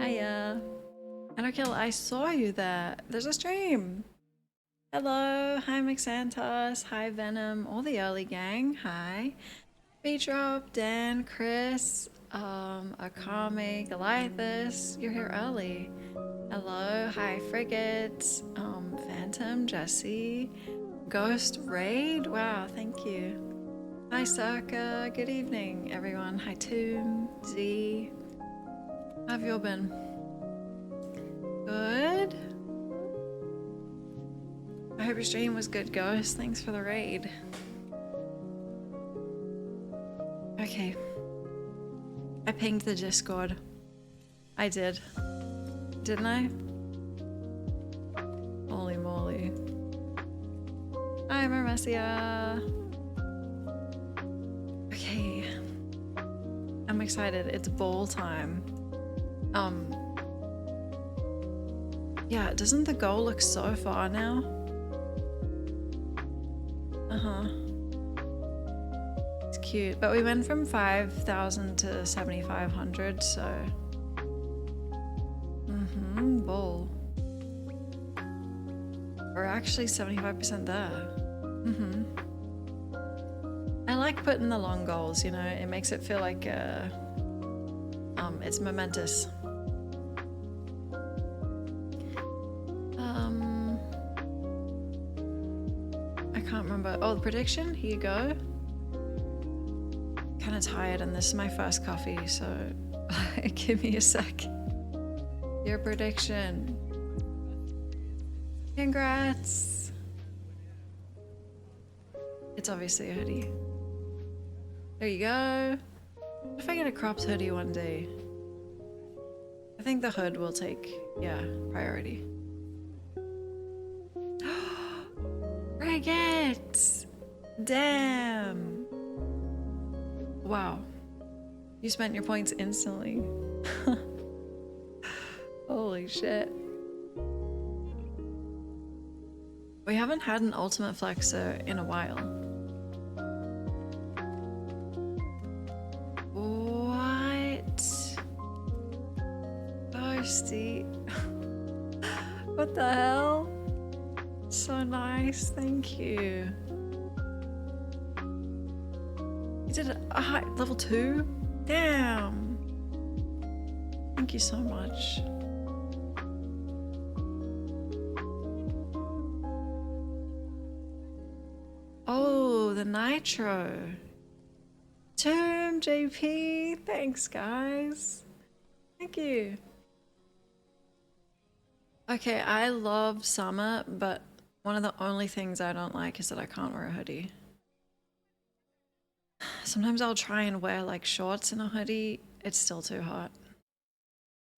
Hiya. Anarkill, I saw you there. There's a stream. Hello. Hi, McSantos. Hi, Venom. All the early gang. Hi. B-Drop, Dan, Chris, Akame, Goliathus. You're here early. Hello. Hi, Frigate. Phantom, Jesse. Ghost Raid. Wow, thank you. Hi, Circa. Good evening, everyone. Hi, Tomb. Z. How have you all been? Good. I hope your stream was good, Ghost. Thanks for the raid. Okay. I pinged the Discord. I did. Didn't I? Holy moly. Hi, Mermesia. Okay. I'm excited. It's bowl time. Yeah, doesn't the goal look so far now? Uh-huh. It's cute. But we went from 5,000 to 7,500, so... bowl. We're actually 75% there. I like putting the long goals, you know? It makes it feel like, it's momentous. I can't remember. Oh, the prediction? Here you go. Kinda tired and this is my first coffee, so give me a sec. Your prediction. Congrats! It's obviously a hoodie. There you go. What if I get a cropped hoodie one day? I think the hood will take, yeah, priority. Frigate! Damn! Wow. You spent your points instantly. Holy shit. We haven't had an ultimate flexor in a while. What? Ghosty. What the hell? So nice, thank you. You did a high level 2? Damn. Thank you so much. Oh, the nitro. Tomb JP. Thanks, guys. Thank you. Okay, I love summer, but one of the only things I don't like is that I can't wear a hoodie. Sometimes I'll try and wear like shorts in a hoodie. It's still too hot.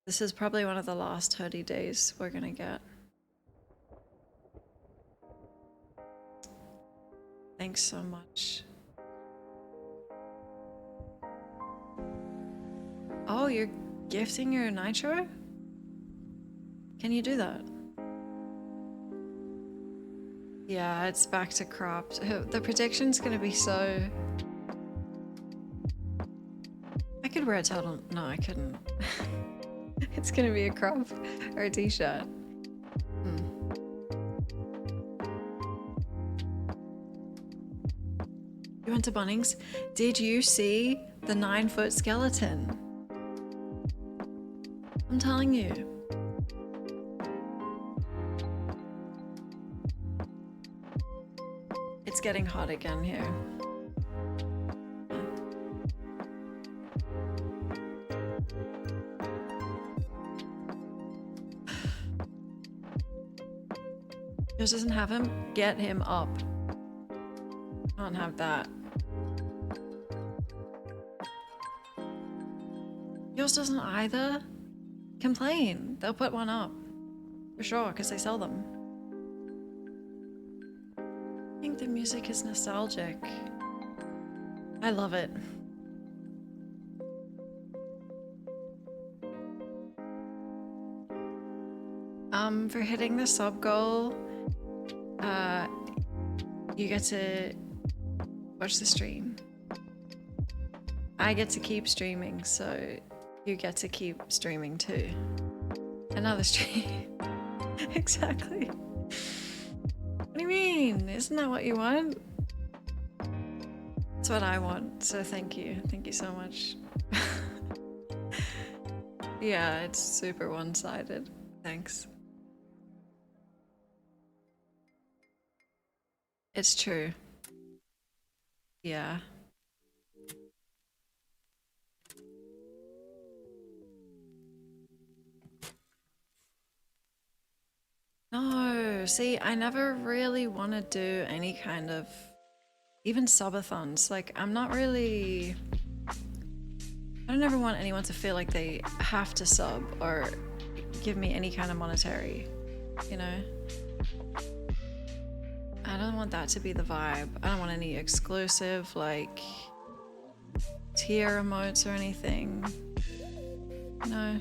This is probably one of the last hoodie days we're gonna get. Thanks so much. Oh, you're gifting your nitro? Can you do that? Yeah, it's back to cropped. The prediction's gonna be so... I could wear a turtle. No, I couldn't. It's gonna be a crop or a t-shirt. You went to Bunnings? Did you see the 9-foot skeleton? I'm telling you. It's getting hot again here. Yours doesn't have him? Get him up. Can't have that. Yours doesn't either? Complain. They'll put one up. For sure, because they sell them. I think the music is nostalgic. I love it. For hitting the sub goal, you get to watch the stream. I get to keep streaming, so you get to keep streaming too. Another stream. Exactly. What do you mean? Isn't that what you want? That's what I want, so thank you. Thank you so much. Yeah, it's super one-sided. Thanks. It's true. Yeah. No, see, I never really want to do any kind of, even subathons. Like, I'm not really, I don't ever want anyone to feel like they have to sub or give me any kind of monetary, you know? I don't want that to be the vibe. I don't want any exclusive, like, tier emotes or anything. No.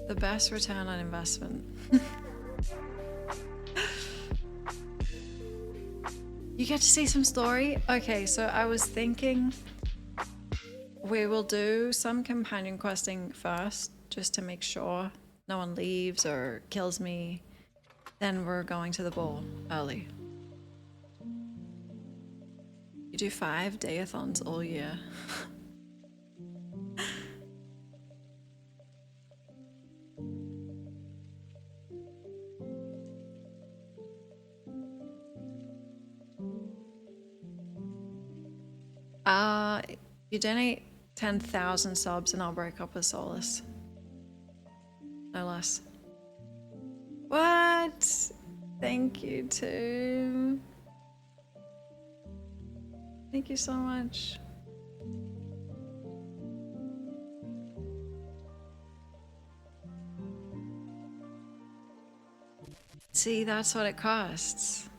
The best return on investment. You get to see some story? Okay, so I was thinking we will do some companion questing first, just to make sure no one leaves or kills me. Then we're going to the ball early. You do 5 dayathons all year. You donate 10,000 subs and I'll break up with Solus. No less. What? Thank you too. Thank you so much. See, that's what it costs.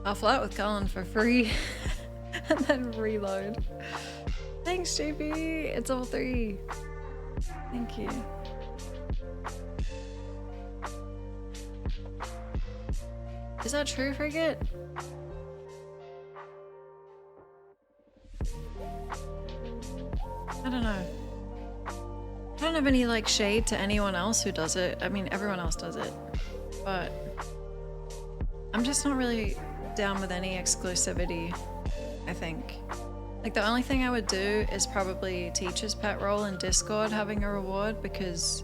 I'll flirt with Colin for free and then reload. Thanks, JP. It's all 3. Thank you. Is that true, Frigate? I don't know. I don't have any like shade to anyone else who does it. I mean, everyone else does it, but I'm just not really down with any exclusivity, I think. Like the only thing I would do is probably Teacher's Pet role in Discord having a reward because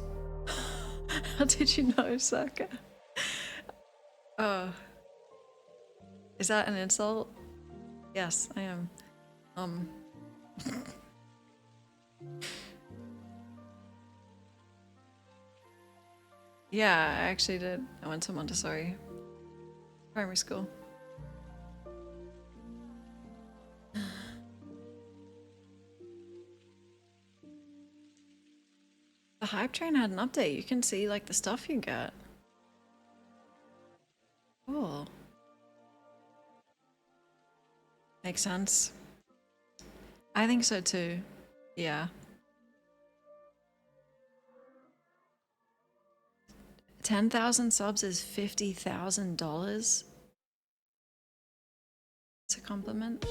how did you know, Sucker? Oh. Is that an insult? Yes, I am. Yeah, I actually did. I went to Montessori primary school. The hype train had an update. You can see like the stuff you get. Cool. Makes sense. I think so too. Yeah. 10,000 subs is $50,000. It's a compliment.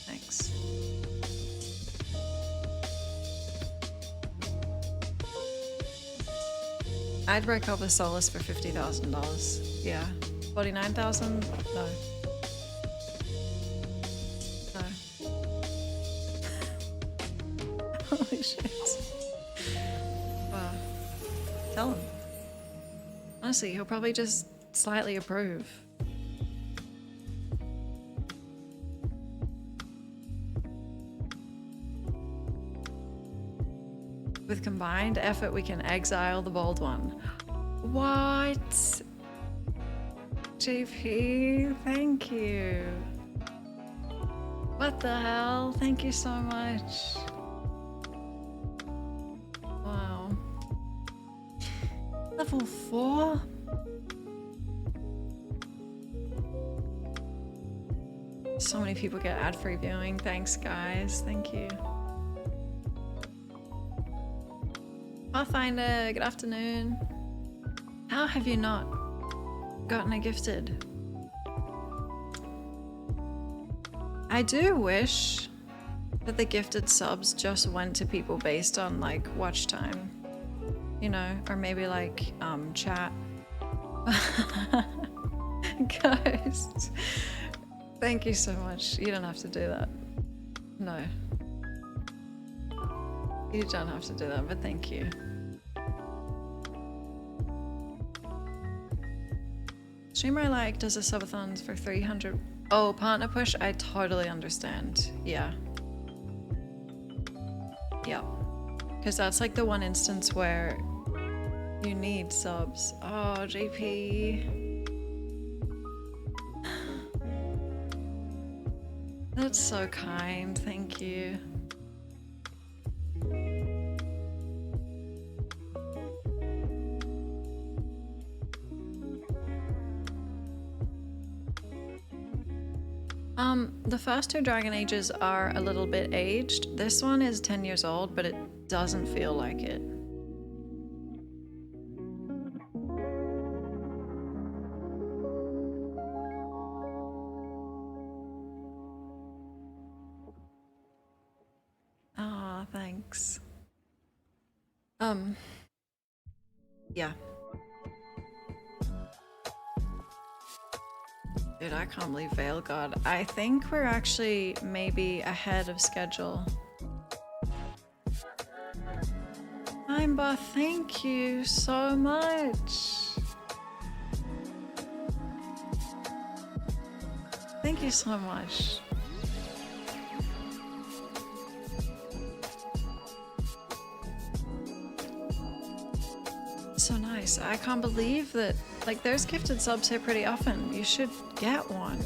Thanks. I'd break up with Solus for $50,000. Yeah. 49,000? No. No. Holy shit. Wow. Tell him. Honestly, he'll probably just slightly approve. With combined effort, we can exile the bold one. What? JP, thank you. What the hell? Thank you so much. Wow. Level 4? So many people get ad-free viewing. Thanks, guys. Thank you. Pathfinder, good afternoon. How have you not gotten a gifted? I I do wish that the gifted subs just went to people based on like watch time, you know, or maybe like chat. Ghost, thank you so much. You don't have to do that. No, you don't have to do that, but thank you. Streamer I like does a subathons for 300. Oh, partner push, I totally understand. Yeah. Yeah. Because that's like the one instance where you need subs. Oh, JP. That's so kind, thank you. The first two Dragon Ages are a little bit aged. This one is 10 years old, but it doesn't feel like it. Ah, thanks. Yeah. Dude, I can't believe Veilguard. I think we're actually maybe ahead of schedule. Heimba, thank you so much. Thank you so much. So nice. I can't believe that, like, there's gifted subs here pretty often. You should get one.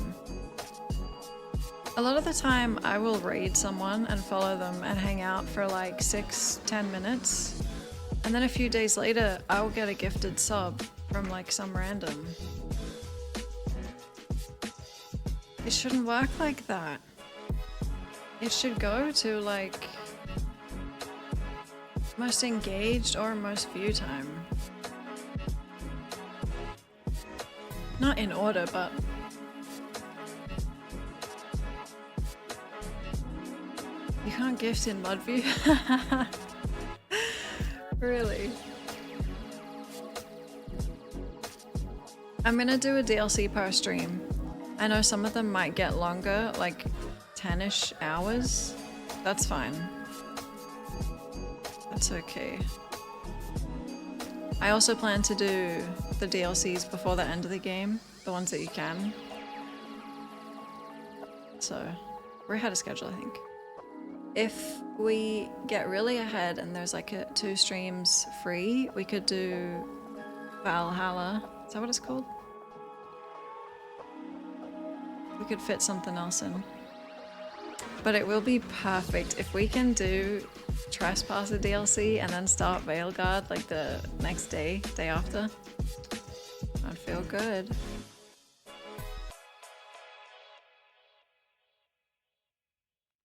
A lot of the time I will raid someone and follow them and hang out for like 6-10 minutes. And then a few days later, I will get a gifted sub from like some random. It shouldn't work like that. It should go to like most engaged or most view time. Not in order, but you can't gift in Mudview? Really? I'm gonna do a DLC per stream. I know some of them might get longer, like 10-ish hours. That's fine. That's okay. I also plan to do the DLCs before the end of the game, the ones that you can. So, we're ahead of schedule, I think. If we get really ahead and there's like 2 streams free, we could do Valhalla. Is that what it's called? We could fit something else in. But it will be perfect if we can do Trespasser DLC and then start Veilguard like the next day after. I'd feel good.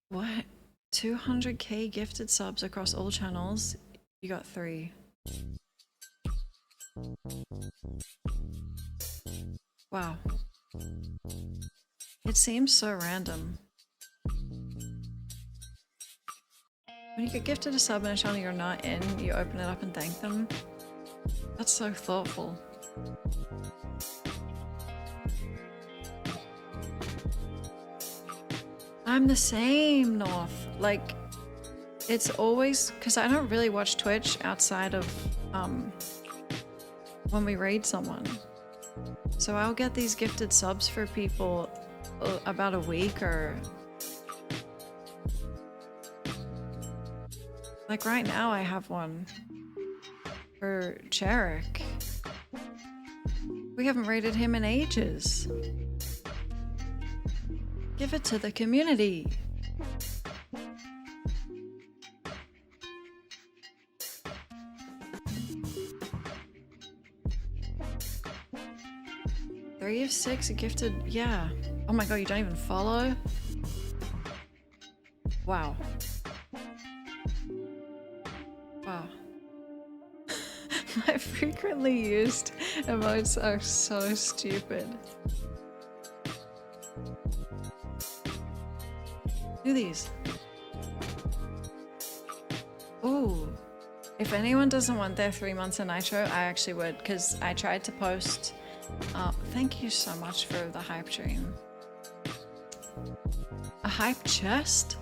What? 200k gifted subs across all channels? You got 3. Wow. It seems so random. When you get gifted a sub in a channel you're not in, you open it up and thank them. That's so thoughtful. I'm the same, North. Like, it's always, because I don't really watch Twitch outside of when we raid someone. So I'll get these gifted subs for people about a week or... Like right now I have one for Cherrick. We haven't raided him in ages. Give it to the community. Three of 6 gifted, yeah. Oh my god, you don't even follow? Wow. Wow. My frequently used emotes are so stupid. Do these. Ooh. If anyone doesn't want their 3 months of Nitro, I actually would, because I tried to post... thank you so much for the hype dream. A hype chest?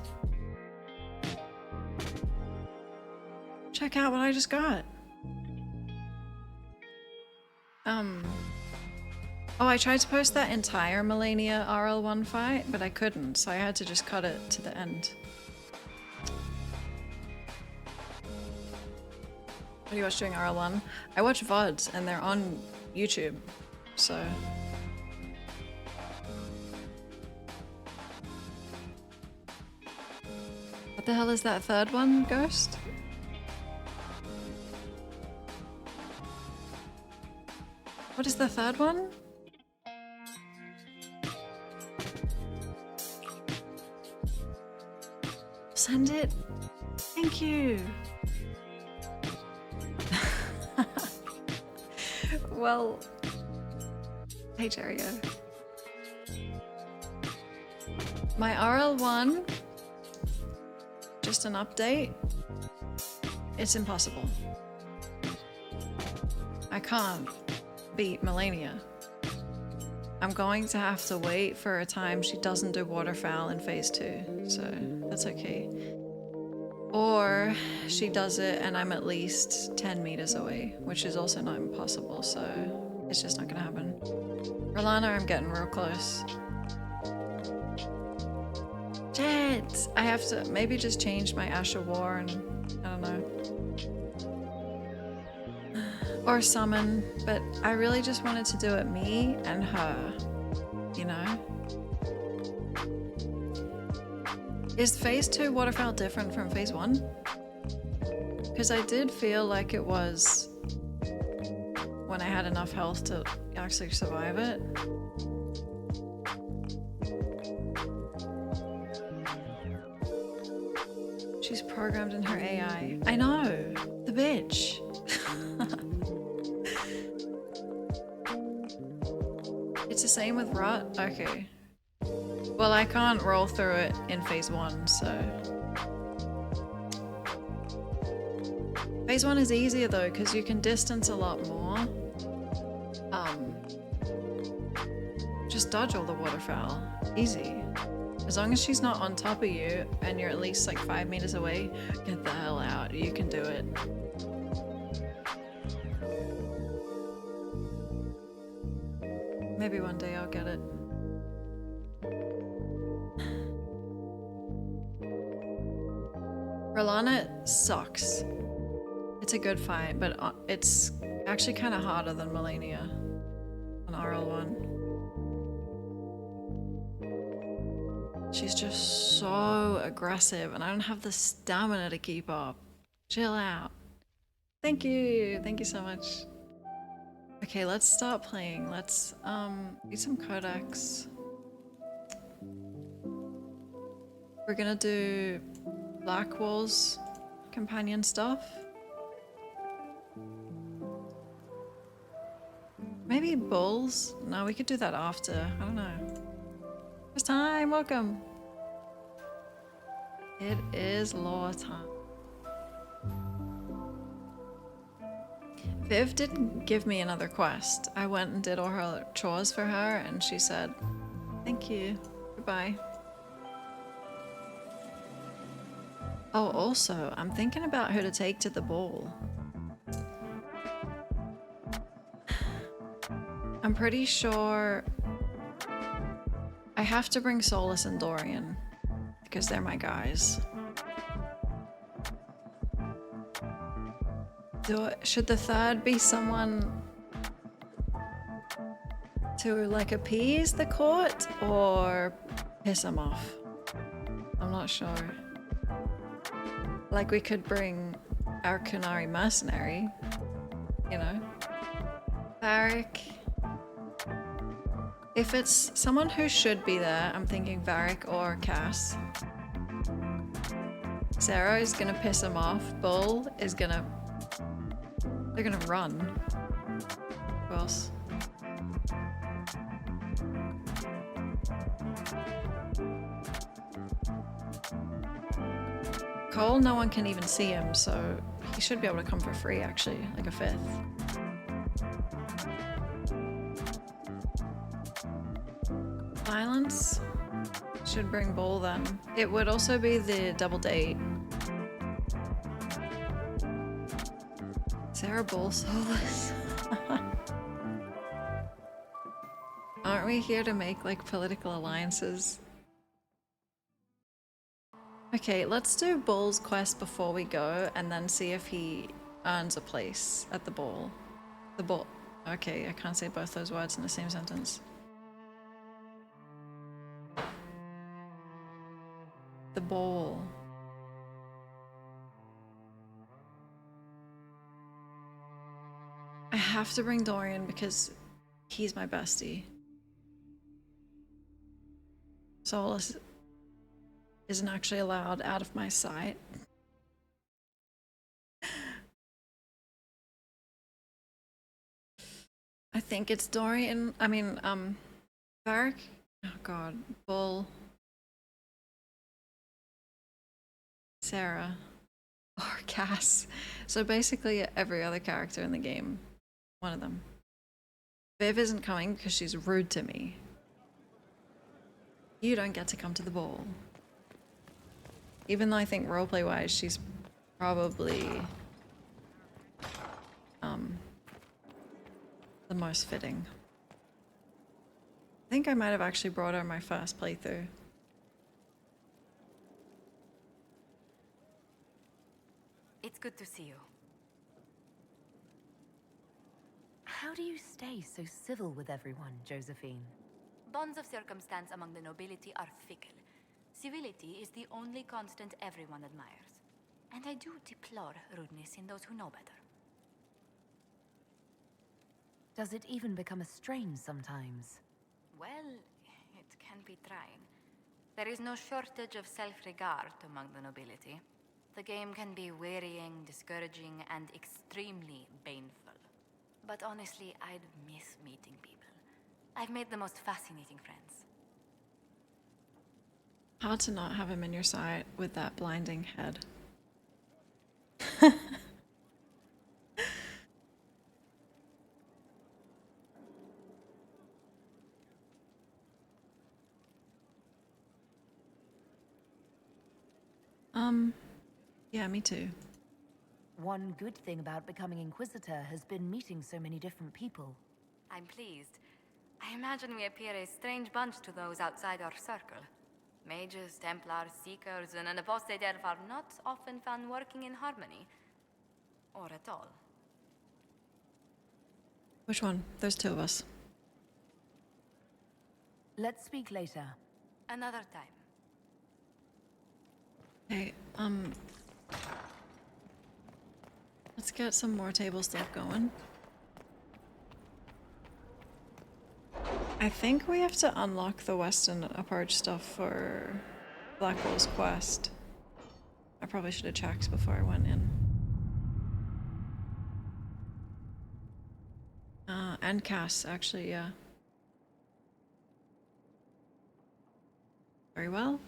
Check out what I just got. Oh, I tried to post that entire Melania RL1 fight, but I couldn't, so I had to just cut it to the end. What do you watch during RL1? I watch VODs, and they're on YouTube, so... What the hell is that third one, Ghost? What is the third one? Send it. Thank you. Well, hey Jerio. My RL1, just an update. It's impossible. I can't beat Melania. I'm going to have to wait for a time she doesn't do waterfowl in phase 2, so that's okay. Or she does it and I'm at least 10 meters away, which is also not impossible, so it's just not gonna happen. Rolana, I'm getting real close. Shit! I have to maybe just change my Asher War and I don't know. Or summon, but I really just wanted to do it me and her, you know? Is phase 2 waterfowl different from phase 1? Because I did feel like it was when I had enough health to actually survive it. She's programmed in her AI. I know! The bitch! It's the same with Rot? Okay. Well, I can't roll through it in phase 1, so... Phase 1 is easier though, because you can distance a lot more. Just dodge all the waterfowl. Easy. As long as she's not on top of you, and you're at least like 5 meters away, get the hell out. You can do it. Maybe one day I'll get it. Rolana sucks. It's a good fight, but it's actually kind of harder than Melania on RL1. She's just so aggressive and I don't have the stamina to keep up. Chill out. Thank you so much. Okay, let's start playing. Let's eat some codex. We're gonna do Blackwall's companion stuff. Maybe bulls? No, we could do that after. I don't know. It's time, welcome. It is lore time. Viv didn't give me another quest. I went and did all her chores for her and she said, thank you, goodbye. Oh, also, I'm thinking about who to take to the ball. I'm pretty sure I have to bring Solus and Dorian because they're my guys. Should the third be someone to like appease the court or piss them off? I'm not sure. Like we could bring our Kunari mercenary, you know? Varric. If it's someone who should be there, I'm thinking Varric or Cass. Sarah is gonna piss him off. Bull is gonna... They're gonna run. Who else? Cole, no one can even see him, so he should be able to come for free, actually, like a fifth. Violence should bring Bull then. It would also be the double date. Sarah Bull soulless. Aren't we here to make like political alliances? Okay, let's do Bull's quest before we go and then see if he earns a place at the ball. The ball. Okay, I can't say both those words in the same sentence. The ball. I have to bring Dorian because he's my bestie. Solus isn't actually allowed out of my sight. I think it's Dorian. I mean, Varric. Oh god, Bull. Sarah. Or Cass. So basically every other character in the game. One of them. Viv isn't coming because she's rude to me. You don't get to come to the ball. Even though I think roleplay wise she's probably the most fitting. I think I might have actually brought her my first playthrough. It's good to see you. How do you stay so civil with everyone, Josephine? Bonds of circumstance among the nobility are fickle. Civility is the only constant everyone admires. And I do deplore rudeness in those who know better. Does it even become a strain sometimes? Well, it can be trying. There is no shortage of self-regard among the nobility. The game can be wearying, discouraging, and extremely baneful. But honestly, I'd miss meeting people. I've made the most fascinating friends. Hard to not have him in your sight with that blinding head. Yeah, me too. One good thing about becoming Inquisitor has been meeting so many different people. I'm pleased. I imagine we appear a strange bunch to those outside our circle. Mages, Templars, Seekers, and an apostate elf are not often found working in harmony. Or at all. Which one? There's two of us. Let's speak later. Another time. Okay, let's get some more table stuff going. I think we have to unlock the Western approach stuff for Blackwell's quest. I probably should have checked before I went in. And Cass, actually, yeah. Very well.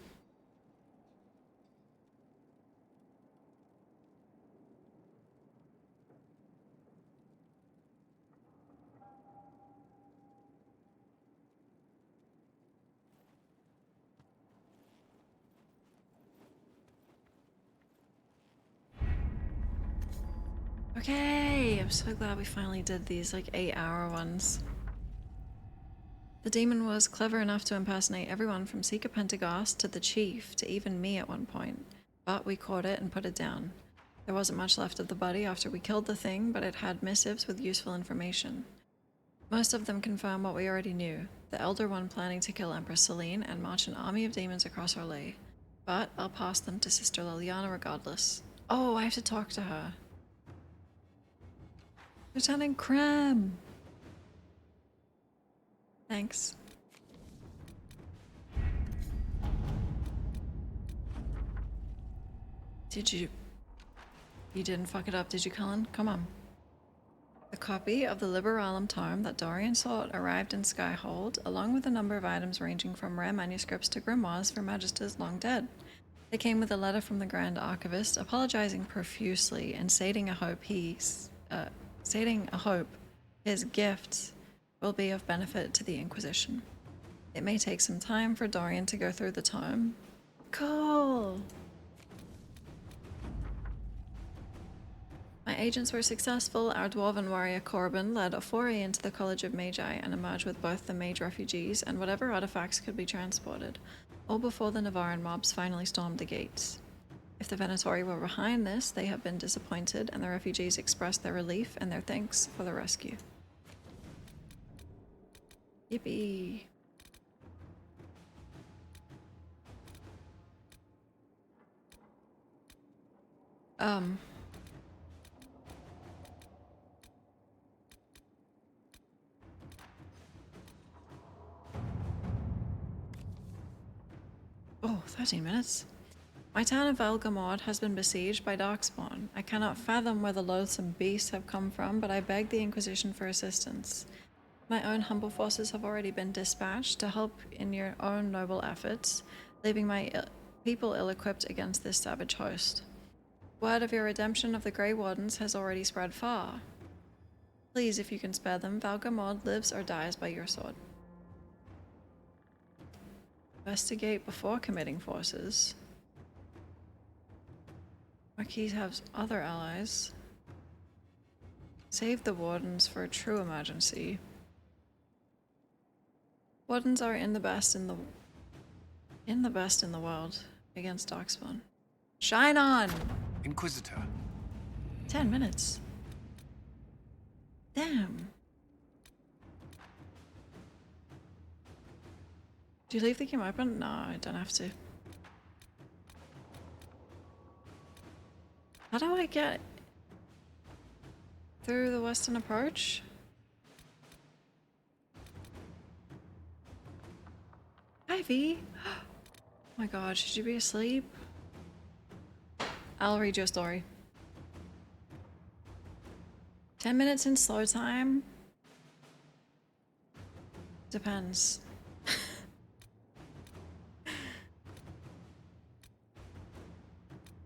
Okay, I'm so glad we finally did these like 8-hour ones. The demon was clever enough to impersonate everyone from Seeker Pentecost to the chief to even me at one point, but we caught it and put it down. There wasn't much left of the body after we killed the thing, but it had missives with useful information. Most of them confirm what we already knew, the Elder One planning to kill Empress Selene and march an army of demons across our lay. But I'll pass them to Sister Liliana regardless. Oh, I have to talk to her. Lieutenant Cram! Thanks. Did you... You didn't fuck it up, did you, Cullen? Come on. A copy of the Liberalum Tome that Dorian sought arrived in Skyhold, along with a number of items ranging from rare manuscripts to grimoires for magisters long dead. They came with a letter from the Grand Archivist, apologizing profusely and stating a hope his gift will be of benefit to the Inquisition. It may take some time for Dorian to go through the tome. Cool! My agents were successful. Our dwarven warrior Corbin led a foray into the College of Magi and emerged with both the mage refugees and whatever artifacts could be transported, all before the Navaran mobs finally stormed the gates. If the Venatori were behind this, they have been disappointed, and the refugees expressed their relief and their thanks for the rescue. Yippee! Oh, 13 minutes. My town of Velgamord has been besieged by Darkspawn. I cannot fathom where the loathsome beasts have come from, but I beg the Inquisition for assistance. My own humble forces have already been dispatched to help in your own noble efforts, leaving my people ill-equipped against this savage host. Word of your redemption of the Grey Wardens has already spread far. Please, if you can spare them, Velgamord lives or dies by your sword. Investigate before committing forces. Marquis has other allies. Save the Wardens for a true emergency. Wardens are in the best in the world against Darkspawn. Shine on! Inquisitor. 10 minutes. Damn. Do you leave the game open? No, I don't have to. How do I get through the western approach? Ivy! Oh my god, should you be asleep? I'll read your story. 10 minutes in slow time? Depends.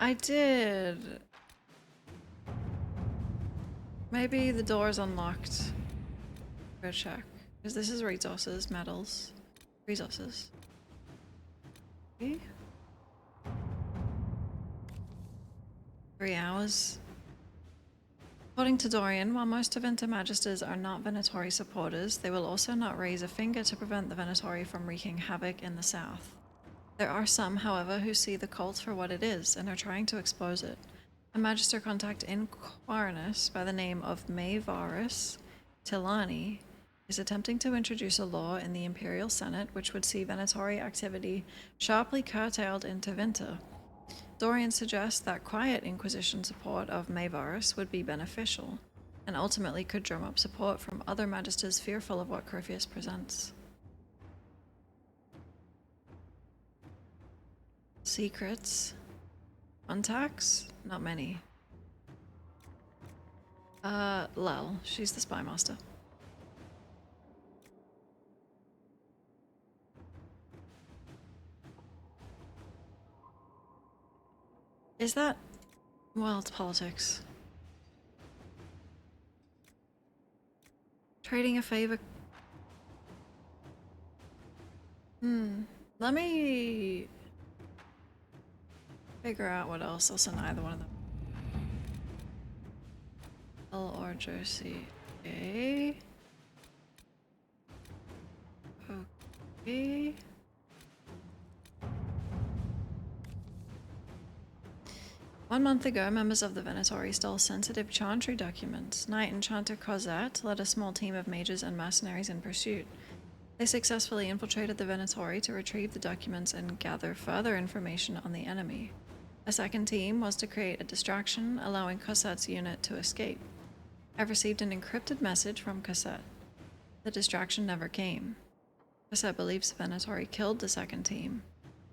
I did. Maybe the door's unlocked. Go check. Because this is resources, metals. Resources. Okay. 3 hours. According to Dorian, while most of Intermagisters are not Venatori supporters, they will also not raise a finger to prevent the Venatori from wreaking havoc in the south. There are some, however, who see the cult for what it is and are trying to expose it. A Magister contact in Quarnus by the name of Maevaris Tilani is attempting to introduce a law in the Imperial Senate which would see Venatori activity sharply curtailed in Tevinter. Dorian suggests that quiet Inquisition support of Maevaris would be beneficial, and ultimately could drum up support from other Magisters fearful of what Curfius presents. Secrets. Contacts? Not many. Lel. She's the spy master. Is that... well, it's politics. Trading a favor... Let me... figure out what else. I'll send either one of them. L or Josie. Okay. Okay. One month ago, members of the Venatori stole sensitive Chantry documents. Knight Enchanter Cosette led a small team of mages and mercenaries in pursuit. They successfully infiltrated the Venatori to retrieve the documents and gather further information on the enemy. A second team was to create a distraction, allowing Cosette's unit to escape. I've received an encrypted message from Cosette. The distraction never came. Cosette believes the Venatori killed the second team.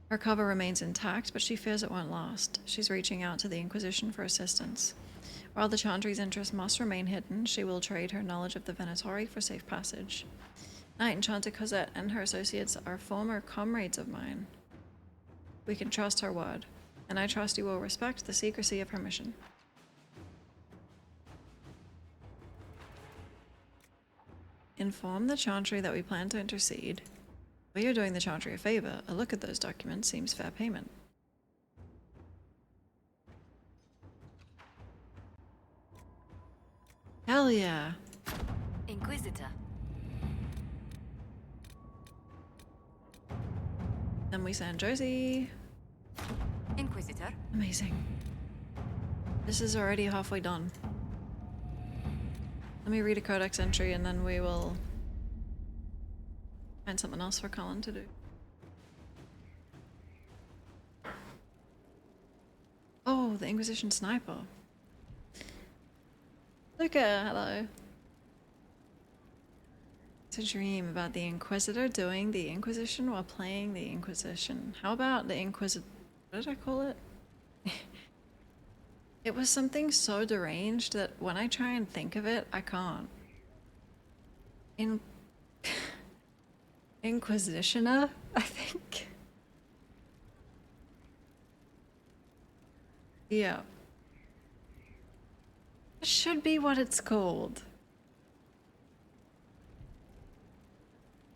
Her cover remains intact, but she fears it won't last. She's reaching out to the Inquisition for assistance. While the Chantry's interests must remain hidden, she will trade her knowledge of the Venatori for safe passage. Knight Enchanter Cosette and her associates are former comrades of mine. We can trust her word. and I trust you will respect the secrecy of her mission. Inform the Chantry that we plan to intercede. We are doing the Chantry a favor. A look at those documents seems fair payment. Hell yeah. Inquisitor. Then we send Josie. Inquisitor. Amazing. This is already halfway done. Let me read a codex entry and then we will find something else for Colin to do. Oh, the Inquisition sniper. Luca, hello. It's a dream about the Inquisitor doing the Inquisition while playing the Inquisition. How about the Inquisitor? What did I call it? It was something so deranged that when I try and think of it, I can't. Inquisitioner, I think. Yeah. It should be what it's called.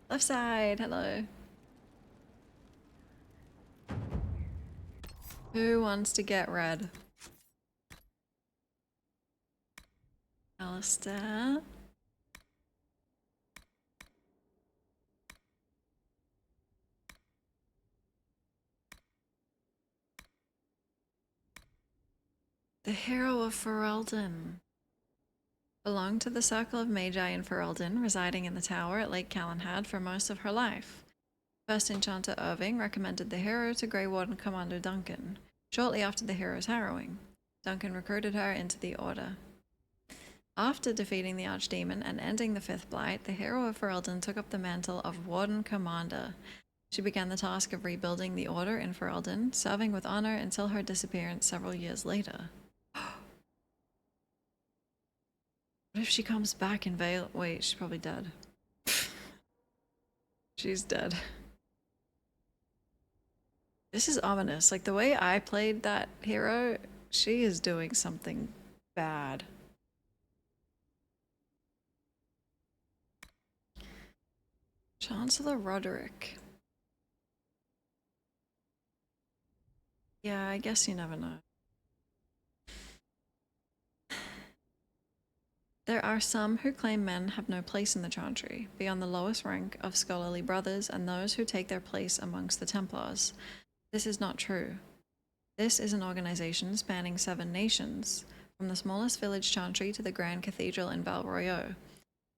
Left side, hello. Who wants to get red? Alistair. The hero of Ferelden. Belonged to the circle of Magi in Ferelden, residing in the tower at Lake Calenhad for most of her life. First Enchanter Irving recommended the hero to Grey Warden Commander Duncan. Shortly after the hero's harrowing, Duncan recruited her into the Order. After defeating the Archdemon and ending the Fifth Blight, the hero of Ferelden took up the mantle of Warden Commander. She began the task of rebuilding the Order in Ferelden, serving with honor until her disappearance several years later. What if she comes back in Vale? Wait, she's probably dead. She's dead. This is ominous. Like, the way I played that hero, she is doing something bad. Chancellor Roderick. Yeah, I guess you never know. There are some who claim men have no place in the Chantry, beyond the lowest rank of scholarly brothers and those who take their place amongst the Templars. This is not true. This is an organization spanning 7 nations, from the smallest village Chantry to the Grand Cathedral in Val Royeaux.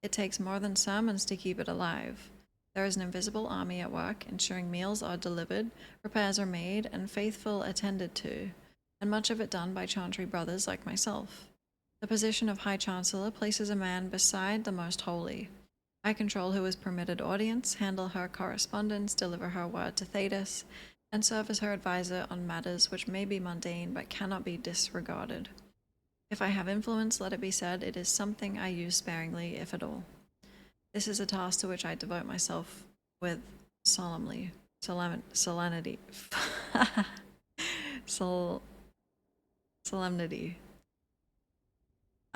It takes more than sermons to keep it alive. There is an invisible army at work, ensuring meals are delivered, repairs are made, and faithful attended to, and much of it done by Chantry brothers like myself. The position of High Chancellor places a man beside the Most Holy. I control who is permitted audience, handle her correspondence, deliver her word to Thetis, and serve as her advisor on matters which may be mundane but cannot be disregarded. If I have influence, let it be said, it is something I use sparingly, if at all. This is a task to which I devote myself with solemnity. Solemnity.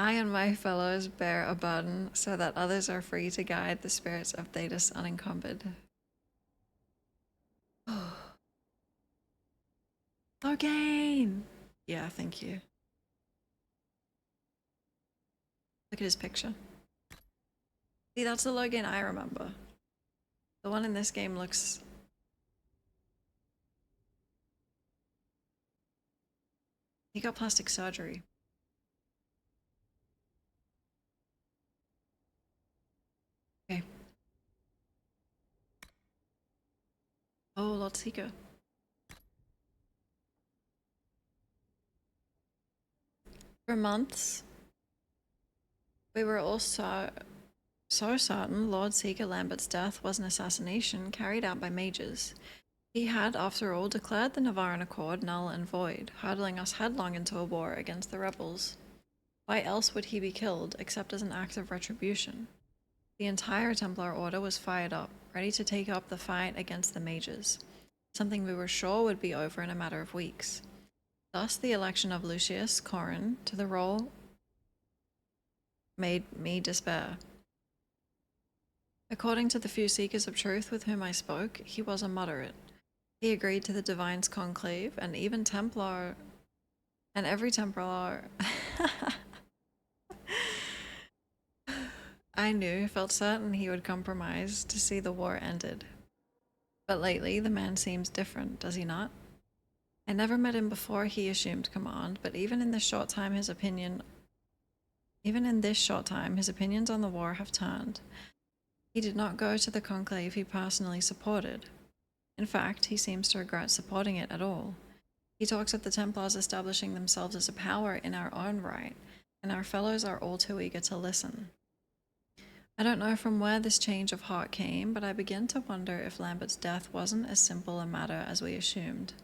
I and my fellows bear a burden so that others are free to guide the spirits of Thetis unencumbered. Loghain! Yeah, thank you. Look at his picture. See, that's the Loghain I remember. The one in this game looks... He got plastic surgery. Okay. Oh, Lord Seeker. For months, we were all so certain Lord Seeker Lambert's death was an assassination carried out by mages. He had, after all, declared the Navaran Accord null and void, hurtling us headlong into a war against the rebels. Why else would he be killed, except as an act of retribution? The entire Templar Order was fired up, ready to take up the fight against the mages, something we were sure would be over in a matter of weeks. Thus, the election of Lucius Corin to the role made me despair. According to the few seekers of truth with whom I spoke, he was a moderate. He agreed to the Divine's conclave, and even Templar, and every Templar I knew felt certain he would compromise to see the war ended. But lately, the man seems different, does he not? I never met him before he assumed command, but even in this short time his opinions on the war have turned. He did not go to the conclave he personally supported. In fact, he seems to regret supporting it at all. He talks of the Templars establishing themselves as a power in our own right, and our fellows are all too eager to listen. I don't know from where this change of heart came, but I begin to wonder if Lambert's death wasn't as simple a matter as we assumed.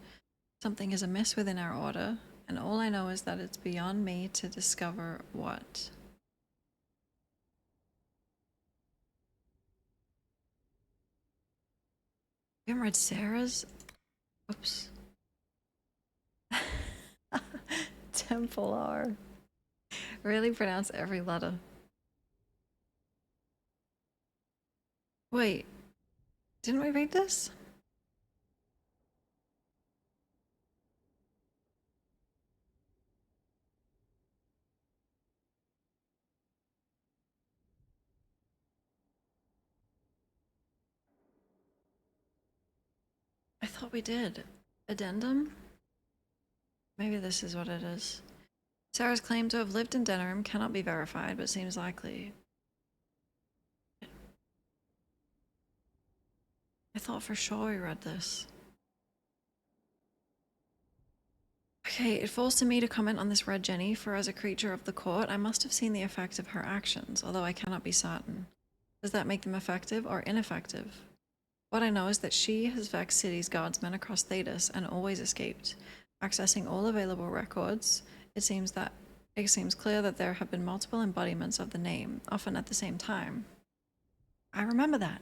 Something is amiss within our order, and all I know is that it's beyond me to discover what. You haven't read Sarah's? Oops. Templar. Really pronounce every letter. Wait, didn't we read this? I thought we did. Addendum? Maybe this is what it is. Sarah's claim to have lived in Denerim cannot be verified, but seems likely. I thought for sure we read this. Okay, it falls to me to comment on this Red Jenny, for as a creature of the court, I must have seen the effect of her actions, although I cannot be certain. Does that make them effective or ineffective? What I know is that she has vexed cities guardsmen across Thedas and always escaped. Accessing all available records, it seems clear that there have been multiple embodiments of the name, often at the same time. I remember that.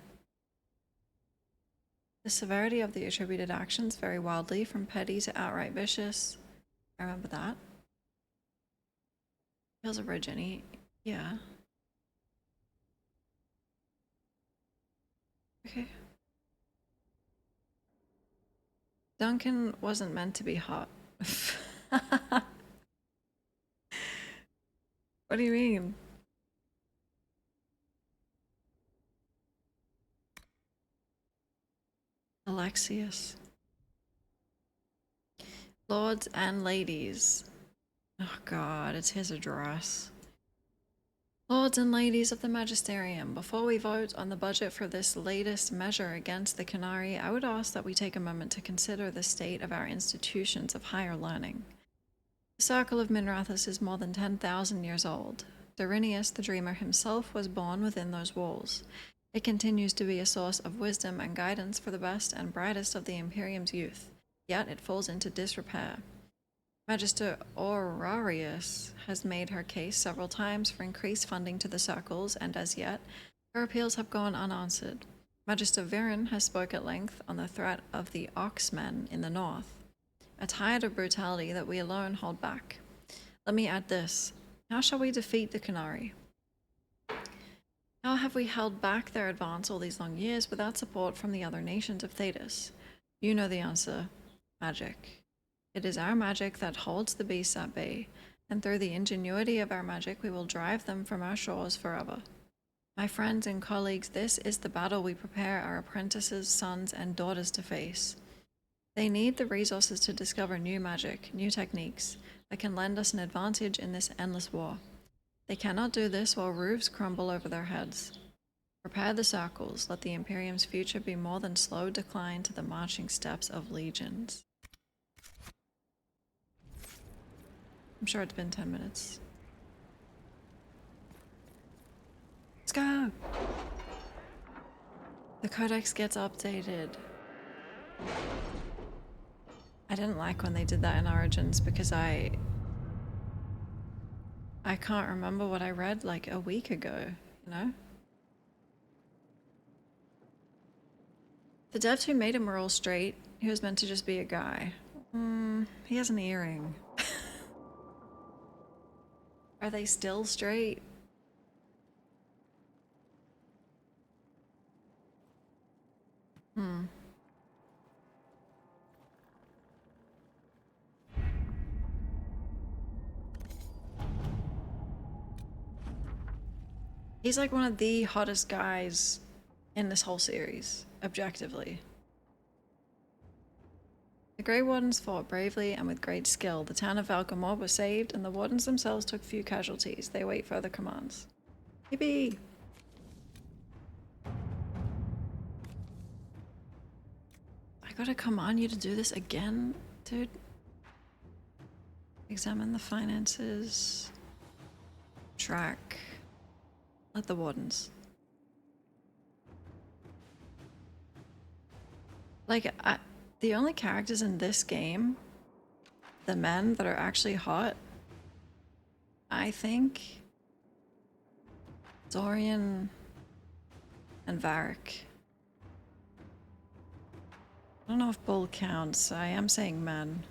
The severity of the attributed actions vary wildly from petty to outright vicious. I remember that. Feels a Red Jenny. Yeah. Okay. Duncan wasn't meant to be hot. What do you mean? Alexius. Lords and ladies. Oh god, it's his address. Lords and ladies of the Magisterium, before we vote on the budget for this latest measure against the Canary, I would ask that we take a moment to consider the state of our institutions of higher learning. The Circle of Minrathous is more than 10,000 years old. Dorinius the Dreamer himself was born within those walls. It continues to be a source of wisdom and guidance for the best and brightest of the Imperium's youth, yet it falls into disrepair. Magister Aurarius has made her case several times for increased funding to the circles, and as yet, her appeals have gone unanswered. Magister Viren has spoke at length on the threat of the Oxmen in the north, a tide of brutality that we alone hold back. Let me add this. How shall we defeat the Canary? How have we held back their advance all these long years without support from the other nations of Thedas? You know the answer. Magic. It is our magic that holds the beasts at bay, and through the ingenuity of our magic we will drive them from our shores forever. My friends and colleagues, this is the battle we prepare our apprentices, sons, and daughters to face. They need the resources to discover new magic, new techniques, that can lend us an advantage in this endless war. They cannot do this while roofs crumble over their heads. Prepare the circles, let the Imperium's future be more than slow decline to the marching steps of legions. I'm sure it's been 10 minutes. Let's go! The codex gets updated. I didn't like when they did that in Origins because I can't remember what I read like a week ago, you know? The devs who made him were all straight. He was meant to just be a guy. He has an earring. Are they still straight? He's like one of the hottest guys in this whole series, objectively. The Grey Wardens fought bravely and with great skill. The town of Valgamore was saved, and the Wardens themselves took few casualties. They await further commands. Yippee! I gotta command you to do this again, dude. Examine the finances. Track. Let the Wardens. Like, the only characters in this game, the men that are actually hot, I think Dorian and Varric. I don't know if Bull counts. I am saying men.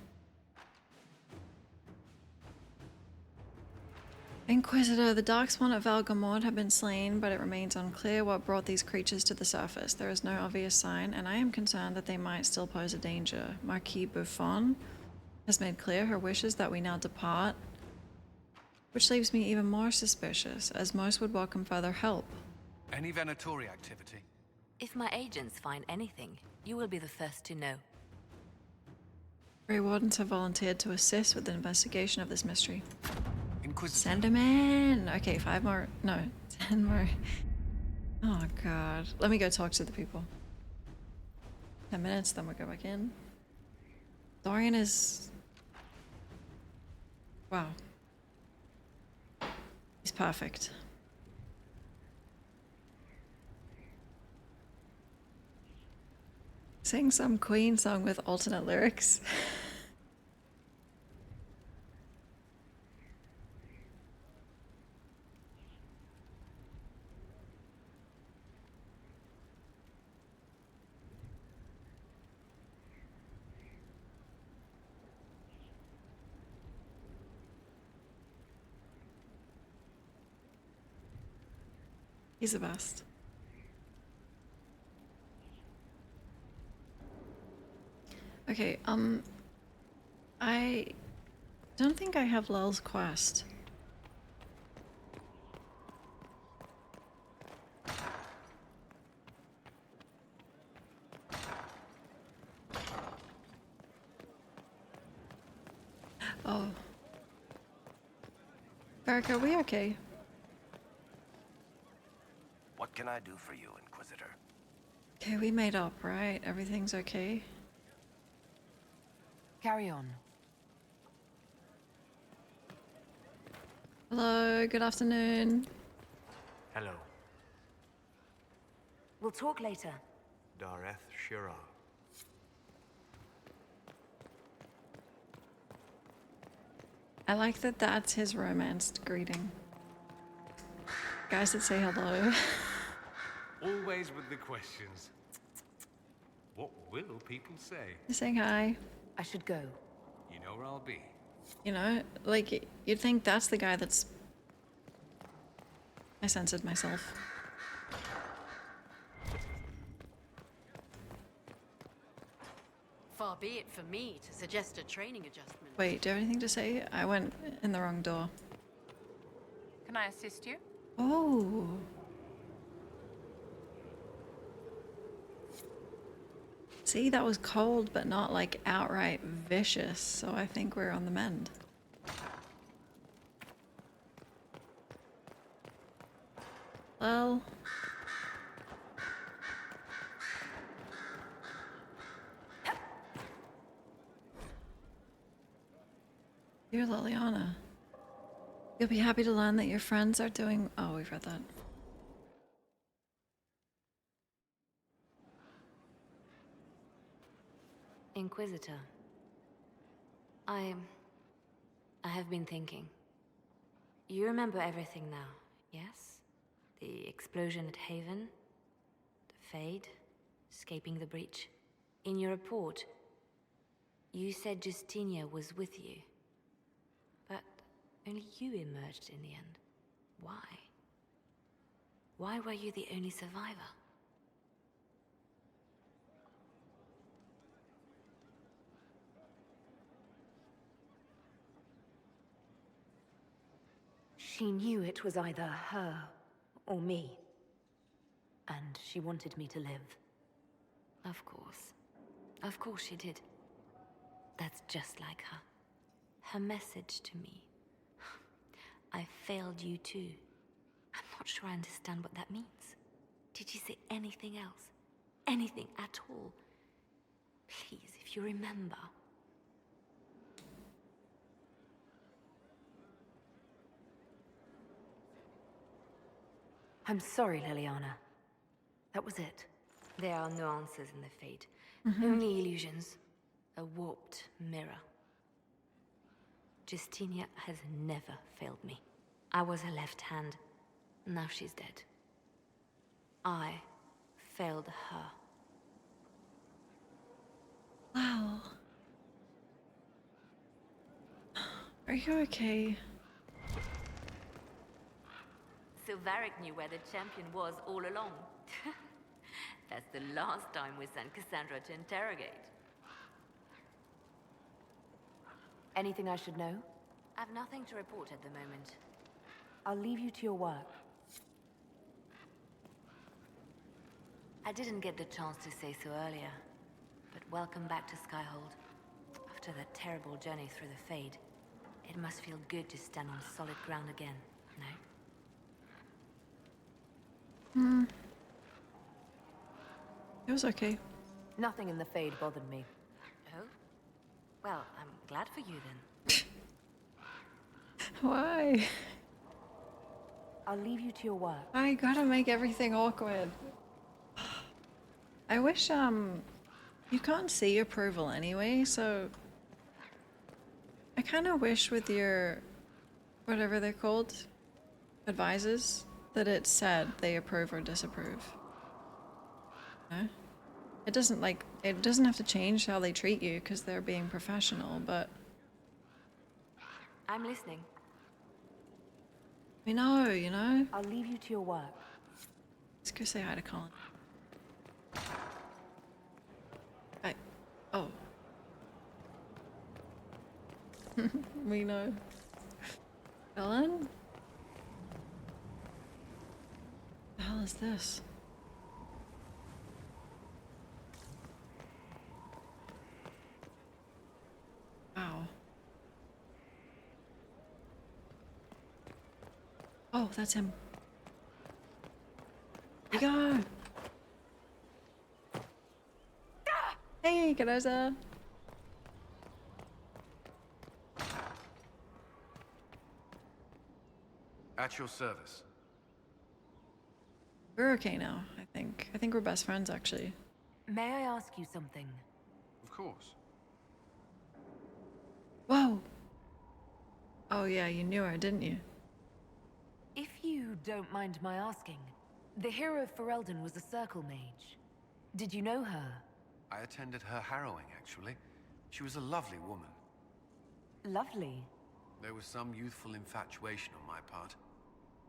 Inquisitor, the Darkspawn at Valgamord have been slain, but it remains unclear what brought these creatures to the surface. There is no obvious sign, and I am concerned that they might still pose a danger. Marquis Buffon has made clear her wishes that we now depart, which leaves me even more suspicious, as most would welcome further help. Any Venatori activity? If my agents find anything, you will be the first to know. Grey Wardens have volunteered to assist with the investigation of this mystery. Inquisitor. Send him in! Okay, 5 more. No, 10 more. Oh god. Let me go talk to the people. 10 minutes, then we'll go back in. Dorian is... Wow. He's perfect. Sing some Queen song with alternate lyrics. He's the best. Okay, I don't think I have Lel's quest. Oh. Varric, are we okay? What can I do for you, Inquisitor? Okay, we made up, right? Everything's okay? Carry on. Hello, good afternoon. Hello, We'll talk later. Dareth Shira. I like that that's his romanced greeting. Guys that say hello. Always with the questions. What will people say? They're saying hi. I should go. You know where I'll be. You know, like, you'd think that's the guy that's... I censored myself. Far be it for me to suggest a training adjustment. Wait, do you have anything to say? I went in the wrong door. Can I assist you? Oh. See, that was cold, but not like outright vicious, so I think we're on the mend. Well. Dear Liliana, you'll be happy to learn that your friends are doing... Oh, we've read that. Inquisitor. I have been thinking. You remember everything now, yes? The explosion at Haven, the Fade, escaping the breach. In your report, You said Justinia was with you. But only you emerged in the end. Why? Why were you the only survivor? She knew it was either her or me. And she wanted me to live. Of course. Of course she did. That's just like her. Her message to me. I failed you too. I'm not sure I understand what that means. Did you say anything else? Anything at all? Please, if you remember. I'm sorry, Liliana. That was it. There are no answers in the fate. Only illusions. A warped mirror. Justinia has never failed me. I was her left hand. Now she's dead. I failed her. Wow. Are you okay? Silveric knew where the champion was all along. That's the last time we sent Cassandra to interrogate. Anything I should know? I've nothing to report at the moment. I'll leave you to your work. I didn't get the chance to say so earlier, but welcome back to Skyhold. After that terrible journey through the Fade, it must feel good to stand on solid ground again, no? It was okay. Nothing in the Fade bothered me. Oh? Well, I'm glad for you then. Why? I'll leave you to your work. I gotta make everything awkward. I wish, you can't see approval anyway, so I kind of wish with your, whatever they're called, advisors, that it said they approve or disapprove. No? It doesn't it doesn't have to change how they treat you because they're being professional, but I'm listening. we know, you know? I'll leave you to your work. Let's go say hi to Colin. Hi. Oh. We know. Colin? The hell is this? Wow. Oh, that's him. We go. Hey, Kadoza. At your service. We're okay now, I think. I think we're best friends, actually. May I ask you something? Of course. Whoa. Oh yeah, you knew her, didn't you? If you don't mind my asking, the hero of Ferelden was a circle mage. Did you know her? I attended her harrowing, actually. She was a lovely woman. Lovely. There was some youthful infatuation on my part.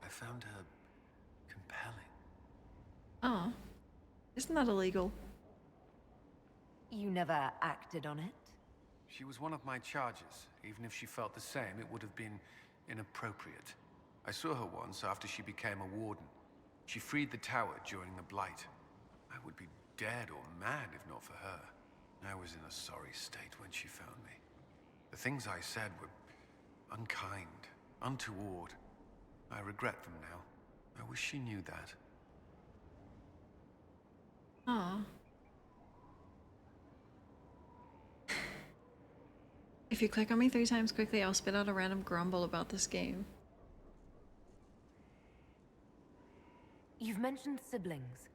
I found her compelling. Oh. Isn't that illegal? You never acted on it? She was one of my charges. Even if she felt the same, it would have been inappropriate. I saw her once after she became a warden. She freed the tower during the Blight. I would be dead or mad if not for her. I was in a sorry state when she found me. The things I said were unkind, untoward. I regret them now. I wish she knew that. Aw. If you click on me 3 times quickly, I'll spit out a random grumble about this game. You've mentioned siblings.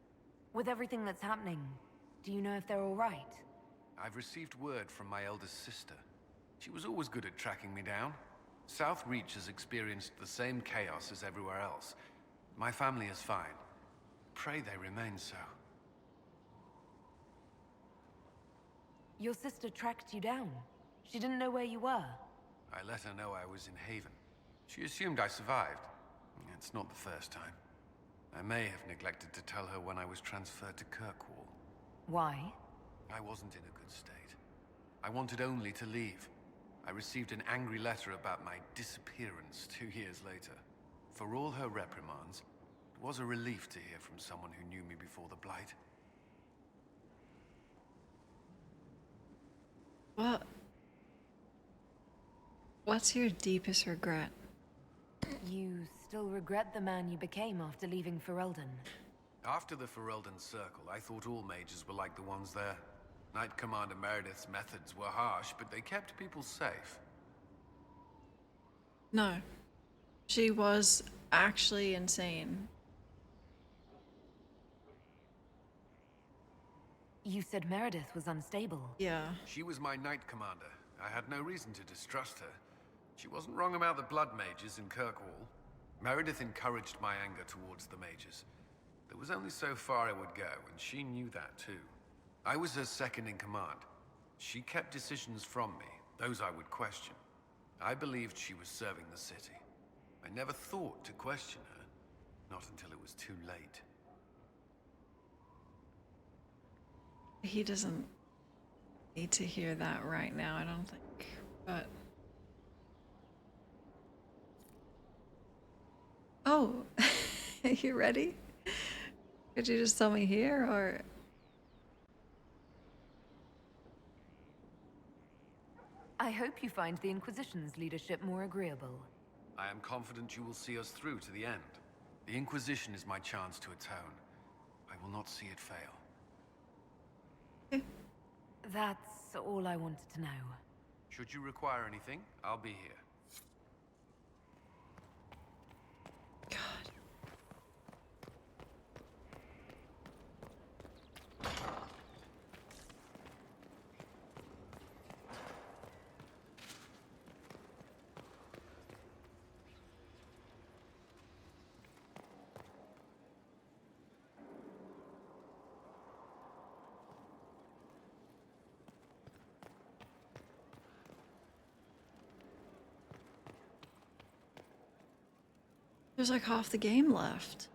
With everything that's happening, do you know if they're all right? I've received word from my eldest sister. She was always good at tracking me down. South Reach has experienced the same chaos as everywhere else. My family is fine. Pray they remain so. Your sister tracked you down. She didn't know where you were. I let her know I was in Haven. She assumed I survived. It's not the first time. I may have neglected to tell her when I was transferred to Kirkwall. Why? I wasn't in a good state. I wanted only to leave. I received an angry letter about my disappearance 2 years later. For all her reprimands, it was a relief to hear from someone who knew me before the Blight. What's your deepest regret? You still regret the man you became after leaving Ferelden? After the Ferelden Circle, I thought all mages were like the ones there. Knight Commander Meredith's methods were harsh, but they kept people safe. No. She was actually insane. You said Meredith was unstable. Yeah. She was my Knight Commander. I had no reason to distrust her. She wasn't wrong about the Blood Mages in Kirkwall. Meredith encouraged my anger towards the mages. There was only so far I would go, and she knew that too. I was her second in command. She kept decisions from me, those I would question. I believed she was serving the city. I never thought to question her, not until it was too late. He doesn't need to hear that right now, I don't think. But... Oh! Are you ready? Could you just tell me here, or... I hope you find the Inquisition's leadership more agreeable. I am confident you will see us through to the end. The Inquisition is my chance to atone. I will not see it fail. That's all I wanted to know. Should you require anything, I'll be here. God. There's like half the game left.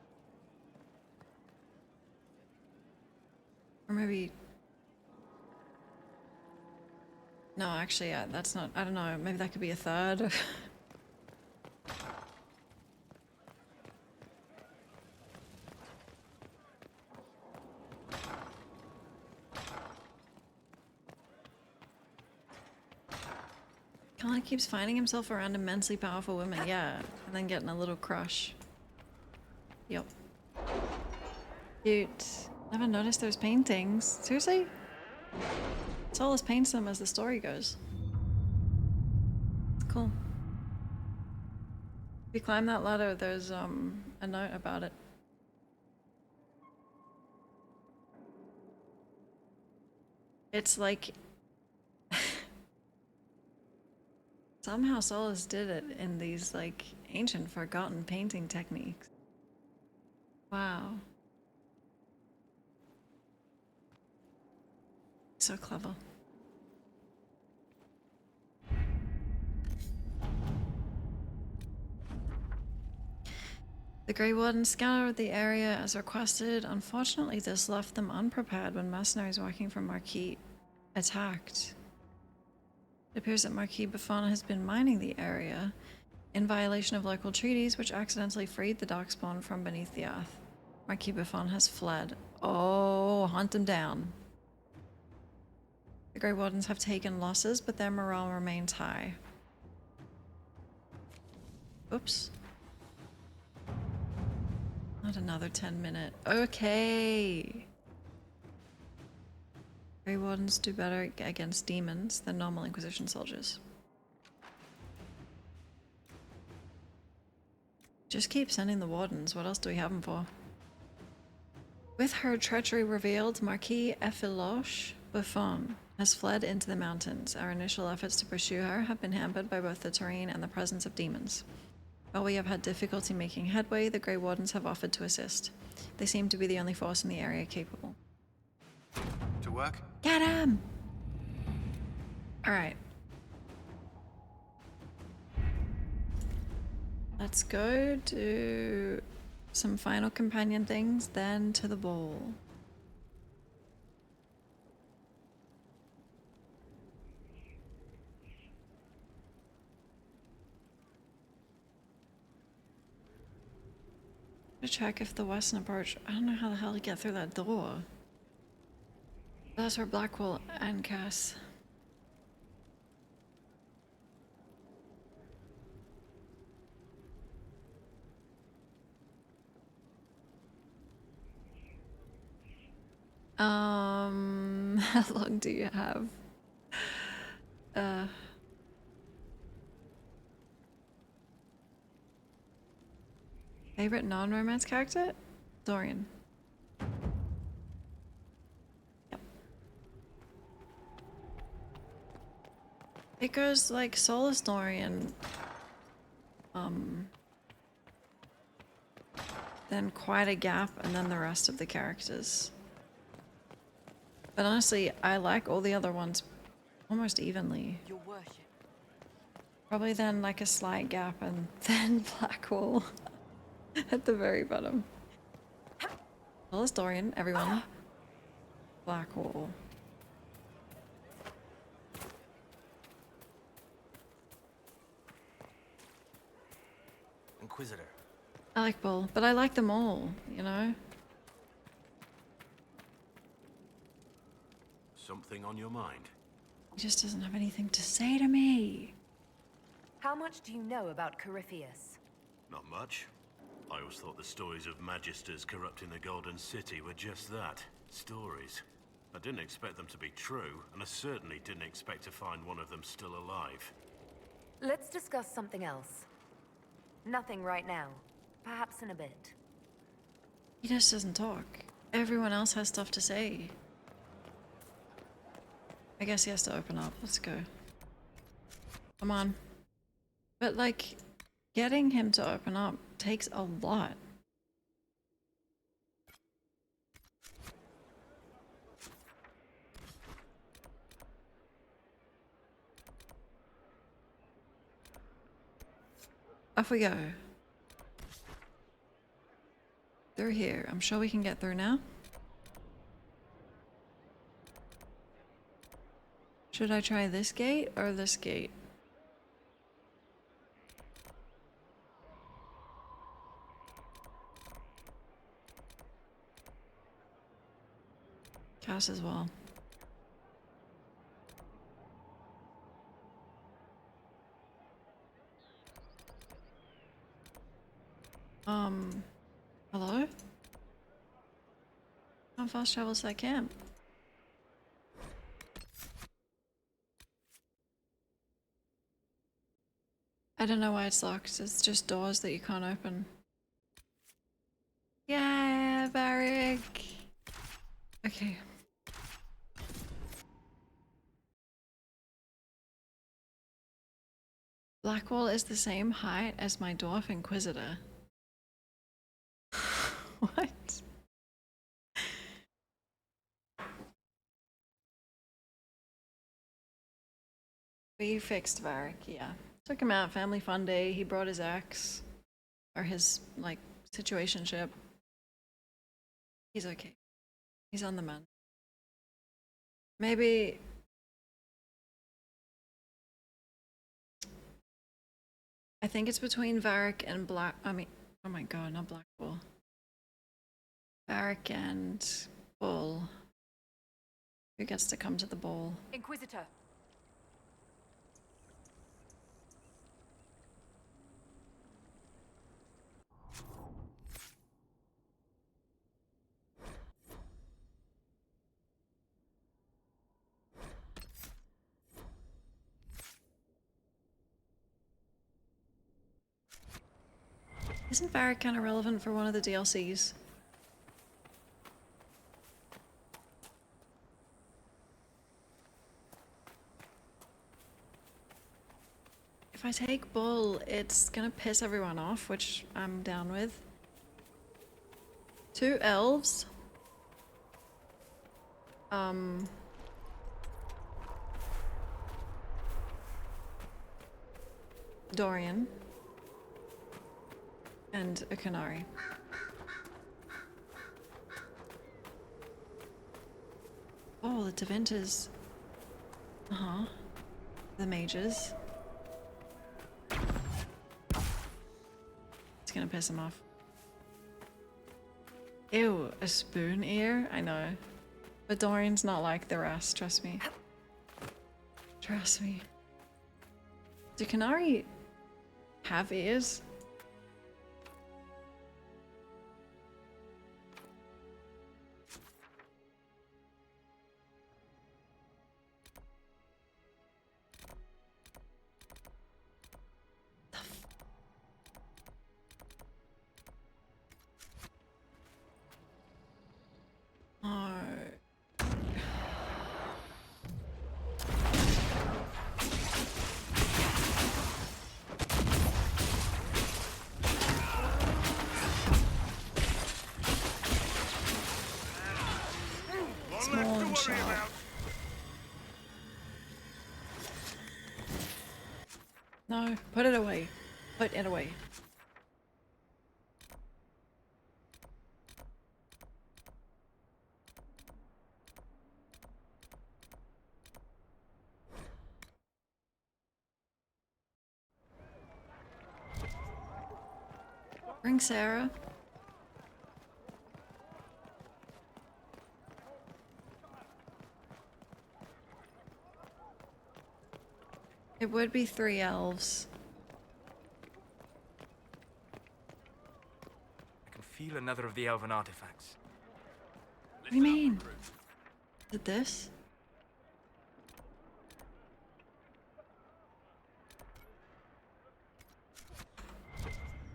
Or maybe... No, actually, yeah, that's not... I don't know, maybe that could be a third. Colin keeps finding himself around immensely powerful women, yeah, and then getting a little crush. Yep. Cute. Never noticed those paintings. Seriously? Solus paints them as the story goes. It's cool. If you climb that ladder, there's a note about it. It's like... Somehow Solus did it in these, like, ancient forgotten painting techniques. Wow. So clever. The Grey Warden scoured the area as requested. Unfortunately, this left them unprepared when mercenaries working for Marquis attacked. It appears that Marquis Buffon has been mining the area in violation of local treaties, which accidentally freed the Darkspawn from beneath the earth. Marquis Buffon has fled. Oh, hunt him down. The Grey Wardens have taken losses, but their morale remains high. Oops. Not another 10-minute. Okay. Grey Wardens do better against demons than normal Inquisition soldiers. Just keep sending the Wardens. What else do we have them for? With her treachery revealed, Marquis Effiloche Buffon has fled into the mountains. Our initial efforts to pursue her have been hampered by both the terrain and the presence of demons. While we have had difficulty making headway, the Grey Wardens have offered to assist. They seem to be the only force in the area capable. To work? Get him! Alright. Let's go do some final companion things, then to the ball. To check if the western approach. I don't know how the hell to get through that door. That's where Blackwall and Cass. How long do you have? Favorite non-romance character? Dorian. Yep. It goes like Solus Dorian, then quite a gap, and then the rest of the characters. But honestly, I like all the other ones almost evenly. Your worship. Probably then like a slight gap and then Blackwall at the very bottom. Solus Dorian, everyone. Blackwall. Inquisitor. I like Bull, but I like them all, you know? Something on your mind? He just doesn't have anything to say to me. How much do you know about Corypheus? Not much. I always thought the stories of magisters corrupting the Golden City were just that. Stories. I didn't expect them to be true, and I certainly didn't expect to find one of them still alive. Let's discuss something else. Nothing right now. Perhaps in a bit. He just doesn't talk. Everyone else has stuff to say. I guess he has to open up. Let's go. Come on. But like, getting him to open up takes a lot. Off we go. Through here. I'm sure we can get through now. Should I try this gate or this gate? Cass as well. Hello? How fast travels that camp? I don't know why it's locked. It's just doors that you can't open. Yeah, Barrick. Okay. Blackwall is the same height as my dwarf inquisitor. What? We fixed Varric, yeah. Took him out, family fun day. He brought his axe. Or his, like, situationship. He's okay. He's on the mend. Maybe... I think it's between Varric and oh my god, not Blackwall. Varric and Bull. Who gets to come to the ball? Inquisitor. Isn't Varric kind of relevant for one of the DLCs? If I take Bull, it's gonna piss everyone off, which I'm down with. 2 elves. Dorian. And a Canary. Oh, the Tevinters. Uh-huh. The mages. It's gonna piss him off. Ew, a spoon ear? I know. But Dorian's not like the rest, trust me. Trust me. Do Canary have ears? Oh. Small and sharp. No, put it away. Put it away. Bring Sarah. It would be 3 elves. I can feel another of the elven artifacts. What do you mean? Is it this?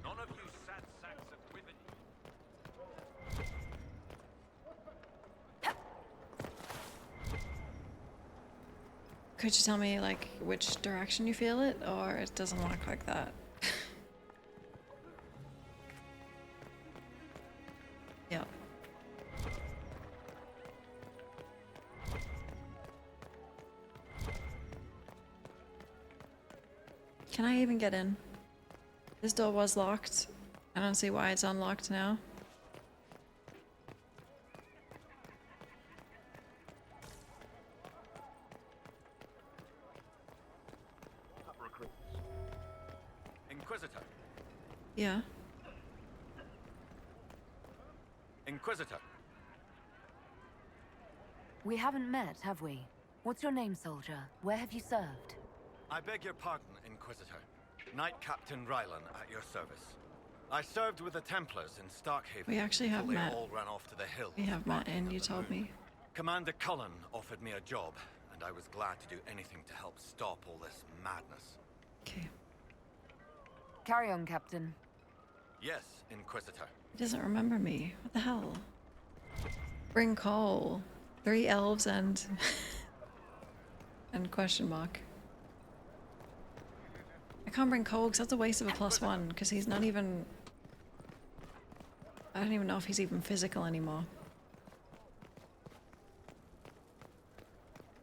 None of you sad sacks of women. Could you tell me, like, which direction you feel it, or it doesn't look like that? Yep. Can I even get in? This door was locked. I don't see why it's unlocked now. Inquisitor. Yeah. Inquisitor. We haven't met, have we? What's your name, soldier? Where have you served? I beg your pardon, Inquisitor. Knight Captain Rylan at your service. I served with the Templars in Starkhaven. We actually have until they met. all ran off to the hills. We have met, barking and at you the told moon. me. Commander Cullen offered me a job, and I was glad to do anything to help stop all this madness. Okay. Carry on, Captain. Yes, Inquisitor. He doesn't remember me. What the hell? Bring coal. 3 elves and... and question mark. I can't bring coal because that's a waste of a +1 because he's not even... I don't even know if he's even physical anymore.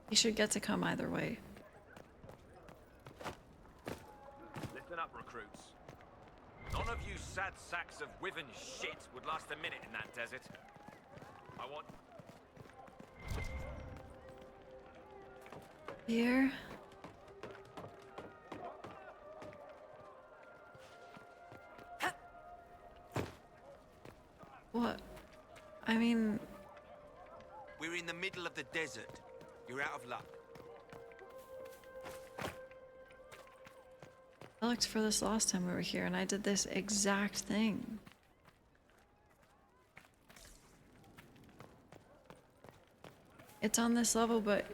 He should get to come either way. Listen up, recruits. None of you sad sacks of Wyvern shit would last a minute in that desert. I want... Here. What? I mean... We're in the middle of the desert. You're out of luck. I looked for this last time we were here and I did this exact thing. It's on this level, but...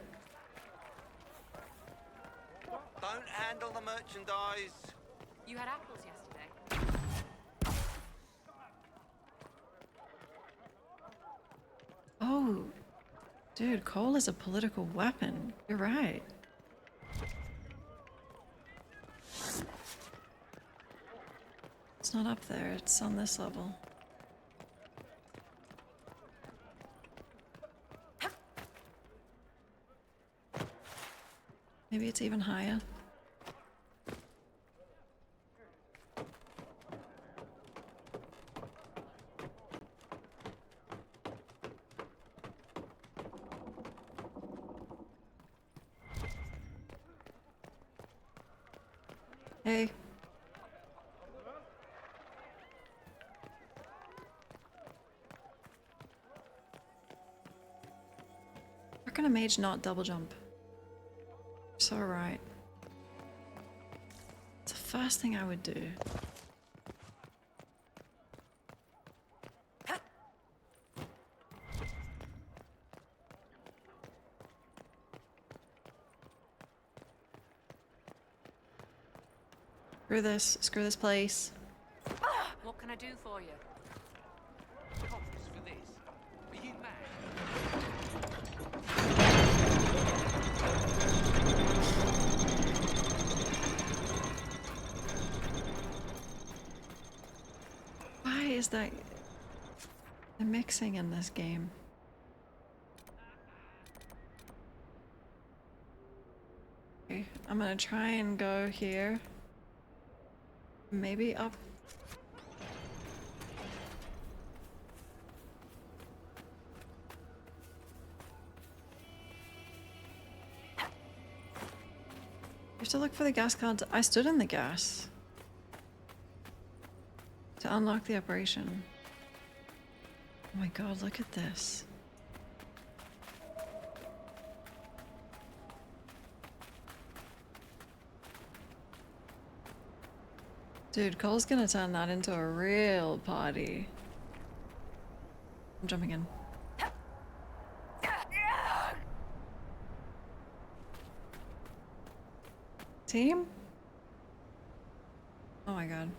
Don't handle the merchandise. You had apples yesterday. Oh, dude, coal is a political weapon. You're right. It's not up there, it's on this level. Maybe it's even higher. Hey. How can a mage not double jump? So right. It's the first thing I would do. Screw this place. What can I do for you? Costs for this. Are you mad? Why is that the mixing in this game? Okay, I'm gonna try and go here. Maybe up. You have to look for the gas cards. I stood in the gas to unlock the operation. Oh my god, look at this. Dude, Cole's gonna turn that into a real party. I'm jumping in. Team? Oh my god.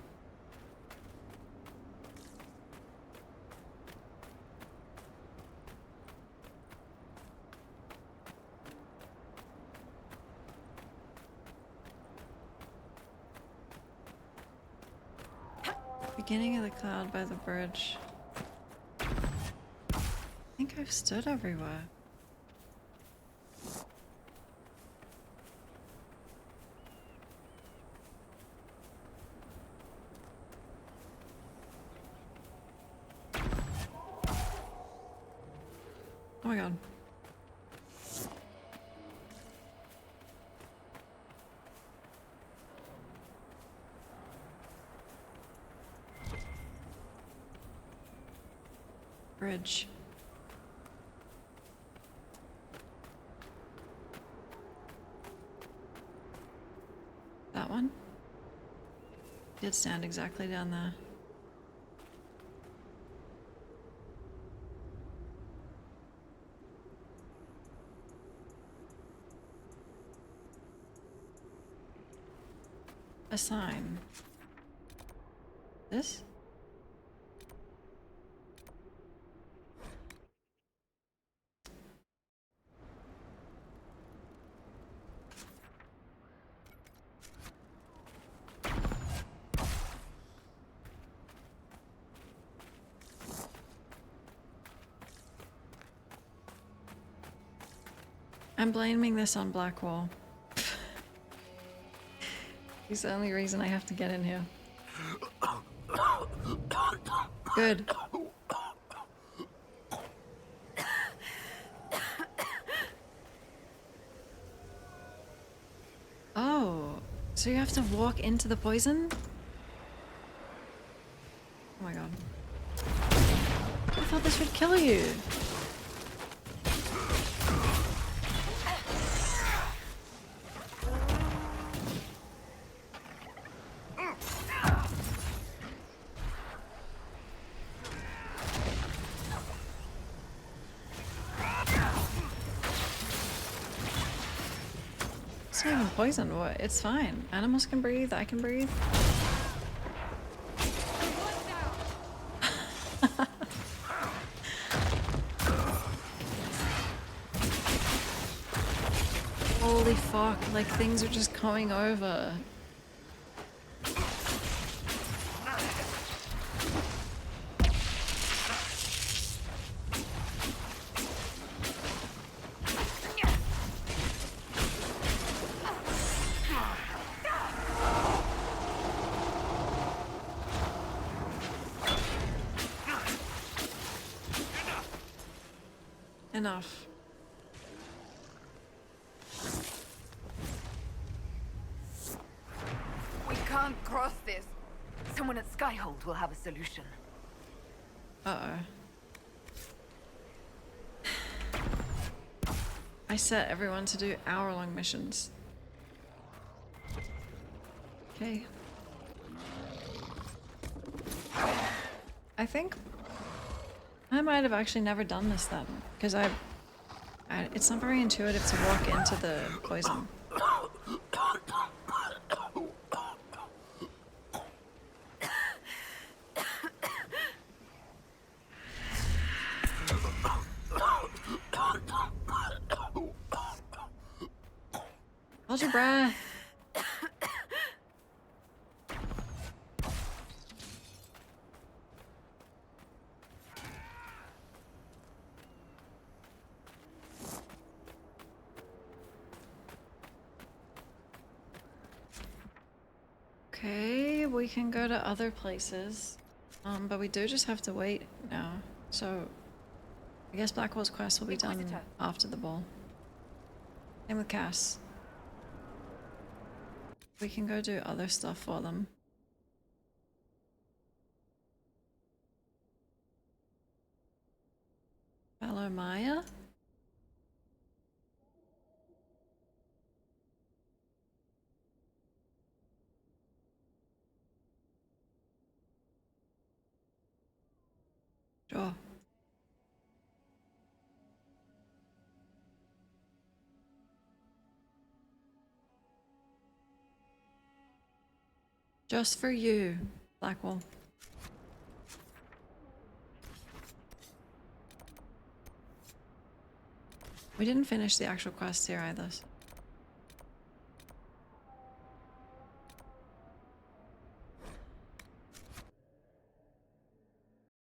Beginning of the cloud by the bridge. I think I've stood everywhere. Oh my god. Bridge. That one? Did stand exactly down there. A sign. This? I'm blaming this on Blackwall. He's the only reason I have to get in here. Good. Oh, so you have to walk into the poison? Oh my god. I thought this would kill you. It's not even poison. What? It's fine. Animals can breathe. I can breathe. Holy fuck, like things are just coming over. Enough. We Skyhold will have a solution. Uh-oh. I set everyone to do hour-long missions. Okay. I think I might have actually never done this then, because it's not very intuitive to walk into the poison. Hold your breath. Okay, we can go to other places, but we do just have to wait now. So, I guess Blackwell's quest will be done after the ball. Same with Cass. We can go do other stuff for them. Hello, Maya. Sure. Just for you, Blackwell. We didn't finish the actual quest here either.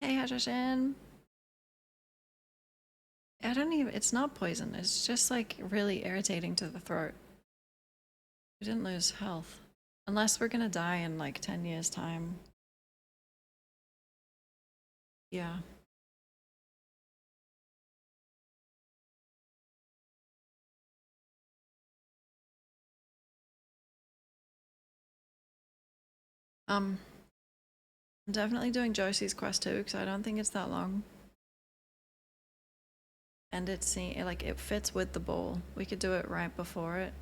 Hey, Hajashin. I don't even, it's not poison, it's just like really irritating to the throat. We didn't lose health. Unless we're gonna die in like 10 years' time. Yeah. I'm definitely doing Josie's quest too, because I don't think it's that long. And it's like it fits with the bowl. We could do it right before it.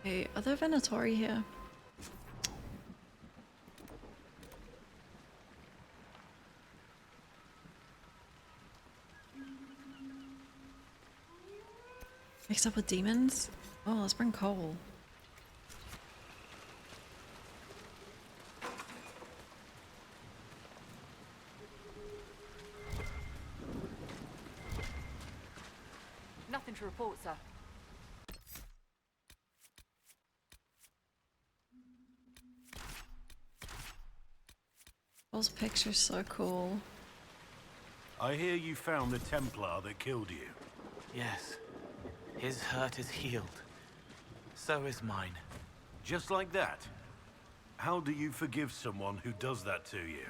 Okay, are there Venatori here? Mixed up with demons? Oh, let's bring coal. Nothing to report, sir. Those pictures so cool. I hear you found the Templar that killed you. Yes. His hurt is healed. So is mine. Just like that? How do you forgive someone who does that to you?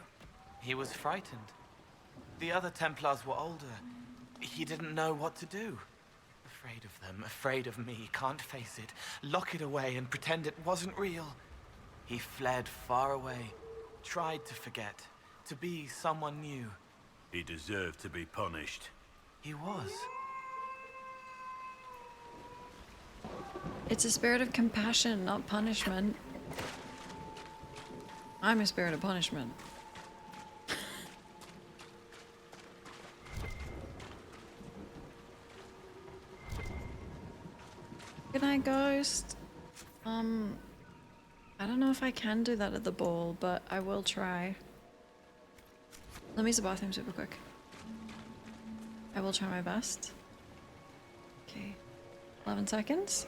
He was frightened. The other Templars were older. He didn't know what to do. Afraid of them, afraid of me, can't face it. Lock it away and pretend it wasn't real. He fled far away, tried to forget, to be someone new. He deserved to be punished. He was. It's a spirit of compassion, not punishment. I'm a spirit of punishment. Good night, Ghost. I don't know if I can do that at the ball, but I will try. Let me use the bathroom super quick. I will try my best. Okay. 11 seconds.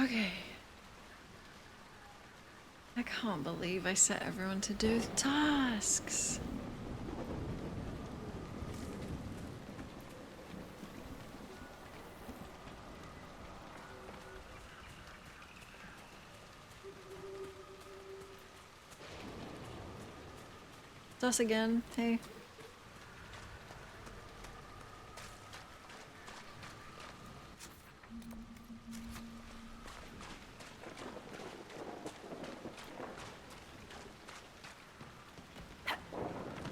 Okay. I can't believe I set everyone to do tasks. It's us again. Hey.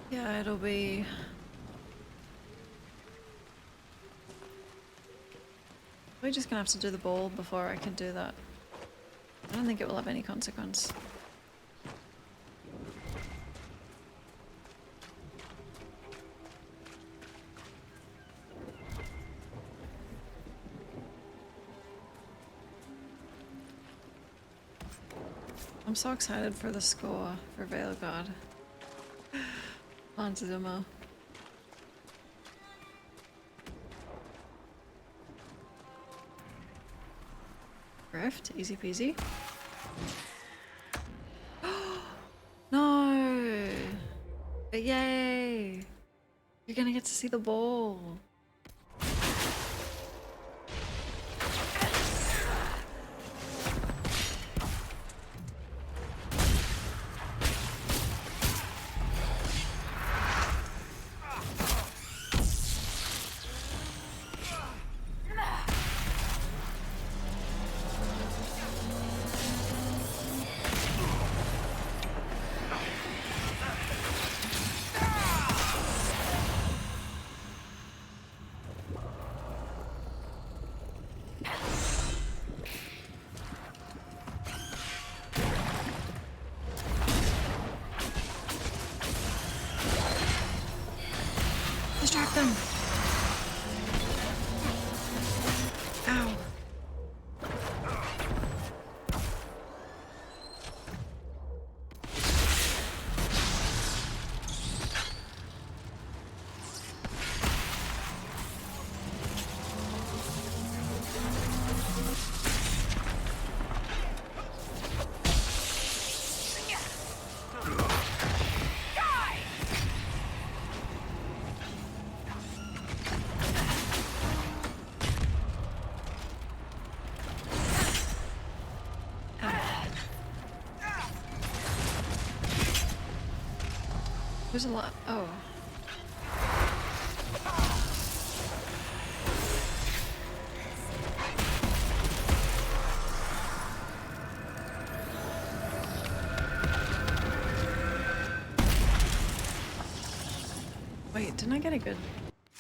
Yeah, it'll be... We're just gonna have to do the ball before I can do that. I don't think it will have any consequence. I'm so excited for the score for Veilguard. Montezuma. Rift, easy peasy. No! But yay! You're gonna get to see the ball. Distract them! Ow. There's a lot. Oh. Wait, didn't I get a good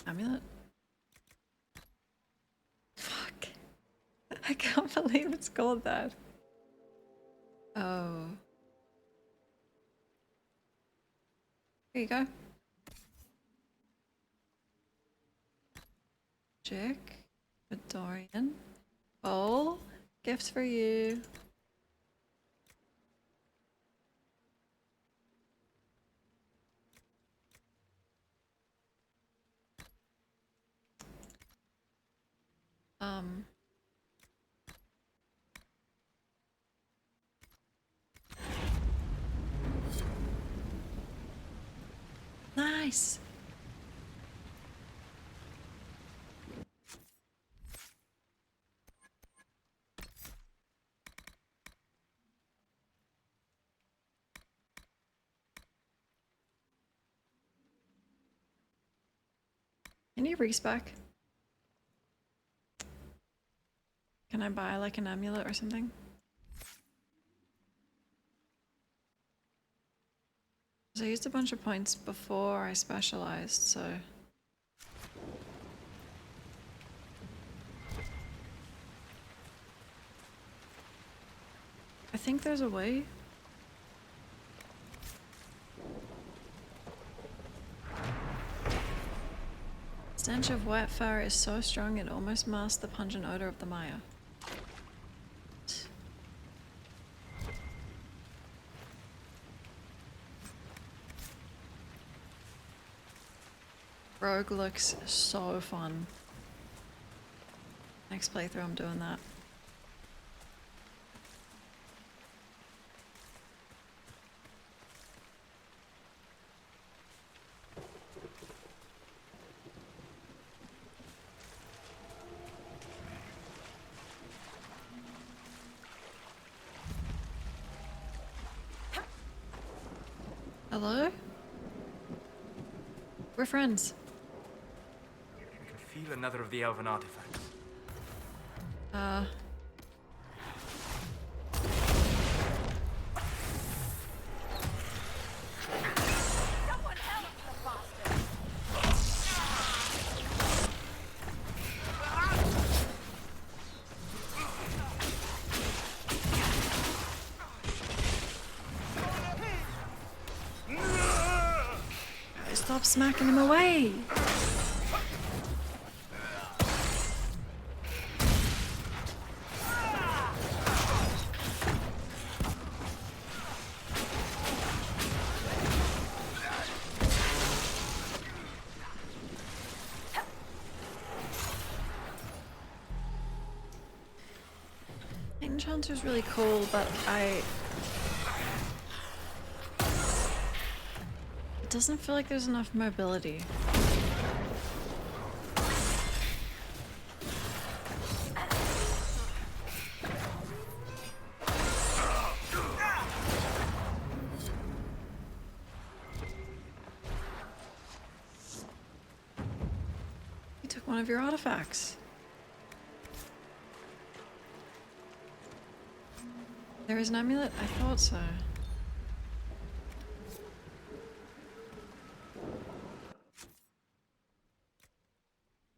amulet? Fuck. I can't believe it's called that. Oh. Here you go. Jack. Dorian. Bowl. Gift for you. Nice. Can you respec? Can I buy like an amulet or something? I used a bunch of points before I specialized, so... I think there's a way. Stench of wet fur is so strong it almost masks the pungent odor of the mire. Rogue looks so fun. Next playthrough I'm doing that. Hello? We're friends. I can feel another of the elven artifacts. Stop smacking him away! Enchanter's really cool, but it doesn't feel like there's enough mobility. He took one of your artifacts. There is an amulet? I thought so.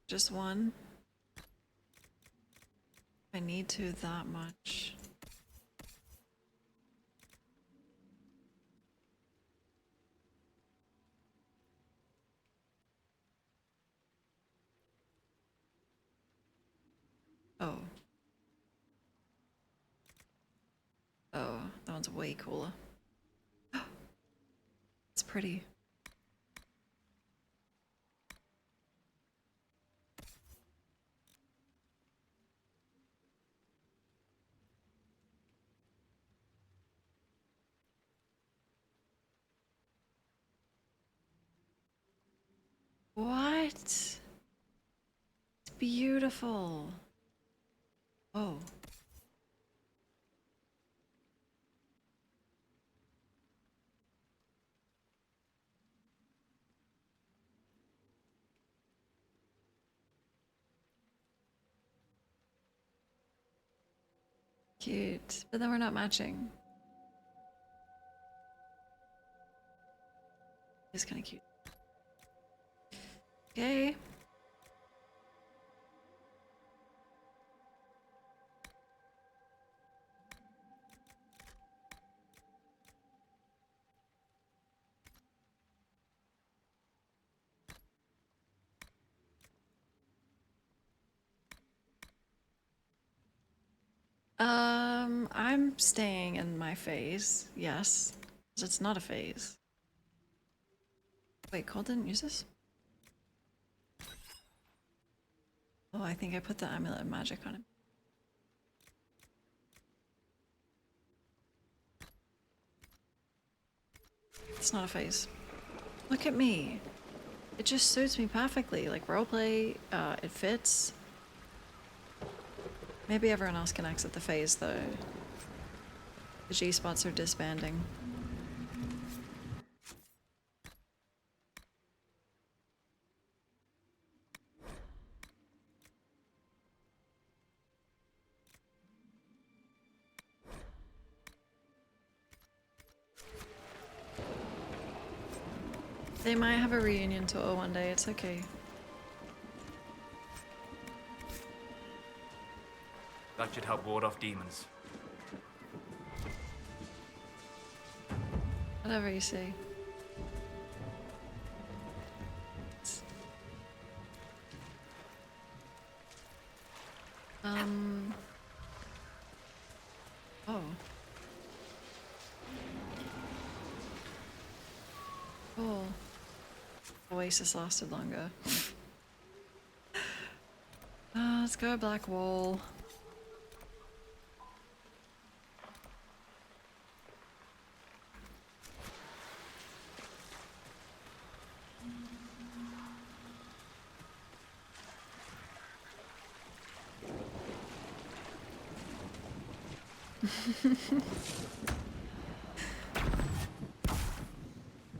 Just one? I need to that much. Oh. Oh, that one's way cooler. It's pretty. What? It's beautiful. Oh. Cute. But then we're not matching. It's kind of cute. Okay. I'm staying in my phase, yes. Because it's not a phase. Wait, Cole didn't use this? Oh, I think I put the amulet of magic on him. It's not a phase. Look at me. It just suits me perfectly. Like roleplay, it fits. Maybe everyone else can exit the phase though. The G-spots are disbanding. They might have a reunion tour one day, it's okay. That should help ward off demons. Whatever you say. Oh. Cool. Oasis lasted longer. Let's go Black Wall.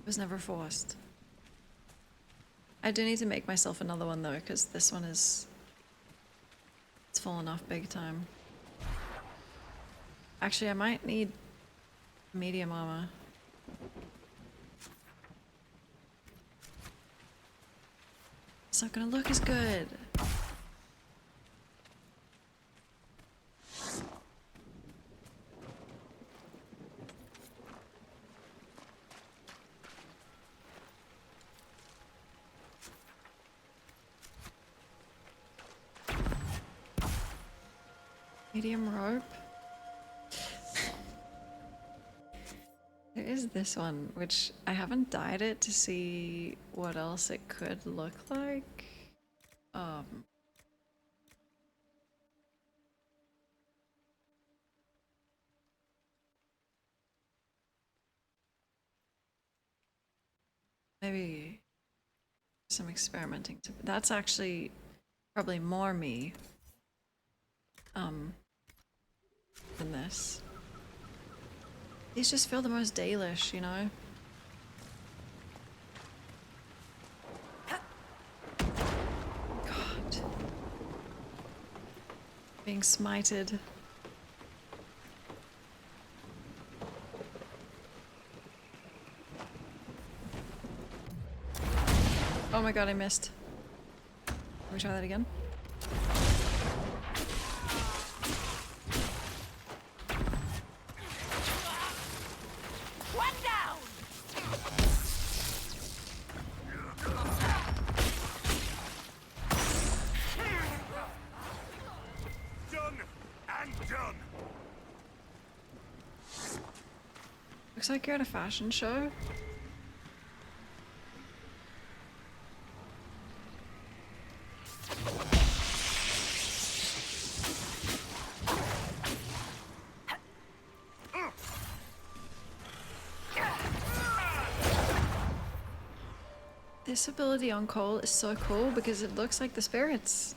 was never forced. I do need to make myself another one though, because this one is... it's fallen off big time. Actually, I might need medium armor. It's not gonna look as good. Medium rope. There is this one, which I haven't dyed it to see what else it could look like. Maybe some experimenting to... That's actually probably more me. Than this. These just feel the most Dalish, you know? God. Being smited. Oh my god, I missed. Can we try that again? Looks like you're at a fashion show. This ability on Cole is so cool because it looks like the spirits.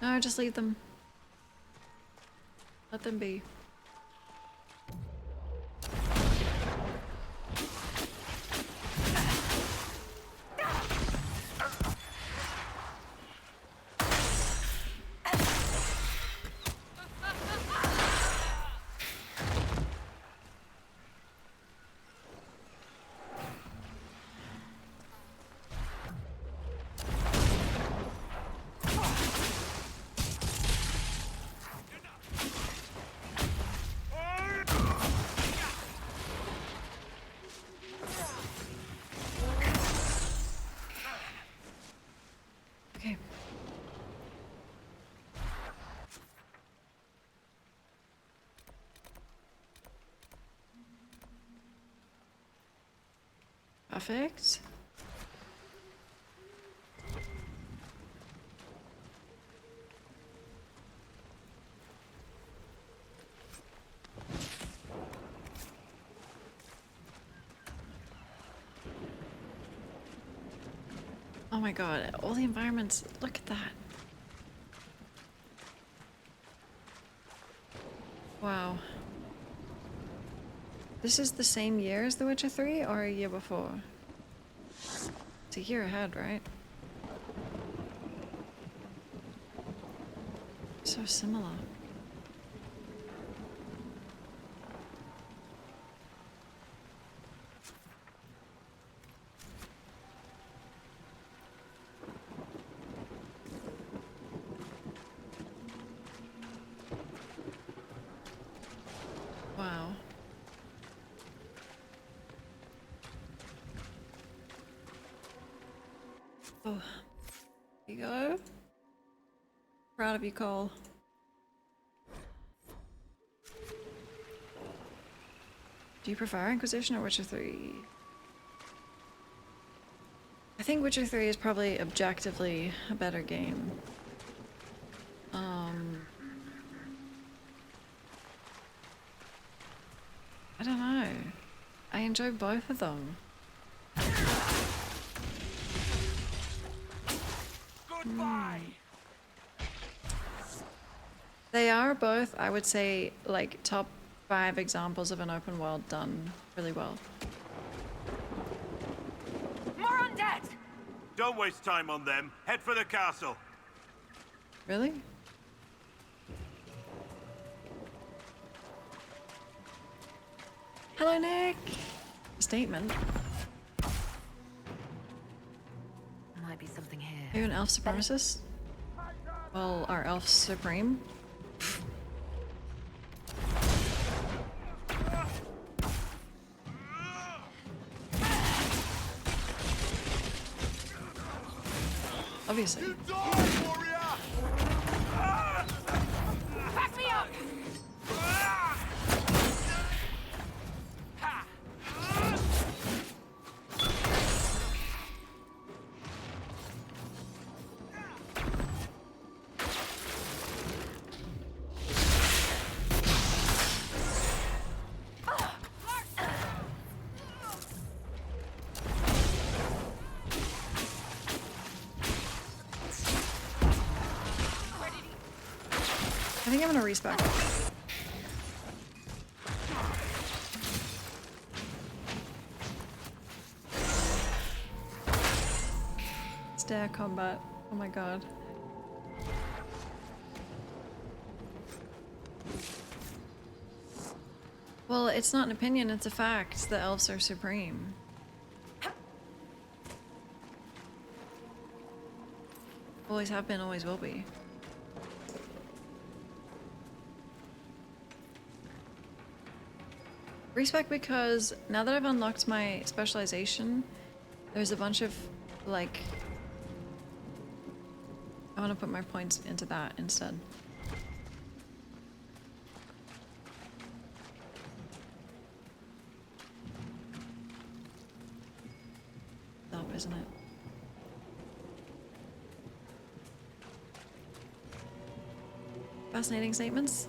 No, just leave them. Let them be. Okay. Perfect. Oh my god, all the environments, look at that. Wow. This is the same year as The Witcher 3 or a year before? It's a year ahead, right? So similar. Wow. Oh, there you go. Proud of you, Cole. Do you prefer Inquisition or Witcher 3? I think Witcher 3 is probably objectively a better game. I don't know. I enjoy both of them. Goodbye. They are both, I would say, like top 5 examples of an open world done really well. More undead! Don't waste time on them. Head for the castle. Really? Hello, Nick! Statement. Might be something here. Are you an elf supremacist? Well, are elves supreme? Obviously. Back me up! I think I'm gonna respec. Stair combat. Oh my god. Well, it's not an opinion, it's a fact. The elves are supreme. Always have been, always will be. Respect because now that I've unlocked my specialization, there's a bunch of, like... I want to put my points into that instead. Stop, isn't it? Fascinating statements.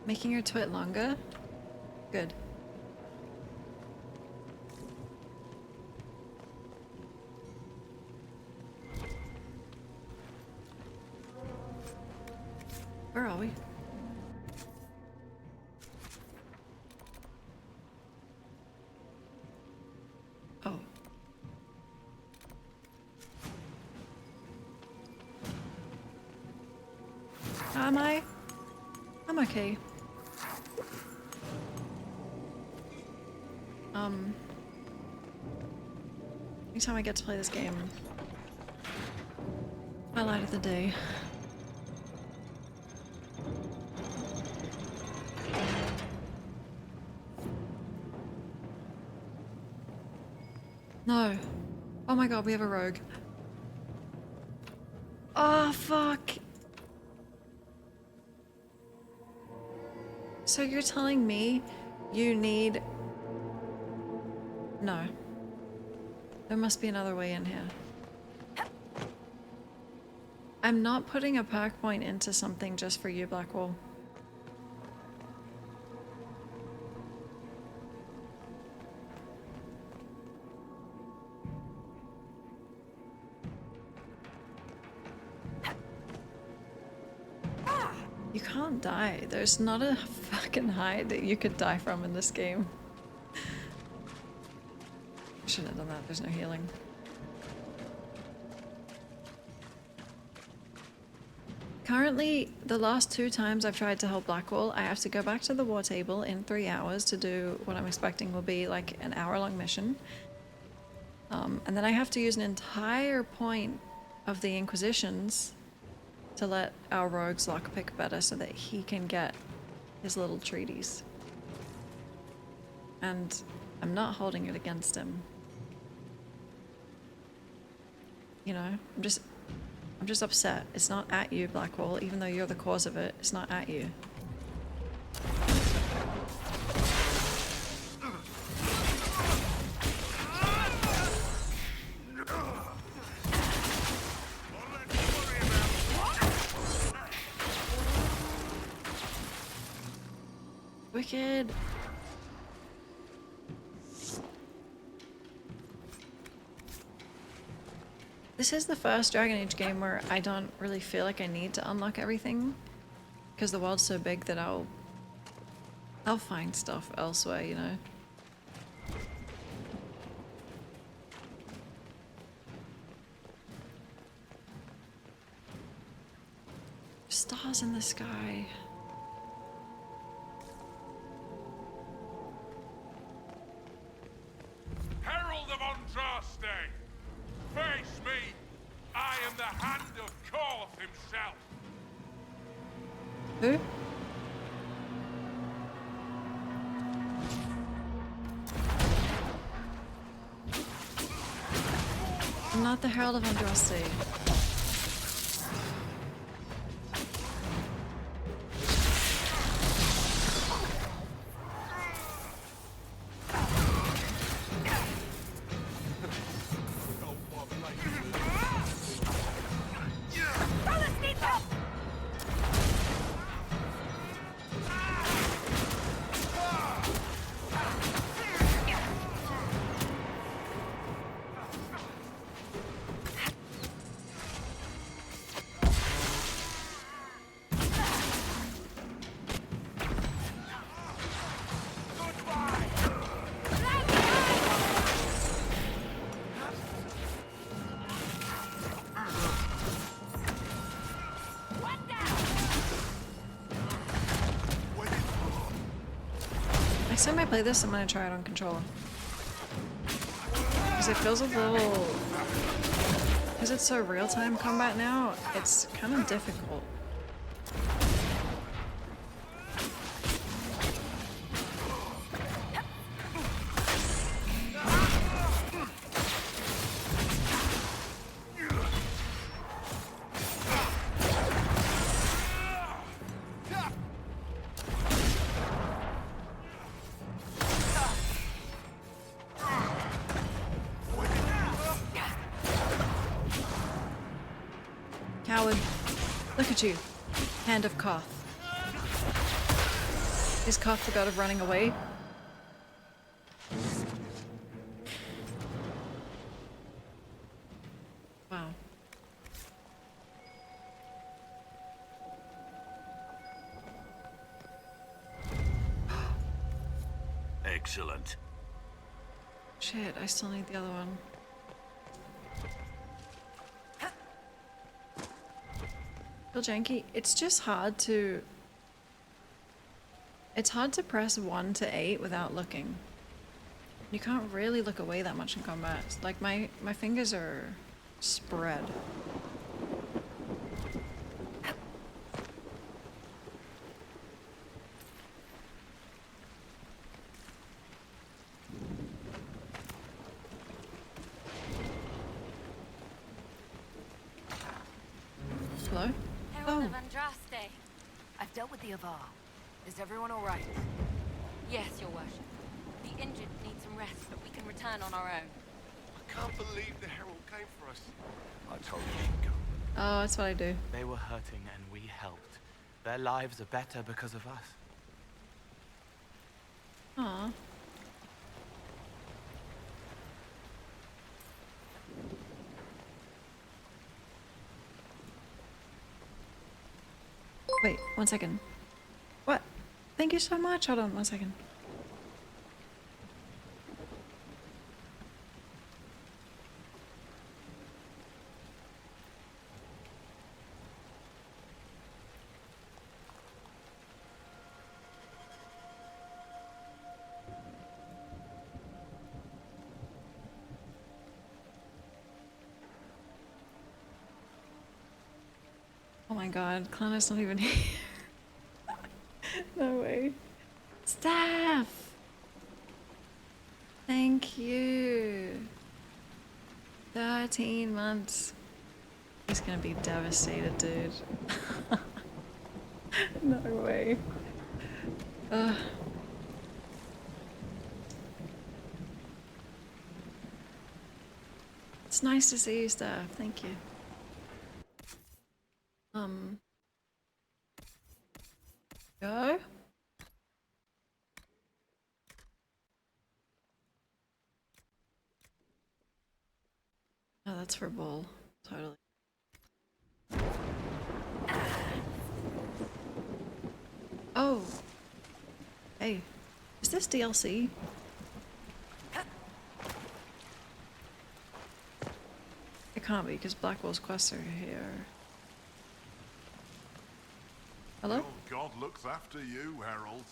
Making your twit longer? Good. Where are we? Oh. Am I? I'm okay. Anytime I get to play this game, highlight of the day. No. Oh my god, we have a rogue. Oh, fuck. So you're telling me you need... No. There must be another way in here. I'm not putting a perk point into something just for you, Blackwall. You can't die. There's not a fucking hide that you could die from in this game. I shouldn't have done that. There's no healing. Currently, the last 2 times I've tried to help Blackwall, I have to go back to the war table in 3 hours to do what I'm expecting will be like an hour-long mission. And then I have to use an entire point of the Inquisitions to let our rogues lockpick better so that he can get his little treaties. And I'm not holding it against him. You know, I'm just upset. It's not at you, Blackwall, even though you're the cause of it. It's not at you. Wicked. This is the first Dragon Age game where I don't really feel like I need to unlock everything, because the world's so big that I'll find stuff elsewhere, you know. Stars in the sky. Herald of Andraste! Face me! I am the Hand of Korth himself! Who? I'm not the Herald of Andraste. Next time I play this, I'm gonna try it on controller. Because it feels a little... Because it's so real-time combat now, it's kind of difficult. Coward. Look at you. Hand of Koth. Is Koth the god of running away? Wow. Excellent. Shit, I still need the other one. Feel janky. It's just hard to... It's hard to press 1 to 8 without looking. You can't really look away that much in combat. Like my fingers are spread. Hello? Herald of Andraste. I've dealt with the Avar. Is everyone all right? Yes, your worship. The injured need some rest, but we can return on our own. I can't believe the Herald came for us. I told you she'd come. Oh, that's what I do. They were hurting and we helped. Their lives are better because of us. Aw. Wait, 1 second. What? Thank you so much. Hold on 1 second. Oh my god, Clana's not even here. No way. Staff! Thank you. 13 months. He's gonna be devastated, dude. No way. It's nice to see you, Staff. Thank you. Go. Oh, that's for Bull. Totally. Oh. Hey. Is this DLC? It can't be because Blackwell's quests are here. Hello? Your god looks after you, Herald.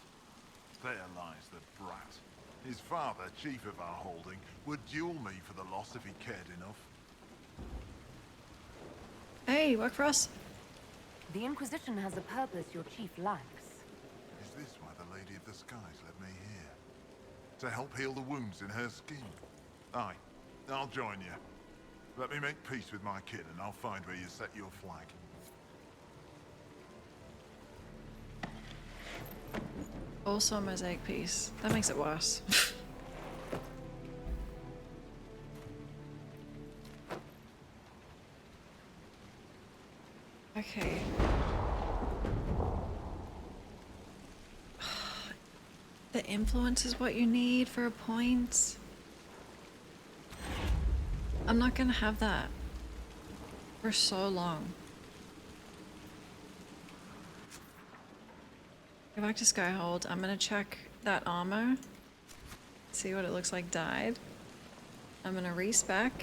There lies the brat. His father, chief of our holding, would duel me for the loss if he cared enough. Hey, work for us. The Inquisition has a purpose your chief lacks. Is this why the Lady of the Skies led me here? To help heal the wounds in her skin? Aye, I'll join you. Let me make peace with my kin and I'll find where you set your flag. Also a mosaic piece. That makes it worse. Okay. The influence is what you need for a point. I'm not gonna have that for so long. Go back to Skyhold. I'm gonna check that armor. See what it looks like dyed. I'm gonna respec.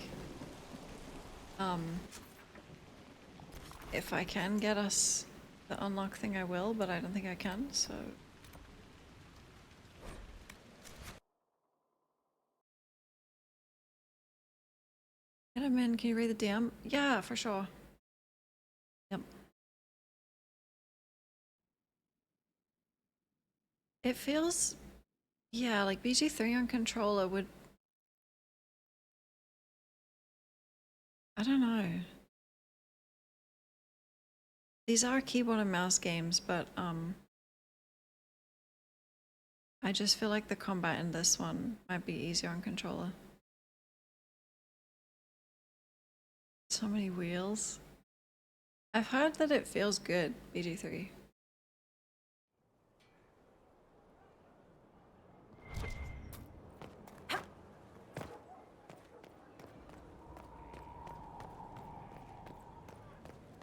If I can get us the unlock thing, I will, but I don't think I can, so. Get him in. Can you read the DM? Yeah, for sure. Yep. It feels, yeah, like BG3 on controller would, I don't know. These are keyboard and mouse games, but I just feel like the combat in this one might be easier on controller. So many wheels. I've heard that it feels good, BG3.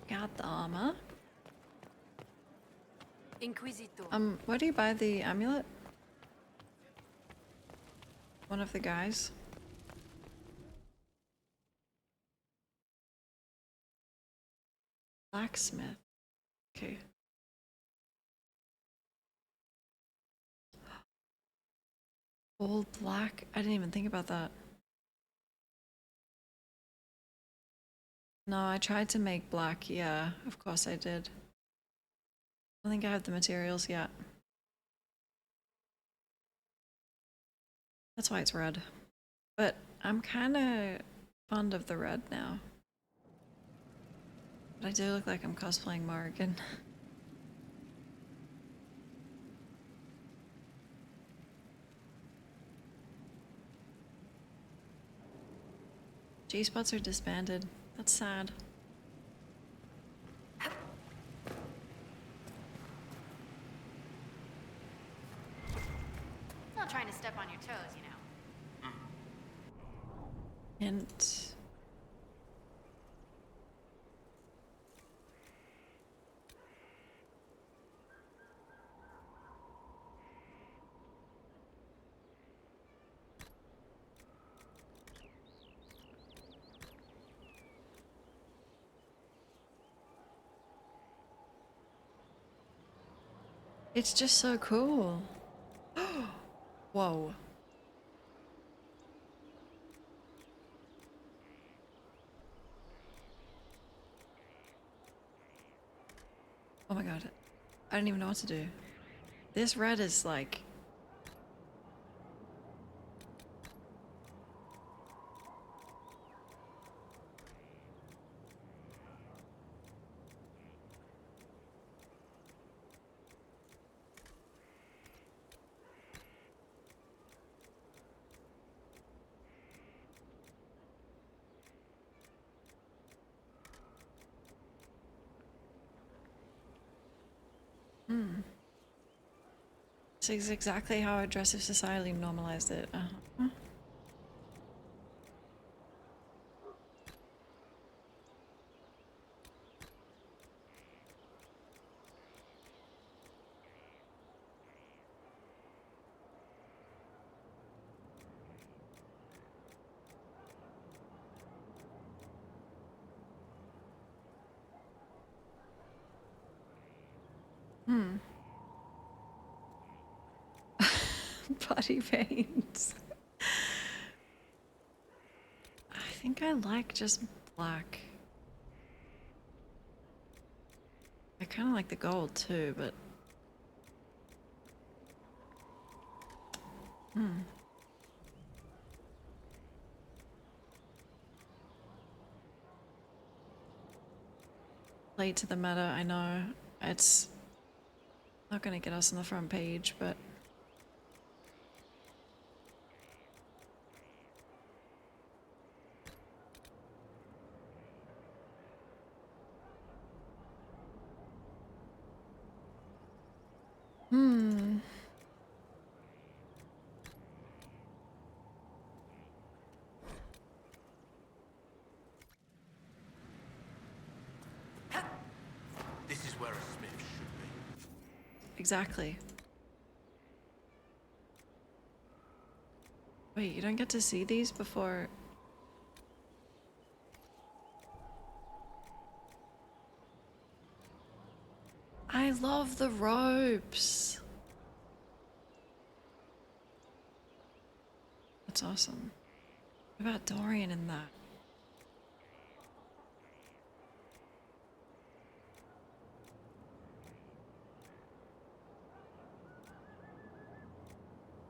Got the armor. Inquisitor. Where do you buy the amulet? One of the guys. Blacksmith. Okay. All black? I didn't even think about that. No, I tried to make black, yeah, of course I did. I don't think I have the materials yet. That's why it's red. But I'm kinda fond of the red now. But I do look like I'm cosplaying Morrigan. G-spots are disbanded. That's sad. Not trying to step on your toes, you know. Hint. It's just so cool. Whoa. Oh my god. I don't even know what to do. This red is like... This is exactly how aggressive society normalized it. Body paint. I think I like just black. I kind of like the gold too, but late to the meta, I know. It's not gonna get us on the front page, but This is where a smith should be. exactly. Wait, you don't get to see these before? I love the ropes. That's awesome. What about Dorian in that?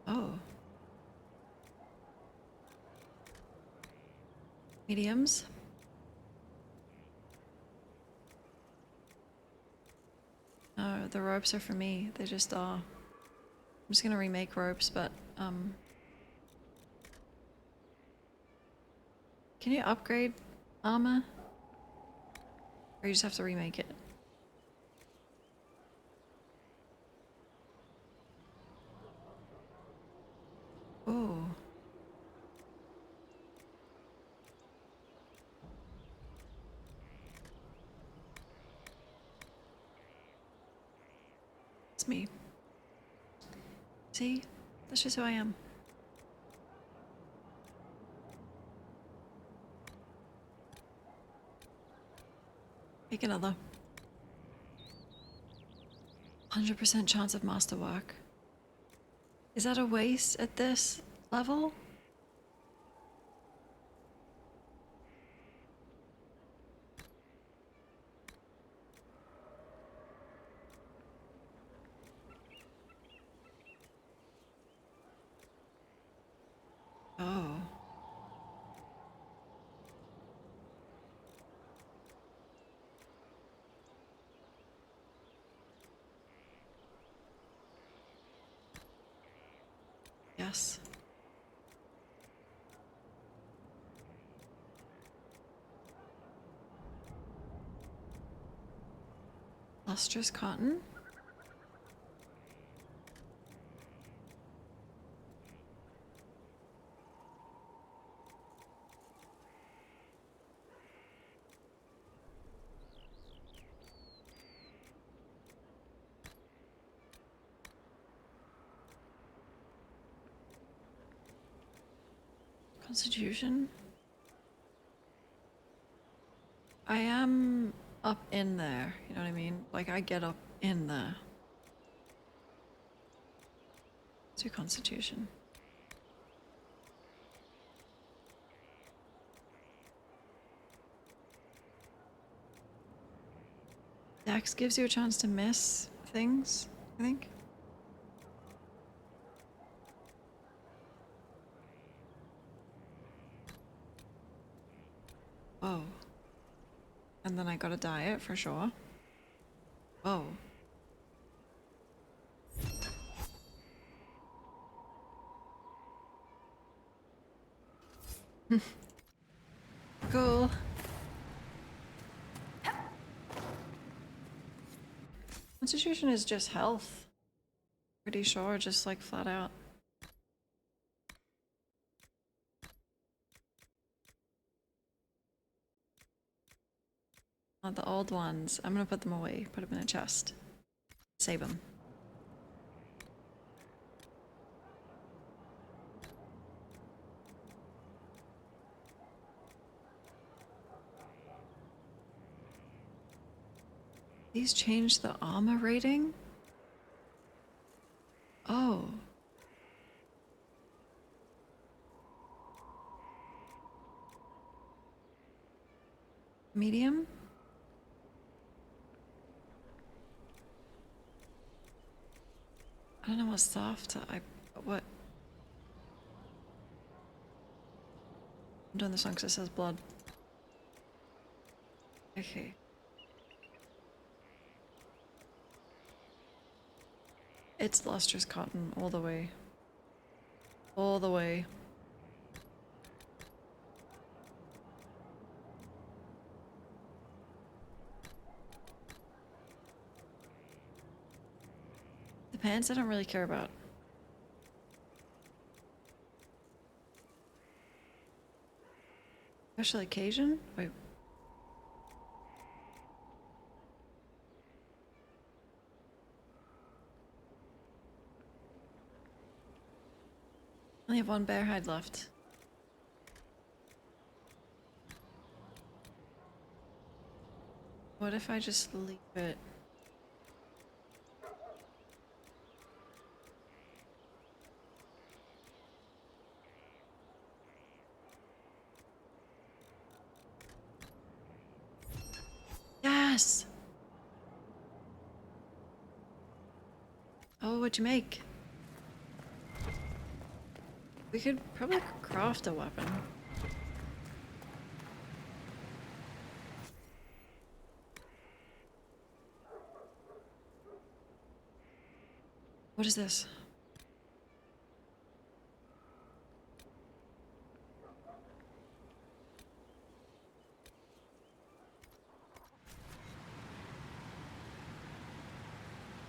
Oh. Mediums? No, the ropes are for me. They just are. I'm just gonna remake ropes, but can you upgrade armor? Or you just have to remake it? Oh. It's me. See? That's just who I am. Make another. 100% chance of masterwork. Is that a waste at this level? Oh. Yes. Lustrous cotton? Constitution? I am up in there, you know what I mean? Like, I get up in there. Let's do Constitution. Dex gives you a chance to miss things, I think. Whoa. And then I got a diet for sure. Whoa. Cool. Constitution is just health. Pretty sure, just like flat out. Not the old ones. I'm gonna put them away. Put them in a chest. Save them. These change the armor rating? Medium? I don't know what's soft. What? I'm doing this one because it says blood. Okay. It's lustrous cotton all the way. All the way. The pants I don't really care about. Special occasion? Wait. I only have one bear hide left. What if I just leave it? Yes! Oh, what'd you make? We could probably craft a weapon. What is this?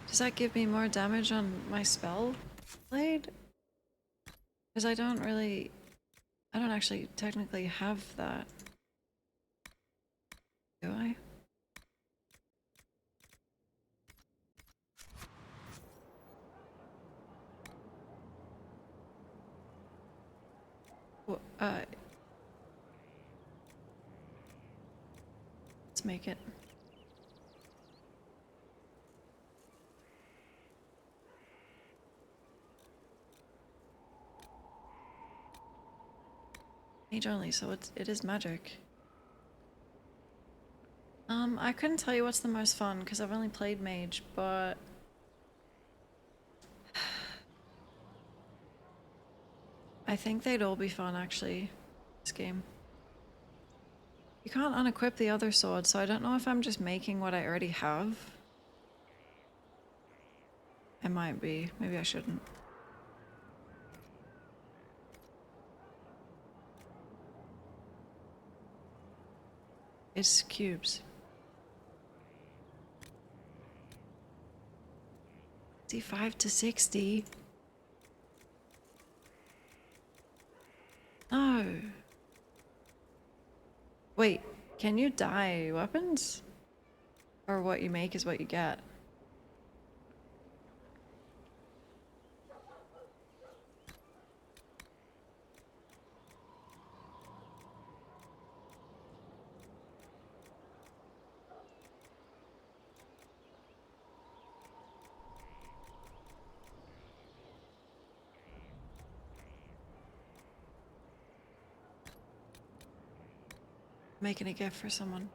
Does that give me more damage on my spell blade? Because I don't actually technically have that. Do I? Well, let's make it. Mage only, so it is magic. I couldn't tell you what's the most fun because I've only played mage, but I think they'd all be fun actually. This game. You can't unequip the other sword, so I don't know if I'm just making what I already have. I might be. Maybe I shouldn't. It's cubes. See, 5 to 60. No. Wait, can you dye weapons? Or what you make is what you get? Making a gift for someone.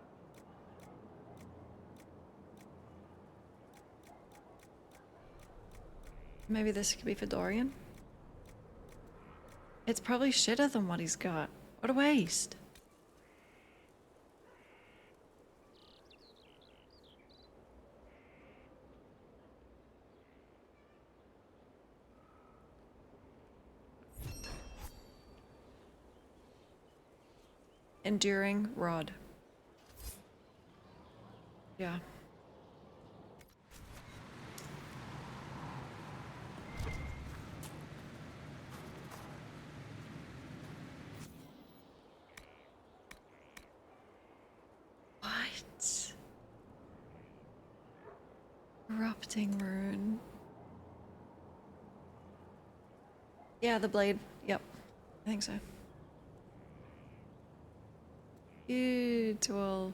Maybe this could be for Dorian? It's probably shitter than what he's got. What a waste. Enduring rod. Yeah. What? Erupting rune. Yeah, the blade. Yep. I think so. Beautiful.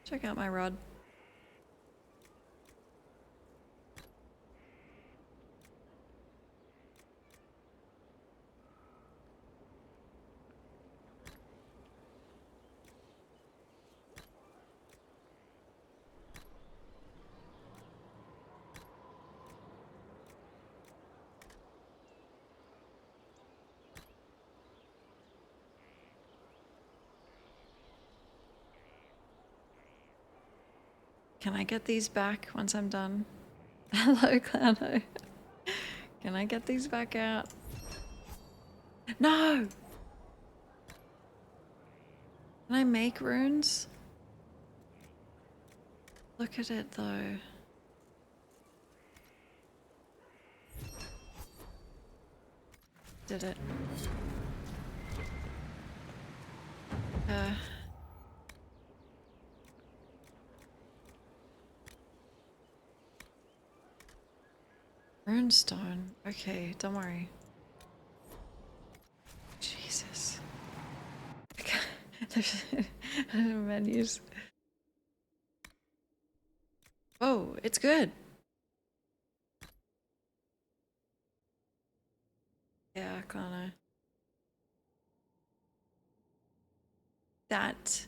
Check out my rod. Can I get these back once I'm done? Hello, Clano. Can I get these back out? No! Can I make runes? Look at it though. Did it. Runestone. Okay, don't worry. Jesus. There's menus. Oh, it's good. Yeah, Connor. That.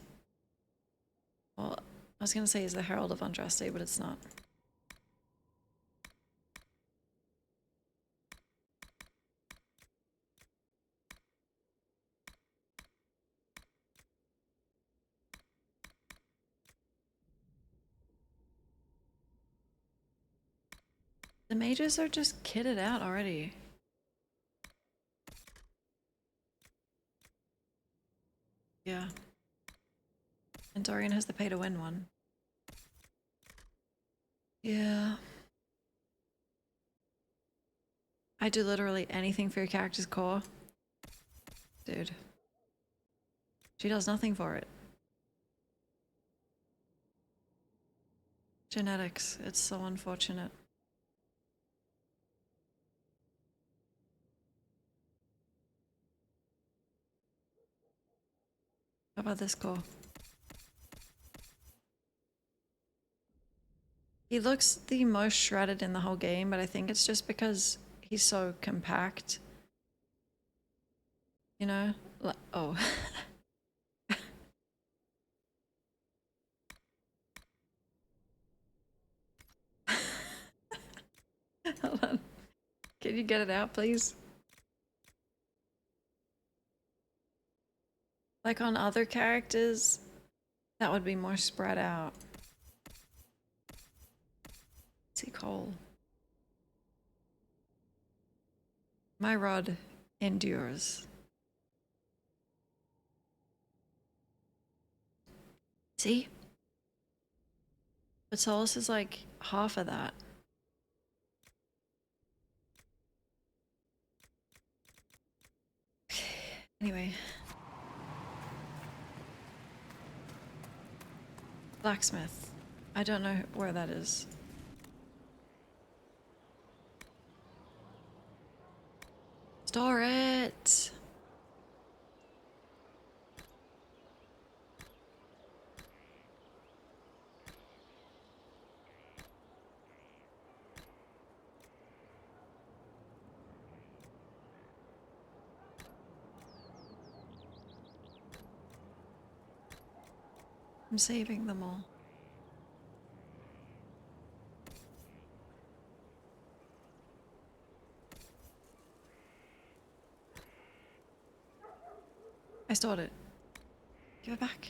Well, I was gonna say is the Herald of Andraste, but it's not. The mages are just kitted out already. Yeah. And Dorian has the pay to win one. Yeah. I do literally anything for your character's core. Dude. She does nothing for it. Genetics. It's so unfortunate. How about this core? He looks the most shredded in the whole game, but I think it's just because he's so compact. You know? Oh. Hold on. Can you get it out, please? Like on other characters, that would be more spread out. See, Cole. My rod endures. See? But Solus is like half of that. Anyway. Blacksmith. I don't know where that is. Store it! I'm saving them all. I stored it. Give it back.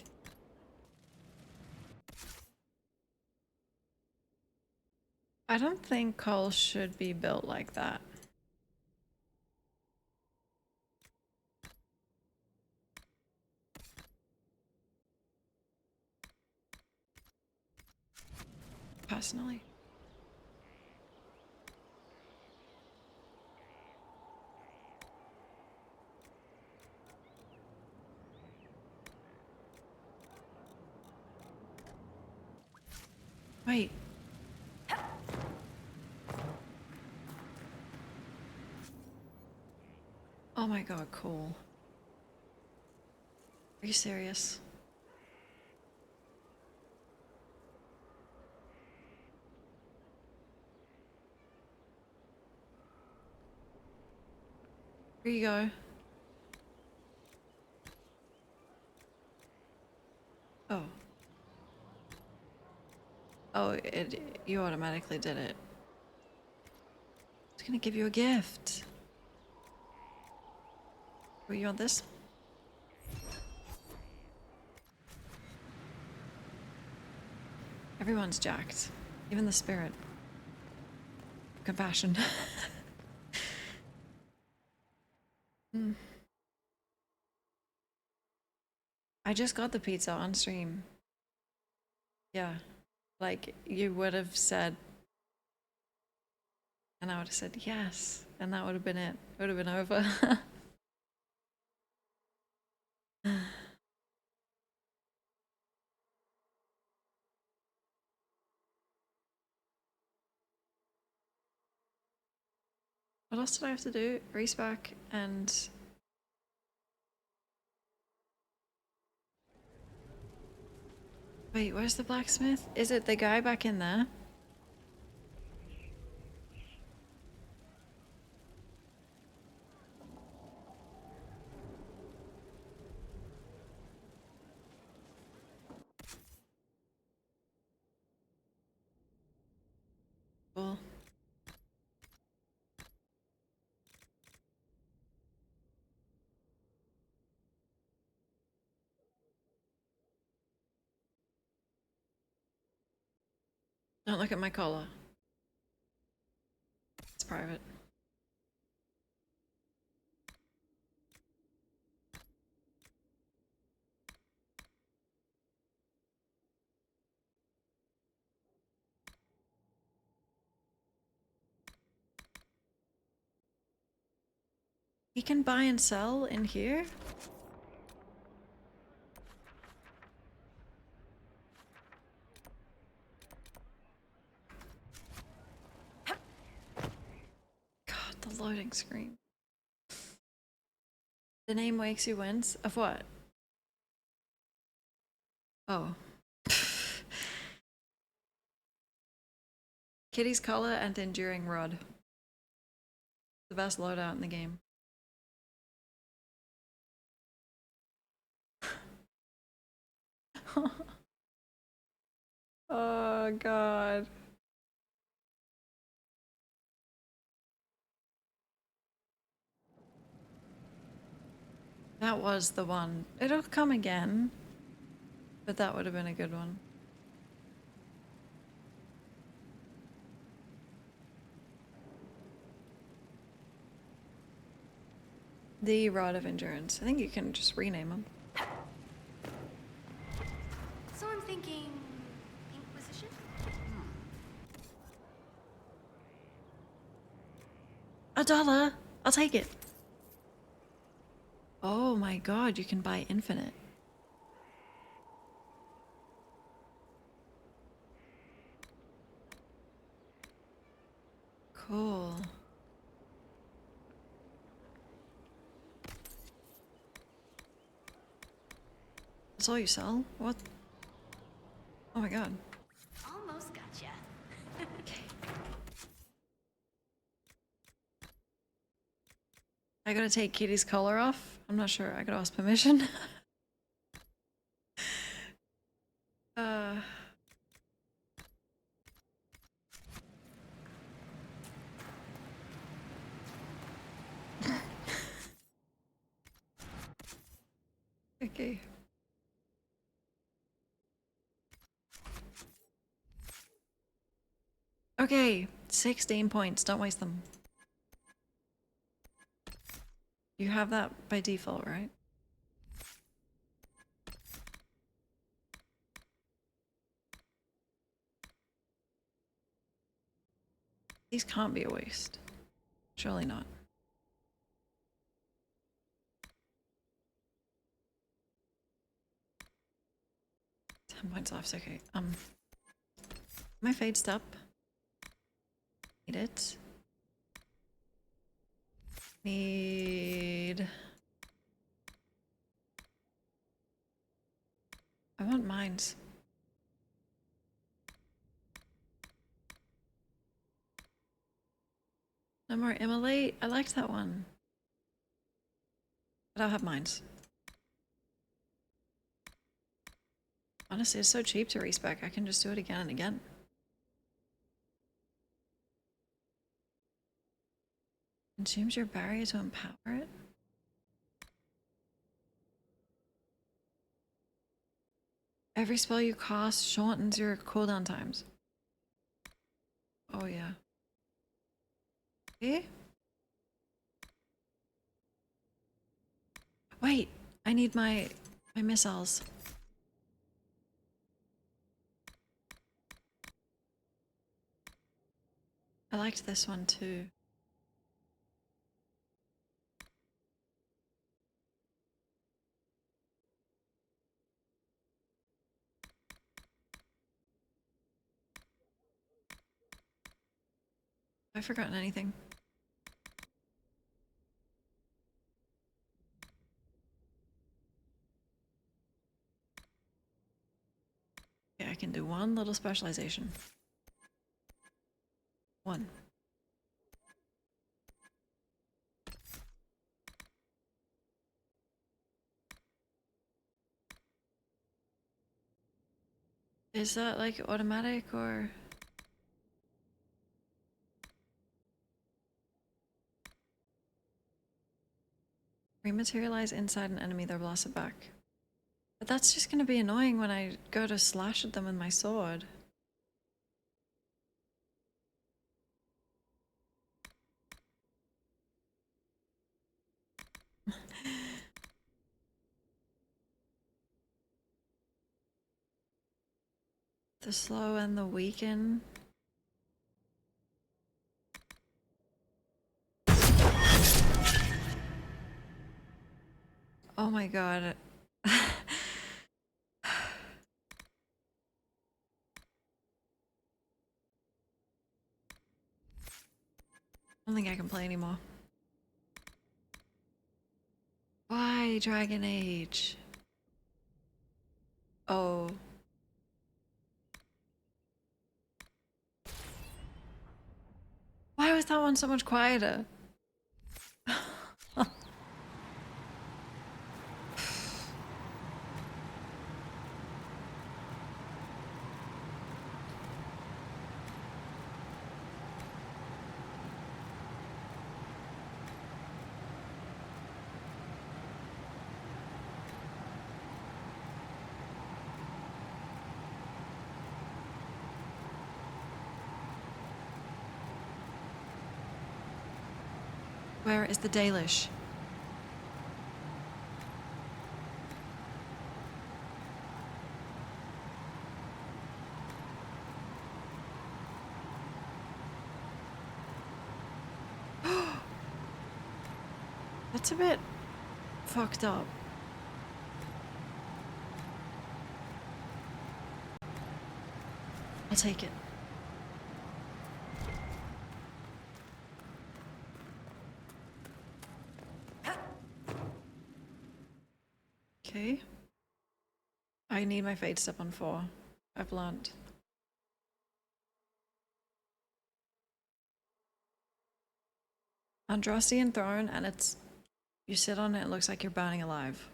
I don't think Cole should be built like that. Personally. Wait. Oh my god, cool. Are you serious? Here you go. Oh. Oh, you automatically did it. It's gonna give you a gift. Oh, you want this? Everyone's jacked. Even the spirit. Compassion. I just got the pizza on stream. Yeah. Like, you would have said, and I would have said yes, and that would have been it. It would have been over. What else did I have to do? Race back and... Wait, where's the blacksmith? Is it the guy back in there? Cool. Don't look at my collar. It's private. He can buy and sell in here? God, the loading screen. The name makes you wince? Of what? Oh. Kitty's collar and enduring rod. The best loadout in the game. Oh god. That was the one. It'll come again. But that would have been a good one. The Rod of Endurance. I think you can just rename them. So I'm thinking... Inquisition? $1! I'll take it. Oh my god, you can buy infinite. Cool. That's all you sell? What? Oh my god. Almost gotcha. Okay. I gotta take Kitty's collar off? I'm not sure. I gotta ask permission. Okay. Okay, 16 points. Don't waste them. You have that by default, right? These can't be a waste. Surely not. Points off, so okay. My fade stop. Need it. Need... I want mines. No more immolate. I liked that one. But I'll have mines. Honestly, it's so cheap to respec. I can just do it again and again. Consumes your barrier to empower it? Every spell you cast shortens your cooldown times. Oh yeah. Eh? Wait, I need my missiles. I liked this one too. Have I forgotten anything? Yeah, I can do one little specialization. One. Is that like automatic or? Rematerialize inside an enemy, they're blasted back. But that's just gonna be annoying when I go to slash at them with my sword. The slow and the weaken. Oh my god. I don't think I can play anymore. Why Dragon Age? Oh. Why was that one so much quieter? Where is the Dalish? That's a bit fucked up. I'll take it. Okay. I need my fade step on 4. I've learned. Androstian throne, and it's... You sit on it, it looks like you're burning alive.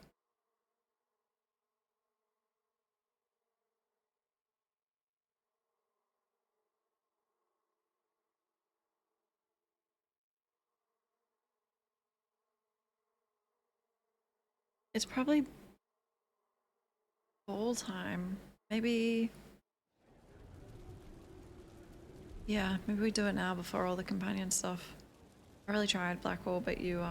It's probably... full time. Maybe... Yeah, maybe we do it now before all the companion stuff. I really tried Blackwall, but you,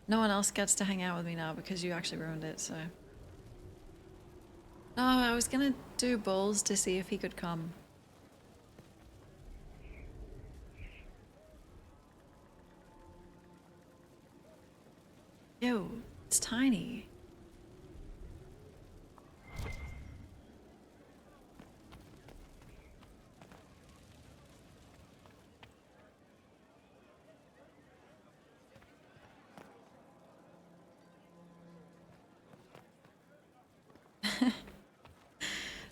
no one else gets to hang out with me now because you actually ruined it, so... No, I was gonna do Bulls to see if he could come. Ew, it's tiny.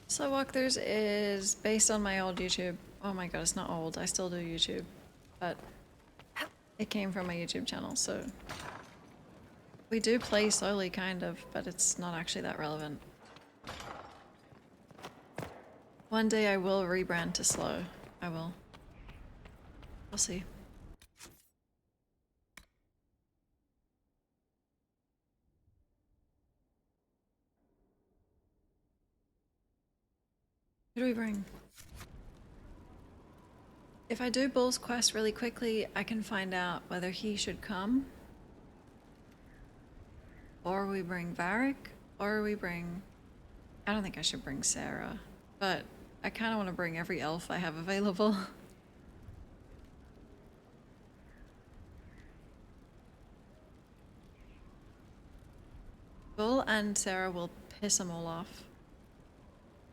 So Walkthroughs is based on my old YouTube. Oh my god, it's not old. I still do YouTube. But it came from my YouTube channel, so... We do play slowly, kind of, but it's not actually that relevant. One day I will rebrand to slow. I will. We'll see. Who do we bring? If I do Bull's quest really quickly, I can find out whether he should come. Or we bring Varric, or we bring... I don't think I should bring Sarah, but I kind of want to bring every elf I have available. Bull and Sarah will piss them all off,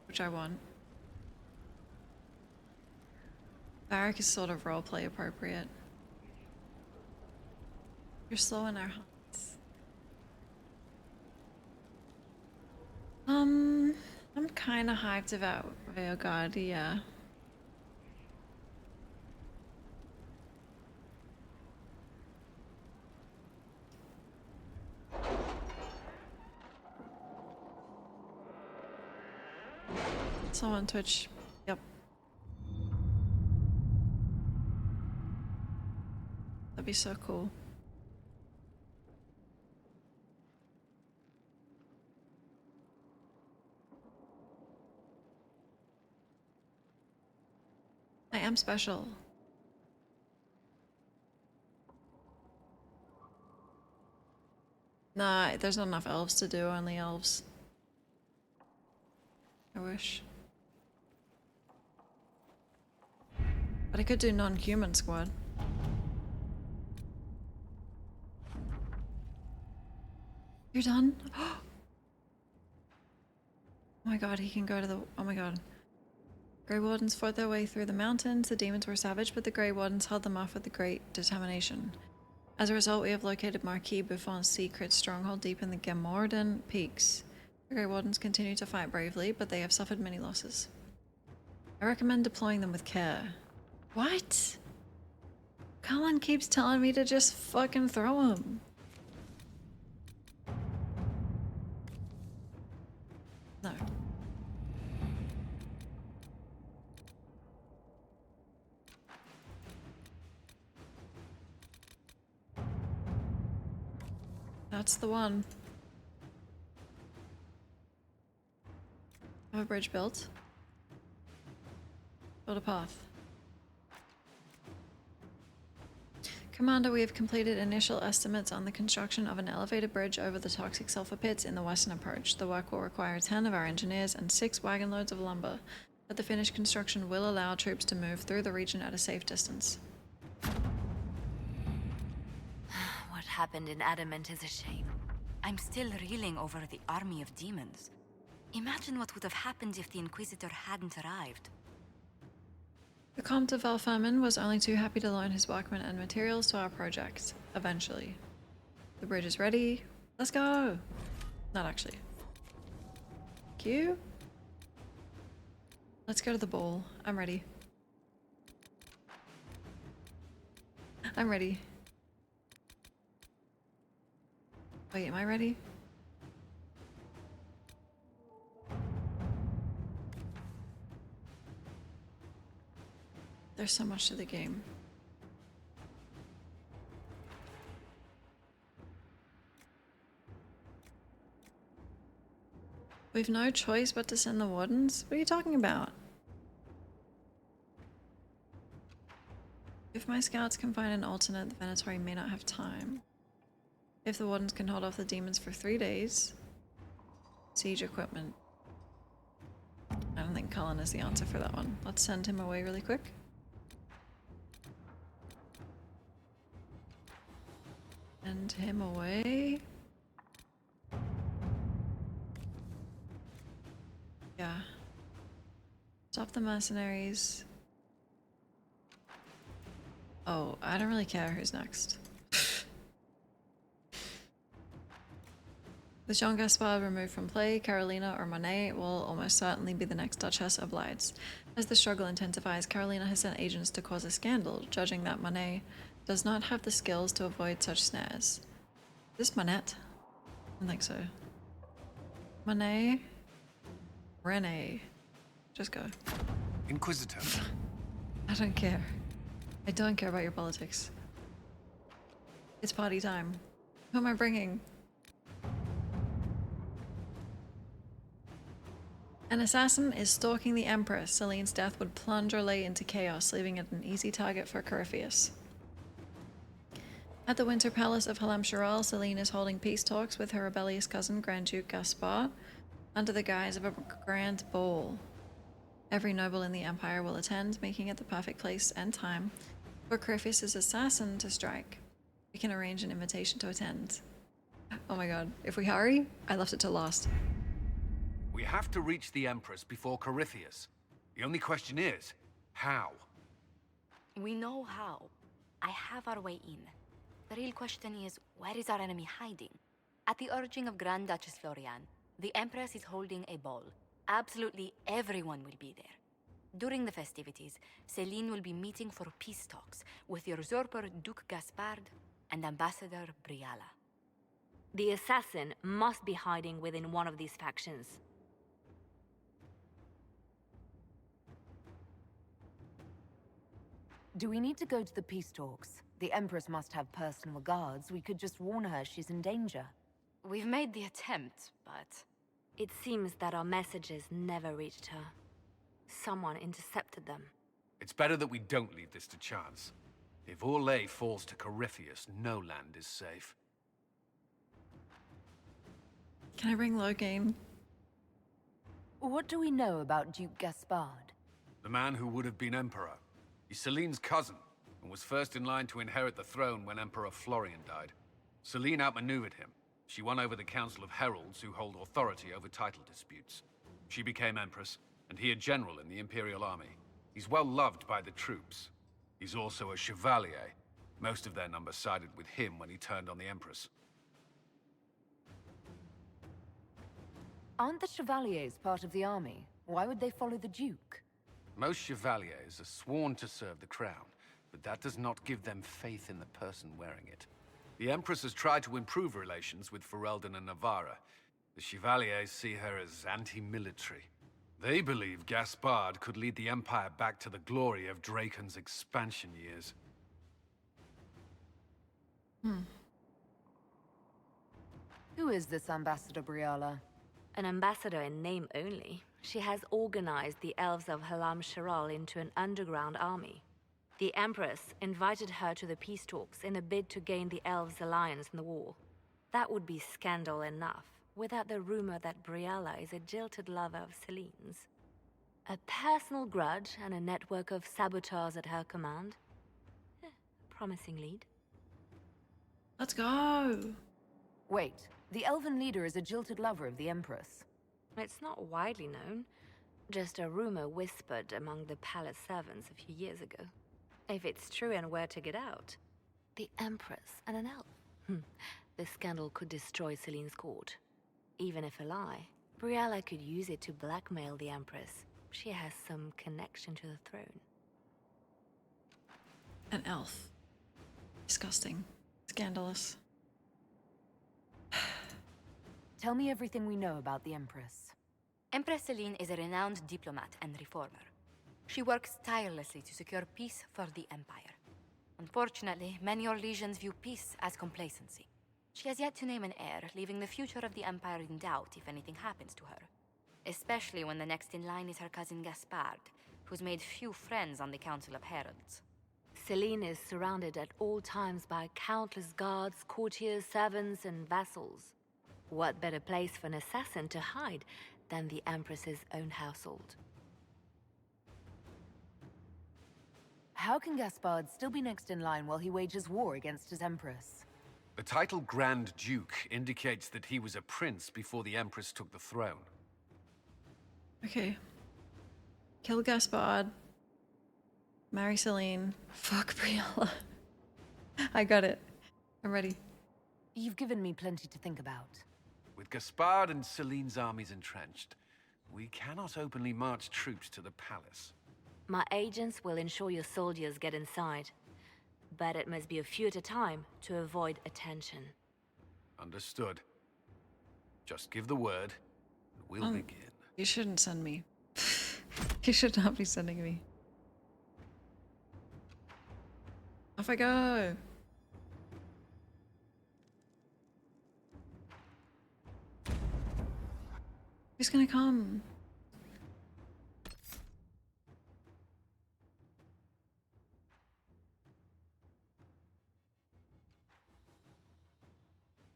which I want. Varric is sort of roleplay appropriate. You're slow in our hearts. I'm kind of hyped about Veogardia. So on Twitch, yep. That'd be so cool. I am special. Nah, there's not enough elves to do, only elves. I wish. But I could do non-human squad. You're done? Oh my god, he can go to the... Oh my god. Grey Wardens fought their way through the mountains. The demons were savage, but the Grey Wardens held them off with great determination. As a result, we have located Marquis Buffon's secret stronghold deep in the Gemorden Peaks. The Grey Wardens continue to fight bravely, but they have suffered many losses. I recommend deploying them with care. What? Colin keeps telling me to just fucking throw him. No. That's the one. Have a bridge built. Build a path. Commander, we have completed initial estimates on the construction of an elevated bridge over the toxic sulfur pits in the western approach. The work will require 10 of our engineers and 6 wagon loads of lumber, but the finished construction will allow troops to move through the region at a safe distance. What happened in Adamant is a shame. I'm still reeling over the army of demons. Imagine what would have happened if the Inquisitor hadn't arrived. The Comte of Valfermin was only too happy to loan his workmen and materials to our project, eventually. The bridge is ready. Let's go! Not actually. Q? Let's go to the ball. I'm ready. I'm ready. Wait, am I ready? There's so much to the game. We've no choice but to send the wardens? What are you talking about? If my scouts can find an alternate, the Venatori may not have time. If the wardens can hold off the demons for 3 days. Siege equipment. I don't think Cullen is the answer for that one. Let's send him away really quick. Send him away. Yeah. Stop the mercenaries. Oh, I don't really care who's next. With Jean Gaspard removed from play, Carolina or Monet will almost certainly be the next Duchess of Lides. As the struggle intensifies, Carolina has sent agents to cause a scandal, judging that Monet does not have the skills to avoid such snares. Is this Monette? I don't think so. Monet? Renee. Just go. Inquisitor. I don't care. I don't care about your politics. It's party time. Who am I bringing? An assassin is stalking the Empress. Celine's death would plunge Orlais into chaos, leaving it an easy target for Corypheus. At the Winter Palace of Halam-Sharal, Celine is holding peace talks with her rebellious cousin, Grand Duke Gaspard, under the guise of a grand ball. Every noble in the Empire will attend, making it the perfect place and time for Corypheus' assassin to strike. We can arrange an invitation to attend. Oh my god, if we hurry, I left it to last. We have to reach the Empress before Corypheus. The only question is, how? We know how. I have our way in. The real question is, where is our enemy hiding? At the urging of Grand Duchess Florian, the Empress is holding a ball. Absolutely everyone will be there. During the festivities, Celine will be meeting for peace talks with the usurper Duke Gaspard and Ambassador Briala. The assassin must be hiding within one of these factions. Do we need to go to the peace talks? The Empress must have personal guards. We could just warn her she's in danger. We've made the attempt, but... It seems that our messages never reached her. Someone intercepted them. It's better that we don't leave this to chance. If Orlais falls to Corypheus, no land is safe. Can I bring Logain? What do we know about Duke Gaspard? The man who would have been Emperor. He's Celine's cousin, and was first in line to inherit the throne when Emperor Florian died. Celine outmaneuvered him. She won over the Council of Heralds, who hold authority over title disputes. She became Empress, and he a general in the Imperial Army. He's well loved by the troops. He's also a Chevalier. Most of their number sided with him when he turned on the Empress. Aren't the Chevaliers part of the army? Why would they follow the Duke? Most Chevaliers are sworn to serve the crown, but that does not give them faith in the person wearing it. The Empress has tried to improve relations with Ferelden and Navarra. The Chevaliers see her as anti-military. They believe Gaspard could lead the Empire back to the glory of Draken's expansion years. Who is this Ambassador Briala? An ambassador in name only. She has organized the elves of Halam-Sharal into an underground army. The Empress invited her to the peace talks in a bid to gain the elves' alliance in the war. That would be scandal enough, without the rumor that Briala is a jilted lover of Celine's. A personal grudge and a network of saboteurs at her command. Promising lead. Let's go! Wait, the elven leader is a jilted lover of the Empress. It's not widely known. Just a rumor whispered among the palace servants a few years ago. If it's true and were to get out, the Empress and an elf. The scandal could destroy Celine's court. Even if a lie, Briala could use it to blackmail the Empress. She has some connection to the throne. An elf. Disgusting. Scandalous. Tell me everything we know about the Empress. Empress Celine is a renowned diplomat and reformer. She works tirelessly to secure peace for the Empire. Unfortunately, many Orlesians view peace as complacency. She has yet to name an heir, leaving the future of the Empire in doubt if anything happens to her. Especially when the next in line is her cousin Gaspard, who's made few friends on the Council of Heralds. Celine is surrounded at all times by countless guards, courtiers, servants, and vassals. What better place for an assassin to hide than the Empress's own household? How can Gaspard still be next in line while he wages war against his Empress? The title Grand Duke indicates that he was a prince before the Empress took the throne. Okay. Kill Gaspard. Marry Celine. Fuck Briala. I got it. I'm ready. You've given me plenty to think about. With Gaspard and Celine's armies entrenched, we cannot openly march troops to the palace. My agents will ensure your soldiers get inside. But it must be a few at a time to avoid attention. Understood. Just give the word, and we'll begin. You shouldn't send me. You should not be sending me. Off I go! Who's gonna come?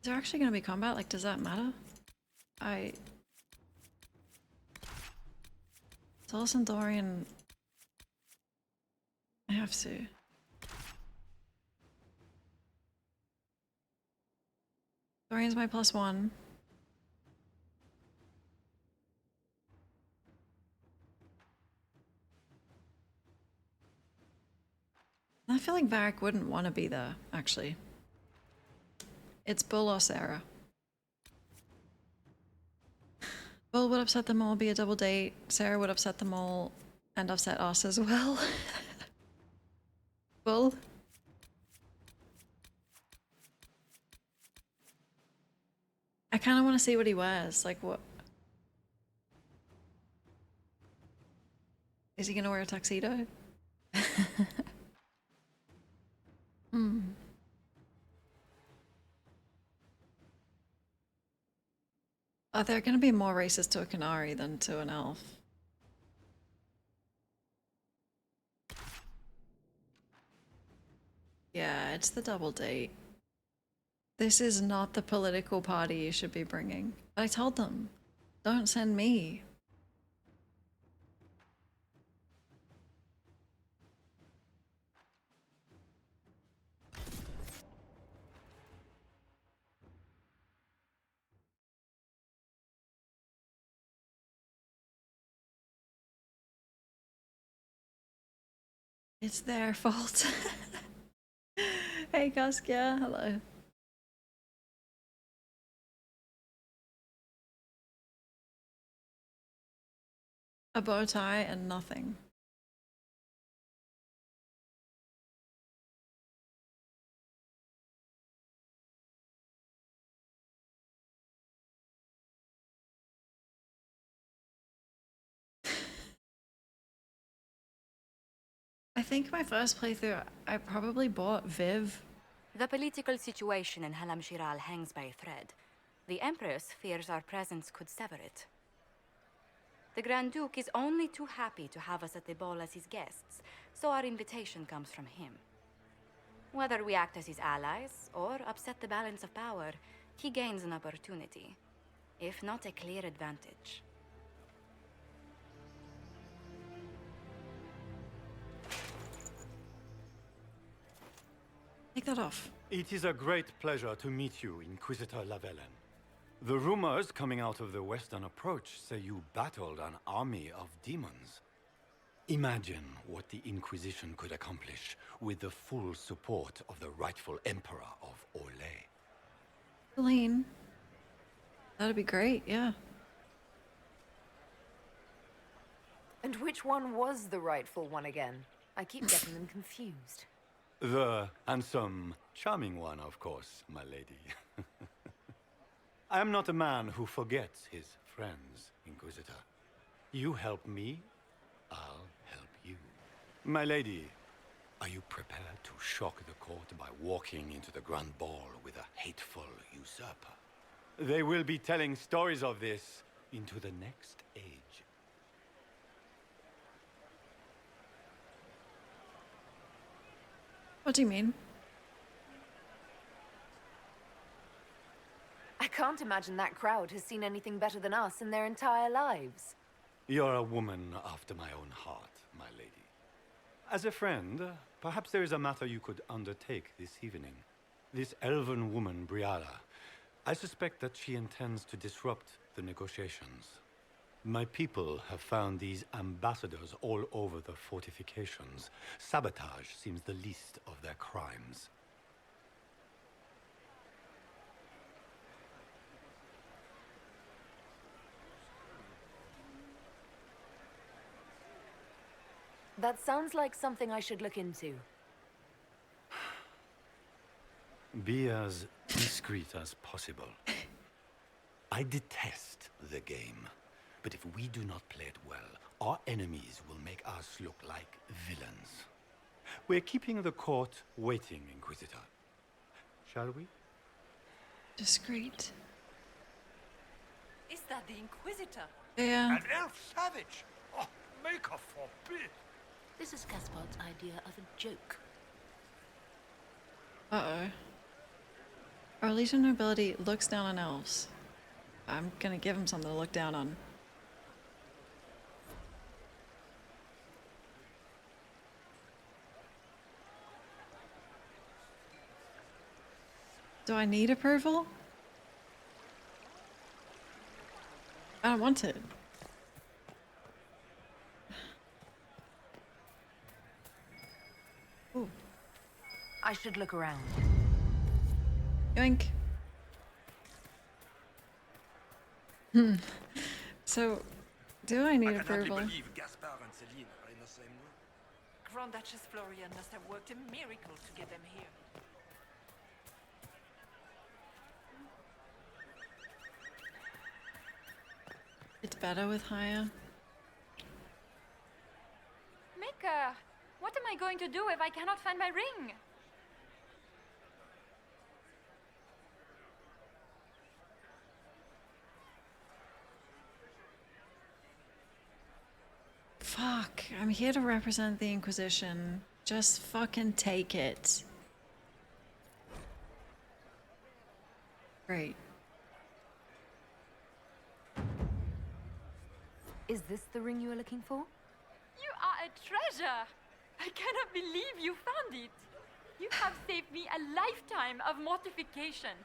there actually going to be combat? Like, does that matter? Solas and Dorian... I have to. Dorian's my +1. I feel like Varric wouldn't want to be there, actually. It's Bull or Sarah. Bull would upset them all, be a double date. Sarah would upset them all and upset us as well. Bull? I kind of want to see what he wears. Like, what? Is he going to wear a tuxedo? Hmm. Oh, they're going to be more racist to a Canary than to an elf. Yeah, it's the double date. This is not the political party you should be bringing. But I told them, don't send me. It's their fault. Hey, Gaskia, hello. A bow tie and nothing. I think my first playthrough, I probably bought Viv. The political situation in Halam Shiral hangs by a thread. The Empress fears our presence could sever it. The Grand Duke is only too happy to have us at the ball as his guests, so our invitation comes from him. Whether we act as his allies or upset the balance of power, he gains an opportunity, if not a clear advantage. Take that off. It is a great pleasure to meet you, Inquisitor Lavellen. The rumors coming out of the Western Approach say you battled an army of demons. Imagine what the Inquisition could accomplish with the full support of the rightful Emperor of Orlais. Celine. That'd be great, yeah. And which one was the rightful one again? I keep getting them confused. The handsome, charming one, of course, my lady. I am not a man who forgets his friends, Inquisitor. You help me, I'll help you. My lady, are you prepared to shock the court by walking into the Grand Ball with a hateful usurper? They will be telling stories of this into the next age. What do you mean? I can't imagine that crowd has seen anything better than us in their entire lives. You're a woman after my own heart, my lady. As a friend, perhaps there is a matter you could undertake this evening. This elven woman, Briala, I suspect that she intends to disrupt the negotiations. My people have found these ambassadors all over the fortifications. Sabotage seems the least of their crimes. That sounds like something I should look into. Be as discreet as possible. I detest the game, but if we do not play it well, our enemies will make us look like villains. We're keeping the court waiting, Inquisitor. Shall we? Discreet. Is that the Inquisitor? Yeah. An elf savage! Oh, Maker forbid! This is Caspard's idea of a joke. Uh-oh. Our Legion nobility looks down on elves. I'm gonna give him something to look down on. Do I need approval? I don't want it. Ooh. I should look around. Yoink. So, do I need approval? Grand Duchess Florian must have worked a miracle to get them here. It's better with higher. Mika, what am I going to do if I cannot find my ring? Fuck, I'm here to represent the Inquisition. Just fucking take it. Great. Is this the ring you were looking for? You are a treasure! I cannot believe you found it! You have saved me a lifetime of mortification.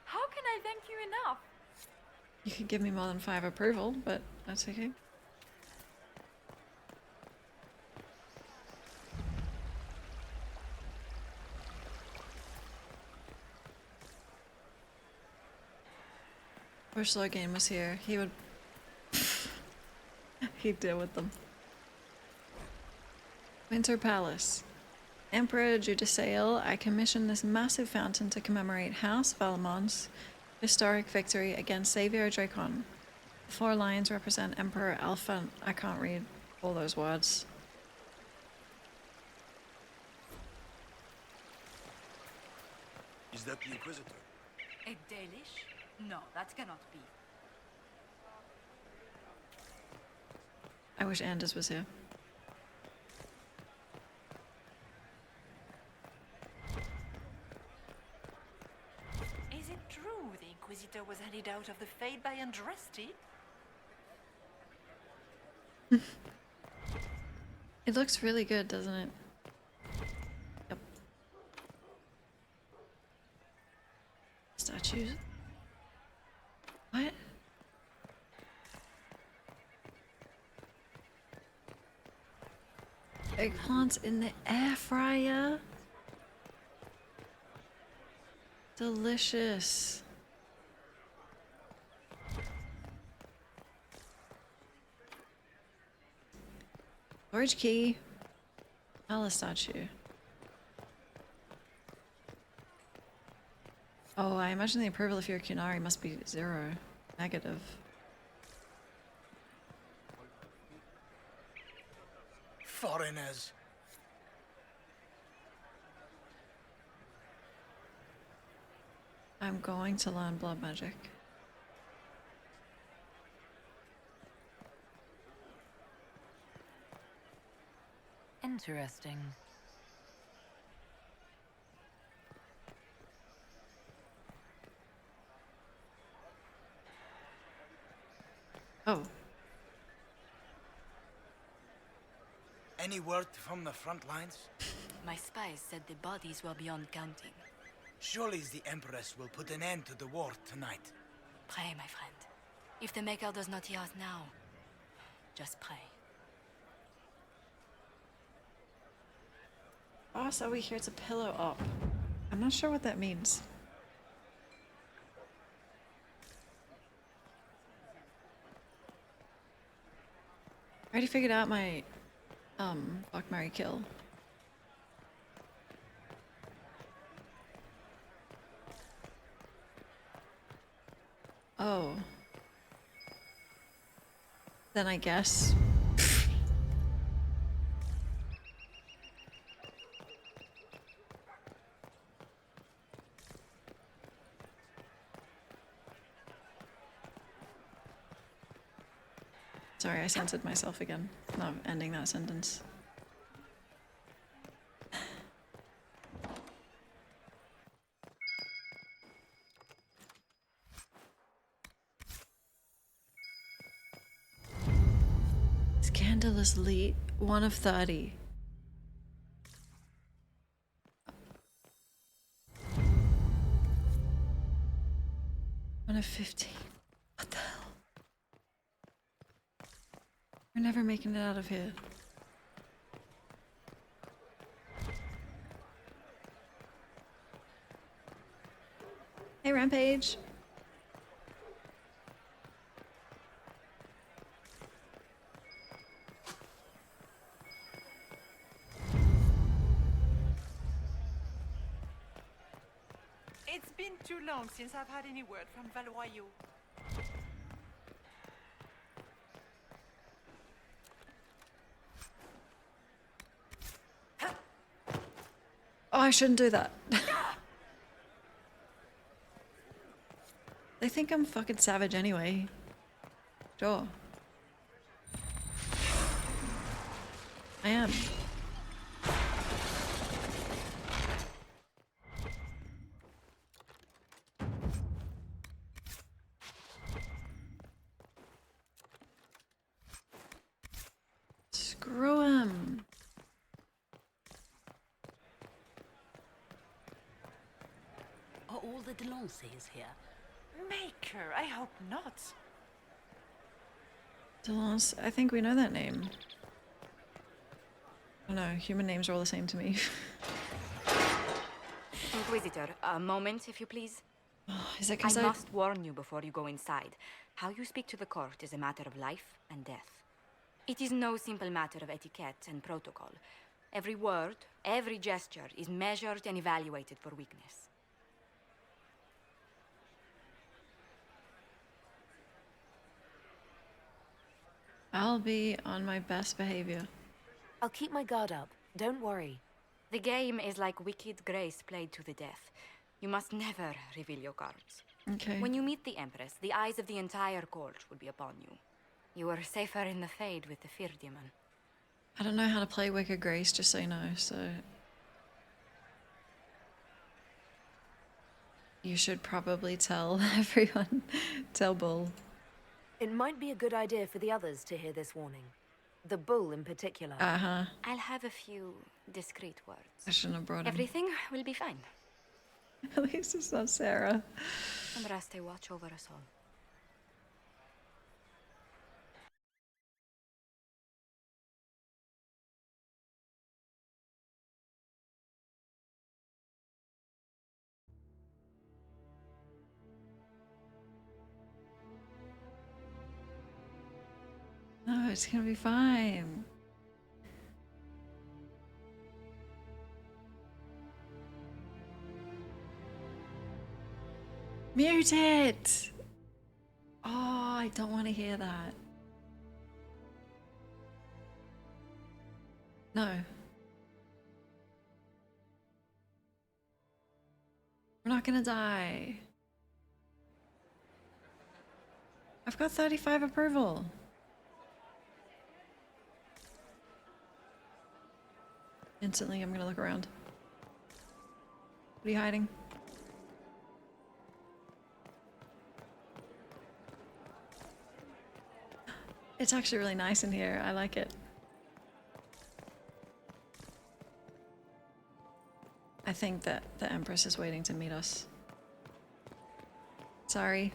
How can I thank you enough? You could give me more than 5 approval, but that's okay. Wish Logan was here. He would... he'd deal with them. Winter Palace. Emperor Judicael, I commissioned this massive fountain to commemorate House Valamon's historic victory against Savior Dracon. The 4 lions represent Emperor Alpha. I can't read all those words. Is that the Inquisitor? A Dalish? No, that cannot be. I wish Anders was here. Is it true the Inquisitor was handed out of the Fade by Andrasti? It looks really good, doesn't it? Yep. Statues. What? Eggplants in the air fryer? Delicious. Storage key. Palace statue. Oh, I imagine the approval if you're Kunari must be 0. Negative. Foreigners. I'm going to learn blood magic. Interesting. Oh. Any word from the front lines? My spies said the bodies were beyond counting. Surely the Empress will put an end to the war tonight. Pray, my friend. If the Maker does not hear us now, just pray. Boss, are we here to pillow up? I'm not sure what that means. I already figured out my, fuck, marry, kill. Oh. Then I guess. Sorry, I censored myself again. No, ending that sentence. Endless Elite, 1 of 30. One of 15. What the hell? We're never making it out of here. Hey, Rampage. It's been too long since I've had any word from Valoyo. Oh, I shouldn't do that. They think I'm fucking savage anyway. Sure. I am. Screw him. Are all the Delancey's here? Maker, I hope not. Delance, I think we know that name. I don't know, human names are all the same to me. Inquisitor, a moment, if you please. Is it I 'cause must warn you before you go inside. How you speak to the court is a matter of life and death. It is no simple matter of etiquette and protocol. Every word, every gesture is measured and evaluated for weakness. I'll be on my best behavior. I'll keep my guard up. Don't worry. The game is like Wicked Grace played to the death. You must never reveal your cards. Okay. When you meet the Empress, the eyes of the entire court will be upon you. You are safer in the Fade with the Fear Demon. I don't know how to play Wicked Grace, just so you know, so... You should probably tell everyone. Tell Bull. It might be a good idea for the others to hear this warning. The bull in particular. Uh-huh. I'll have a few discreet words. I shouldn't have brought him. Everything will be fine. At least it's not Sarah. And Raste watch over us all. No, it's gonna be fine. Mute it! Oh, I don't want to hear that. No. We're not gonna die. I've got 35 approval. Instantly, I'm gonna look around. What are you hiding? It's actually really nice in here. I like it. I think that the Empress is waiting to meet us. Sorry.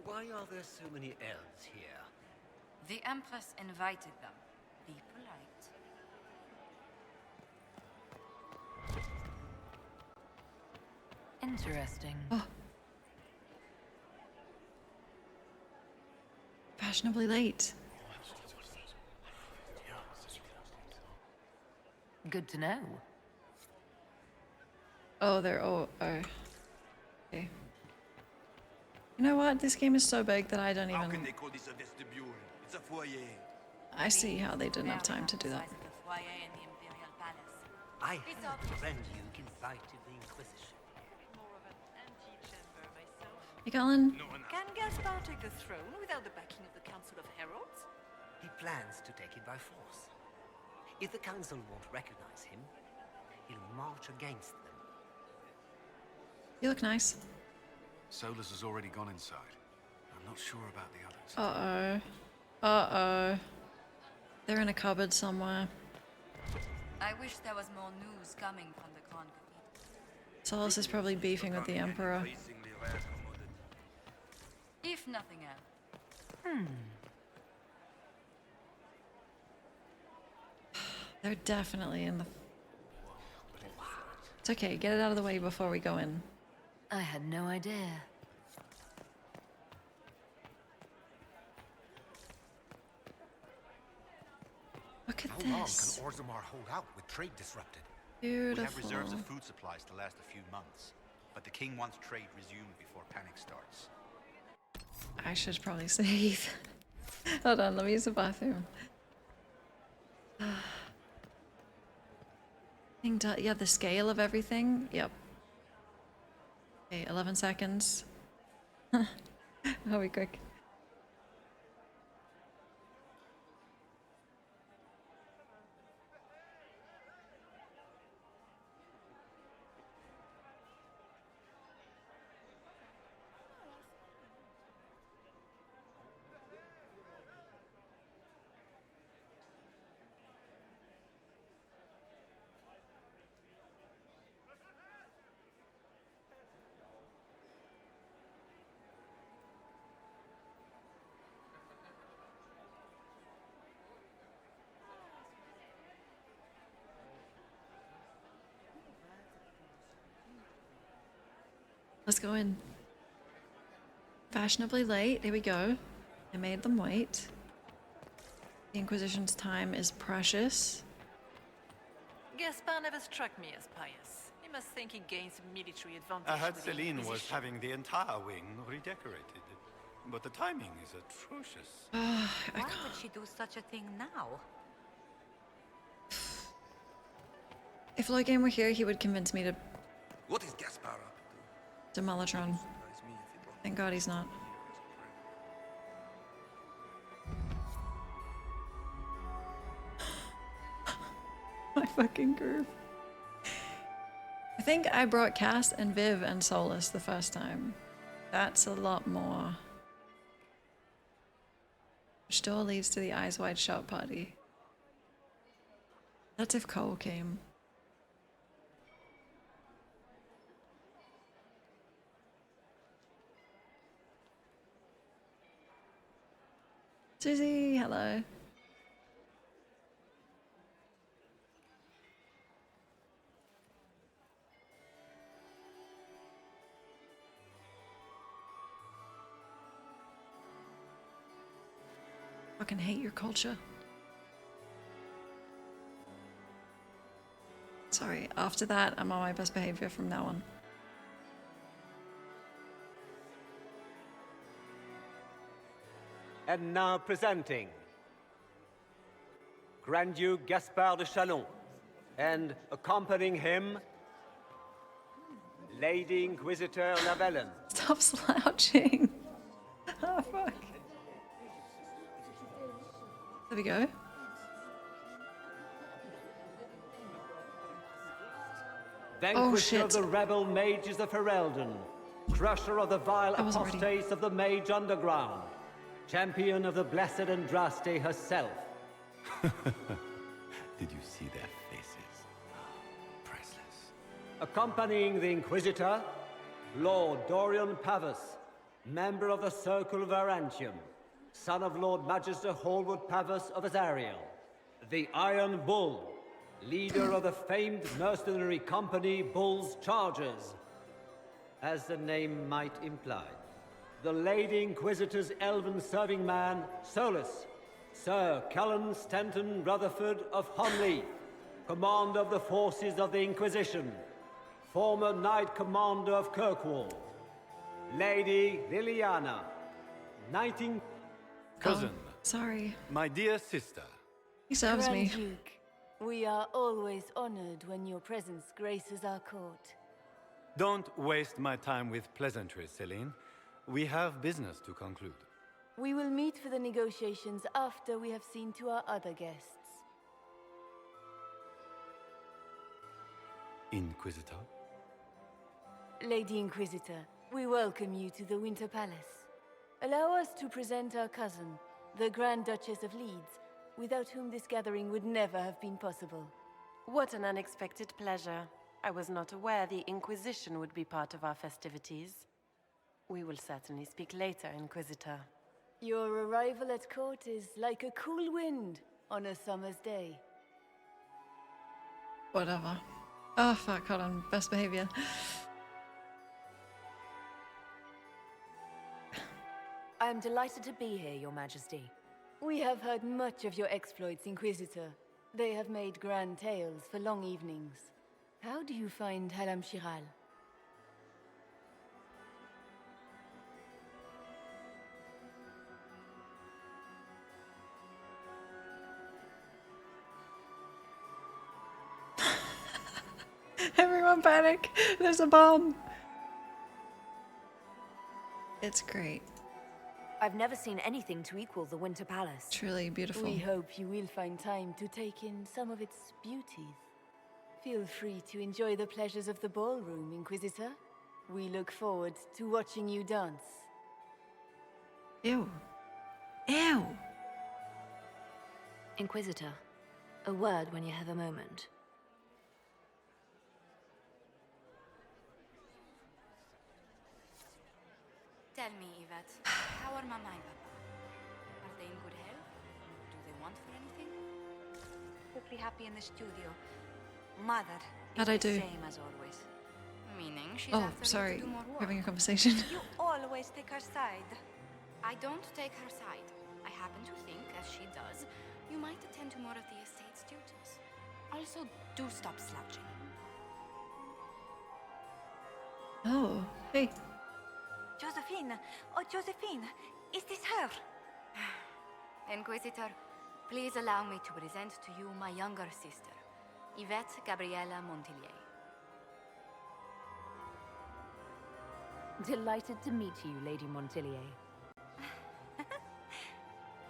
Why are there so many elves here? The Empress invited them. Be polite. Interesting. Oh. Fashionably late. Good to know. Oh, they're okay. You know what? This game is so big that I don't even... How can they call this a vestibule? It's a foyer. I see how they didn't have time to do that. I heard the Grand Duke invited the Inquisition. More of an antechamber myself. Hey, Colin. Can Gaspar take the throne without the backing of the Council of Heralds? He plans to take it by force. If the Council won't recognize him, he'll march against them. You look nice. Solus has already gone inside. I'm not sure about the others. Uh-oh. Uh-oh. They're in a cupboard somewhere. I wish there was more news coming from the Grand Cathedral. Solus is probably beefing with the Emperor. If nothing else. They're definitely in the... It's okay, get it out of the way before we go in. I had no idea. Look at How long this. can Orzammar hold out with trade disrupted? Beautiful. We have reserves of food supplies to last a few months, but the king wants trade resumed before panic starts. I should probably save. Hold on, let me use the bathroom. Yeah, the scale of everything. Yep. Okay, 11 seconds. I'll be quick. Let's go in. Fashionably late. Here we go. I made them wait. The Inquisition's time is precious. Gaspar never struck me as pious. He must think he gains military advantage. I heard with the Celine was Inquisition. having the entire wing redecorated, but the timing is atrocious. Why would she do such a thing now? If Logan were here, he would convince me to What is Gaspar up to? Demolitron. Thank God he's not. My fucking groove. I think I brought Cass and Viv and Solus the first time. That's a lot more. Which door leads to the Eyes Wide Shut party? That's if Cole came. Susie, hello. Fucking hate your culture. Sorry, after that, I'm on my best behavior from now on. And now presenting Grand Duke Gaspard de Chalon, and accompanying him, Lady Inquisitor Lavellen. Stop slouching. Oh, fuck. There we go. Vanquisher of the rebel mages of Ferelden, crusher of the vile apostates of the mage underground, champion of the blessed Andraste herself. Did you see their faces? Priceless. Accompanying the Inquisitor, Lord Dorian Pavus, member of the Circle Varantium, son of Lord Magister Hallwood Pavus of Azariel, the Iron Bull, leader of the famed mercenary company Bull's Chargers. As the name might imply, the Lady Inquisitor's elven serving man, Solus, Sir Callan Stanton Rutherford of Honley, commander of the forces of the Inquisition, former Knight Commander of Kirkwall, Lady Liliana, Knighting... Cousin. Sorry. My dear sister. He serves me. Grand Duke, we are always honored when your presence graces our court. Don't waste my time with pleasantries, Celine. We have business to conclude. We will meet for the negotiations after we have seen to our other guests. Inquisitor? Lady Inquisitor, We welcome you to the Winter Palace. Allow us to present our cousin, the Grand Duchess of Leeds, without whom this gathering would never have been possible. What an unexpected pleasure. I was not aware the Inquisition would be part of our festivities. We will certainly speak later, Inquisitor. Your arrival at court is like a cool wind on a summer's day. Whatever. Oh fuck, hold on. Best behavior. I am delighted to be here, Your Majesty. We have heard much of your exploits, Inquisitor. They have made grand tales for long evenings. How do you find Halam Shiral? Everyone panic! There's a bomb! It's great. I've never seen anything to equal the Winter Palace. Truly beautiful. We hope you will find time to take in some of its beauties. Feel free to enjoy the pleasures of the ballroom, Inquisitor. We look forward to watching you dance. Ew. Ew! Inquisitor, a word when you have a moment. Tell me, Yvette, how are Mama and Papa? Are they in good health? Do they want for anything? Perfectly happy in the studio. Mother, How'd I it's the do? same as always. Meaning she's Oh, after you sorry. to do more work. Having a conversation. You always take her side. I don't take her side. I happen to think, as she does, you might attend to more of the estate's duties. Also, do stop slouching. Oh, hey. Josephine! Oh, Josephine! Is this her? Inquisitor, please allow me to present to you my younger sister, Yvette Gabriella Montillier. Delighted to meet you, Lady Montillier.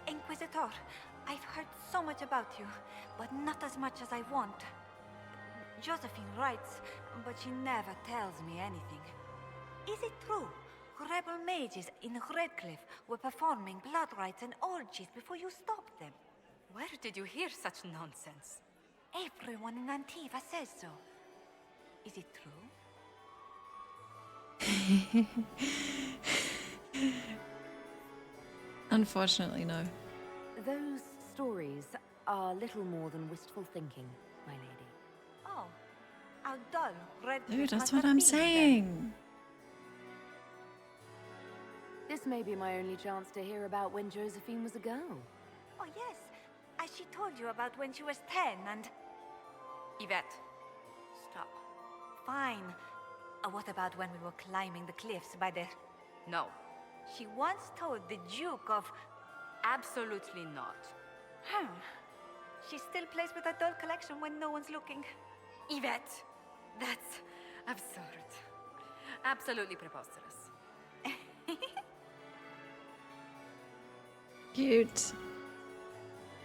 Inquisitor, I've heard so much about you, but not as much as I want. Josephine writes, but she never tells me anything. Is it true? Rebel mages in Redcliffe were performing blood rites and orgies before you stopped them. Where did you hear such nonsense? Everyone in Antiva says so. Is it true? Unfortunately, no. Those stories are little more than wistful thinking, my lady. Oh, how dull Redcliffe Dude, that's must what have I'm been then. saying. This may be my only chance to hear about when Josephine was a girl. Oh, yes. As she told you about when she was 10 and... Yvette, stop. Fine. What about when we were climbing the cliffs by the... No. She once told the Duke of... Absolutely not. She still plays with her doll collection when no one's looking. Yvette, that's absurd. Absolutely preposterous. Cute.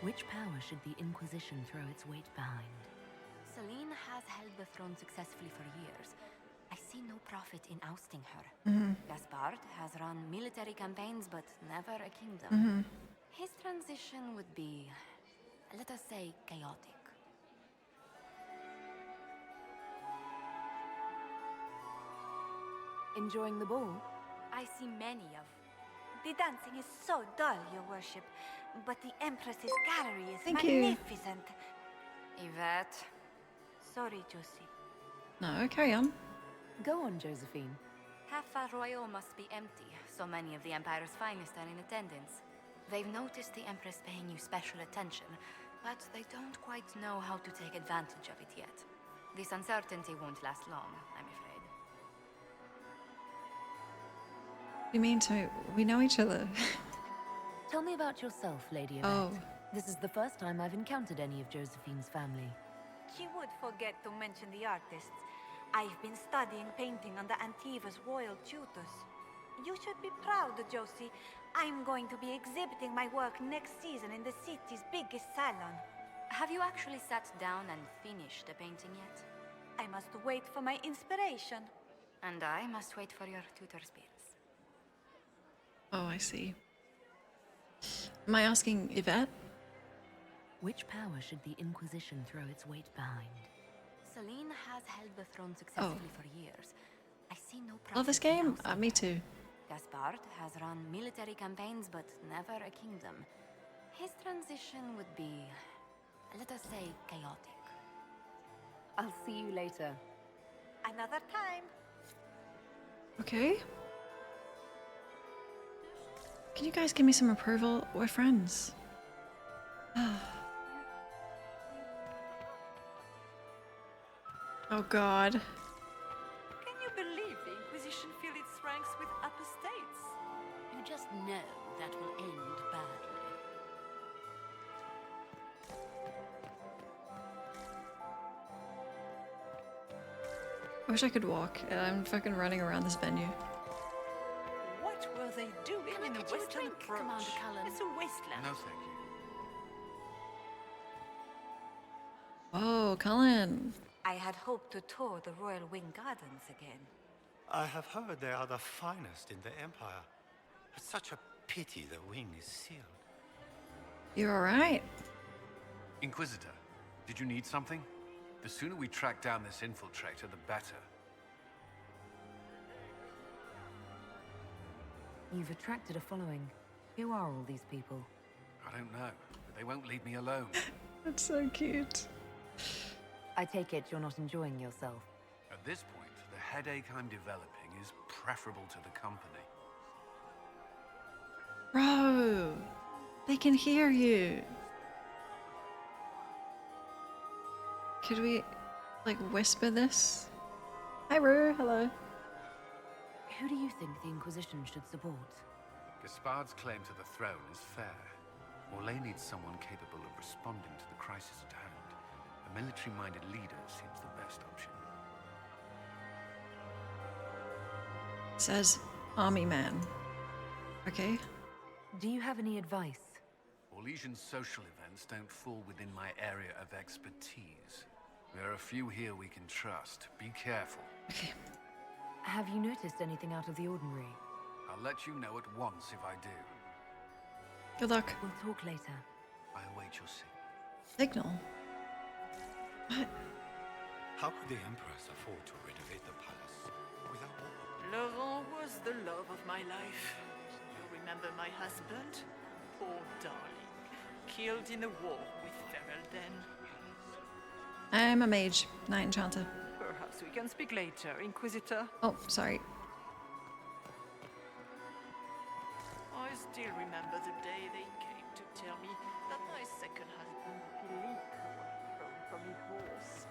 Which power should the Inquisition throw its weight behind? Celine has held the throne successfully for years. I see no profit in ousting her. Gaspard has run military campaigns, but never a kingdom. His transition would be, let us say, chaotic. Enjoying the ball? I see many of... The dancing is so dull, Your Worship. But the Empress's gallery is Thank you. magnificent. Yvette. Sorry, Josie. No, carry on. Go on, Josephine. Half Royal must be empty. So many of the Empire's finest are in attendance. They've noticed the Empress paying you special attention, but they don't quite know how to take advantage of it yet. This uncertainty won't last long, I'm afraid. You mean to... We know each other. Tell me about yourself, Lady Yvette. Oh. This is the first time I've encountered any of Josephine's family. She would forget to mention the artists. I've been studying painting under Antiva's royal tutors. You should be proud, Josie. I'm going to be exhibiting my work next season in the city's biggest salon. Have you actually sat down and finished the painting yet? I must wait for my inspiration. And I must wait for your tutor's bills. Oh, I see. Am I asking Yvette? Which power should the Inquisition throw its weight behind? Celine has held the throne successfully for years. I see no problem. Love this game? Me too. Gaspard has run military campaigns, but never a kingdom. His transition would be, let us say, chaotic. I'll see you later. Another time. Okay. Can you guys give me some approval? We're friends. Oh god. Can you believe the Inquisition filled its ranks with apostates? You just know that will end badly. I wish I could walk. I'm fucking running around this venue. What were they doing in the get you a Western drink, Approach? Commander Cullen? It's a wasteland. No, thank you. Oh, Cullen. I had hoped to tour the Royal Wing Gardens again. I have heard they are the finest in the Empire. It's such a pity the wing is sealed. You're alright. Inquisitor, did you need something? The sooner we track down this infiltrator, the better. You've attracted a following. Who are all these people? I don't know, but they won't leave me alone. That's so cute. I take it you're not enjoying yourself. At this point, the headache I'm developing is preferable to the company. Bro, they can hear you. Could we, like, whisper this? Hi, Rue. Hello. Who do you think the Inquisition should support? Gaspard's claim to the throne is fair. Orlais needs someone capable of responding to the crisis at hand. A military-minded leader seems the best option. Says army man. Okay. Do you have any advice? Orlesian social events don't fall within my area of expertise. There are a few here we can trust. Be careful. Okay. Have you noticed anything out of the ordinary? I'll let you know at once if I do. Good luck. We'll talk later. I await your signal. Signal? What? How could the Empress afford to renovate the palace without war? Laurent was the love of my life. You remember my husband? Poor darling. Killed in the war with Ferelden. I'm a mage, Knight Enchanter. Perhaps we can speak later, Inquisitor. Oh, sorry. I still remember the day they came to tell me that my second husband, Philippe, was thrown from his horse.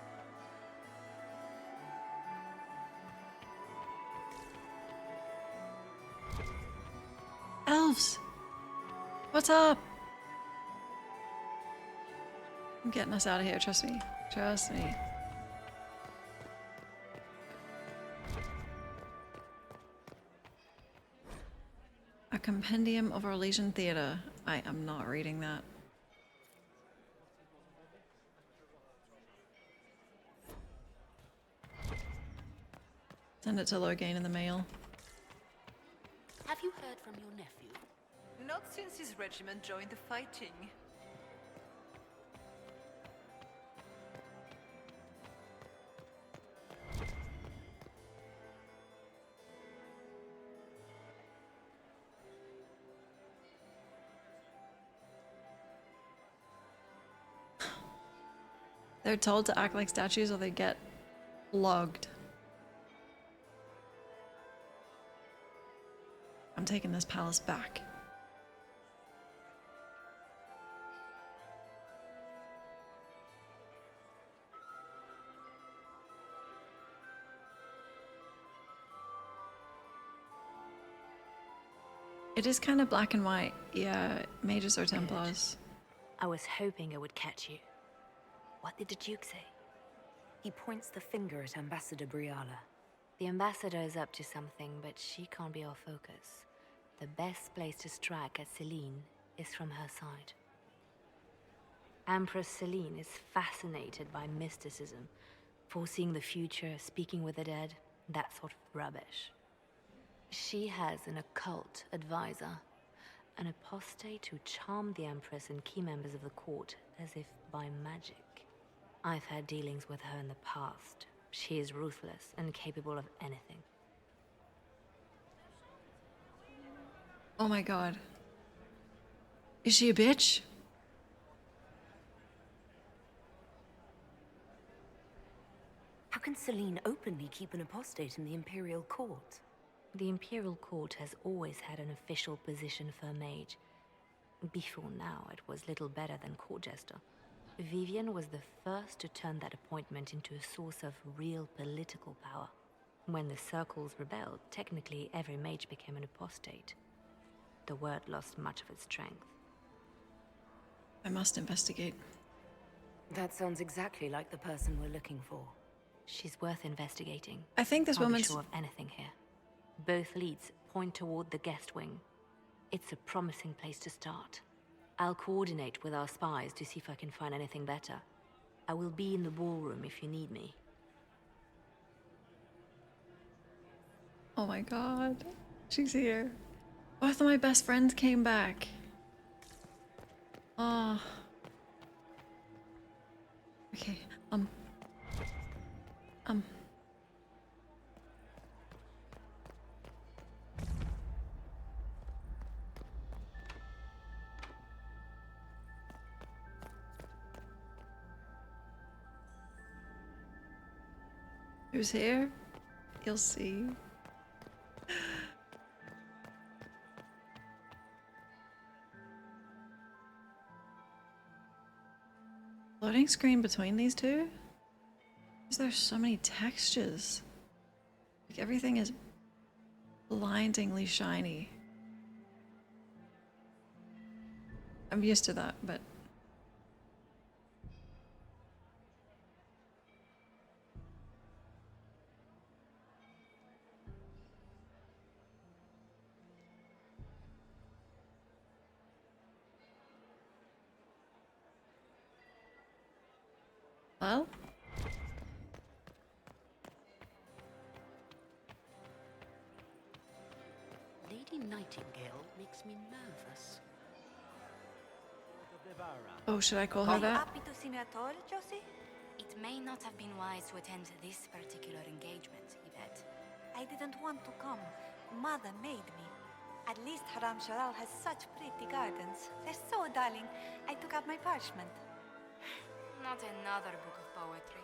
Elves! What's up? I'm getting us out of here, trust me. Trust me. A compendium of Orlesian theater. I am not reading that. Send it to Logain in the mail. Have you heard from your nephew? Not since his regiment joined the fighting. They're told to act like statues or they get logged. I'm taking this palace back. It is kind of black and white. Yeah, mages or Templars. I was hoping I would catch you. What did the Duke say? He points the finger at Ambassador Briala. The ambassador is up to something, but she can't be our focus. The best place to strike at Celine is from her side. Empress Celine is fascinated by mysticism, foreseeing the future, speaking with the dead. that sort of rubbish. She has an occult advisor, an apostate who charmed the Empress and key members of the court as if by magic. I've had dealings with her in the past. She is ruthless and capable of anything. Oh my god. Is she a bitch? How can Celine openly keep an apostate in the Imperial Court? The Imperial Court has always had an official position for a mage. Before now, it was little better than court jester. Vivian was the first to turn that appointment into a source of real political power. When the circles rebelled, technically every mage became an apostate. The word lost much of its strength. I must investigate. That sounds exactly like the person we're looking for. She's worth investigating. I think this Can't be woman's... sure of anything here. Both leads point toward the guest wing. It's a promising place to start. I'll coordinate with our spies to see if I can find anything better. I will be in the ballroom if you need me. Oh my god. She's here. Oh, I thought my best friend came back. Oh. Okay, Who's here? You'll see. Loading screen between these two? Is there so many textures? Like everything is blindingly shiny. I'm used to that, but well, Lady Nightingale makes me nervous. oh, should I call Are her you that? happy to see me at all, Josie? It may not have been wise to attend this particular engagement, Yvette. I didn't want to come. Mother made me. At least Haram Sharal has such pretty gardens. They're so darling. I took out my parchment. Not another book of poetry.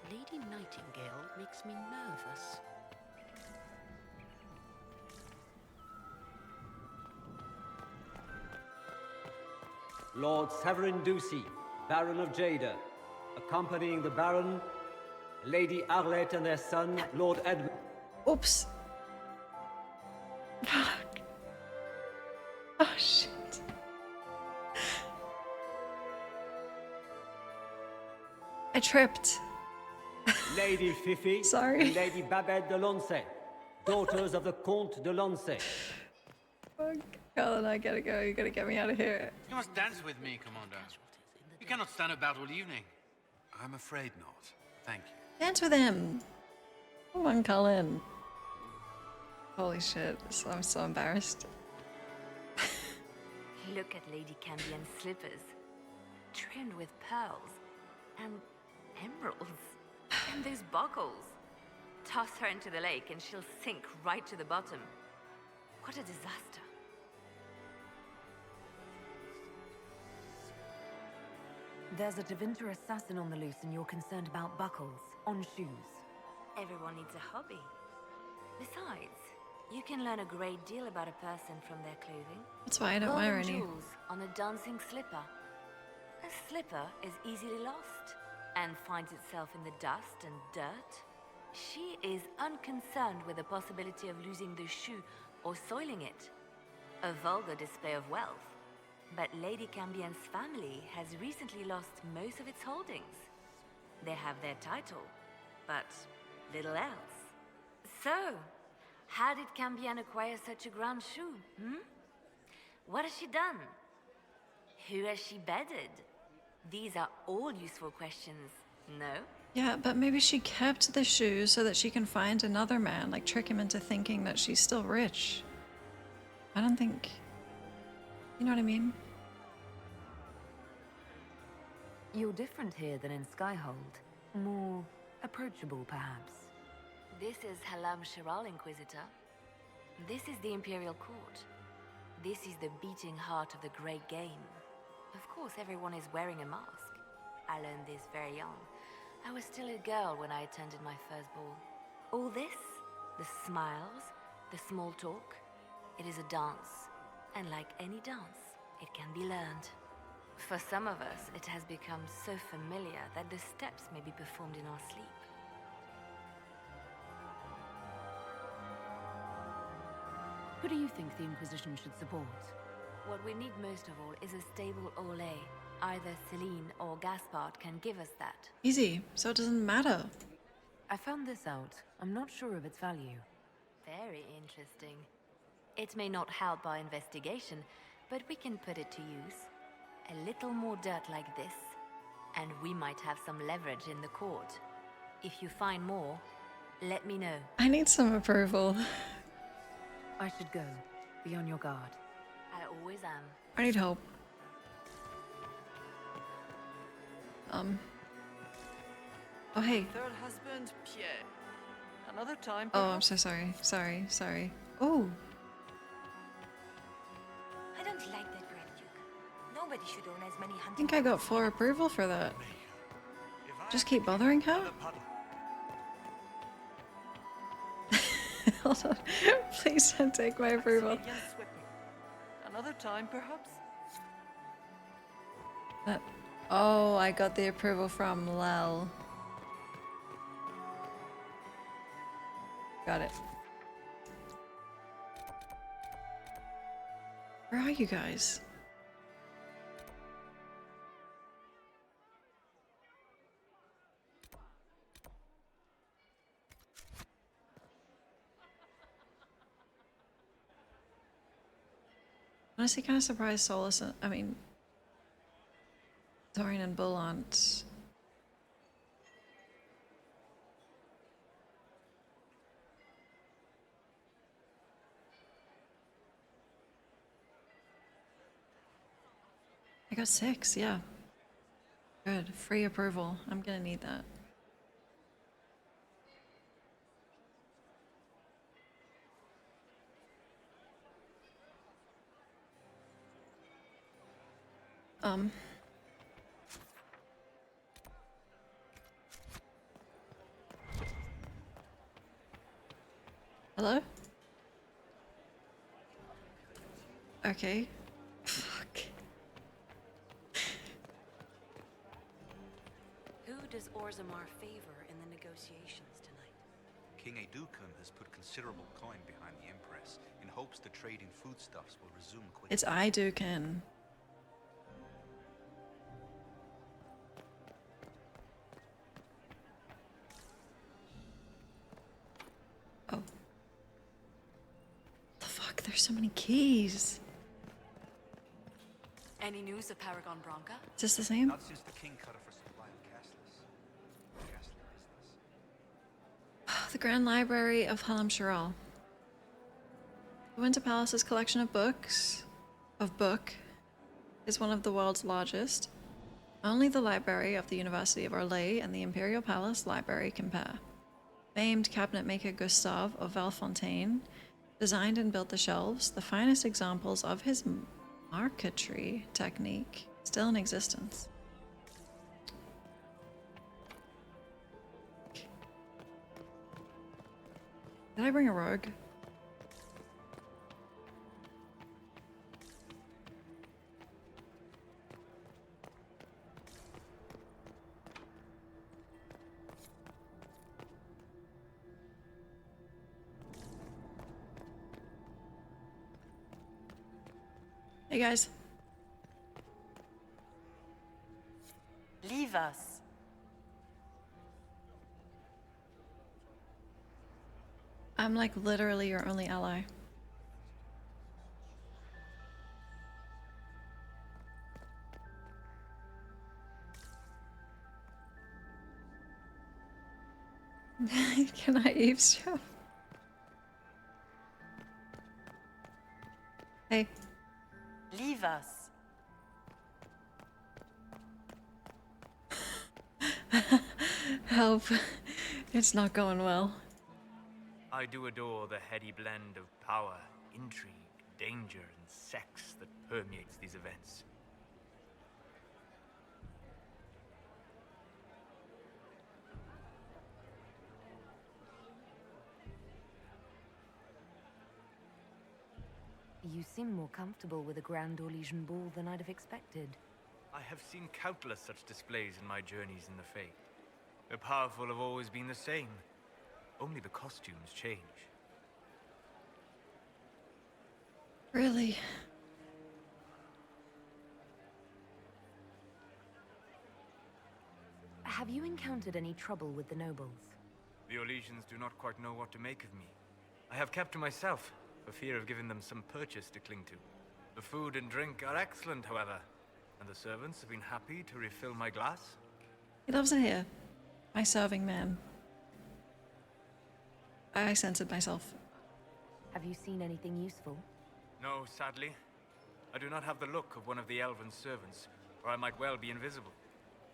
Lady Nightingale makes me nervous. Lord Severin Ducey, Baron of Jada, accompanying the Baron, Lady Arlette and their son, Lord Edmund. Oops. Fuck. Oh shit. I tripped. Lady Fifi. Sorry. And Lady Babette de Lancey, daughters of the Comte de Lancey. Fuck. Colin, I gotta go. You gotta get me out of here. You must dance with me, Commander. You cannot stand about all evening. I'm afraid not. Thank you. Dance with him. Come on, Colin. Holy shit. I'm so embarrassed. Look at Lady Cambion's slippers. Trimmed with pearls. And emeralds. And those buckles. Toss her into the lake and she'll sink right to the bottom. What a disaster. There's a Devinter assassin on the loose and you're concerned about buckles on shoes. Everyone needs a hobby. Besides, you can learn a great deal about a person from their clothing. That's why I don't wear Golden any. jewels on a dancing slipper. A slipper is easily lost and finds itself in the dust and dirt. She is unconcerned with the possibility of losing the shoe or soiling it. A vulgar display of wealth. But Lady Cambion's family has recently lost most of its holdings. They have their title, but little else. So, how did Cambion acquire such a grand shoe, What has she done? Who has she bedded? These are all useful questions, no? Yeah, but maybe she kept the shoes so that she can find another man, like trick him into thinking that she's still rich. I don't think... You know what I mean? You're different here than in Skyhold. More approachable, perhaps. This is Halam Shiral, Inquisitor. This is the Imperial Court. This is the beating heart of the Great Game. Of course, everyone is wearing a mask. I learned this very young. I was still a girl when I attended my first ball. All this, the smiles, the small talk, it is a dance. And like any dance, it can be learned. For some of us, it has become so familiar that the steps may be performed in our sleep. Who do you think the Inquisition should support? What we need most of all is a stable Orlais. Either Celine or Gaspard can give us that. Easy, so it doesn't matter. I found this out. I'm not sure of its value. Very interesting. It may not help our investigation, but we can put it to use. A little more dirt like this, and we might have some leverage in the court. If you find more, let me know. I need some approval. I should go. Be on your guard. I always am. I need help. Oh, hey. Third husband, Pierre. Another time. Oh, I'm so sorry. Sorry. Oh. I don't like that, Grand Duke. Nobody should own as many I hunting. think I got 4 approval for that. Just keep bothering her? Hold on. Please don't take my approval. Another time, perhaps? Oh, I got the approval from Lel. Got it. Where are you guys? Honestly, kind of surprised Solus, Dorian and Bull aren't. I got 6, yeah. Good, free approval. I'm gonna need that. Hello? Okay. Fuck. Who does Orzammar favor in the negotiations tonight? King Aeducan has put considerable coin behind the Empress in hopes the trade in foodstuffs will resume quickly. It's Iduken. Oh. The fuck, there's so many keys. Any news of Paragon Branca? Is this the same? Not since the king cut off her supply of castless. The Grand Library of Halam Shiral. The Winter Palace's collection of books, is one of the world's largest. Only the library of the University of Orlais and the Imperial Palace Library compare. Famed cabinet maker Gustave of Valfontaine designed and built the shelves, the finest examples of his marquetry technique still in existence. Did I bring a rogue? Hey guys. Leave us. I'm like literally your only ally. Can I eavesdrop? Hey. Leave us. Help. It's not going well. I do adore the heady blend of power, intrigue, danger, and sex that permeates these events. You seem more comfortable with a Grand Orlesian ball than I'd have expected. I have seen countless such displays in my journeys in the Fae. The powerful have always been the same. Only the costumes change. Really? Have you encountered any trouble with the nobles? The Orlesians do not quite know what to make of me. I have kept to myself, for fear of giving them some purchase to cling to. The food and drink are excellent, however, and the servants have been happy to refill my glass. He loves it here. My serving man. I censored myself. Have you seen anything useful? No, sadly. I do not have the look of one of the elven servants, or I might well be invisible.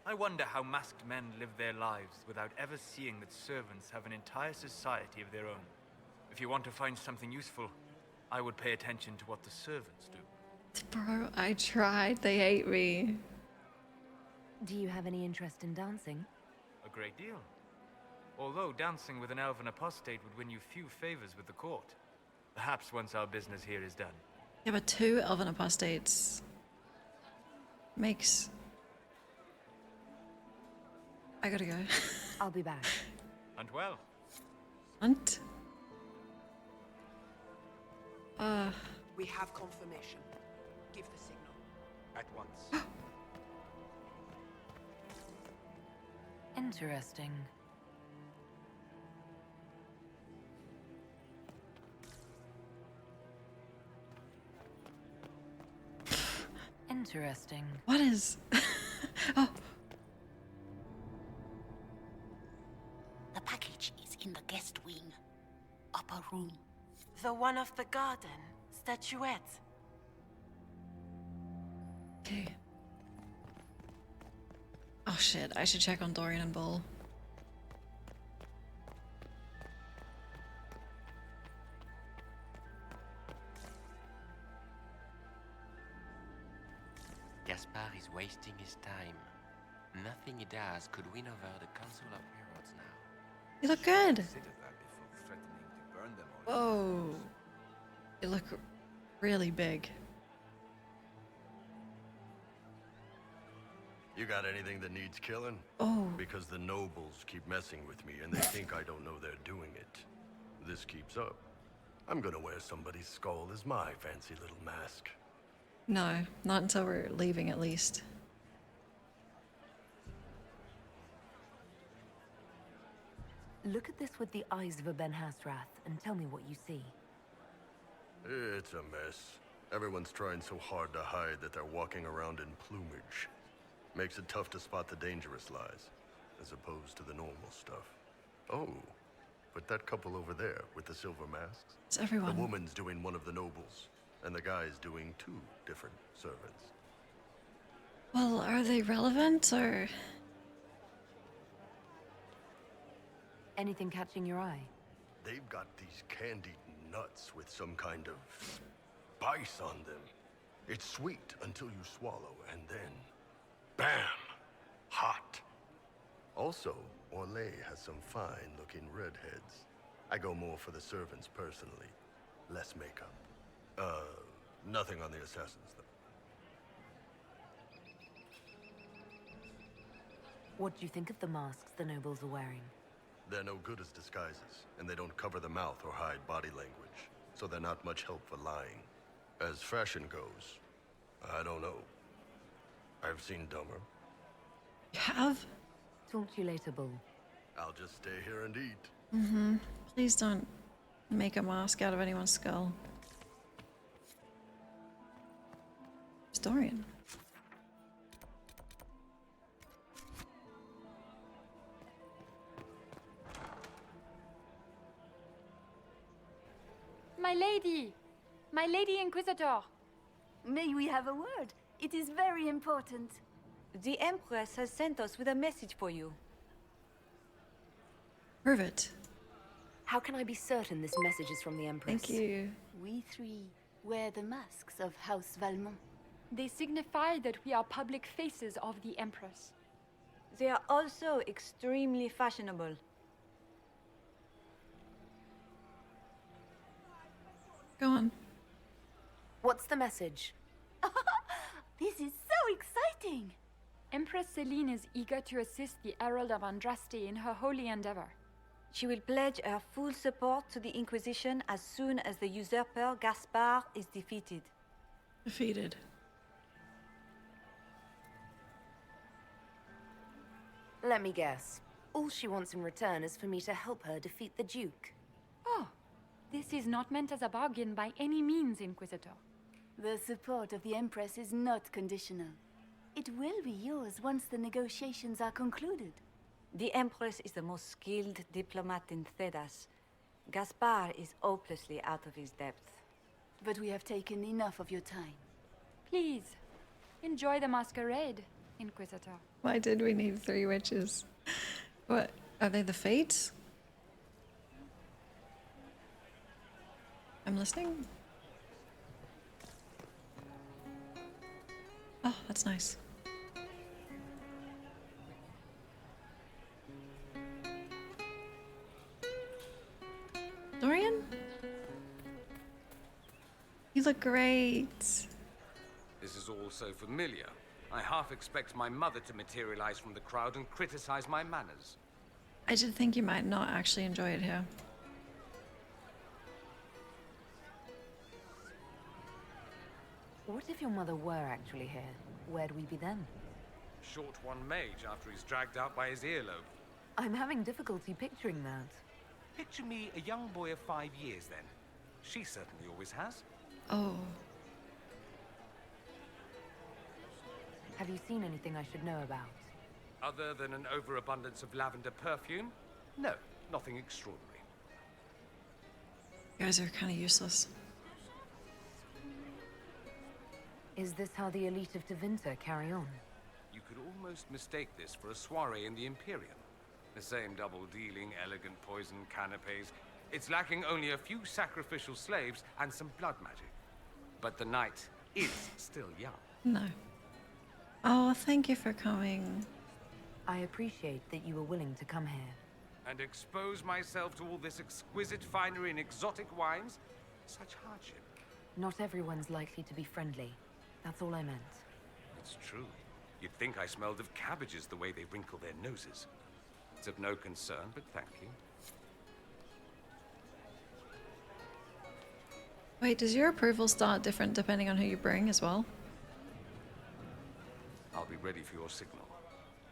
I wonder how masked men live their lives without ever seeing that servants have an entire society of their own. If you want to find something useful, I would pay attention to what the servants do. Bro, I tried. They hate me. Do you have any interest in dancing? A great deal. Although dancing with an elven apostate would win you few favors with the court. Perhaps once our business here is done. Yeah, but 2 elven apostates makes... I gotta go. I'll be back. Hunt well. Hunt? We have confirmation. Give the signal. At once. Interesting. Interesting. What is... Oh. The package is in the guest wing. Upper room. The one of the garden. Statuette. Okay. Oh shit, I should check on Dorian and Bull. Gaspar is wasting his time. Nothing he does could win over the Council of Heralds now. You look good. Consider that before threatening to burn them all. Whoa. You look really big. You got anything that needs killing? Oh. Because the nobles keep messing with me and they think I don't know they're doing it. This keeps up. I'm gonna wear somebody's skull as my fancy little mask. No, not until we're leaving at least. Look at this with the eyes of a Ben Hasrath and tell me what you see. It's a mess. Everyone's trying so hard to hide that they're walking around in plumage. Makes it tough to spot the dangerous lies, as opposed to the normal stuff. Oh, but that couple over there with the silver masks? It's everyone. The woman's doing one of the nobles, and the guy's doing 2 different servants. Well, are they relevant or... Anything catching your eye? They've got these candied nuts with some kind of spice on them. It's sweet until you swallow, and then... bam! Hot. Also, Orlais has some fine-looking redheads. I go more for the servants personally. Less makeup. Nothing on the assassins, though. What do you think of the masks the nobles are wearing? They're no good as disguises, and they don't cover the mouth or hide body language, so they're not much help for lying. As fashion goes, I don't know. I've seen dumber. You have? Talk to you later, Bull. I'll just stay here and eat. Mm-hmm. Please don't make a mask out of anyone's skull. It's Dorian. my lady! My lady Inquisitor! May we have a word? It is very important. The Empress has sent us with a message for you. Prove it. How can I be certain this message is from the Empress? Thank you. We three wear the masks of House Valmont. They signify that we are public faces of the Empress. They are also extremely fashionable. Go on. What's the message? This is so exciting! Empress Celine is eager to assist the Herald of Andraste in her holy endeavor. She will pledge her full support to the Inquisition as soon as the usurper Gaspard is defeated. Defeated. Let me guess. All she wants in return is for me to help her defeat the Duke. Oh, this is not meant as a bargain by any means, Inquisitor. The support of the Empress is not conditional. It will be yours once the negotiations are concluded. The Empress is the most skilled diplomat in Thedas. Gaspard is hopelessly out of his depth. But we have taken enough of your time. Please, enjoy the masquerade, Inquisitor. Why did we need 3 witches? What? Are they the Fates? I'm listening. Oh, that's nice. Dorian? You look great. This is all so familiar. I half expect my mother to materialize from the crowd and criticize my manners. I did think you might not actually enjoy it here. What if your mother were actually here? Where'd we be then? Short one mage after he's dragged out by his earlobe. I'm having difficulty picturing that. Picture me a young boy of 5 years then. She certainly always has. Oh. Have you seen anything I should know about? Other than an overabundance of lavender perfume? No, nothing extraordinary. You guys are kind of useless. Is this how the elite of Tevinter carry on? You could almost mistake this for a soiree in the Imperium. The same double-dealing, elegant poison canapes. It's lacking only a few sacrificial slaves and some blood magic. But the night is still young. No. Oh, thank you for coming. I appreciate that you were willing to come here. And expose myself to all this exquisite finery and exotic wines? Such hardship. Not everyone's likely to be friendly. That's all I meant. It's true. You'd think I smelled of cabbages the way they wrinkle their noses. It's of no concern, but thank you. Wait, does your approval start different depending on who you bring as well? I'll be ready for your signal,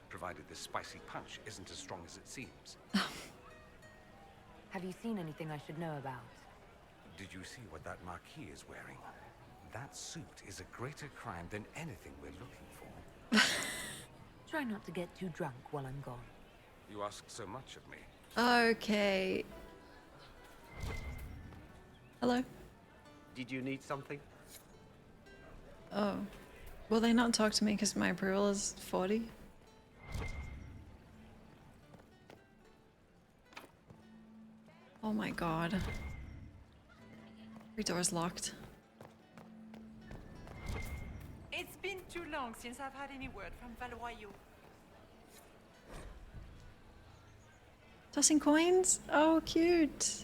provided this spicy punch isn't as strong as it seems. Have you seen anything I should know about? Did you see what that Marquis is wearing? That suit is a greater crime than anything we're looking for. Try not to get too drunk while I'm gone. You ask so much of me. Okay. Hello? Did you need something? Oh. Will they not talk to me because my approval is 40? Oh my god. Every door's locked. It's been too long since I've had any word from Valoyaux. Tossing coins? Oh, cute.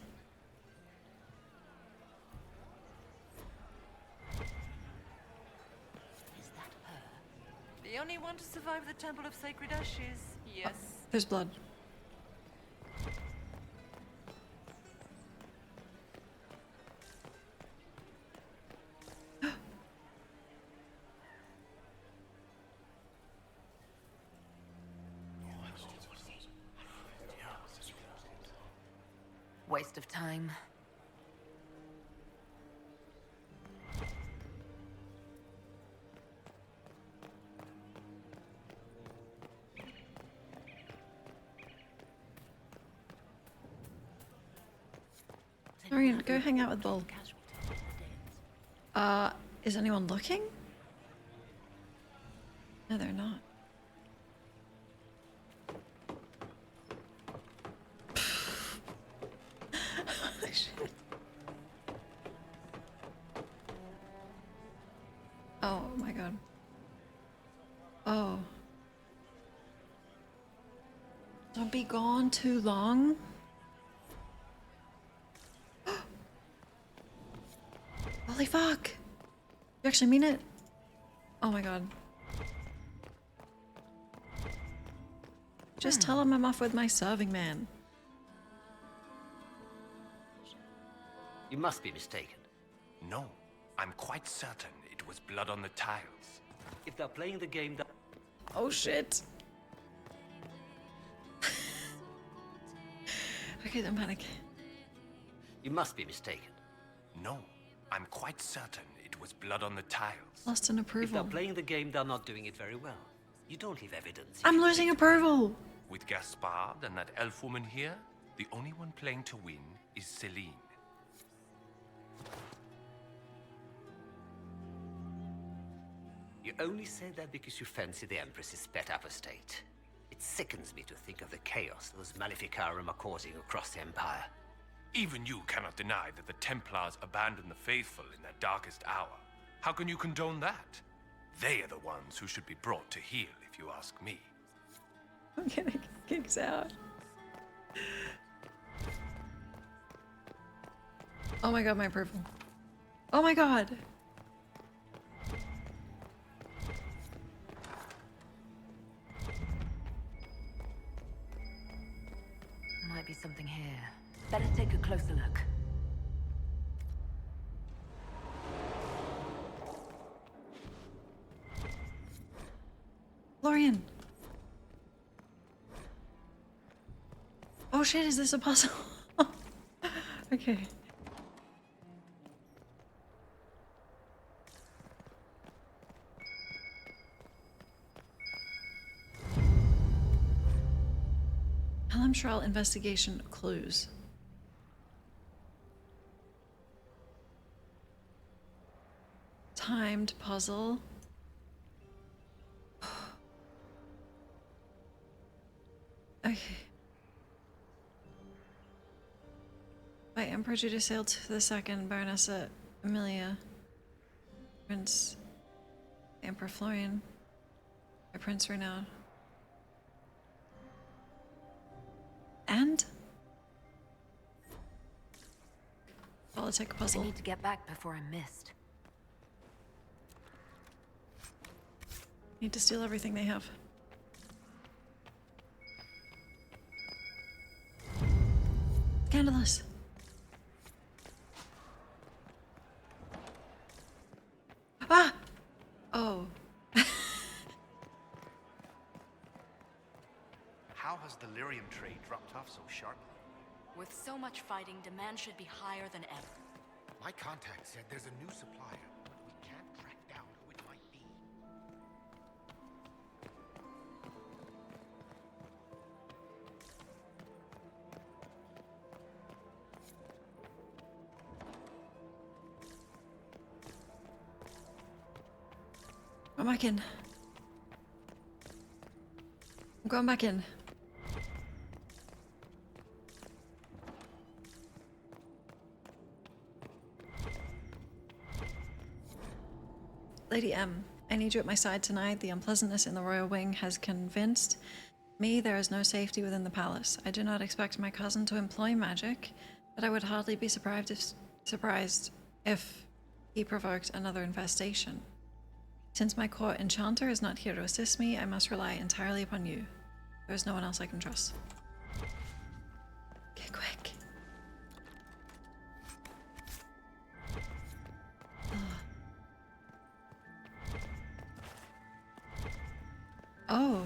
The only one to survive the Temple of Sacred Ashes. Yes. There's blood. Waste of time. Dorian, go hang out with Bull. Is anyone looking? No, they're not. Oh, shit. Oh my god. Oh. Don't be gone too long. Holy fuck! You actually mean it? Oh my god. Just tell him I'm off with my serving man. You must be mistaken. No, I'm quite certain it was blood on the tiles. If they're playing the game that... Oh shit. Okay, don't panic. You must be mistaken. No, I'm quite certain it was blood on the tiles. Lost in If they're approval. playing the game, they're not doing it very well. You don't leave evidence. I'm losing approval. With Gaspard and that elf woman here, the only one playing to win is Celine. You only say that because you fancy the Empress's pet apostate. It sickens me to think of the chaos those Maleficarum are causing across the Empire. Even you cannot deny that the Templars abandoned the faithful in their darkest hour. How can you condone that? They are the ones who should be brought to heel, if you ask me. I'm getting kicks out. Oh my god, my approval. Oh my god. Might be something here. Better take a closer look. Florian. Oh shit, is this a puzzle? Okay. Helmshral investigation clues. Timed puzzle. Okay. By Emperor Judas sailed the second, Baronessa Amelia, Prince Emperor Florian, by Prince Renaud. And? Politic puzzle. I need to get back before I'm missed. Need to steal everything they have. Scandalous. Ah! Oh. How has the lyrium trade dropped off so sharply? With so much fighting, demand should be higher than ever. My contact said there's a new supplier, but we can't track down who it might be. Go back in. I'm going back in. Lady M, I need you at my side tonight. The unpleasantness in the royal wing has convinced me there is no safety within the palace. I do not expect my cousin to employ magic, but I would hardly be surprised if he provoked another infestation. Since my court enchanter is not here to assist me, I must rely entirely upon you. There is no one else I can trust. Get quick. Oh.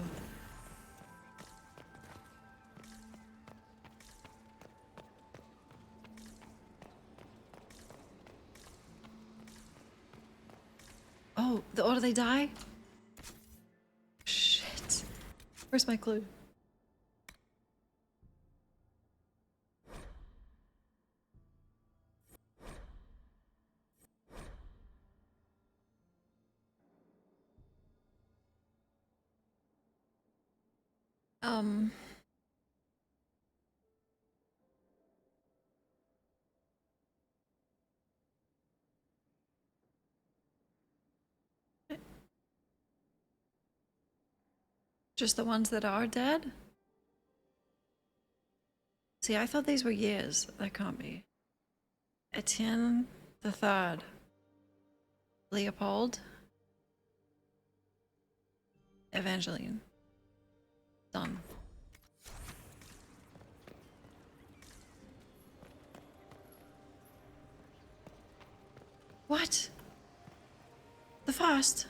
Oh, the order they die? Shit. Where's my clue? Um. Just the ones that are dead? See, I thought these were years. That can't be. Etienne the Third. Leopold. Evangeline. Done. What? The first?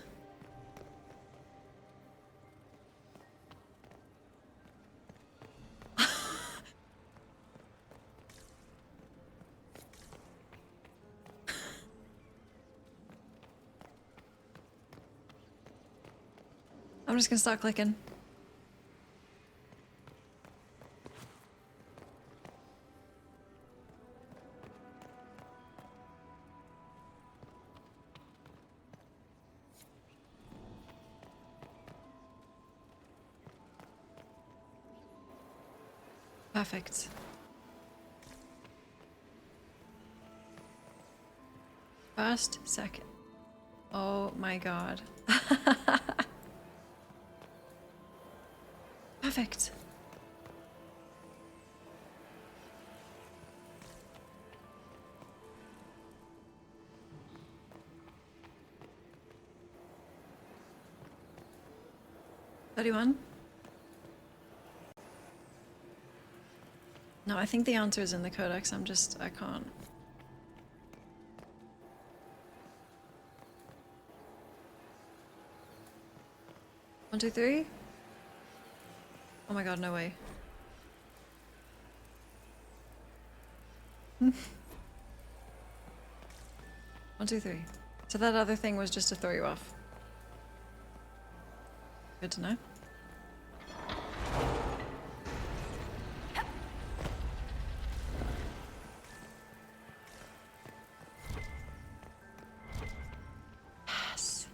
I'm just gonna start clicking. Perfect. First, second. Oh my god. Perfect. $31? No, I think the answer is in the codex. I can't. One, two, three? Oh my god, no way. 1, 2, 3. So that other thing was just to throw you off. Good to know. Yes.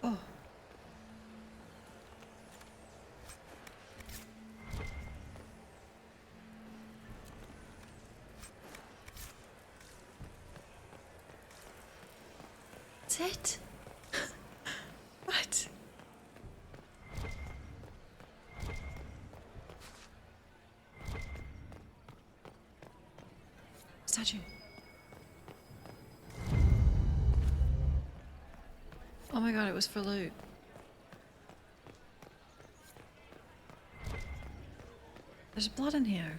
Oh. That's it? What? Statue. Oh my god, it was for loot. There's blood in here.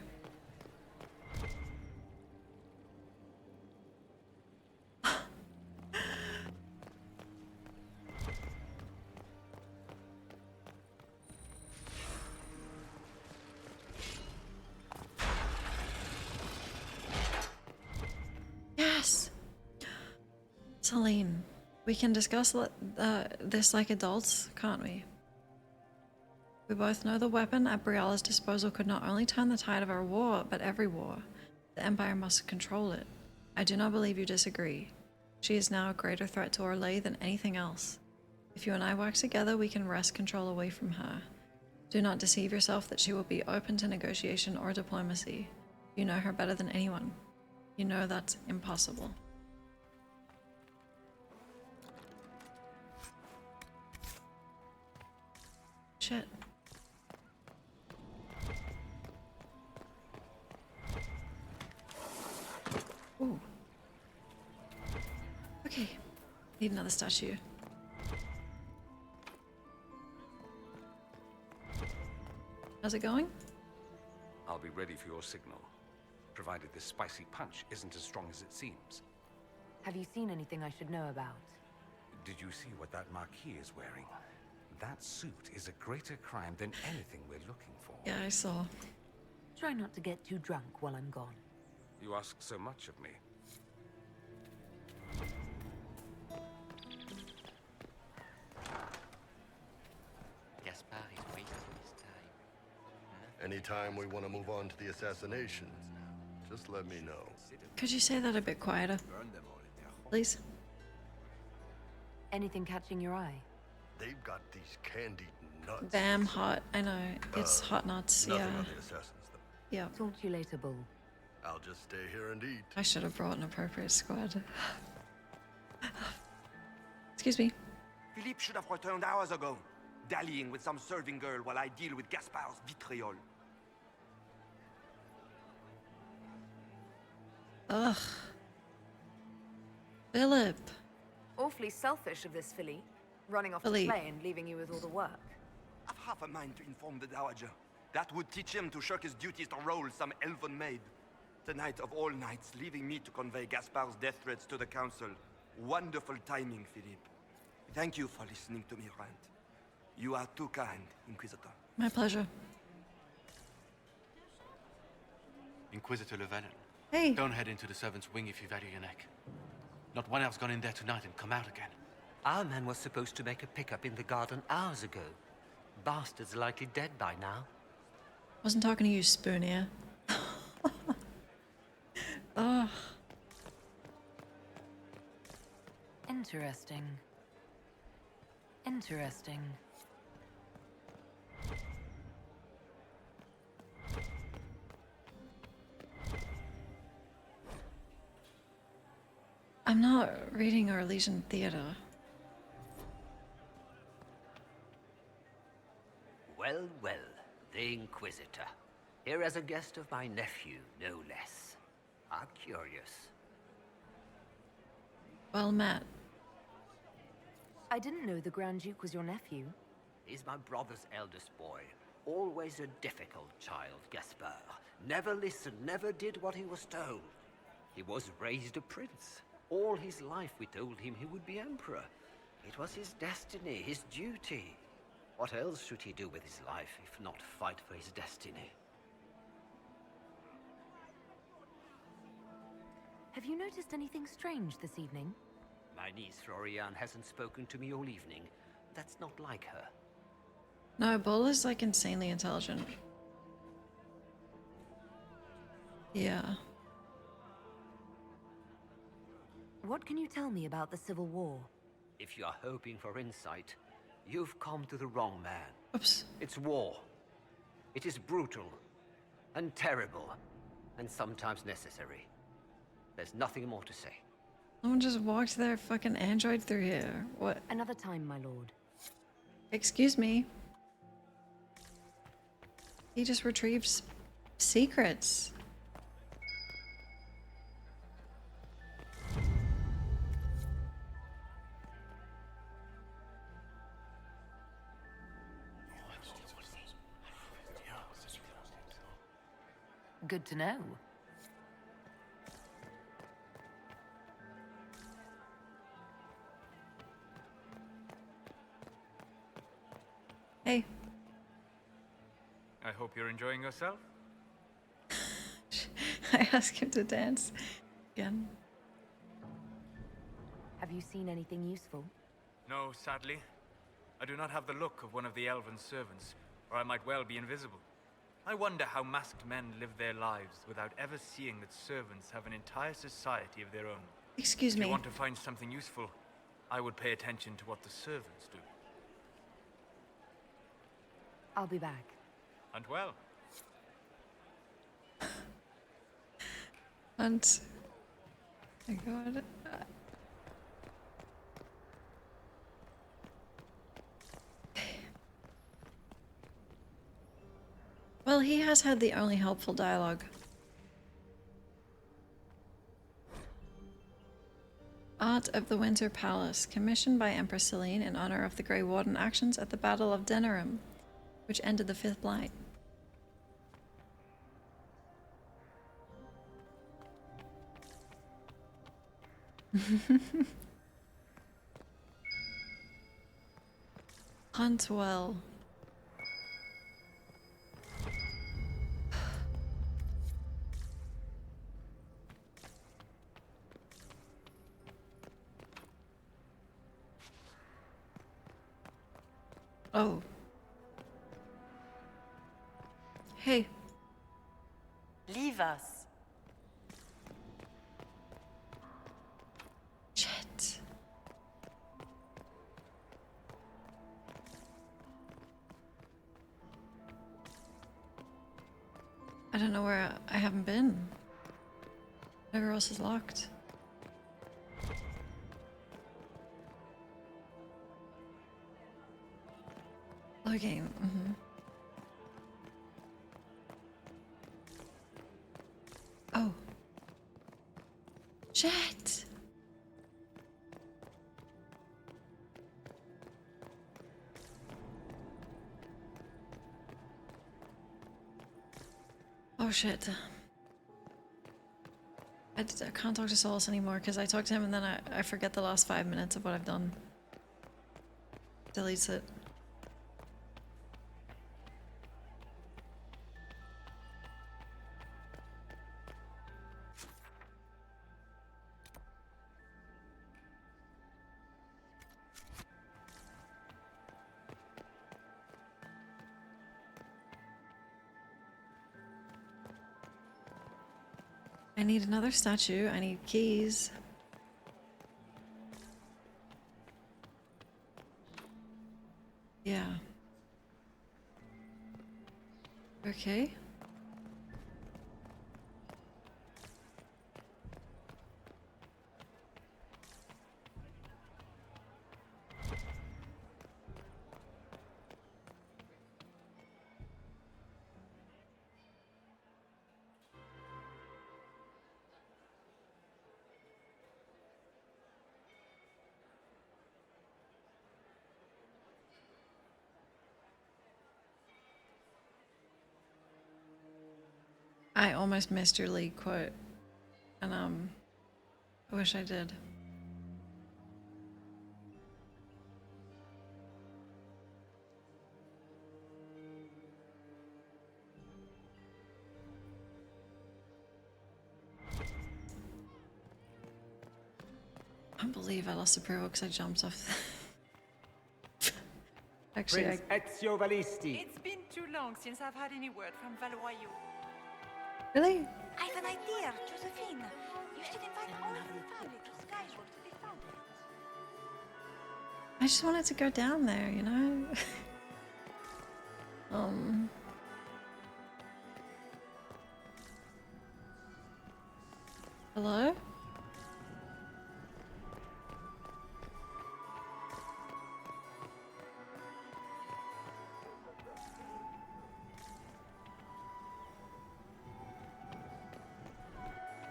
Yes! Celine, we can discuss this like adults, can't we? We both know the weapon at Briala's disposal could not only turn the tide of our war, but every war. The Empire must control it. I do not believe you disagree. She is now a greater threat to Orlais than anything else. If you and I work together, we can wrest control away from her. Do not deceive yourself that she will be open to negotiation or diplomacy. You know her better than anyone. You know that's impossible. Shit. Ooh. Okay. Need another statue. How's it going? I'll be ready for your signal, provided this spicy punch isn't as strong as it seems. Have you seen anything I should know about? Did you see what that Marquis is wearing? That suit is a greater crime than anything we're looking for. Yeah, I saw. Try not to get too drunk while I'm gone. You ask so much of me. Gaspard is wasting his time. Anytime we want to move on to the assassinations, just let me know. Could you say that a bit quieter? Please? Anything catching your eye? They've got these candied nuts. Damn hot. I know. It's hot nuts. Nothing Yeah. on the assassins, though. Yeah. Talk to you later, Bull. I'll just stay here and eat. I should have brought an appropriate squad. Excuse me. Philippe should have returned hours ago, dallying with some serving girl while I deal with Gaspard's vitriol. Ugh. Philip. Awfully selfish of this filly, running off Philippe. to play and leaving you with all the work. I've half a mind to inform the Dowager. That would teach him to shirk his duties to roll some elven maid. Tonight of all nights, leaving me to convey Gaspard's death threats to the Council. Wonderful timing, Philippe. Thank you for listening to me rant. You are too kind, Inquisitor. My pleasure. Inquisitor Llewellyn. Hey. Don't head into the servants' wing if you value your neck. Not one elf's gone in there tonight and come out again. Our man was supposed to make a pickup in the garden hours ago. Bastard's likely dead by now. Wasn't talking to you, spoon ear. Ugh. Interesting. Interesting. I'm not reading our Legion Theatre. Well, well, the Inquisitor. Here as a guest of my nephew, no less. How curious. Well met. I didn't know the Grand Duke was your nephew. He's my brother's eldest boy. Always a difficult child, Gaspard. Never listened, never did what he was told. He was raised a prince. All his life we told him he would be emperor. It was his destiny, his duty. What else should he do with his life if not fight for his destiny? Have you noticed anything strange this evening? My niece Florian hasn't spoken to me all evening. That's not like her. No, Bull is like insanely intelligent. Yeah. What can you tell me about the Civil War? If you are hoping for insight, you've come to the wrong man. Oops. It's war. It is brutal, and terrible, and sometimes necessary. There's nothing more to say. Someone just walked their fucking android through here. What? Another time, my lord. Excuse me. He just retrieves secrets. Good to know. Hey. I hope you're enjoying yourself. I asked him to dance again. Have you seen anything useful? No, sadly. I do not have the look of one of the elven servants, or I might well be invisible. I wonder how masked men live their lives without ever seeing that servants have an entire society of their own. Excuse If me. you want to find something useful, I would pay attention to what the servants do. I'll be back. And well. And my God. Well, he has had the only helpful dialogue. Art of the Winter Palace, commissioned by Empress Celine in honor of the Grey Warden actions at the Battle of Denerim, which ended the Fifth Blight. Hunt well. Oh. Hey. Leave us. Shit. I don't know where I haven't been. Whatever else is locked. Okay. Oh. Shit! Oh shit. I can't talk to Solus anymore because I talk to him and then I forget the last 5 minutes of what I've done. Deletes it. I need another statue. I need keys. Yeah. Okay. I almost missed your lead quote, and I wish I did. I can't believe I lost approval because I jumped off. Actually, Prince Ezio Valisti. It's been too long since I've had any word from Valois. Really? I have an idea, Josephine. You should invite all of your family to Skyfall to be fun. I just wanted to go down there, you know? Hello?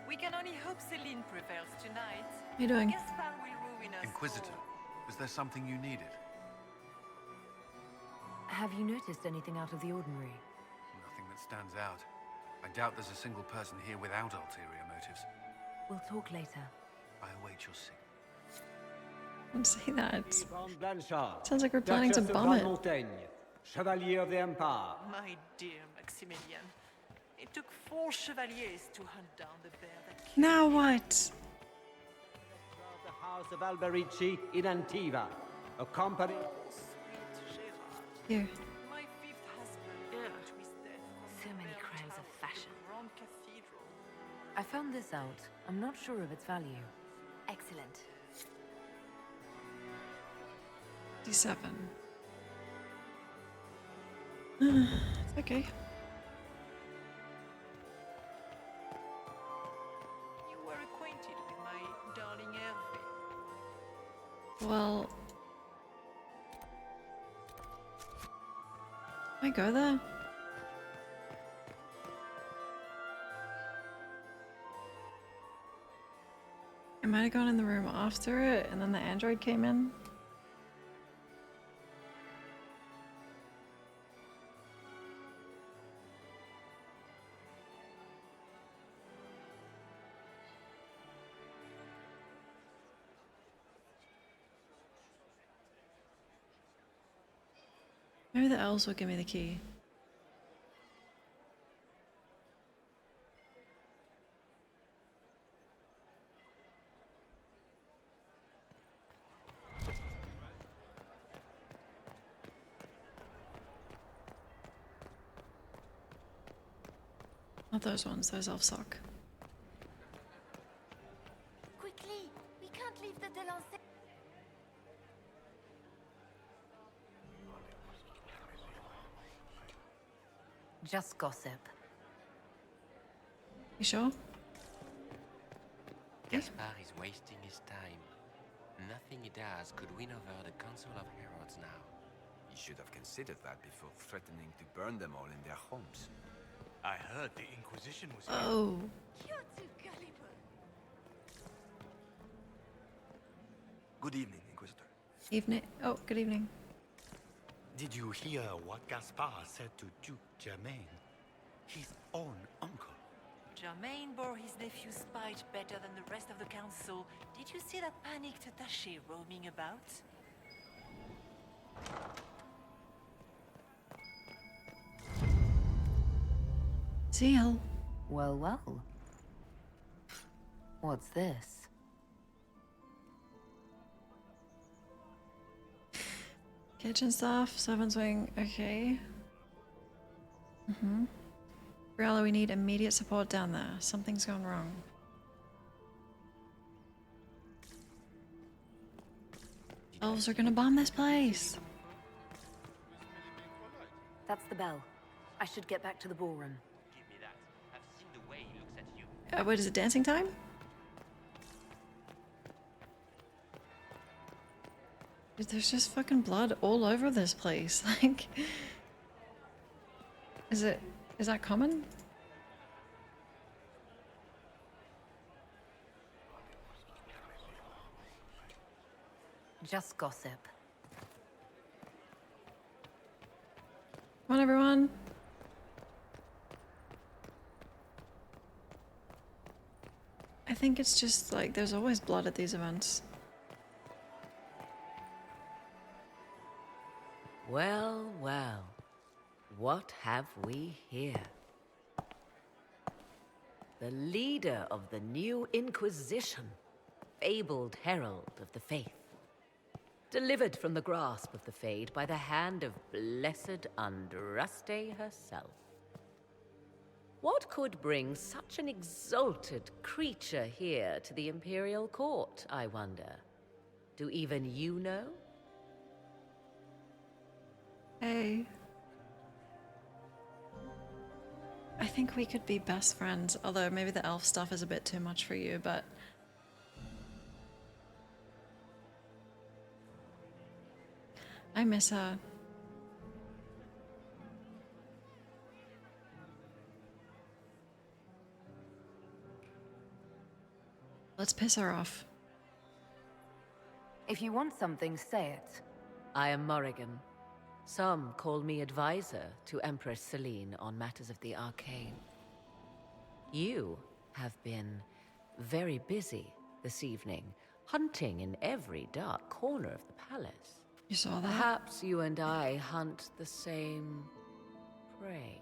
We can only hope Celine prevails tonight. How you doing? Gaspar will ruin us Inquisitor, all. is there something you needed? Have you noticed anything out of the ordinary? Nothing that stands out. I doubt there's a single person here without ulterior motives. We'll talk later. I await your signal. Don't say that. Yvonne Blanchard. Sounds like we're planning to Duchess of bomb it. Valmontaigne, Chevalier of the Empire. My dear Maximilian, it took 4 chevaliers to hunt down the bear that killed Now me. what? The House of Alberici in Antiva, accompanied. Here. My 5th husband burned to his death from So the many bell crimes tower of fashion. the Grand Cathedral. I found this out. I'm not sure of its value. Excellent. 57. It's okay. You were acquainted with my darling Hervé. Well, can I go there? I might have gone in the room after it, and then the android came in. Maybe the elves will give me the key. Not those ones, those elves suck. Quickly, we can't leave the Delancey. Just gossip. You sure? Gaspar is wasting his time. Nothing he does could win over the Council of Heralds now. You should have considered that before threatening to burn them all in their homes. I heard the Inquisition was Oh. Good evening, Inquisitor. Evening. Oh, good evening. Did you hear what Gaspar said to Duke Germain? His own uncle. Germain bore his nephew's spite better than the rest of the council. Did you see that panicked attaché roaming about? Seal. Well, well. What's this? Kitchen staff, servant's wing, okay. Briella, we need immediate support down there. Something's gone wrong. Elves are gonna bomb this place. That's the bell. I should get back to the ballroom. Give me that. I've seen the way he looks at you. Wait, is it dancing time? Dude, there's just fucking blood all over this place. Like, is that common? Just gossip. Come on, everyone. I think it's just like there's always blood at these events. Well, well. What have we here? The leader of the new Inquisition, fabled herald of the faith. Delivered from the grasp of the Fade by the hand of blessed Andraste herself. What could bring such an exalted creature here to the Imperial Court, I wonder? Do even you know? Hey. I think we could be best friends, although maybe the elf stuff is a bit too much for you, but... I miss her. Let's piss her off. If you want something, say it. I am Morrigan. Some call me advisor to Empress Celine on matters of the arcane. You have been very busy this evening, hunting in every dark corner of the palace. You saw that? Perhaps you and I hunt the same prey.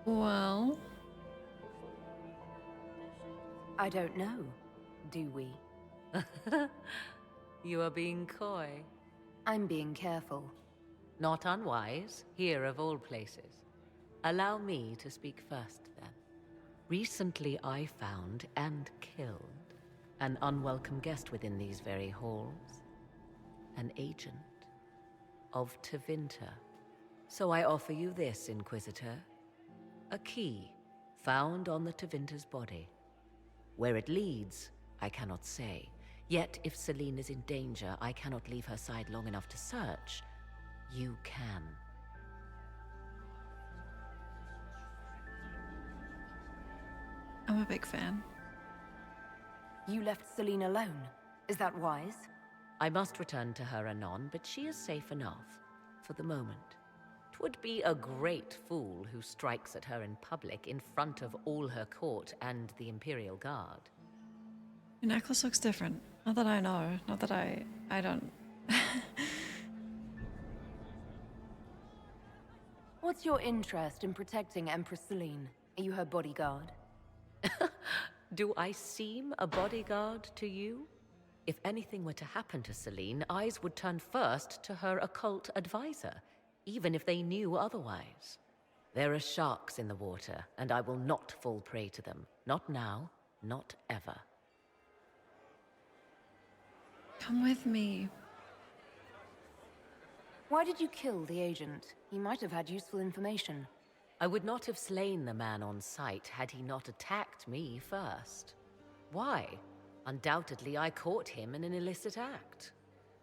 Well... I don't know. Do we? You are being coy. I'm being careful. Not unwise, here of all places. Allow me to speak first, then. Recently I found and killed an unwelcome guest within these very halls. An agent of Tevinter. So I offer you this, Inquisitor. A key found on the Tevinter's body. Where it leads, I cannot say. Yet, if Celine is in danger, I cannot leave her side long enough to search. You can. I'm a big fan. You left Celine alone. Is that wise? I must return to her anon, but she is safe enough, for the moment. 'Twould be a great fool who strikes at her in public in front of all her court and the Imperial Guard. Your necklace looks different. Not that I know. Not that I don't. What's your interest in protecting Empress Celine? Are you her bodyguard? Do I seem a bodyguard to you? If anything were to happen to Celine, eyes would turn first to her occult advisor, even if they knew otherwise. There are sharks in the water, and I will not fall prey to them. Not now, not ever. Come with me. Why did you kill the agent? He might have had useful information. I would not have slain the man on sight had he not attacked me first. Why? Undoubtedly, I caught him in an illicit act.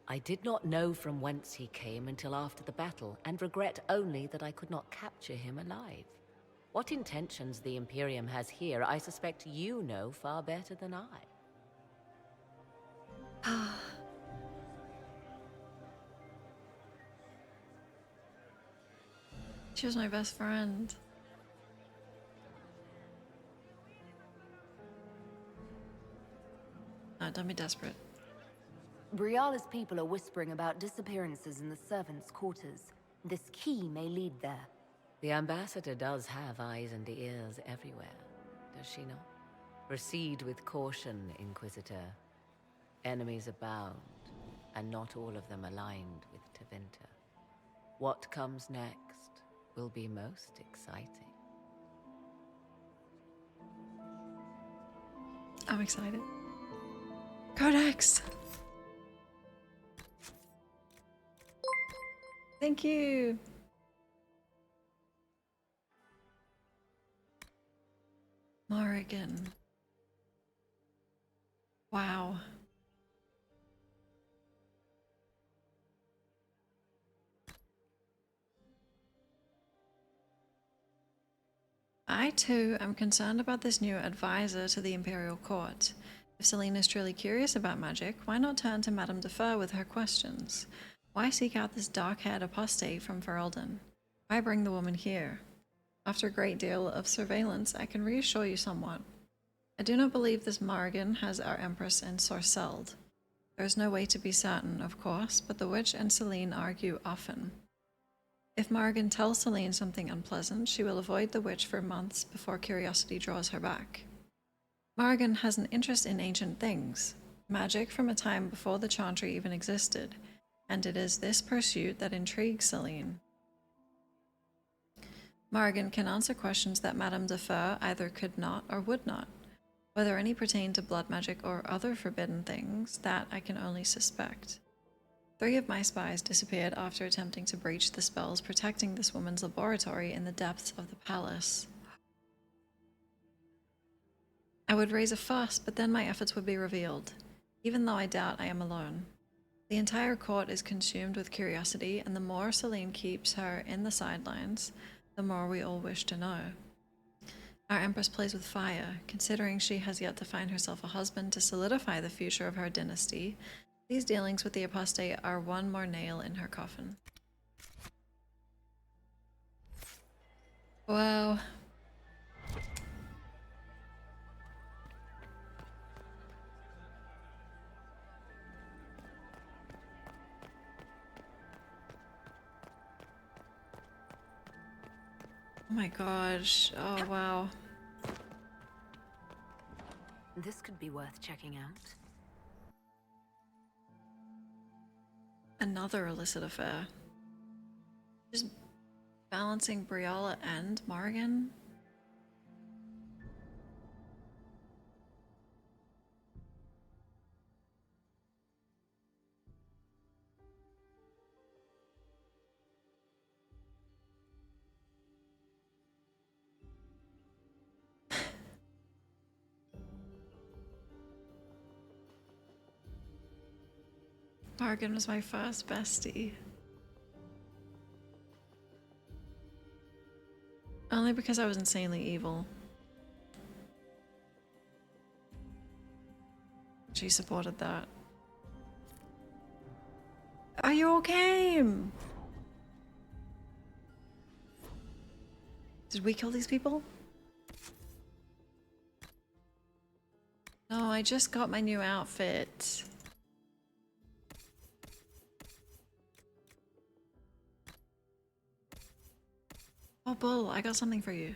I did not know from whence he came until after the battle, and regret only that I could not capture him alive. What intentions the Imperium has here, I suspect you know far better than I. She was my best friend. Don't be desperate. Briala's people are whispering about disappearances in the servants' quarters. This key may lead there. The ambassador does have eyes and ears everywhere, does she not? Proceed with caution, Inquisitor. Enemies abound, and not all of them aligned with Tevinter. What comes next will be most exciting. I'm excited. Codex! Thank you! Morrigan. Wow. I too am concerned about this new advisor to the Imperial Court. If Celine is truly curious about magic, why not turn to Madame Defer with her questions? Why seek out this dark-haired apostate from Ferelden? Why bring the woman here? After a great deal of surveillance, I can reassure you somewhat. I do not believe this Morrigan has our Empress ensorcelled. There is no way to be certain, of course, but the witch and Celine argue often. If Morrigan tells Celine something unpleasant, she will avoid the witch for months before curiosity draws her back. Morrigan has an interest in ancient things, magic from a time before the Chantry even existed, and it is this pursuit that intrigues Celine. Morrigan can answer questions that Madame Defer either could not or would not. Whether any pertain to blood magic or other forbidden things, that I can only suspect. 3 of my spies disappeared after attempting to breach the spells protecting this woman's laboratory in the depths of the palace. I would raise a fuss, but then my efforts would be revealed, even though I doubt I am alone. The entire court is consumed with curiosity, and the more Celine keeps her in the sidelines, the more we all wish to know. Our Empress plays with fire, considering she has yet to find herself a husband to solidify the future of her dynasty. These dealings with the apostate are one more nail in her coffin. Wow. Oh my gosh. Oh wow. This could be worth checking out. Another illicit affair. Just balancing Briala and Morrigan. Morrigan was my first bestie. Only because I was insanely evil. She supported that. Are you okay? Did we kill these people? No, I just got my new outfit. Oh, Bull, I got something for you.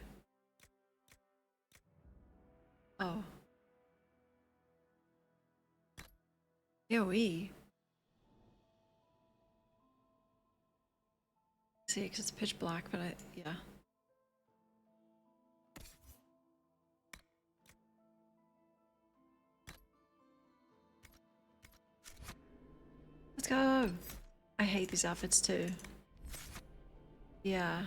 Oh. AoE. See, because it's pitch black, but yeah. Let's go. I hate these outfits too. Yeah.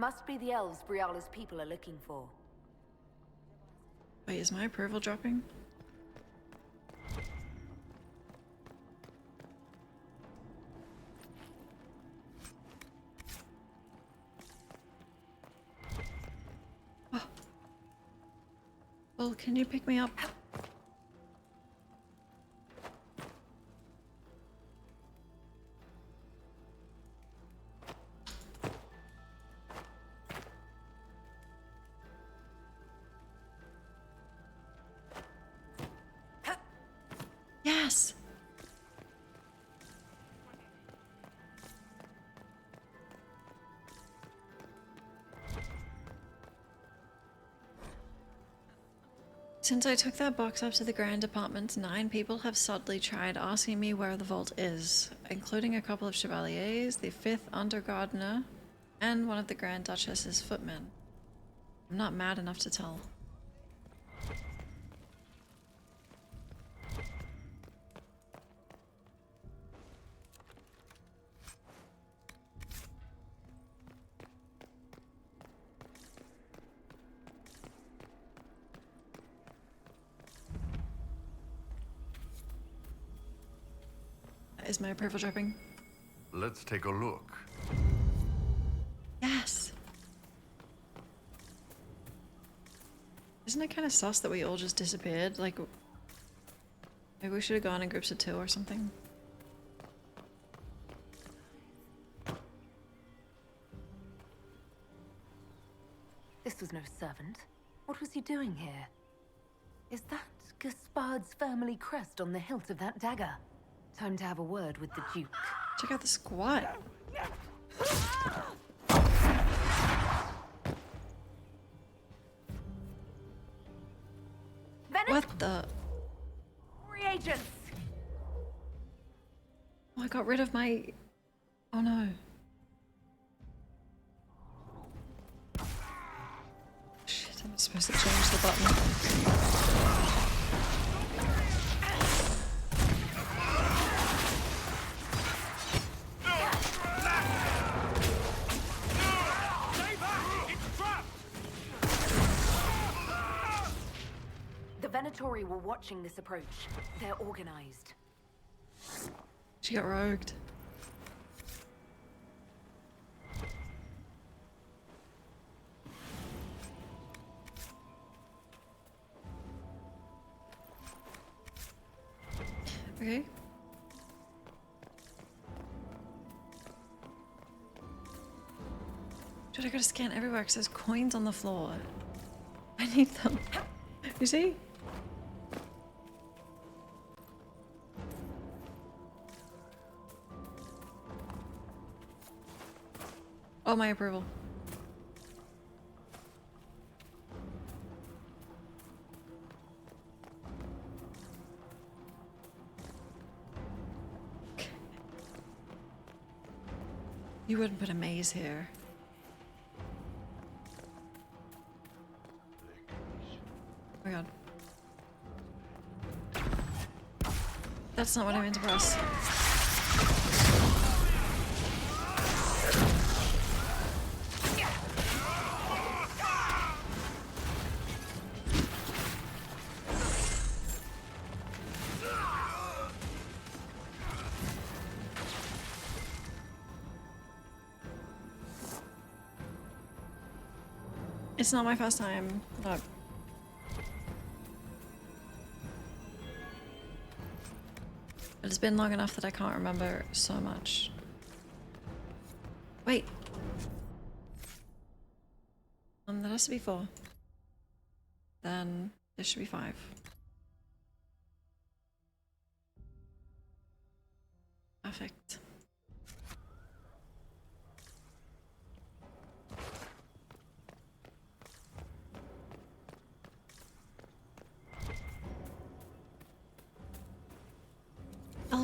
Must be the elves Briala's people are looking for. Wait, is my approval dropping? Oh. Well, can you pick me up? Yes! Since I took that box up to the Grand Apartments, 9 people have subtly tried asking me where the vault is, including a couple of chevaliers, the 5th undergardener, and one of the Grand Duchess's footmen. I'm not mad enough to tell. Is my approval dropping? Let's take a look. Yes! Isn't it kind of sus that we all just disappeared? Like, maybe we should have gone in groups of 2 or something. This was no servant. What was he doing here? Is that Gaspard's family crest on the hilt of that dagger? Time to have a word with the Duke. Check out the squad. What the? Reagents! Oh, I got rid of my... Oh no. Shit, I'm supposed to change the button. The Venatori were watching this approach. They're organized. She got rogued. Okay. Dude, I gotta scan everywhere because there's coins on the floor. I need them. You see? Oh, my approval. You wouldn't put a maze here. Oh my god. That's not what I meant to press. It's not my first time. No. But it's been long enough that I can't remember so much. Wait. That has to be 4. Then this should be 5. Perfect.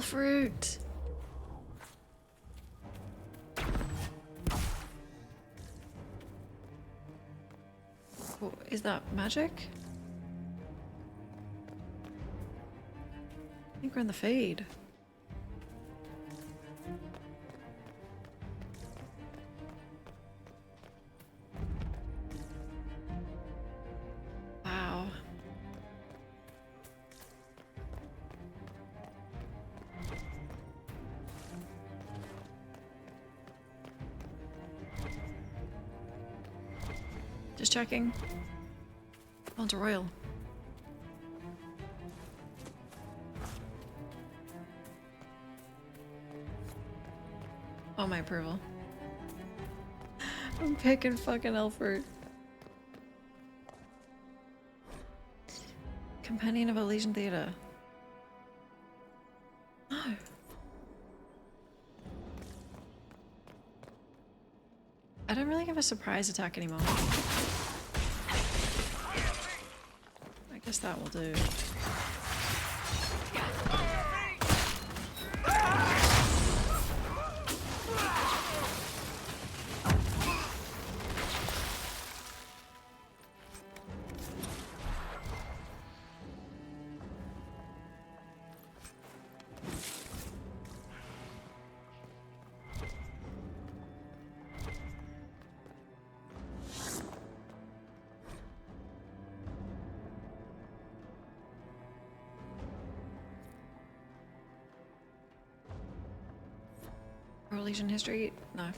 Fruit. Oh, is that magic? I think we're in the fade. Just checking. Oh, it's royal. Oh, my approval. I'm picking fucking Elford. Companion of Elysian Theater. No. I don't really give a surprise attack anymore. I guess that will do. Elysian history? No.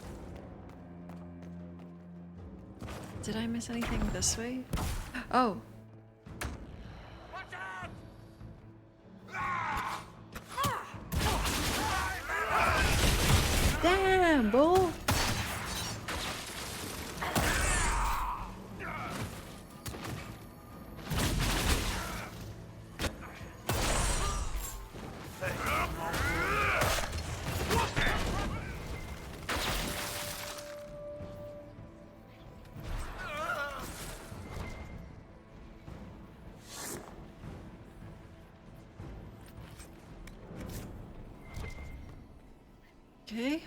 Did I miss anything this way? Oh! Damn, bull! Okay.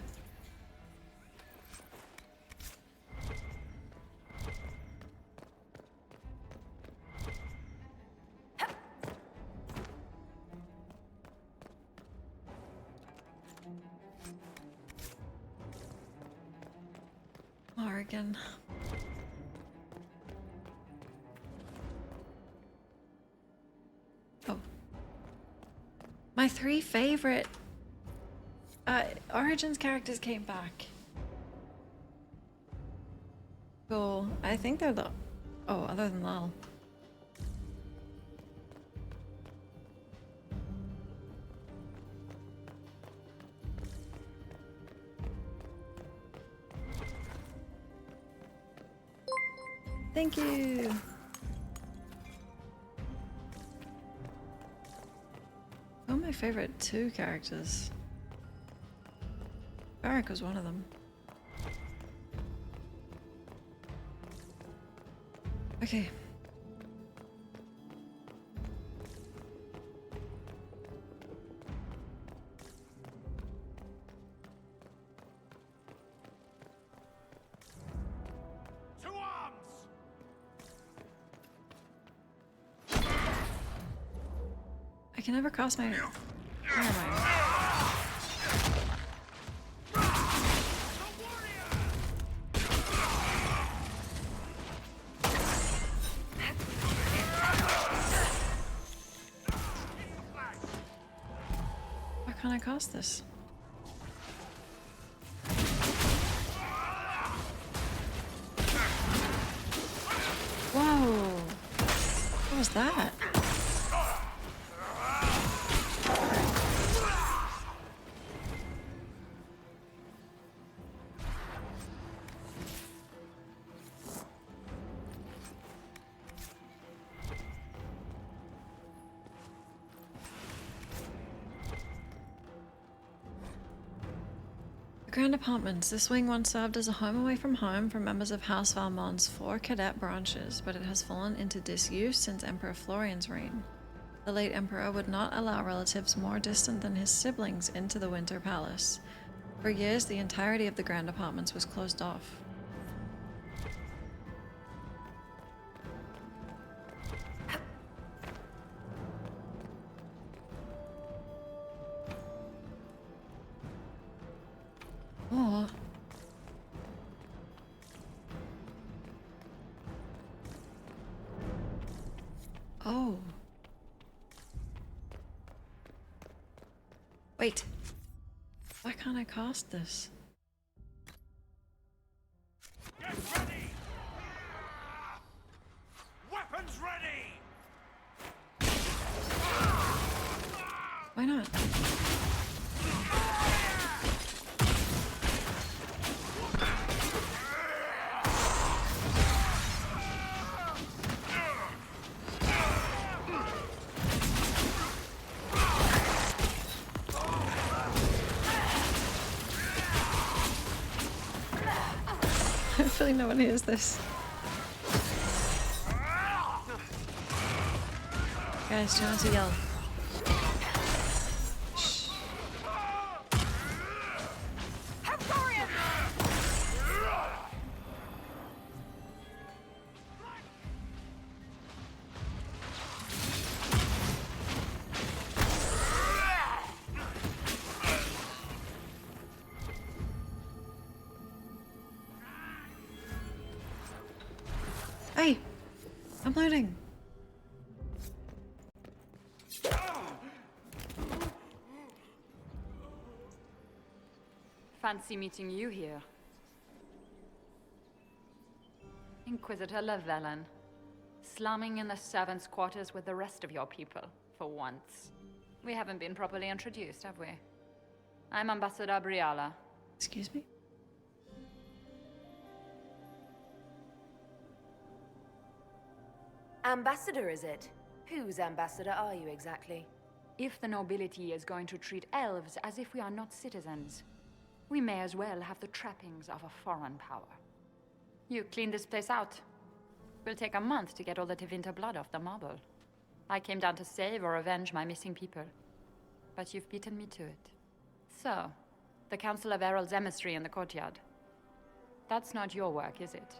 Oregon. Oh. My 3 favorite Origins characters came back. Cool. I think they're the... Oh, other than Lal. Thank you! Who are my favorite 2 characters? Barrack was one of them. Okay. To arms! I can never cross my... Never mind. Why can't I cast this? Whoa! What was that? Grand Apartments. This wing once served as a home away from home for members of House Valmont's 4 cadet branches, but it has fallen into disuse since Emperor Florian's reign. The late Emperor would not allow relatives more distant than his siblings into the Winter Palace. For years, the entirety of the Grand Apartments was closed off. Or... Oh. Wait. Why can't I cast this? Get ready! Hopefully no one hears this. Guys, try not to yell. Shh. Hey! I'm loading. Fancy meeting you here. Inquisitor Llewellyn. Slumming in the servants' quarters with the rest of your people, for once. We haven't been properly introduced, have we? I'm Ambassador Briala. Excuse me? Ambassador, is it? Whose ambassador are you exactly? If the nobility is going to treat elves as if we are not citizens, we may as well have the trappings of a foreign power. You clean this place out. Will take a month to get all the Tevinter blood off the marble. I came down to save or avenge my missing people. But you've beaten me to it. So, the Council of Herald's emissary in the courtyard. That's not your work, is it?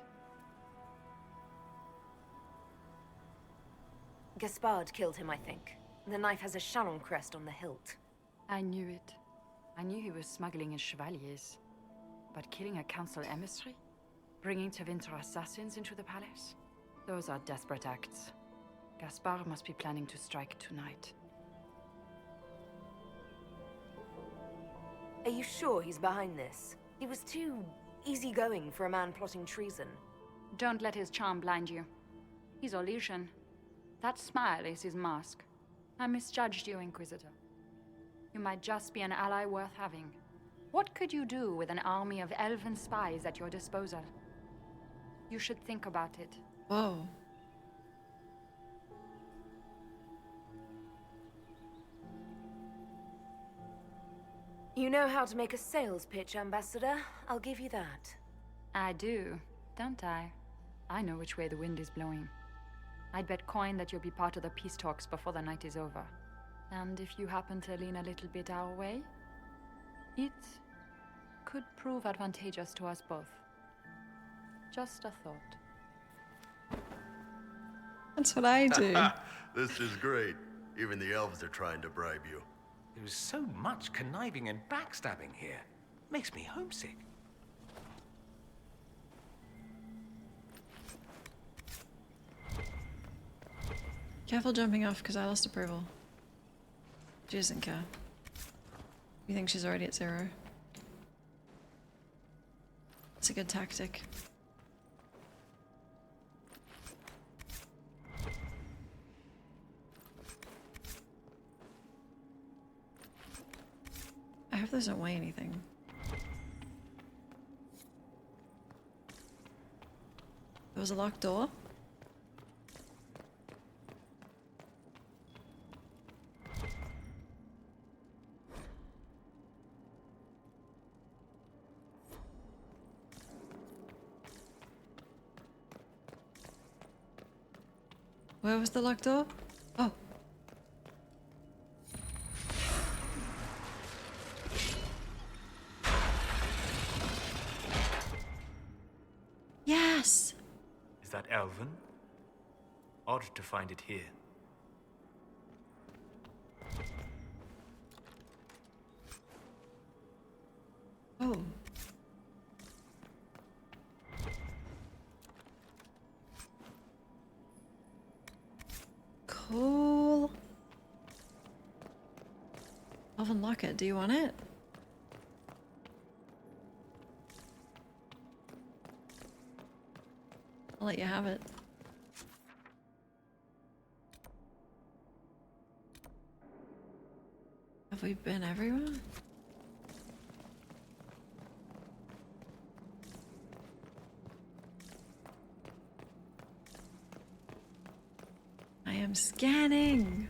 Gaspard killed him, I think. The knife has a Charon crest on the hilt. I knew it. I knew he was smuggling his chevaliers. But killing a council emissary? Bringing Tevinter assassins into the palace? Those are desperate acts. Gaspard must be planning to strike tonight. Are you sure he's behind this? He was too easygoing for a man plotting treason. Don't let his charm blind you. He's Orlesian. That smile is his mask. I misjudged you, Inquisitor. You might just be an ally worth having. What could you do with an army of elven spies at your disposal? You should think about it. Whoa. You know how to make a sales pitch, Ambassador. I'll give you that. I do, don't I? I know which way the wind is blowing. I'd bet coin that you'll be part of the peace talks before the night is over. And if you happen to lean a little bit our way, it could prove advantageous to us both. Just a thought. That's what I do. This is great. Even the elves are trying to bribe you. There's so much conniving and backstabbing here. Makes me homesick. Careful jumping off, because I lost approval. She doesn't care. You think she's already at 0? It's a good tactic. I hope those don't weigh anything. There was a locked door? Where was the locked door? Oh. Yes! Is that Elven? Odd to find it here. Oh. Cool. I'll unlock it. Do you want it? I'll let you have it. Have we been everywhere? I am scanning.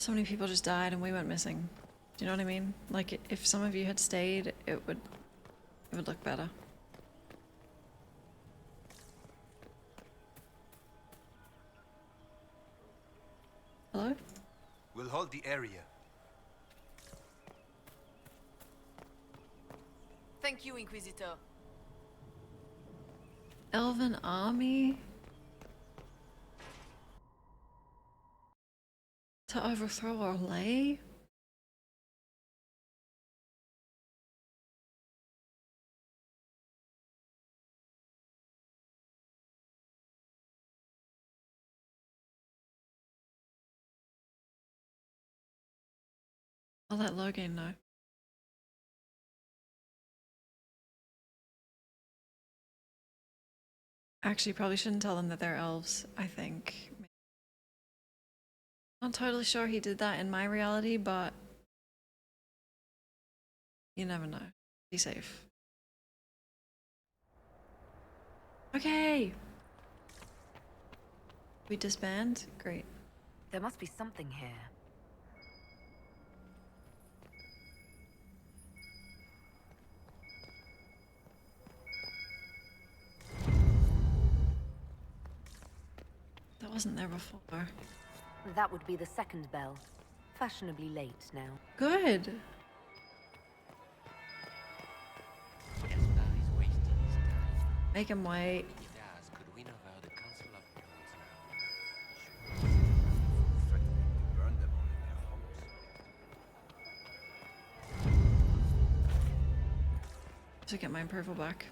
so many people just died and we went missing. Do you know what I mean? Like, if some of you had stayed, it would look better. Hello? We'll hold the area. Thank you, Inquisitor. Elven army? To overthrow Orlais? I'll let Logan know. Actually, probably shouldn't tell them that they're elves, I think. Not totally sure he did that in my reality, but you never know. Be safe. Okay. We disband? Great. There must be something here. That wasn't there before. That would be the second bell. Fashionably late now. Good. Make him wait. Could win over the Council of Burn them all in their homes. To get my approval back.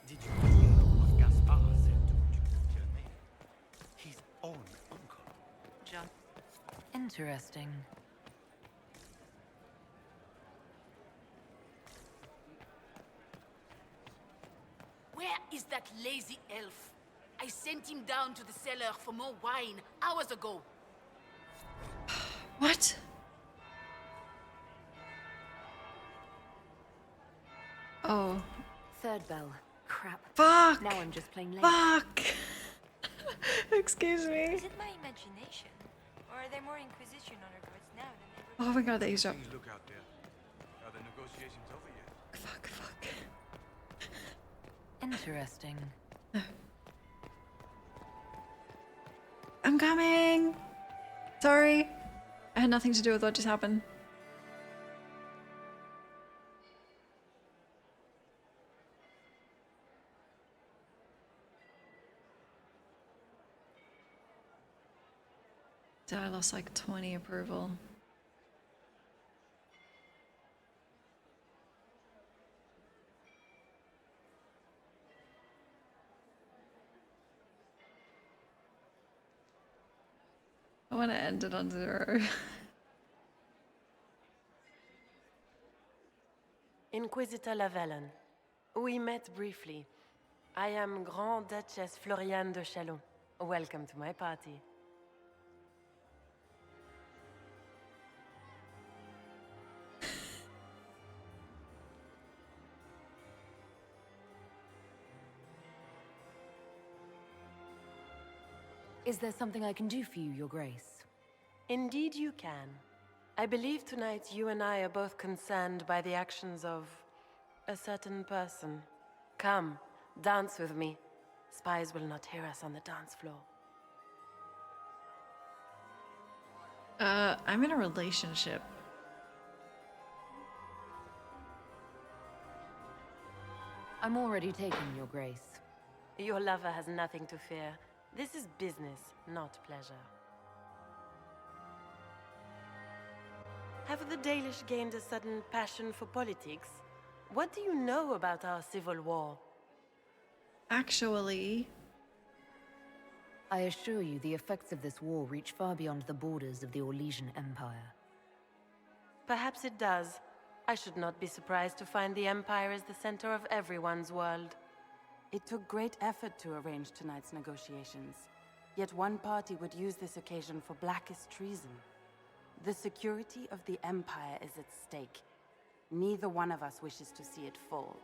Did you hear what Gaspar said to Duke Germain? His own uncle. John. Interesting. Where is that lazy elf? I sent him down to the cellar for more wine hours ago. What? Oh. Third bell. Crap. Fuck! Now I'm just plain late. Fuck! Excuse me. Is it my imagination? Or are there more Inquisition honor guards now than ever? Oh my god, they eavesdropped. Look out there. Are the negotiations over yet? Fuck. Interesting. I'm coming! Sorry. I had nothing to do with what just happened. I lost like 20 approval. I want to end it on 0. Inquisitor Lavellen. We met briefly. I am Grand Duchess Floriane de Chalon. Welcome to my party. Is there something I can do for you, Your Grace? Indeed you can. I believe tonight you and I are both concerned by the actions of a certain person. Come, dance with me. Spies will not hear us on the dance floor. I'm in a relationship. I'm already taken, Your Grace. Your lover has nothing to fear. This is business, not pleasure. Have the Dalish gained a sudden passion for politics? What do you know about our civil war? Actually... I assure you, the effects of this war reach far beyond the borders of the Orlesian Empire. Perhaps it does. I should not be surprised to find the Empire is the center of everyone's world. It took great effort to arrange tonight's negotiations. Yet one party would use this occasion for blackest treason. The security of the Empire is at stake. Neither one of us wishes to see it fall.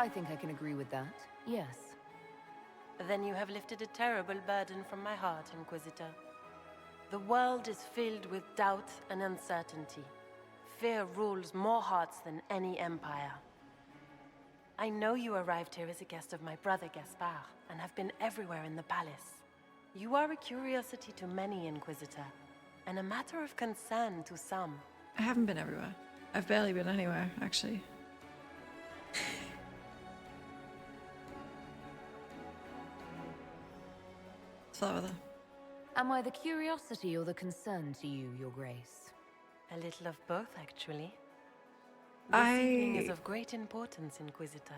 I think I can agree with that, yes. Then you have lifted a terrible burden from my heart, Inquisitor. The world is filled with doubt and uncertainty. Fear rules more hearts than any empire. I know you arrived here as a guest of my brother Gaspard, and have been everywhere in the palace. You are a curiosity to many, Inquisitor, and a matter of concern to some. I haven't been everywhere. I've barely been anywhere, actually. Father. Am I the curiosity or the concern to you, Your Grace? A little of both, actually. This evening is of great importance, Inquisitor.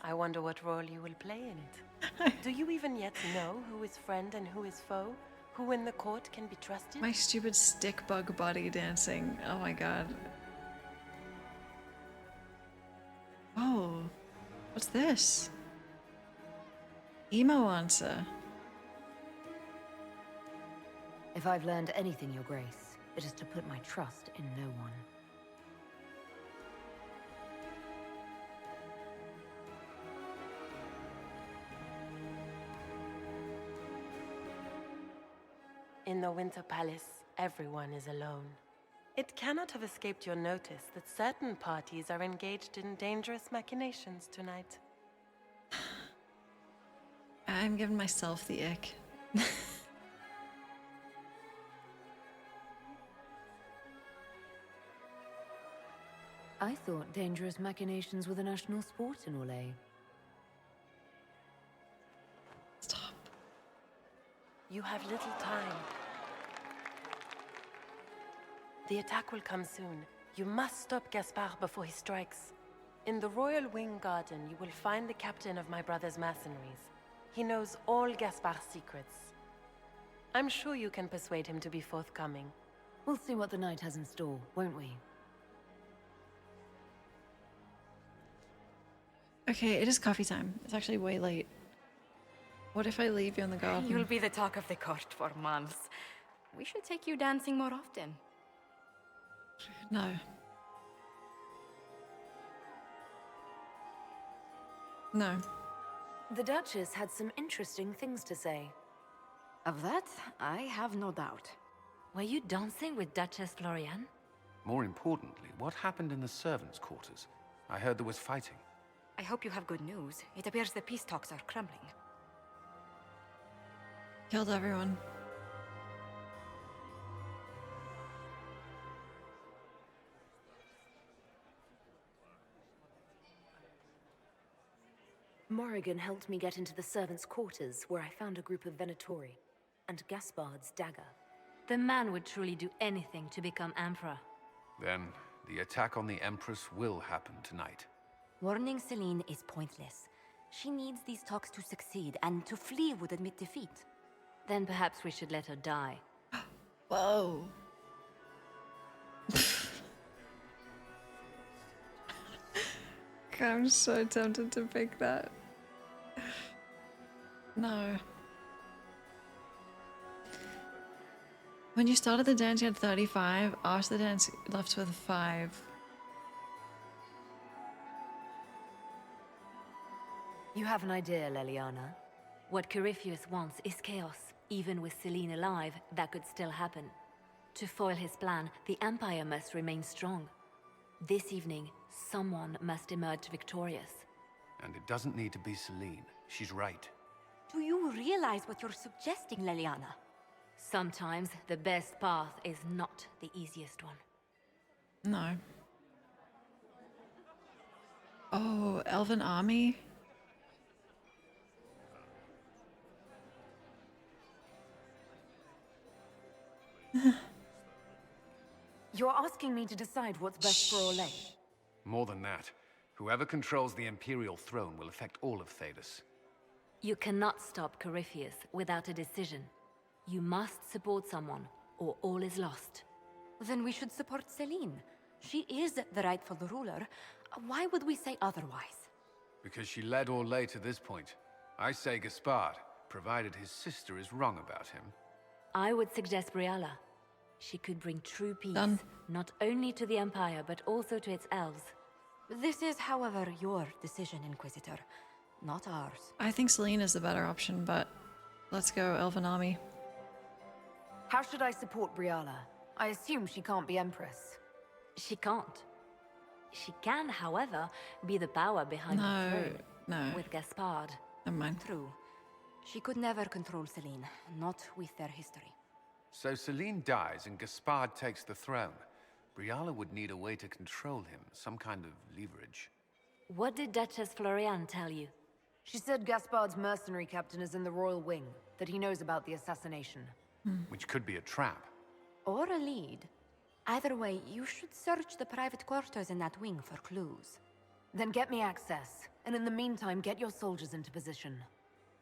I wonder what role you will play in it. Do you even yet know who is friend and who is foe? Who in the court can be trusted? My stupid stick bug body dancing. Oh my god. Oh. What's this? Emo answer. If I've learned anything, Your Grace, it is to put my trust in no one. In the Winter Palace, everyone is alone. It cannot have escaped your notice that certain parties are engaged in dangerous machinations tonight. I'm giving myself the ick. I thought dangerous machinations were the national sport in Orlais. Stop. You have little time. The attack will come soon. You must stop Gaspard before he strikes. In the Royal Wing Garden, you will find the captain of my brother's mercenaries. He knows all Gaspard's secrets. I'm sure you can persuade him to be forthcoming. We'll see what the night has in store, won't we? Okay, it is coffee time. It's actually way late. What if I leave you in the garden? You'll be the talk of the court for months. We should take you dancing more often. No. No. The Duchess had some interesting things to say. Of that, I have no doubt. Were you dancing with Duchess Florian? More importantly, what happened in the servants' quarters? I heard there was fighting. I hope you have good news. It appears the peace talks are crumbling. Killed everyone. Morrigan helped me get into the servants' quarters, where I found a group of Venatori, and Gaspard's dagger. The man would truly do anything to become Emperor. Then, the attack on the Empress will happen tonight. Warning Celine is pointless. She needs these talks to succeed, and to flee would admit defeat. Then perhaps we should let her die. Whoa. God, I'm so tempted to pick that. No. When you started the dance, you had 35. After the dance, you left with 5. You have an idea, Leliana? What Corypheus wants is chaos. Even with Celine alive, that could still happen. To foil his plan, the Empire must remain strong. This evening, someone must emerge victorious. And it doesn't need to be Celine. She's right. Do you realize what you're suggesting, Leliana? Sometimes the best path is not the easiest one. No. Oh, Elven Army? You're asking me to decide what's best for Orlais. More than that, whoever controls the Imperial throne will affect all of Thedas. You cannot stop Corypheus without a decision. You must support someone, or all is lost. Then we should support Celine. She is the rightful ruler. Why would we say otherwise? Because she led Orlais to this point. I say Gaspard, provided his sister is wrong about him. I would suggest Brialla. She could bring true peace, Done. not only to the Empire, but also to its elves. This is, however, your decision, Inquisitor, not ours. I think Celine is the better option, but let's go Elven Army. How should I support Briala? I assume she can't be Empress. She can't. She can, however, be the power behind the throne. No. With Gaspard. Never mind. True. She could never control Celine, not with their history. So Celine dies and Gaspard takes the throne. Briala would need a way to control him, some kind of leverage. What did Duchess Florian tell you? She said Gaspard's mercenary captain is in the royal wing, that he knows about the assassination. Which could be a trap. Or a lead. Either way, you should search the private quarters in that wing for clues. Then get me access, and in the meantime, get your soldiers into position.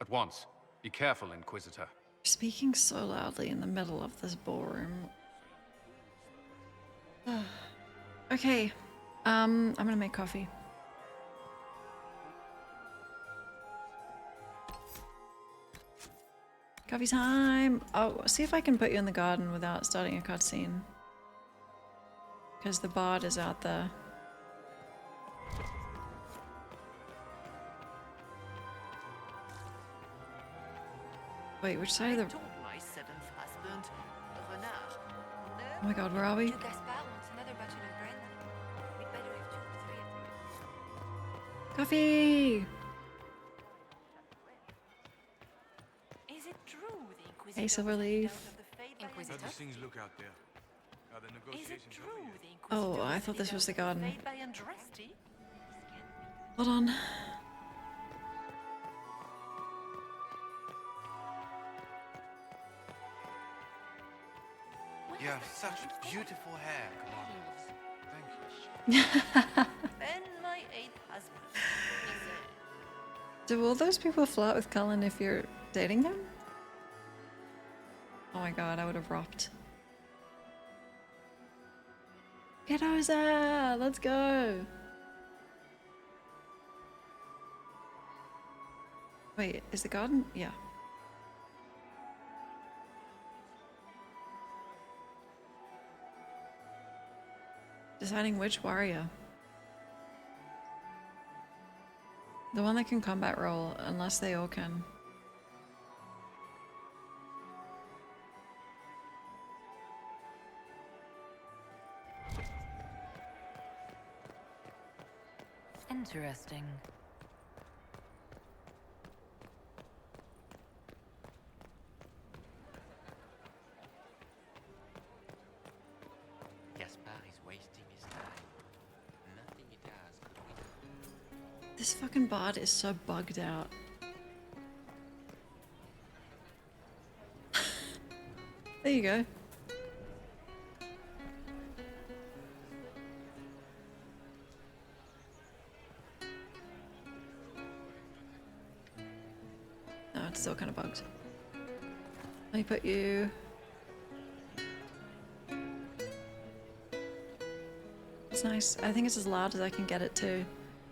At once. Be careful, Inquisitor. Speaking so loudly in the middle of this ballroom. Okay. I'm gonna make coffee. Coffee time! Oh, see if I can put you in the garden without starting a cutscene. Because the bard is out there. Wait, which side of the... told my seventh husband, Renard. Oh my god, where are we? Gaspard wants another batch of bread. We'd better have 2 or 3 of them. Coffee! Is it true the Inquisitor Hey, Silverleaf. Inquisitor? How do things look out there? Are the Is it negotiations true over yet? the Inquisitor Oh, I thought this was the garden. made by Andraste? Hold on. You have such beautiful hair, Commander. Thank you. Then my 8th husband is Do all those people flirt with Cullen if you're dating them? Oh my god, I would have rocked. Kiddoza! Let's go! Wait, is the garden? Yeah. Deciding which warrior. The one that can combat roll, unless they all can. Interesting. Gaspard is wasting his time. Nothing he does could win. This fucking bard is so bugged out. There you go. No, it's still kind of bugged. Let me put you... It's nice. I think it's as loud as I can get it too.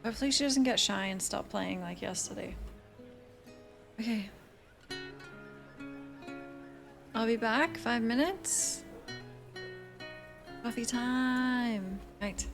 Hopefully she doesn't get shy and stop playing like yesterday. Okay. I'll be back. 5 minutes. Coffee time. Right.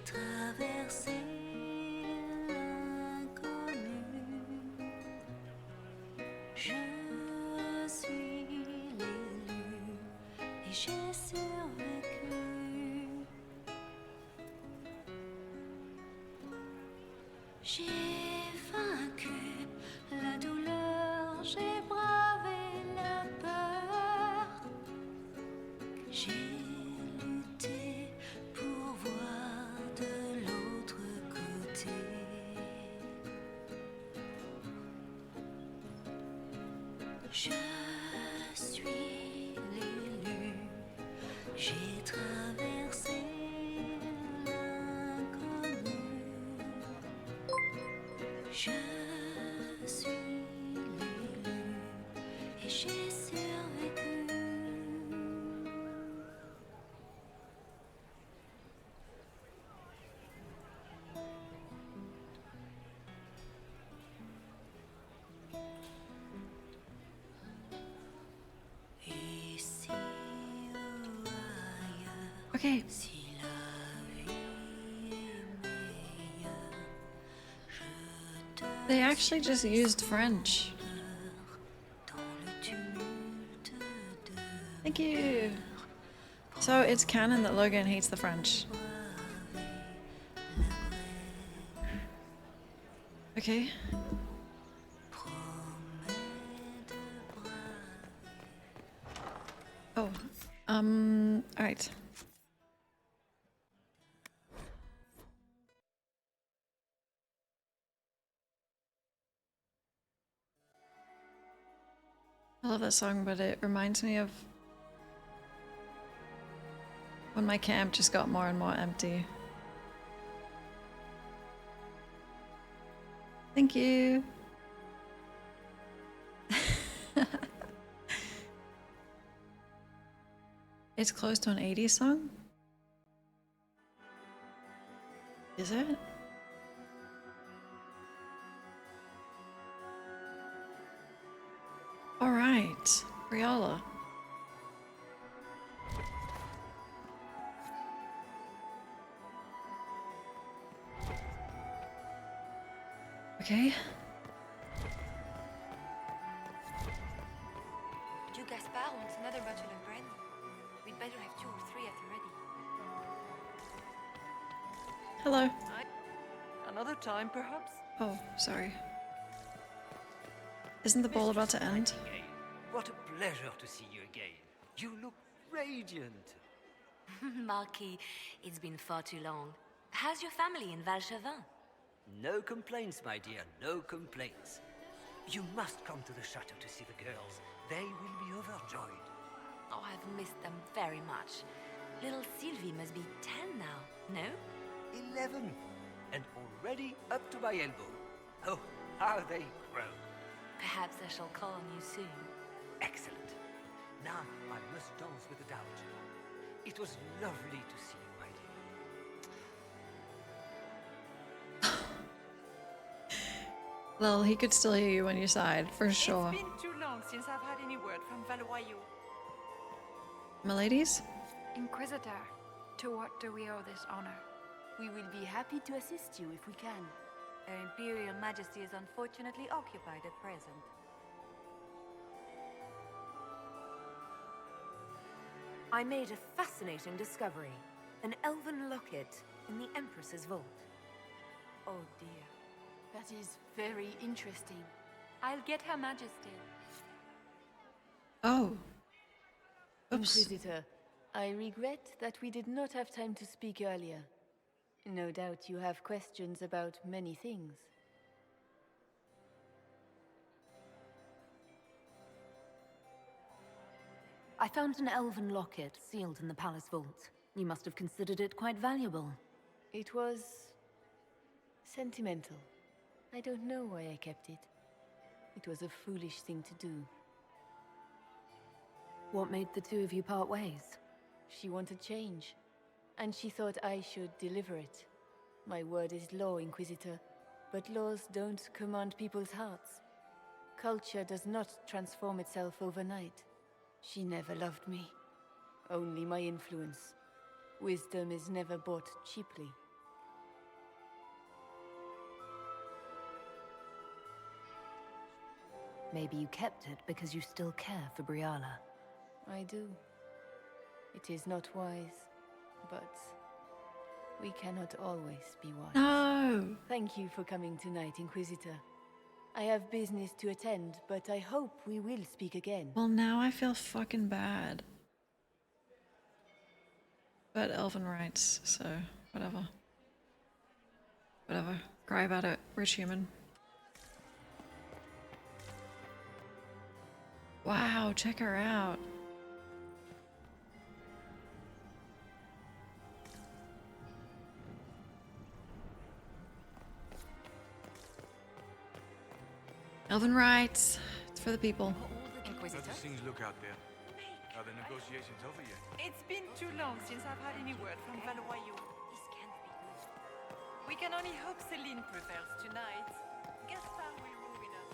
traversé l'inconnu. Je suis l'élu et j'ai survécu. J'ai vaincu la douleur, j'ai bravé la peur. J'ai lutté pour voir de l'autre côté. Je suis l'élu, j'ai traversé l'inconnu. Je suis l'élu et j'ai survécu. Ici ou ailleurs, Okay. si la vie est meilleure, je te They actually just used French. Thank you. So it's canon that Logan hates the French. Okay. Oh, all right. I love that song, but it reminds me of when my camp just got more and more empty. Thank you. It's close to an 80s song? Is it? Alright, Riola. Okay. Do Gaspard wants another bottle of brandy? We'd better have 2 or 3 at the ready. Hello. Another time, perhaps? Oh, sorry. Isn't the ball about to end? What a pleasure to see you again. You look radiant. Marquis, it's been far too long. How's your family in Valchevin? No complaints, my dear, no complaints. You must come to the chateau to see the girls. They will be overjoyed. Oh, I've missed them very much. Little Sylvie must be 10 now, no? 11. And already up to my elbow. Oh, how they grow. Perhaps I shall call on you soon. Excellent. Now I must dance with the Dowager. It was lovely to see you, my dear. Well, he could still hear you when you sighed, for sure. It's been too long since I've had any word from Valoyaux. Miladies? Inquisitor, to what do we owe this honor? We will be happy to assist you if we can. Her Imperial Majesty is unfortunately occupied at present. I made a fascinating discovery. An elven locket in the Empress's vault. Oh dear. That is very interesting. I'll get Her Majesty. Oh. Oops. Inquisitor, I regret that we did not have time to speak earlier. No doubt you have questions about many things. I found an elven locket sealed in the palace vault. You must have considered it quite valuable. It was sentimental. I don't know why I kept it. It was a foolish thing to do. What made the two of you part ways? She wanted change, and she thought I should deliver it. My word is law, Inquisitor, but laws don't command people's hearts. Culture does not transform itself overnight. She never loved me, only my influence. Wisdom is never bought cheaply. Maybe you kept it because you still care for Briala. I do. It is not wise, but we cannot always be wise. No! Thank you for coming tonight, Inquisitor. I have business to attend, but I hope we will speak again. Well, now I feel fucking bad. But elven rights, so whatever. Whatever. Cry about it. Rich human. Wow, check her out. Elven rights. It's for the people. How do things look out there? Are the negotiations over yet? It's been too long since I've had any word from Valoyou. This can't be good. We can only hope Celine prevails tonight. Gaspard will ruin us.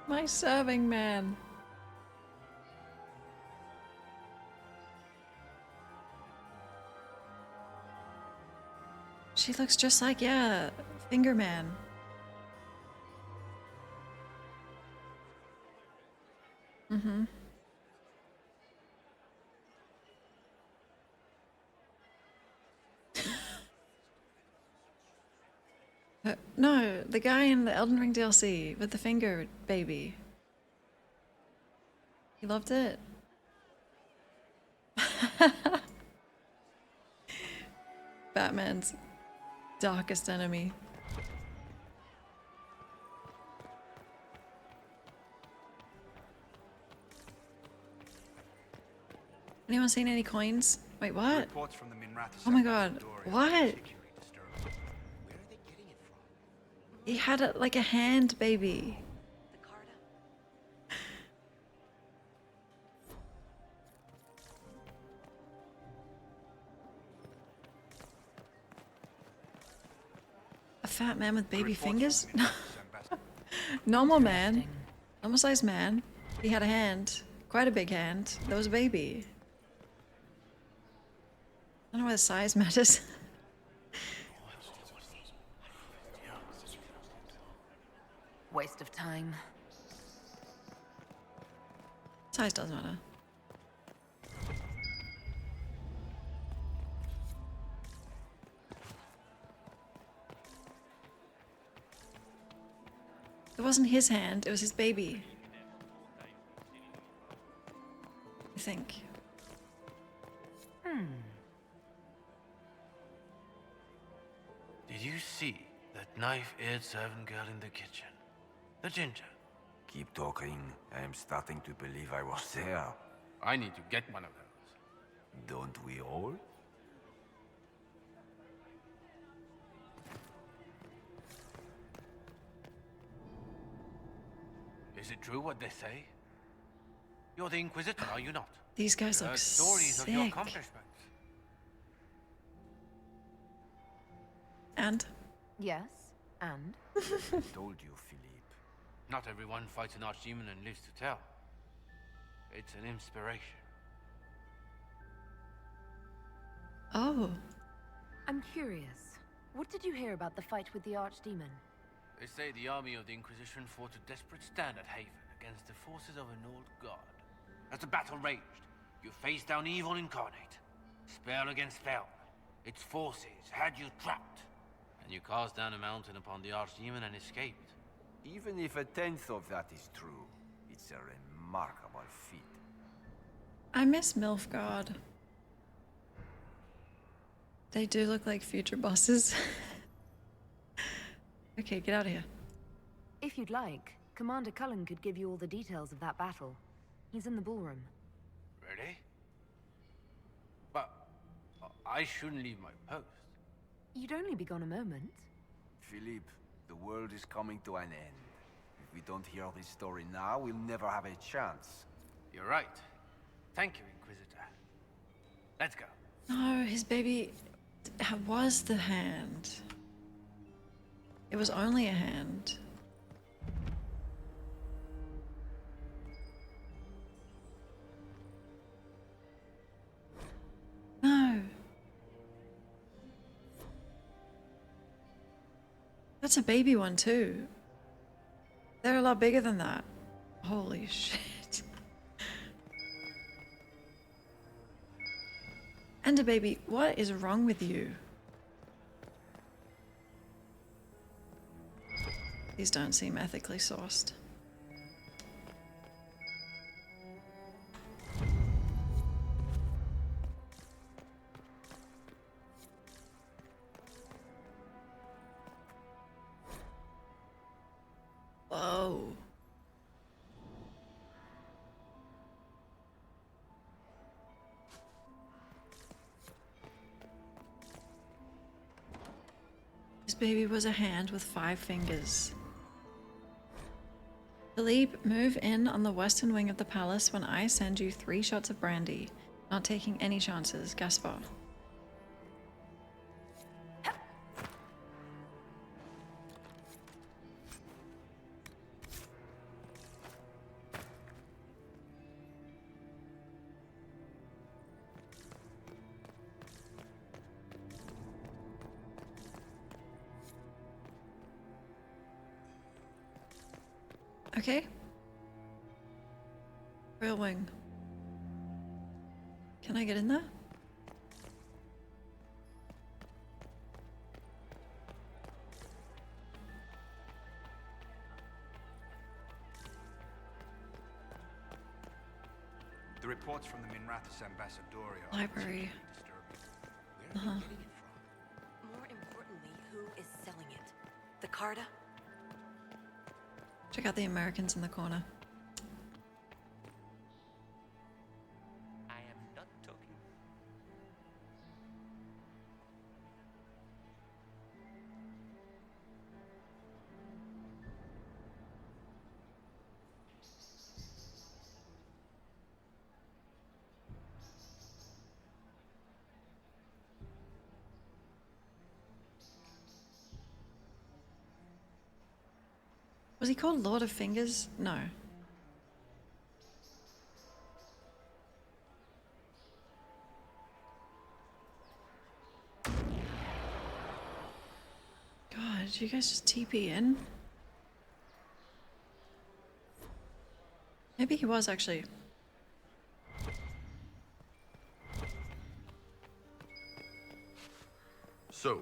My serving man. She looks just like, yeah, Finger Man. Mm-hmm. No, the guy in the Elden Ring DLC with the finger baby. He loved it. Batman's darkest enemy. Anyone seen any coins? Wait, what? Reports from the Minrath Oh my god. What? He had it like a hand baby. A fat man with baby fingers? Normal man. Normal sized man. He had a hand. Quite a big hand. That was a baby. I don't know why the size matters. Waste of time. Size does matter. It wasn't his hand, it was his baby. I think. Did you see that knife-eared servant girl in the kitchen? The ginger. Keep talking. I am starting to believe I was there. I need to get one of those. Don't we all? Is it true what they say? You're the Inquisitor, are you not? These guys I've look heard stories of your sick. accomplishments. And? Yes, and? I told you, Philippe. Not everyone fights an archdemon and lives to tell. It's an inspiration. Oh. I'm curious. What did you hear about the fight with the Archdemon? They say the army of the Inquisition fought a desperate stand at Haven against the forces of an old god. As the battle raged, you faced down evil incarnate. Spell against spell. Its forces had you trapped. And you cast down a mountain upon the Archdemon and escaped. Even if 1/10 of that is true, it's a remarkable feat. I miss Milfgard. They do look like future bosses. Okay, get out of here. If you'd like, Commander Cullen could give you all the details of that battle. He's in the ballroom. Really? But I shouldn't leave my post. You'd only be gone a moment. Philippe, the world is coming to an end. If we don't hear this story now, we'll never have a chance. You're right. Thank you, Inquisitor. Let's go. No, his baby was the hand. It was only a hand. That's a baby one too. They're a lot bigger than that. Holy shit. Ender baby, what is wrong with you? These don't seem ethically sourced. Whoa. This baby was a hand with 5 fingers. Philippe, move in on the western wing of the palace when I send you 3 shots of brandy. Not taking any chances, Gaspar. Okay. Real wing. Can I get in there? The reports from the Minrathous Ambassadorial are Library. disturbing. Uh-huh. More importantly, who is selling it? The Carta? Check out the Americans in the corner. I am not talking. Was he called Lord of Fingers? No. God, did you guys just TP in? Maybe he was actually. So,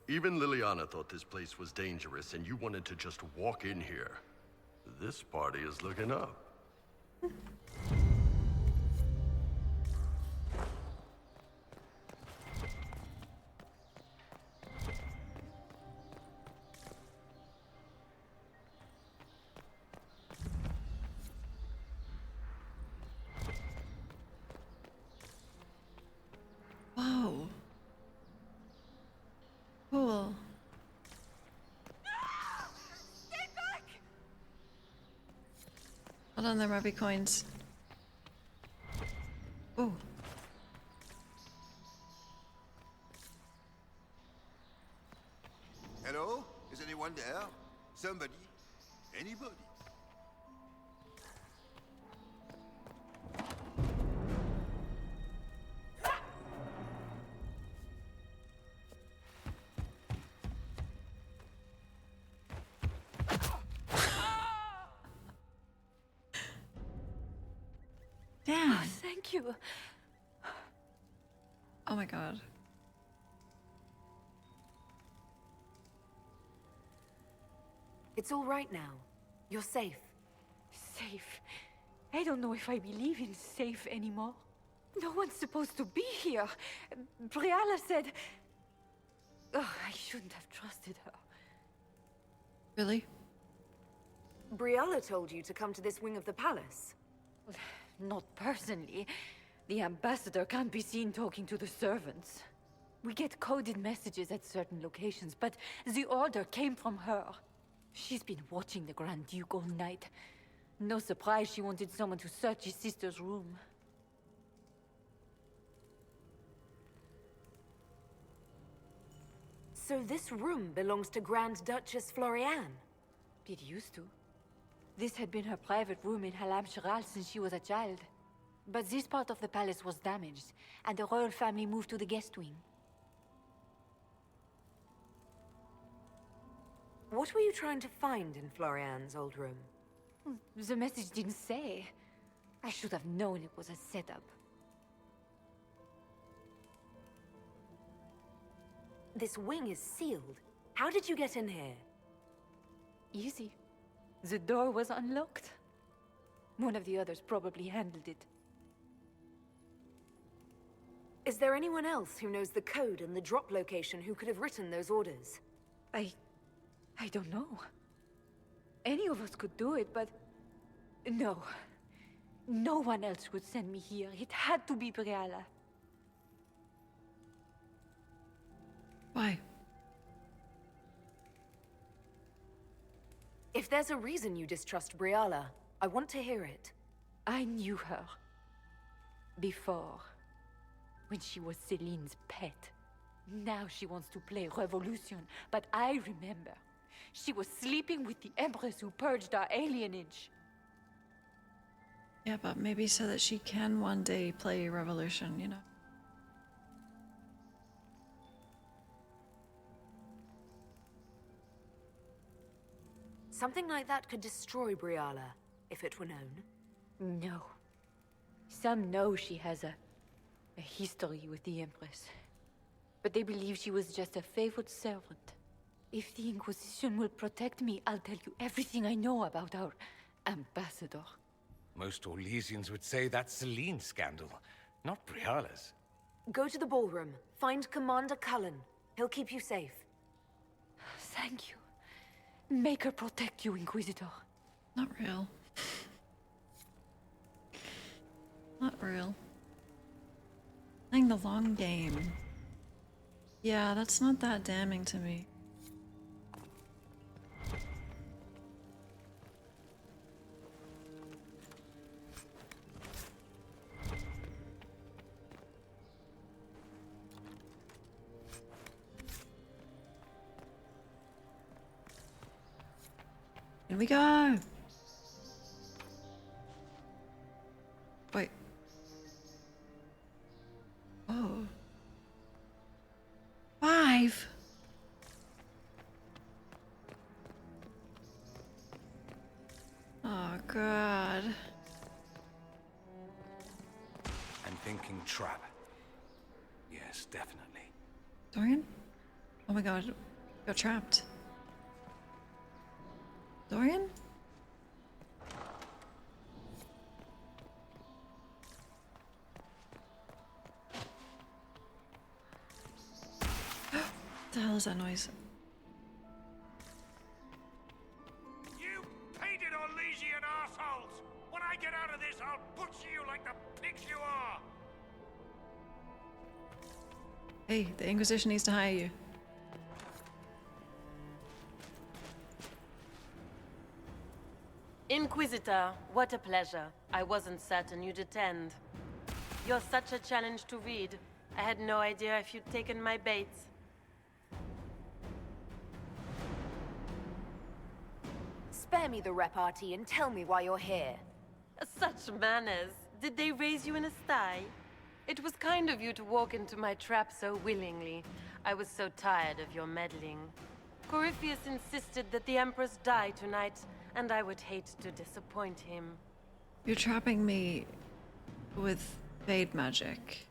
even Liliana thought this place was dangerous and you wanted to just walk in here. This party is looking up. Whoa. Cool. Hold on, there might be coins. Oh. Hello? Is anyone there? Somebody? Anybody? Damn. Oh, thank you. Oh my god. It's all right now. You're safe. Safe? I don't know if I believe in safe anymore. No one's supposed to be here. Briala said... Oh, I shouldn't have trusted her. Really? Briala told you to come to this wing of the palace. Not personally. The ambassador can't be seen talking to the servants. We get coded messages at certain locations, but the order came from her. She's been watching the Grand Duke all night. No surprise she wanted someone to search his sister's room. So this room belongs to Grand Duchess Floriane? It used to. This had been her private room in Halam Shiral since she was a child. But this part of the palace was damaged, and the royal family moved to the guest wing. What were you trying to find in Florian's old room? The message didn't say. I should have known it was a setup. This wing is sealed. How did you get in here? Easy. The door was unlocked. One of the others probably handled it. Is there anyone else who knows the code and the drop location who could have written those orders? I don't know. Any of us could do it, but... No. No one else would send me here. It had to be Briala. Why? If there's a reason you distrust Briala, I want to hear it. I knew her. Before. When she was Celine's pet. Now she wants to play Revolution, but I remember. She was sleeping with the Empress who purged our alienage. Yeah, but maybe so that she can one day play Revolution, you know? Something like that could destroy Briala, if it were known. No. Some know she has a history with the Empress. But they believe she was just a favored servant. If the Inquisition will protect me, I'll tell you everything I know about our ambassador. Most Orlesians would say that's Celine's scandal, not Briala's. Go to the ballroom. Find Commander Cullen. He'll keep you safe. Thank you. Make her protect you, Inquisitor. Not real. Not real. Playing the long game. Yeah, that's not that damning to me. In we go! Wait. Oh. 5? Oh god. I'm thinking trap. Yes, definitely. Dorian? Oh my god. Got trapped. Dorian? What the hell is that noise? You painted Orlesian assholes! When I get out of this, I'll butcher you like the pigs you are! Hey, the Inquisition needs to hire you. Inquisitor, what a pleasure. I wasn't certain you'd attend. You're such a challenge to read. I had no idea if you'd taken my bait. Spare me the repartee and tell me why you're here. Such manners. Did they raise you in a sty? It was kind of you to walk into my trap so willingly. I was so tired of your meddling. Corypheus insisted that the Empress die tonight, and I would hate to disappoint him. You're trapping me with fade magic.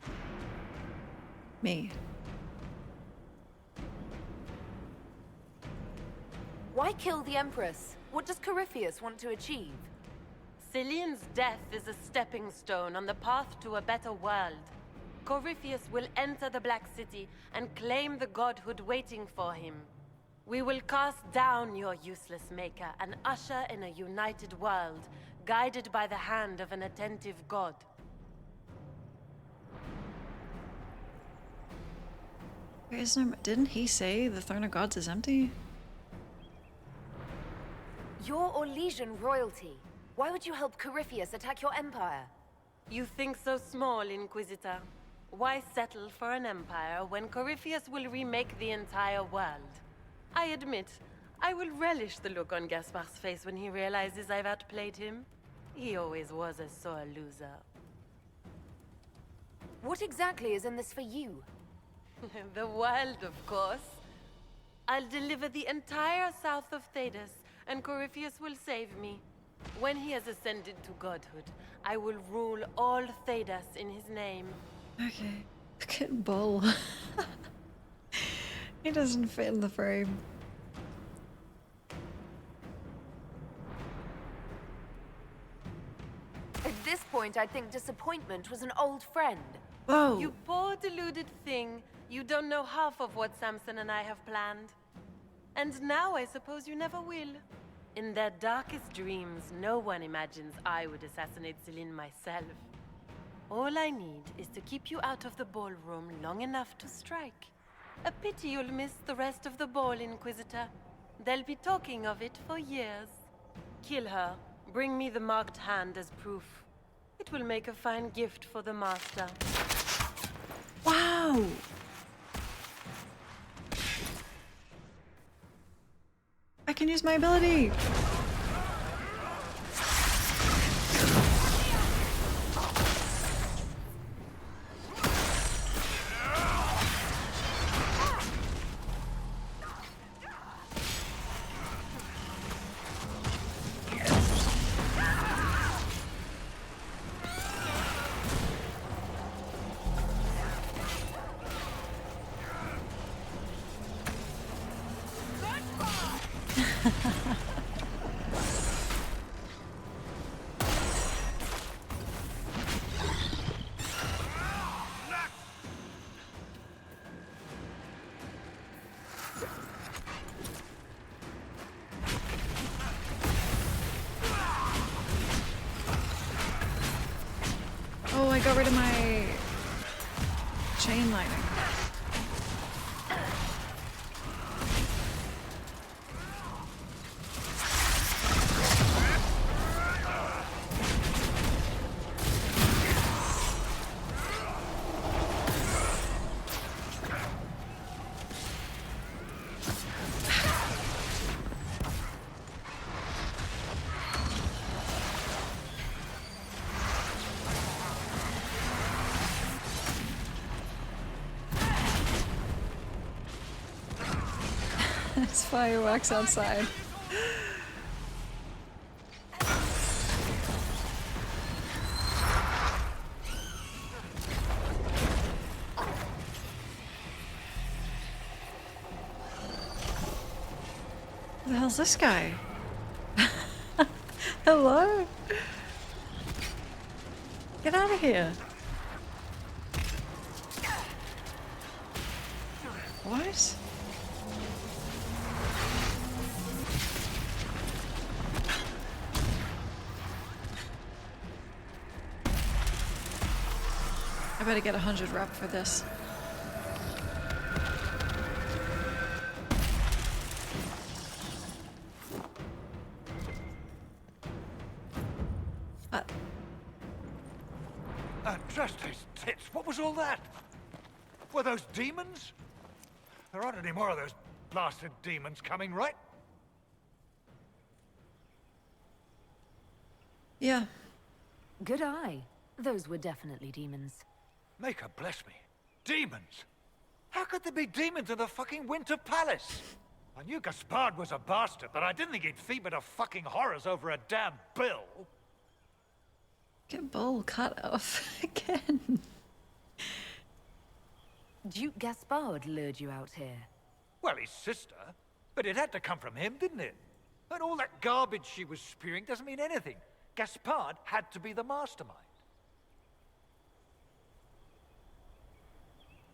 Me. Why kill the Empress? What does Corypheus want to achieve? Celine's death is a stepping stone on the path to a better world. Corypheus will enter the Black City and claim the godhood waiting for him. We will cast down your useless maker and usher in a united world, guided by the hand of an attentive god. Wait, didn't he say the Throne of Gods is empty? You're Orlesian royalty. Why would you help Corypheus attack your empire? You think so small, Inquisitor. Why settle for an empire when Corypheus will remake the entire world? I admit, I will relish the look on Gaspar's face when he realizes I've outplayed him. He always was a sore loser. What exactly is in this for you? The world, of course. I'll deliver the entire south of Thedas, and Corypheus will save me. When he has ascended to godhood, I will rule all Thedas in his name. Okay. Look at Bull. He doesn't fit in the frame. At this point, I think disappointment was an old friend. Whoa. You poor deluded thing. You don't know half of what Samson and I have planned. And now I suppose you never will. In their darkest dreams, no one imagines I would assassinate Celine myself. All I need is to keep you out of the ballroom long enough to strike. A pity you'll miss the rest of the ball, Inquisitor. They'll be talking of it for years. Kill her. Bring me the marked hand as proof. It will make a fine gift for the Master. Wow! I can use my ability! Oh, I got rid of my chain lightning. There's fireworks outside. Who the hell's this guy? Hello? Get out of here. What? I better get 100 rep for this. Just his tits. What was all that? Were those demons? There aren't any more of those blasted demons coming, right? Yeah. Good eye. Those were definitely demons. Maker bless me. Demons? How could there be demons in the fucking Winter Palace? I knew Gaspard was a bastard, but I didn't think he'd feed me to fucking horrors over a damn bill. Get Bull cut off again. Duke Gaspard lured you out here. Well, his sister. But it had to come from him, didn't it? And all that garbage she was spewing doesn't mean anything. Gaspard had to be the mastermind.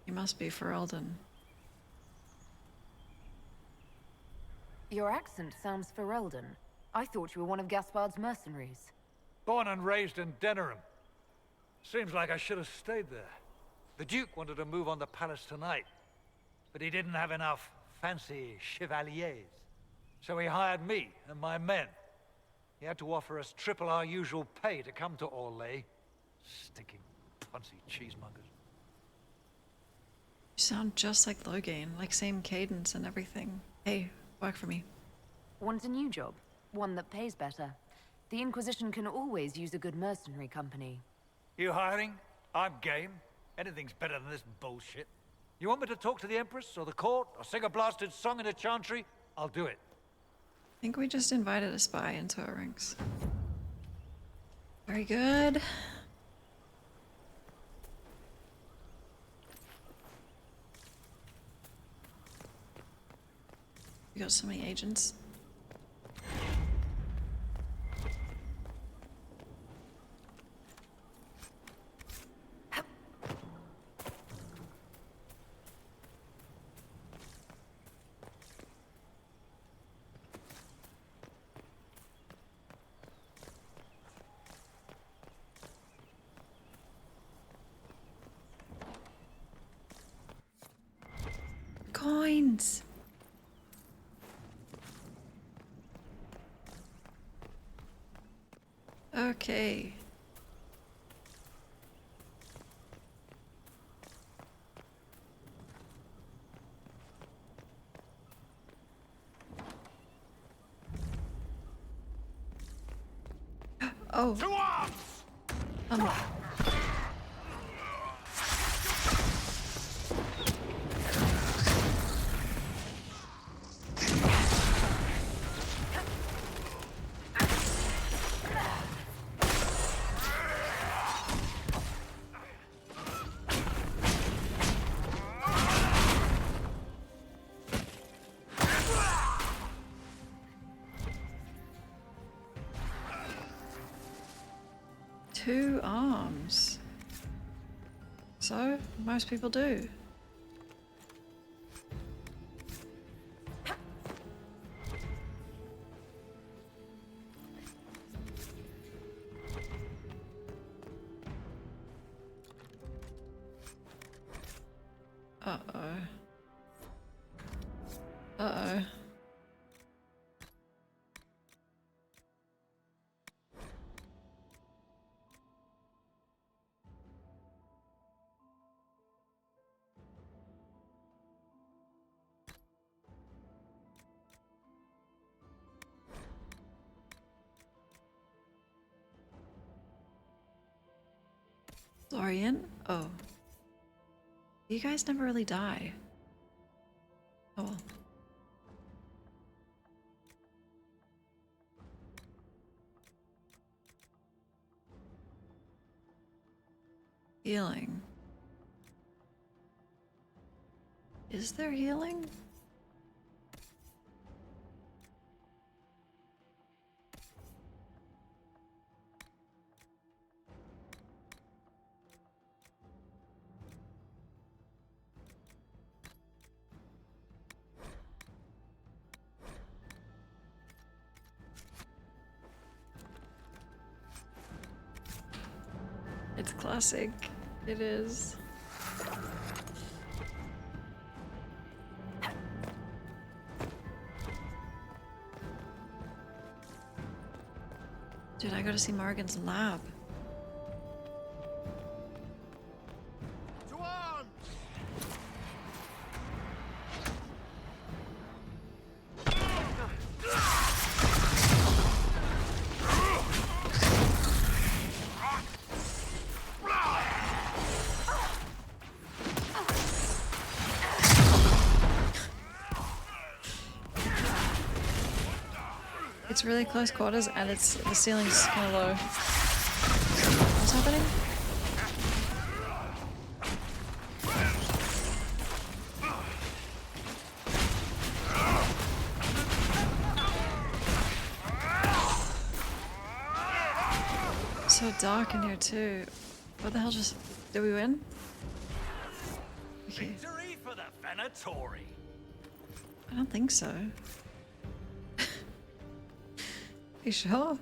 You must be Ferelden. Your accent sounds Ferelden. I thought you were one of Gaspard's mercenaries. Born and raised in Denerim. Seems like I should have stayed there. The Duke wanted to move on the palace tonight, but he didn't have enough fancy chevaliers. So he hired me and my men. He had to offer us triple our usual pay to come to Orlais. Stinking punsy cheesemongers. You sound just like Loghain, like same cadence and everything. Hey, work for me. Want a new job? One that pays better. The Inquisition can always use a good mercenary company. You hiring? I'm game. Anything's better than this bullshit. You want me to talk to the Empress or the court or sing a blasted song in a chantry? I'll do it. I think we just invited a spy into our ranks. Very good. We got so many agents. Coins. Okay. Oh. To arms! Two arms. So, most people do. Uh-oh. Uh-oh. Dorian? Oh. You guys never really die. Oh well. Healing. Is there healing? It's classic. It is. Dude, I gotta see Morgan's lab. To arms! It's really close quarters and the ceiling's kind of low. What's happening? So dark in here too. What the hell just... Did we win? Okay. Victory for the Venatori. I don't think so. You sure?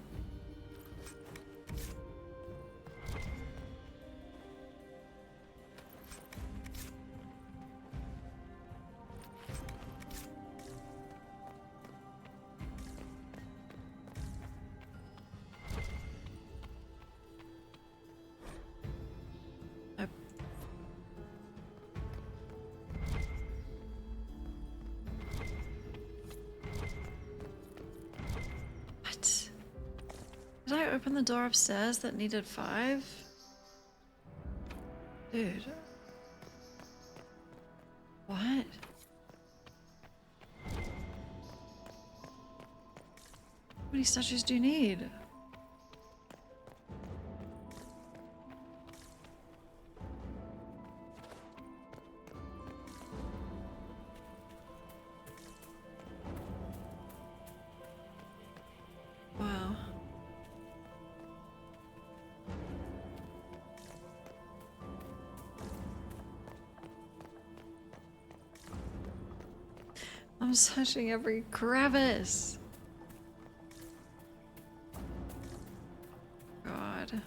What? Did I open the door upstairs that needed 5? Dude. What? How many statues do you need? Wow. I'm searching every crevice. God.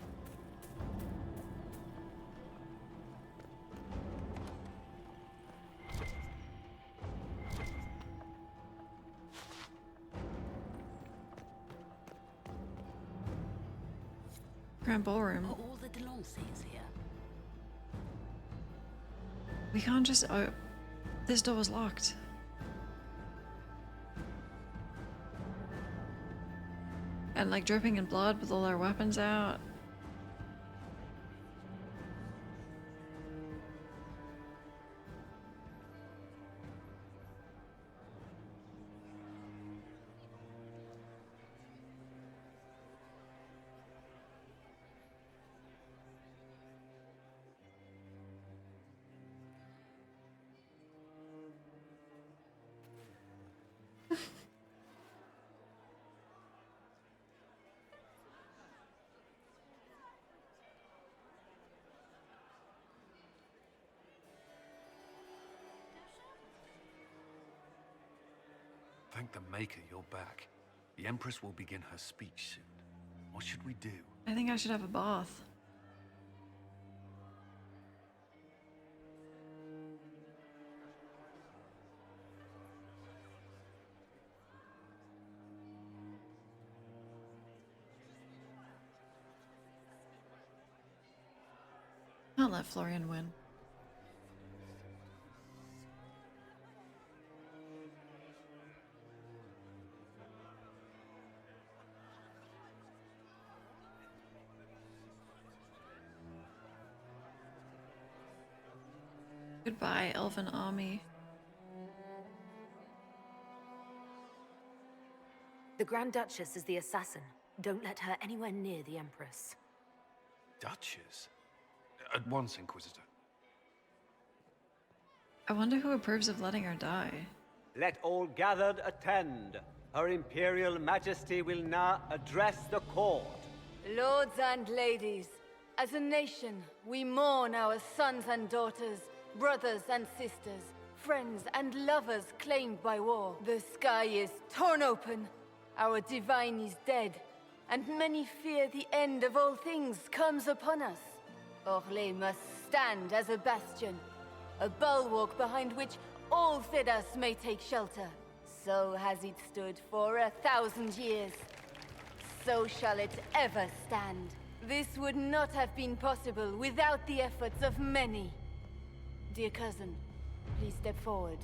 Grand ballroom. Are all the Delancey's here? We can't just. Oh, this door was locked. And like dripping in blood with all our weapons out. Thank the Maker you're back. The Empress will begin her speech soon. What should we do? I think I should have a bath. I'll let Florian win. Goodbye, elven army. The Grand Duchess is the assassin. Don't let her anywhere near the Empress. Duchess? At once, Inquisitor. I wonder who approves of letting her die. Let all gathered attend. Her Imperial Majesty will now address the court. Lords and ladies, as a nation, we mourn our sons and daughters, brothers and sisters, friends and lovers claimed by war. The sky is torn open, our divine is dead, and many fear the end of all things comes upon us. Orlais must stand as a bastion, a bulwark behind which all Thedas may take shelter. So has it stood for 1,000 years. So shall it ever stand. This would not have been possible without the efforts of many. Dear cousin, please step forward.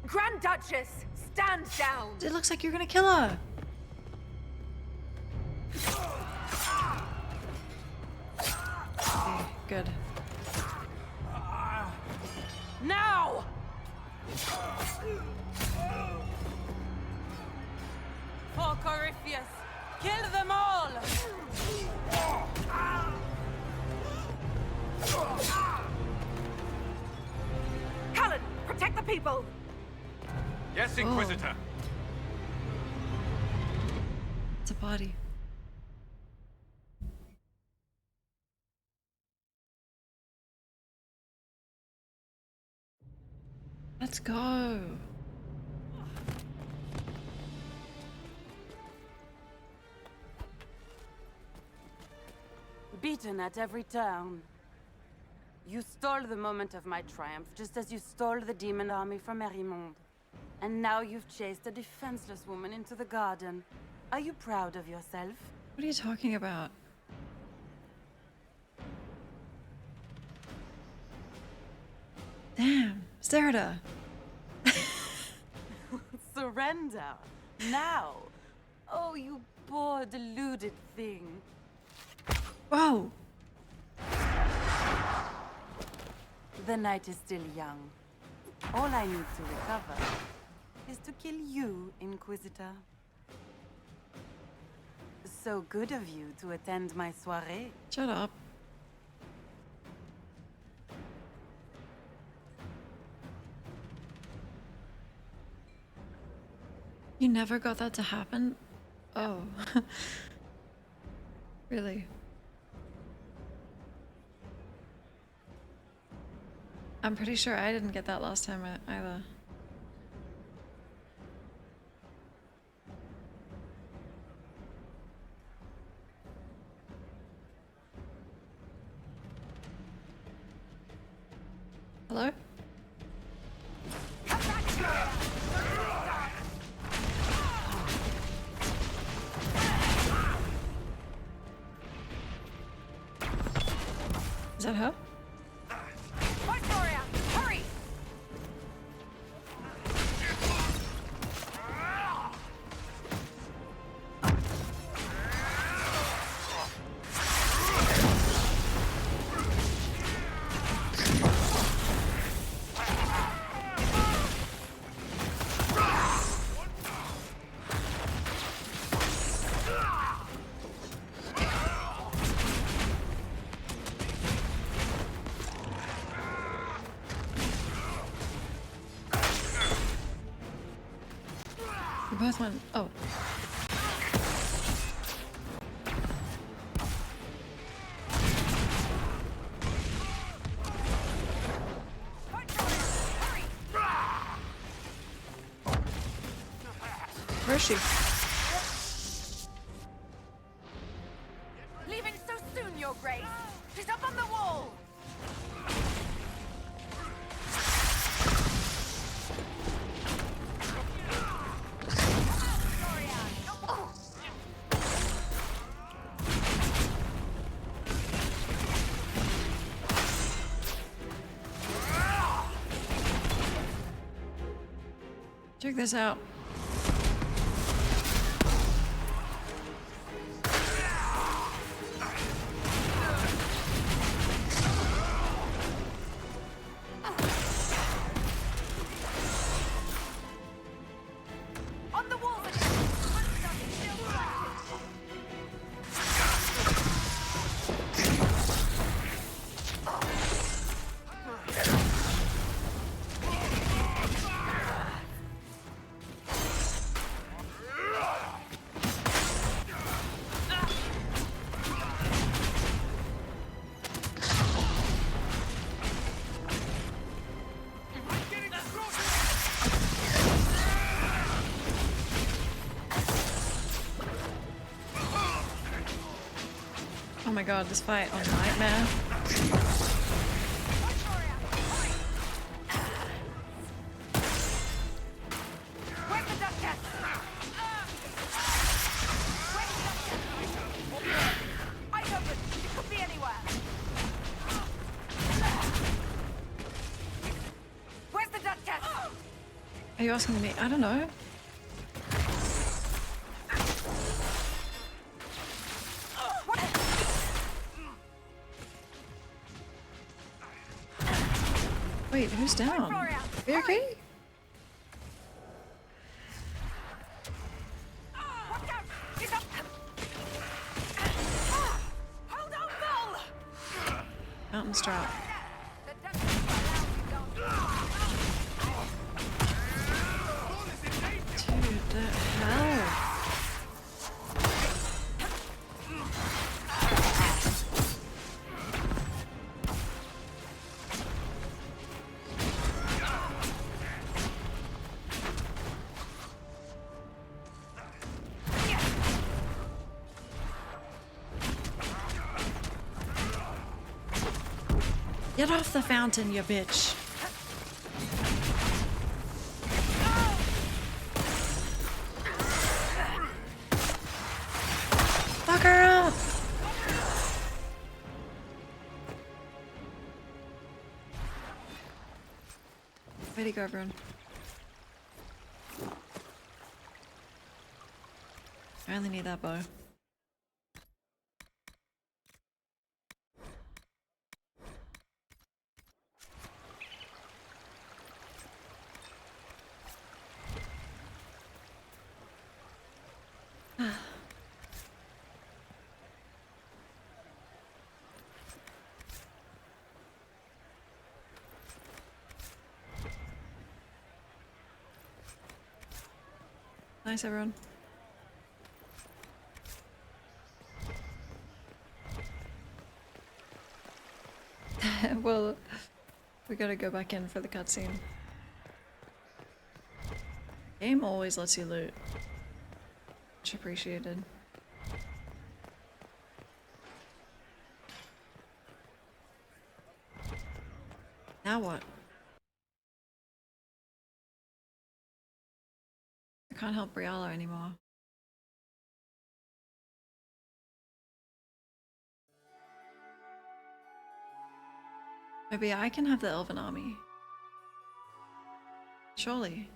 Grand Duchess, stand down! It looks like you're gonna kill her. Okay, good. Now! For Corypheus, kill them all! Cullen, protect the people! Yes, Inquisitor. It's a body. Let's go. Beaten at every turn. You stole the moment of my triumph, just as you stole the demon army from Merimonde. And now you've chased a defenseless woman into the garden. Are you proud of yourself? What are you talking about? Damn, Serta. Surrender. Now. Oh, you poor deluded thing. Whoa. The night is still young. All I need to recover is to kill you, Inquisitor. So good of you to attend my soirée. Shut up. You never got that to happen? Oh. Really? I'm pretty sure I didn't get that last time either. Hello? Is that her? Victoria, hurry! We both went. Oh. Where is she? Leaving so soon, Your Grace. She's up on the wall. Check this out. On the wall. Oh my god, this fight on Nightmare. Where's the Duchess? I open. It could be anywhere. Where's the Duchess? Are you asking me? I don't know. Wait, who's down? Are you okay? Mountain strap. Dude, the hell? Get off the fountain, you bitch. Fuck her up. Way to go, everyone. I only need that bow. Nice, everyone. Well, we gotta go back in for the cutscene. Game always lets you loot. Much appreciated. Now what? I can't help Briala anymore. Maybe I can have the Elven army. Surely.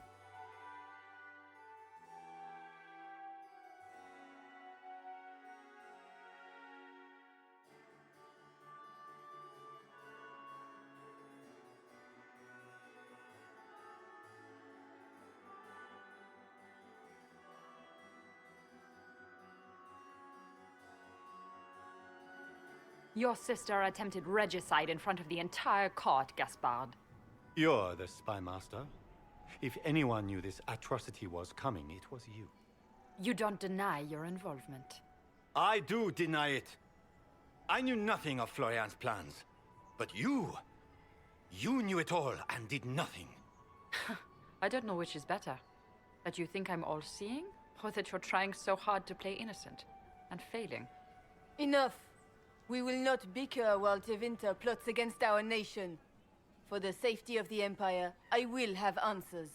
Your sister attempted regicide in front of the entire court, Gaspard. You're the spy master. If anyone knew this atrocity was coming, it was you. You don't deny your involvement. I do deny it. I knew nothing of Florian's plans. But you knew it all and did nothing. I don't know which is better. That you think I'm all-seeing, or that you're trying so hard to play innocent and failing. Enough. We will not bicker while Tevinter plots against our nation. For the safety of the Empire, I will have answers.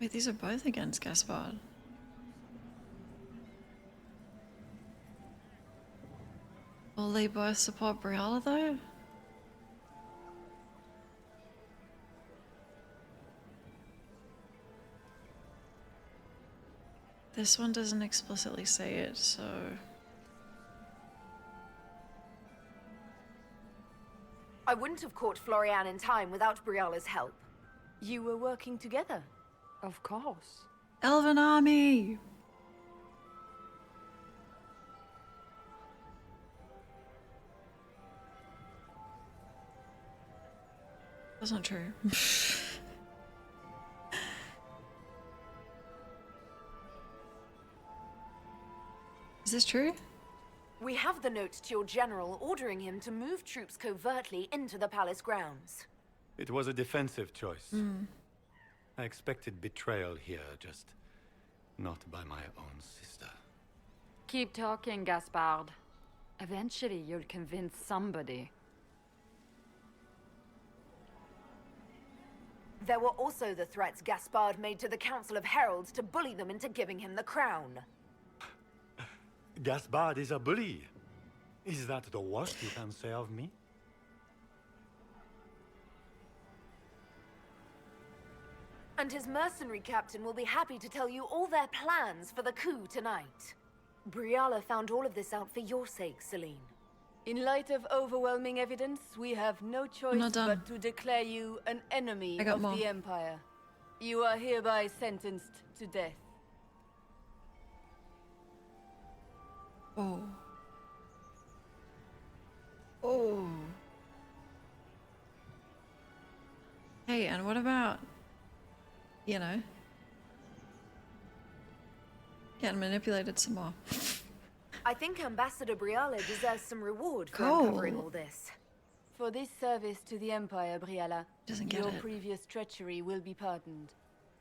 Wait, these are both against Gaspard. Will they both support Briala though? This one doesn't explicitly say it, so... I wouldn't have caught Florian in time without Briala's help. You were working together? Of course. Elven army! That's not true. Is this true? We have the note to your general ordering him to move troops covertly into the palace grounds. It was a defensive choice. Mm. I expected betrayal here, just not by my own sister. Keep talking, Gaspard. Eventually, you'll convince somebody. There were also the threats Gaspard made to the Council of Heralds to bully them into giving him the crown. Gaspard is a bully. Is that the worst you can say of me? And his mercenary captain will be happy to tell you all their plans for the coup tonight. Briala found all of this out for your sake, Celine. In light of overwhelming evidence, we have no choice but to declare you an enemy of the Empire. You are hereby sentenced to death. Oh. Oh. Hey, and what about, you know, getting manipulated some more? I think Ambassador Briala deserves some reward for uncovering all this. For this service to the Empire, Briala, your it. previous treachery will be pardoned.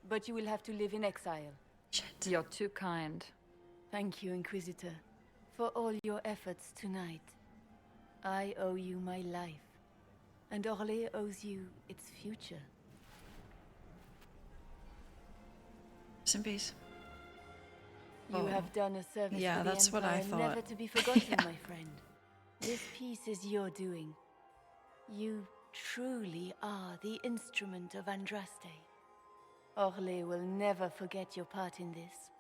But you will have to live in exile. Shit. You're too kind. Thank you, Inquisitor, for all your efforts tonight. I owe you my life, and Orlais owes you its future. Some peace. You have done a service Yeah, to the that's what I Empire thought. never to be forgotten, my friend. This piece is your doing. You truly are the instrument of Andraste. Orlais will never forget your part in this,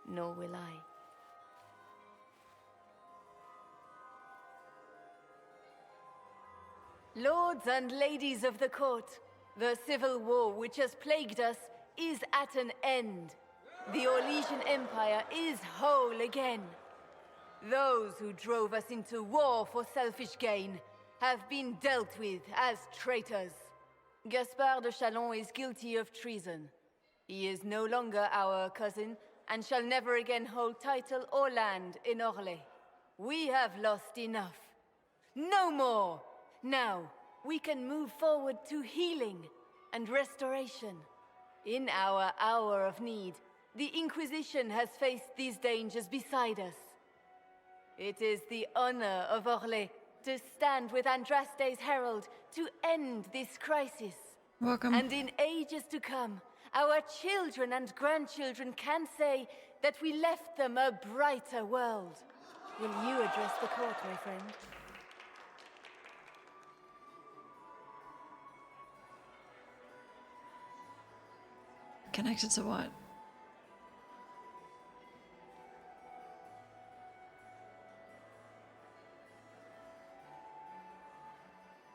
nor will I. Lords and ladies of the court, the civil war which has plagued us is at an end. The Orlesian Empire is whole again. Those who drove us into war for selfish gain have been dealt with as traitors. Gaspard de Chalon is guilty of treason. He is no longer our cousin and shall never again hold title or land in Orlais. We have lost enough. No more! Now, we can move forward to healing and restoration. In our hour of need, the Inquisition has faced these dangers beside us. It is the honor of Orlais to stand with Andraste's herald to end this crisis. Welcome. And in ages to come, our children and grandchildren can say that we left them a brighter world. Will you address the court, my friend? Connected to what?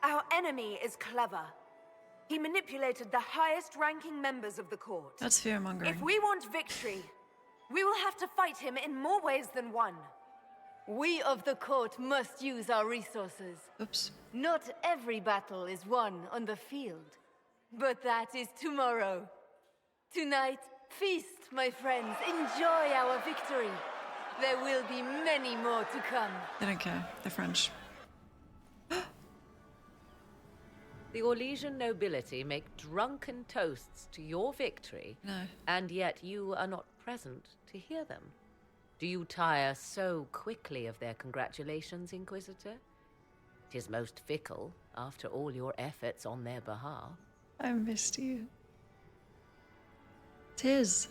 Our enemy is clever. He manipulated the highest-ranking members of the court. That's fear-mongering. If we want victory, we will have to fight him in more ways than one. We of the court must use our resources. Oops. Not every battle is won on the field, but that is tomorrow. Tonight, feast, my friends. Enjoy our victory. There will be many more to come. They don't care. They're French. The Orlesian nobility make drunken toasts to your victory, No. and yet you are not present to hear them. Do you tire so quickly of their congratulations, Inquisitor? 'Tis most fickle, after all your efforts on their behalf. I missed you. Tis.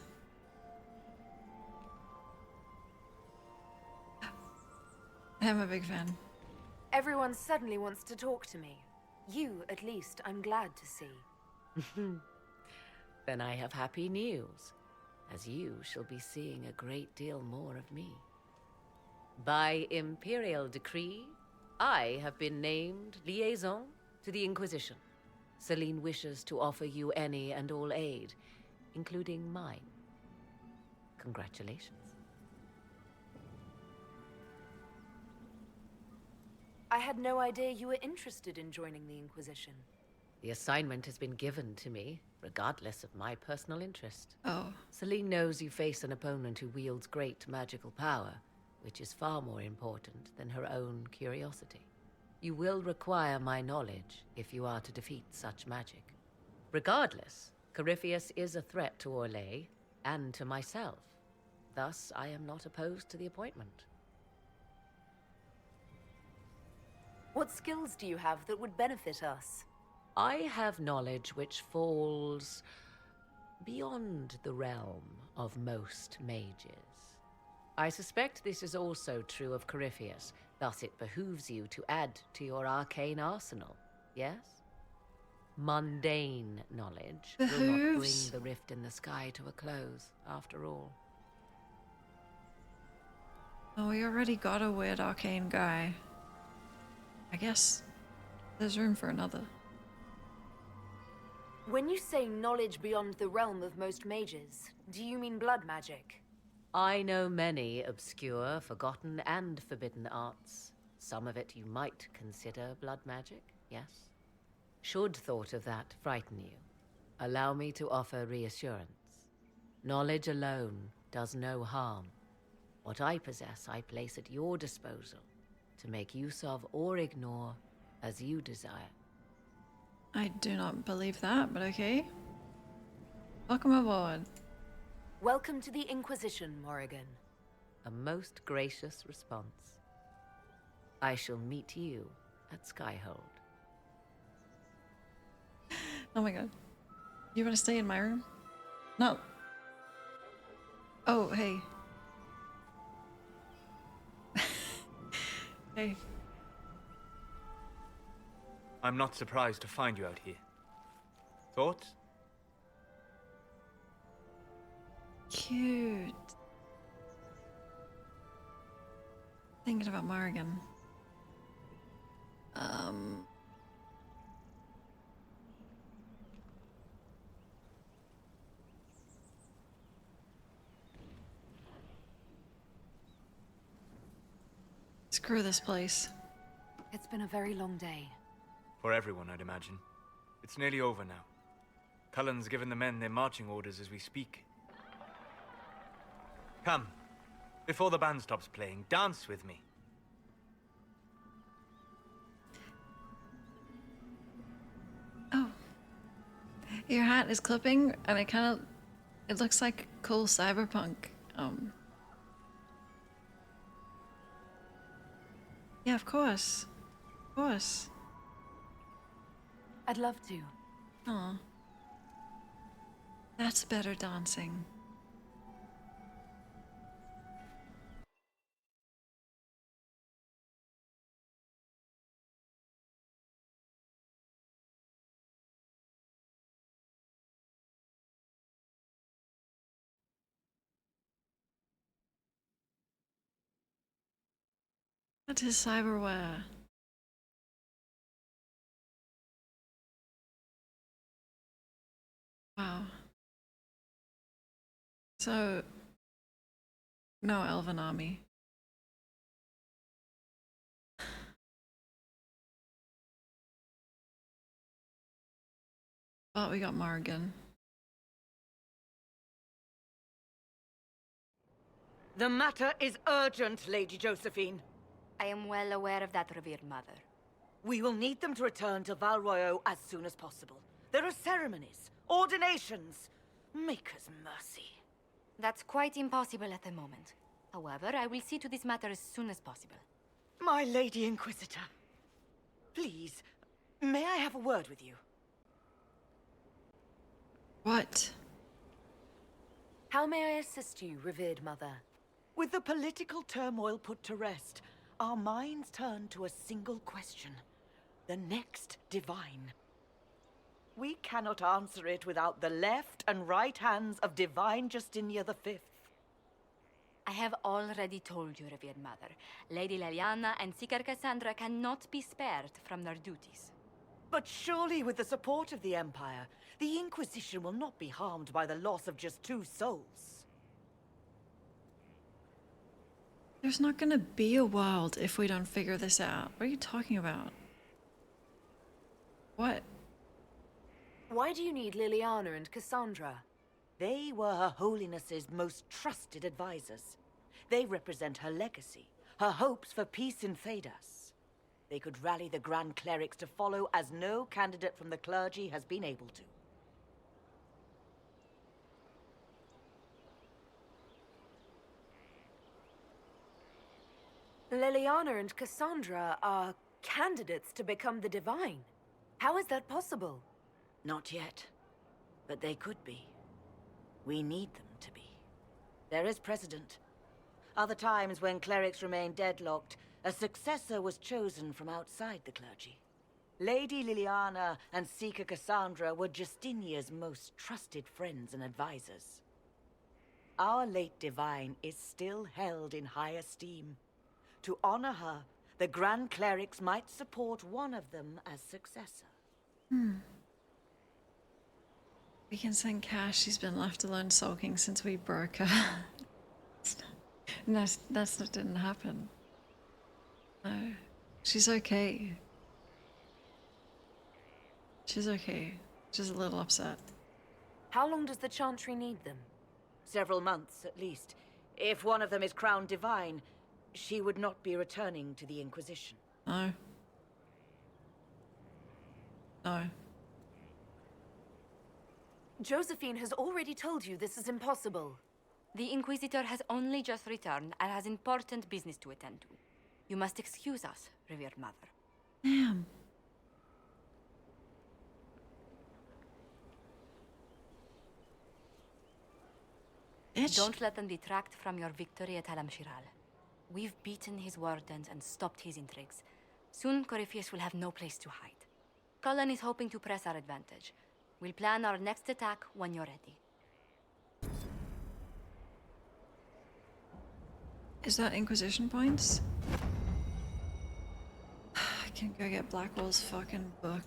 I'm a big fan. Everyone suddenly wants to talk to me. You, at least, I'm glad to see. Then I have happy news, as you shall be seeing a great deal more of me. By imperial decree, I have been named liaison to the Inquisition. Celine wishes to offer you any and all aid, including mine. Congratulations. I had no idea you were interested in joining the Inquisition. The assignment has been given to me, regardless of my personal interest. Oh. Celine knows you face an opponent who wields great magical power, which is far more important than her own curiosity. You will require my knowledge if you are to defeat such magic. Regardless, Corypheus is a threat to Orlais and to myself. Thus, I am not opposed to the appointment. What skills do you have that would benefit us? I have knowledge which falls beyond the realm of most mages. I suspect this is also true of Corypheus, thus it behooves you to add to your arcane arsenal, yes? Mundane knowledge will not bring Behooves? the rift in the sky to a close, after all. Oh, we already got a weird arcane guy. I guess there's room for another. When you say knowledge beyond the realm of most mages, do you mean blood magic? I know many obscure, forgotten, and forbidden arts. Some of it you might consider blood magic, yes? Should thought of that frighten you, allow me to offer reassurance. Knowledge alone does no harm. What I possess, I place at your disposal to make use of or ignore as you desire. I do not believe that, but okay. Welcome aboard. Welcome to the Inquisition, Morrigan. A most gracious response. I shall meet you at Skyhold. Oh my god. You want to stay in my room? No. Oh, hey. Hey. I'm not surprised to find you out here. Thoughts? Cute. Thinking about Morrigan. Screw this place. It's been a very long day. For everyone, I'd imagine. It's nearly over now. Cullen's given the men their marching orders as we speak. Come. Before the band stops playing, dance with me. Oh. Your hat is clipping, and it looks like cool cyberpunk. Yeah, of course. Of course. I'd love to. Aw. That's better dancing. What is cyberware? Wow. So, no elven army. But we got Morrigan. The matter is urgent, Lady Josephine. I am well aware of that, revered mother. We will need them to return to Val Royeaux as soon as possible. There are ceremonies, ordinations. Make us mercy. That's quite impossible at the moment. However, I will see to this matter as soon as possible. My Lady Inquisitor, please, may I have a word with you? What? How may I assist you, revered mother? With the political turmoil put to rest, our minds turn to a single question. The next divine. We cannot answer it without the left and right hands of Divine Justinia V. I have already told you, revered mother. Lady Leliana and Seeker Cassandra cannot be spared from their duties. But surely with the support of the Empire, the Inquisition will not be harmed by the loss of just 2 souls. There's not gonna be a world if we don't figure this out. What are you talking about? What? Why do you need Liliana and Cassandra? They were Her Holiness's most trusted advisors. They represent her legacy, her hopes for peace in Thedas. They could rally the Grand Clerics to follow as no candidate from the clergy has been able to. Liliana and Cassandra are candidates to become the Divine. How is that possible? Not yet. But they could be. We need them to be. There is precedent. Other times when clerics remained deadlocked, a successor was chosen from outside the clergy. Lady Liliana and Seeker Cassandra were Justinia's most trusted friends and advisors. Our late divine is still held in high esteem. To honor her, the Grand Clerics might support one of them as successor. We can send Cash. She's been left alone sulking since we broke her. That didn't happen. No. She's okay. She's okay. She's a little upset. How long does the Chantry need them? Several months, at least. If one of them is crowned divine, she would not be returning to the Inquisition. No. No. Josephine has already told you this is impossible. The Inquisitor has only just returned and has important business to attend to. You must excuse us, revered mother. Damn. Bitch. Don't let them detract from your victory at Halam Shiral. We've beaten his wardens and stopped his intrigues. Soon, Corypheus will have no place to hide. Cullen is hoping to press our advantage. We'll plan our next attack when you're ready. Is that Inquisition points? I can go get Blackwell's fucking book.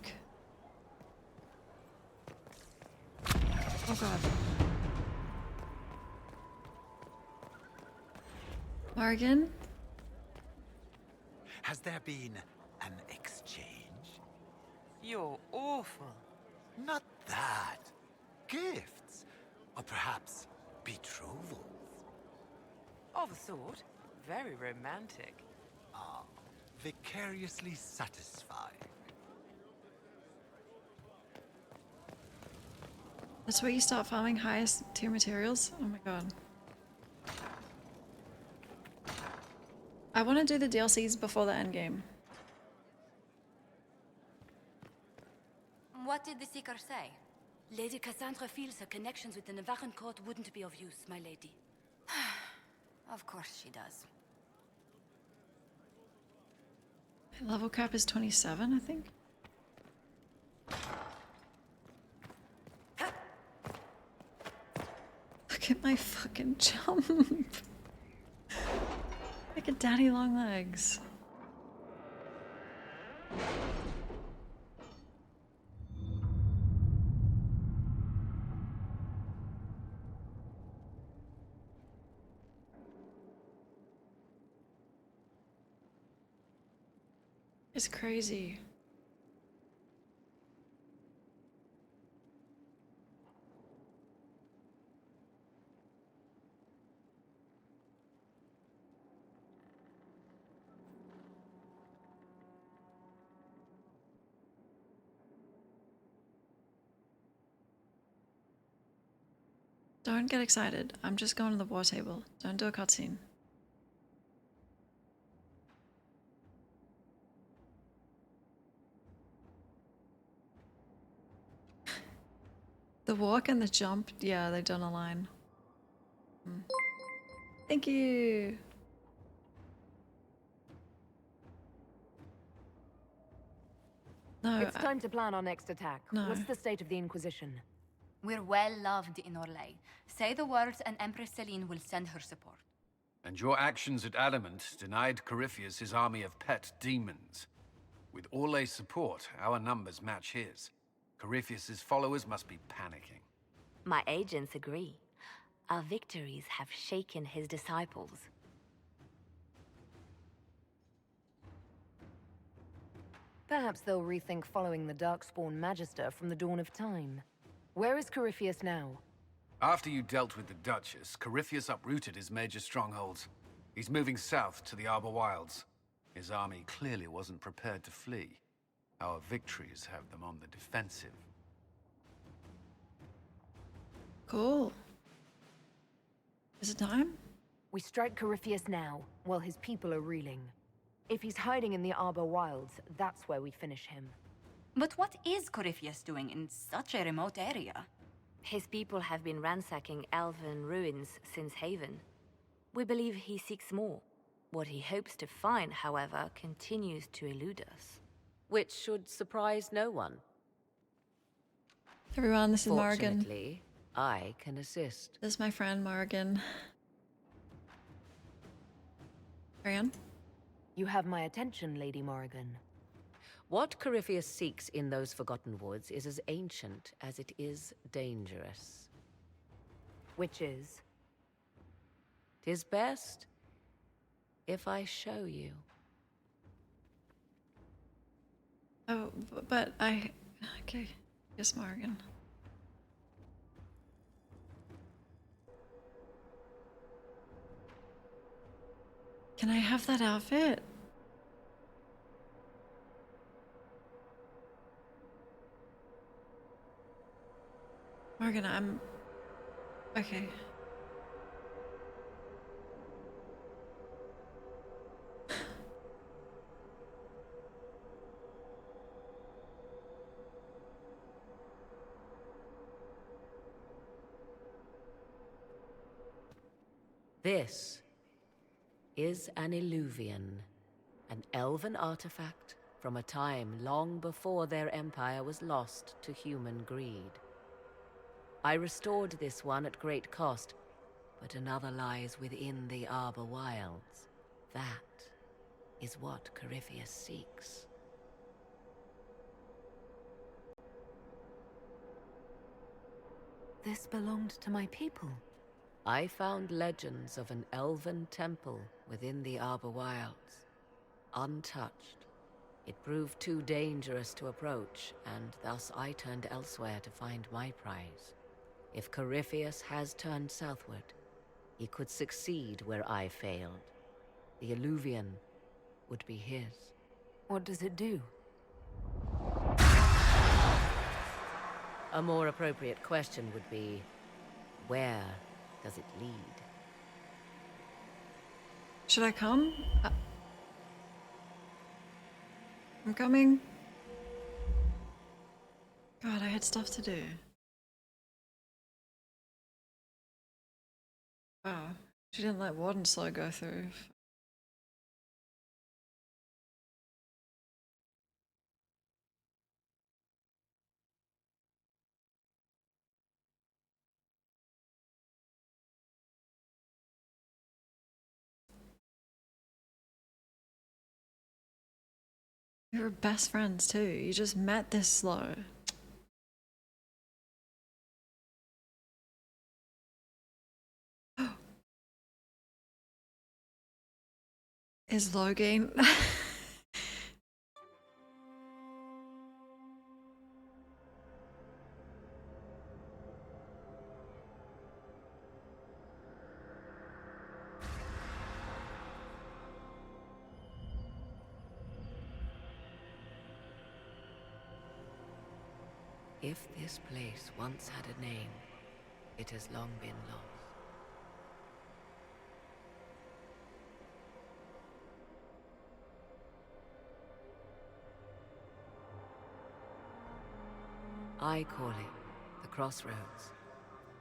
Oh god. Morgan? Has there been an exchange? You're awful. Not that. Gifts. Or perhaps betrothals. Of a sort. Very romantic. Ah, vicariously satisfying. That's where you start farming highest tier materials? Oh my god. I want to do the DLCs before the end game. What did the Seeker say? Lady Cassandra feels her connections with the Navarran court wouldn't be of use, my lady. Of course she does. Level cap is 27, I think. Look at my fucking jump. Like a daddy long legs. It's crazy. Don't get excited. I'm just going to the war table. Don't do a cutscene. The walk and the jump, yeah, they don't align. Thank you. No, It's time to plan our next attack. No. What's the state of the Inquisition? We're well loved in Orlais. Say the words and Empress Celine will send her support. And your actions at Adamant denied Corypheus his army of pet demons. With Orlay's support, our numbers match his. Corypheus's followers must be panicking. My agents agree. Our victories have shaken his disciples. Perhaps they'll rethink following the Darkspawn Magister from the dawn of time. Where is Corypheus now? After you dealt with the Duchess, Corypheus uprooted his major strongholds. He's moving south to the Arbor Wilds. His army clearly wasn't prepared to flee. Our victories have them on the defensive. Cool. Is it time? We strike Corypheus now, while his people are reeling. If he's hiding in the Arbor Wilds, that's where we finish him. But what is Corypheus doing in such a remote area? His people have been ransacking elven ruins since Haven. We believe he seeks more. What he hopes to find, however, continues to elude us. Which should surprise no one. Everyone, this is Morgan. Fortunately, I can assist. This is my friend Morgan. Ariane? You have my attention, Lady Morrigan. What Corypheus seeks in those Forgotten Woods is as ancient as it is dangerous. Which is? 'Tis best if I show you. Oh, but I... Okay. Yes, Morgan. Can I have that outfit? Morgan, I'm... Okay. This is an illuvian, an elven artifact from a time long before their empire was lost to human greed. I restored this one at great cost, but another lies within the Arbor Wilds. That is what Corypheus seeks. This belonged to my people. I found legends of an elven temple within the Arbor Wilds. untouched. It proved too dangerous to approach, and thus I turned elsewhere to find my prize. If Corypheus has turned southward, he could succeed where I failed. The Illuvian would be his. What does it do? A more appropriate question would be, where does it lead? Should I come? I'm coming. God, I had stuff to do. Wow, she didn't let Warden Slow go through. We were best friends too. You just met this slow. Is Logan? If this place once had a name, it has long been lost. I call it the Crossroads,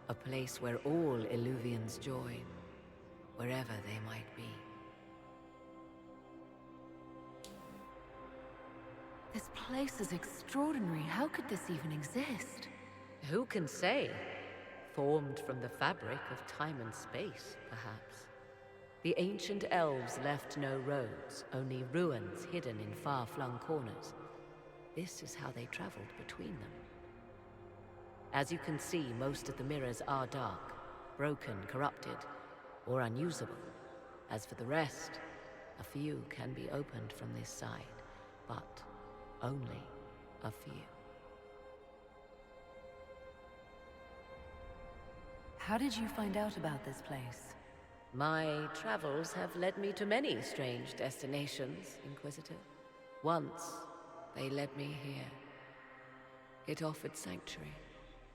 a place where all Illuvians join, wherever they might be. This place is extraordinary. How could this even exist? Who can say? Formed from the fabric of time and space, perhaps. The ancient elves left no roads, only ruins hidden in far-flung corners. This is how they traveled between them. As you can see, most of the mirrors are dark, broken, corrupted, or unusable. As for the rest, a few can be opened from this side, but only a few. How did you find out about this place? My travels have led me to many strange destinations, Inquisitor. Once, they led me here. It offered sanctuary.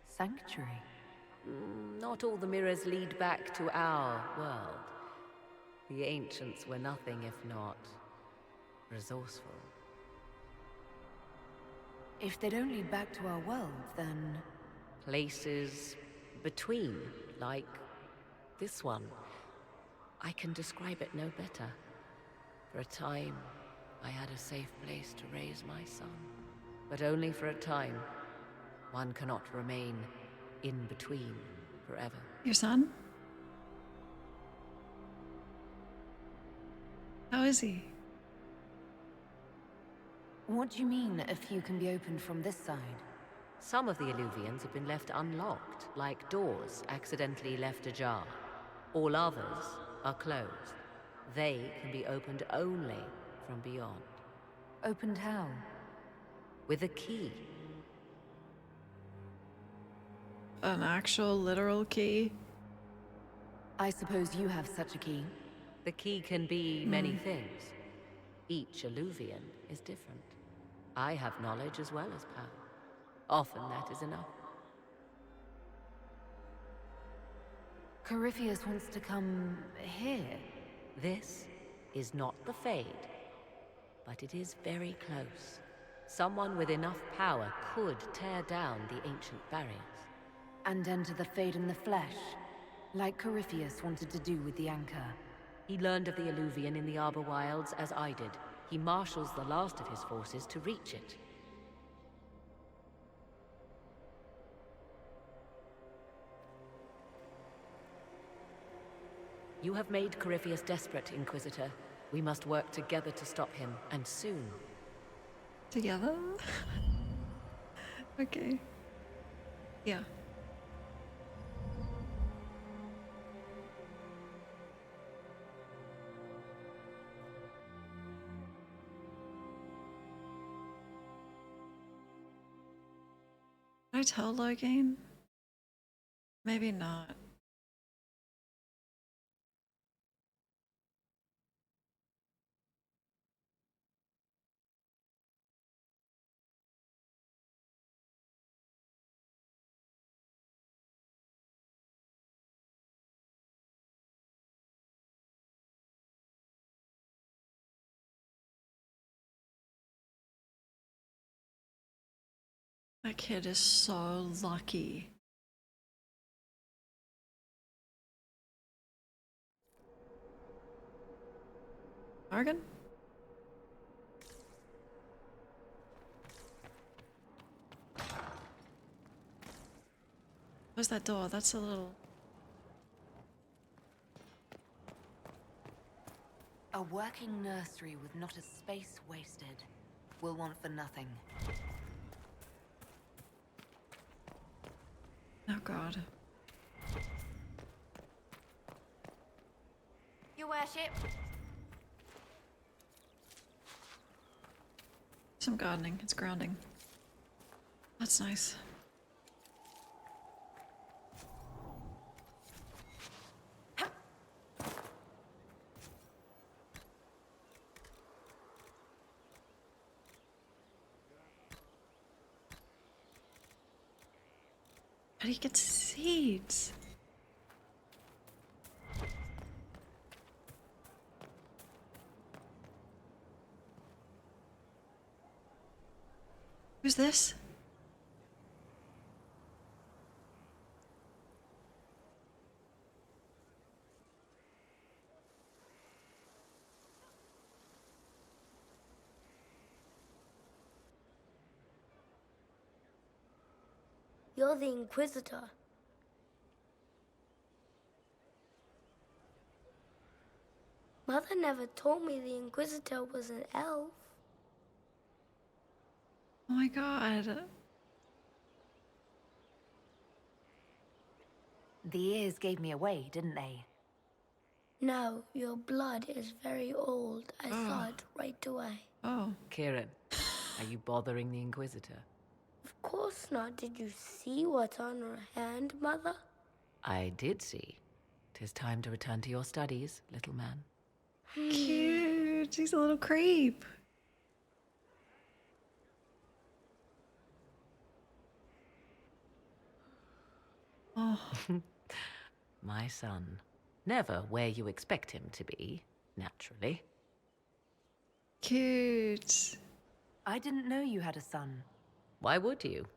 Sanctuary? Not all the mirrors lead back to our world. The ancients were nothing if not resourceful. If they don't lead back to our world, then... Places between, like this one. I can describe it no better. For a time, I had a safe place to raise my son. But only for a time. One cannot remain in between forever. Your son? How is he? What do you mean, a few can be opened from this side? Some of the Illuvians have been left unlocked, like doors accidentally left ajar. All others are closed. They can be opened only from beyond. Opened how? With a key. An actual literal key? I suppose you have such a key. The key can be many things. Each Illuvian is different. I have knowledge as well as power. Often that is enough. Corypheus wants to come here. This is not the Fade, but it is very close. Someone with enough power could tear down the ancient barriers. And enter the Fade in the flesh, like Corypheus wanted to do with the Anchor. He learned of the Illuvian in the Arbor Wilds as I did. He marshals the last of his forces to reach it. You have made Corypheus desperate, Inquisitor. We must work together to stop him, and soon. Together? Okay. Yeah. I tell Logan? Maybe not. That kid is so lucky. Morgan? Where's that door? That's a little... A working nursery with not a space wasted. We'll want for nothing. Oh god. Your worship. Some gardening. It's grounding. That's nice. How do you get seeds? Who's this? You're the Inquisitor. Mother never told me the Inquisitor was an elf. Oh my god. The ears gave me away, didn't they? No, your blood is very old. I saw it right away. Oh. Kieran, are you bothering the Inquisitor? Of course not. Did you see what's on her hand, Mother? I did see. 'Tis time to return to your studies, little man. Cute. She's a little creep. Oh. My son. Never where you expect him to be, naturally. Cute. I didn't know you had a son. Why would you?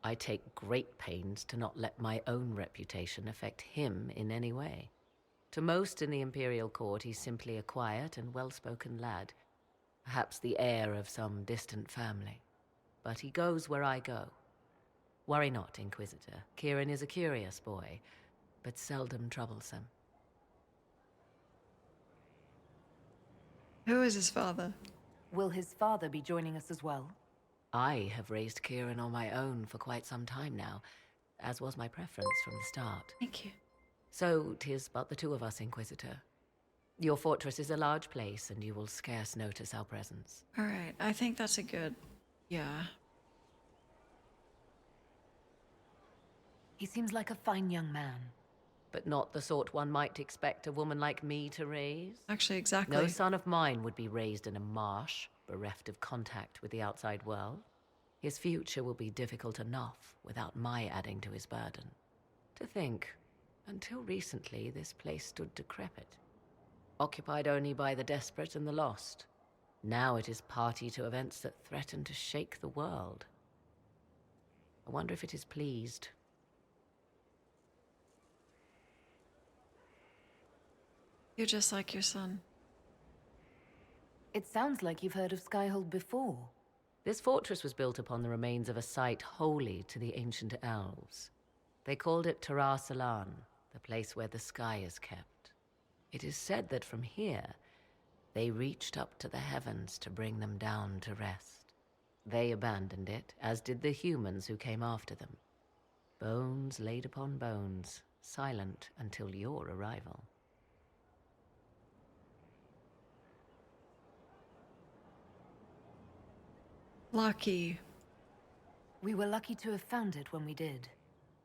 I take great pains to not let my own reputation affect him in any way. To most in the Imperial Court, he's simply a quiet and well-spoken lad. Perhaps the heir of some distant family. But he goes where I go. Worry not, Inquisitor. Kieran is a curious boy, but seldom troublesome. Who is his father? Will his father be joining us as well? I have raised Kieran on my own for quite some time now, as was my preference from the start. Thank you. So, 'tis but the two of us, Inquisitor. Your fortress is a large place, and you will scarce notice our presence. Alright, I think that's a good... yeah. He seems like a fine young man. But not the sort one might expect a woman like me to raise. Actually, exactly. No son of mine would be raised in a marsh, bereft of contact with the outside world. His future will be difficult enough without my adding to his burden. To think, until recently this place stood decrepit, occupied only by the desperate and the lost. Now it is party to events that threaten to shake the world. I wonder if it is pleased. You're just like your son. It sounds like you've heard of Skyhold before. This fortress was built upon the remains of a site holy to the ancient elves. They called it Tara Salan, the place where the sky is kept. It is said that from here, they reached up to the heavens to bring them down to rest. They abandoned it, as did the humans who came after them. Bones laid upon bones, silent until your arrival. Lucky. We were lucky to have found it when we did.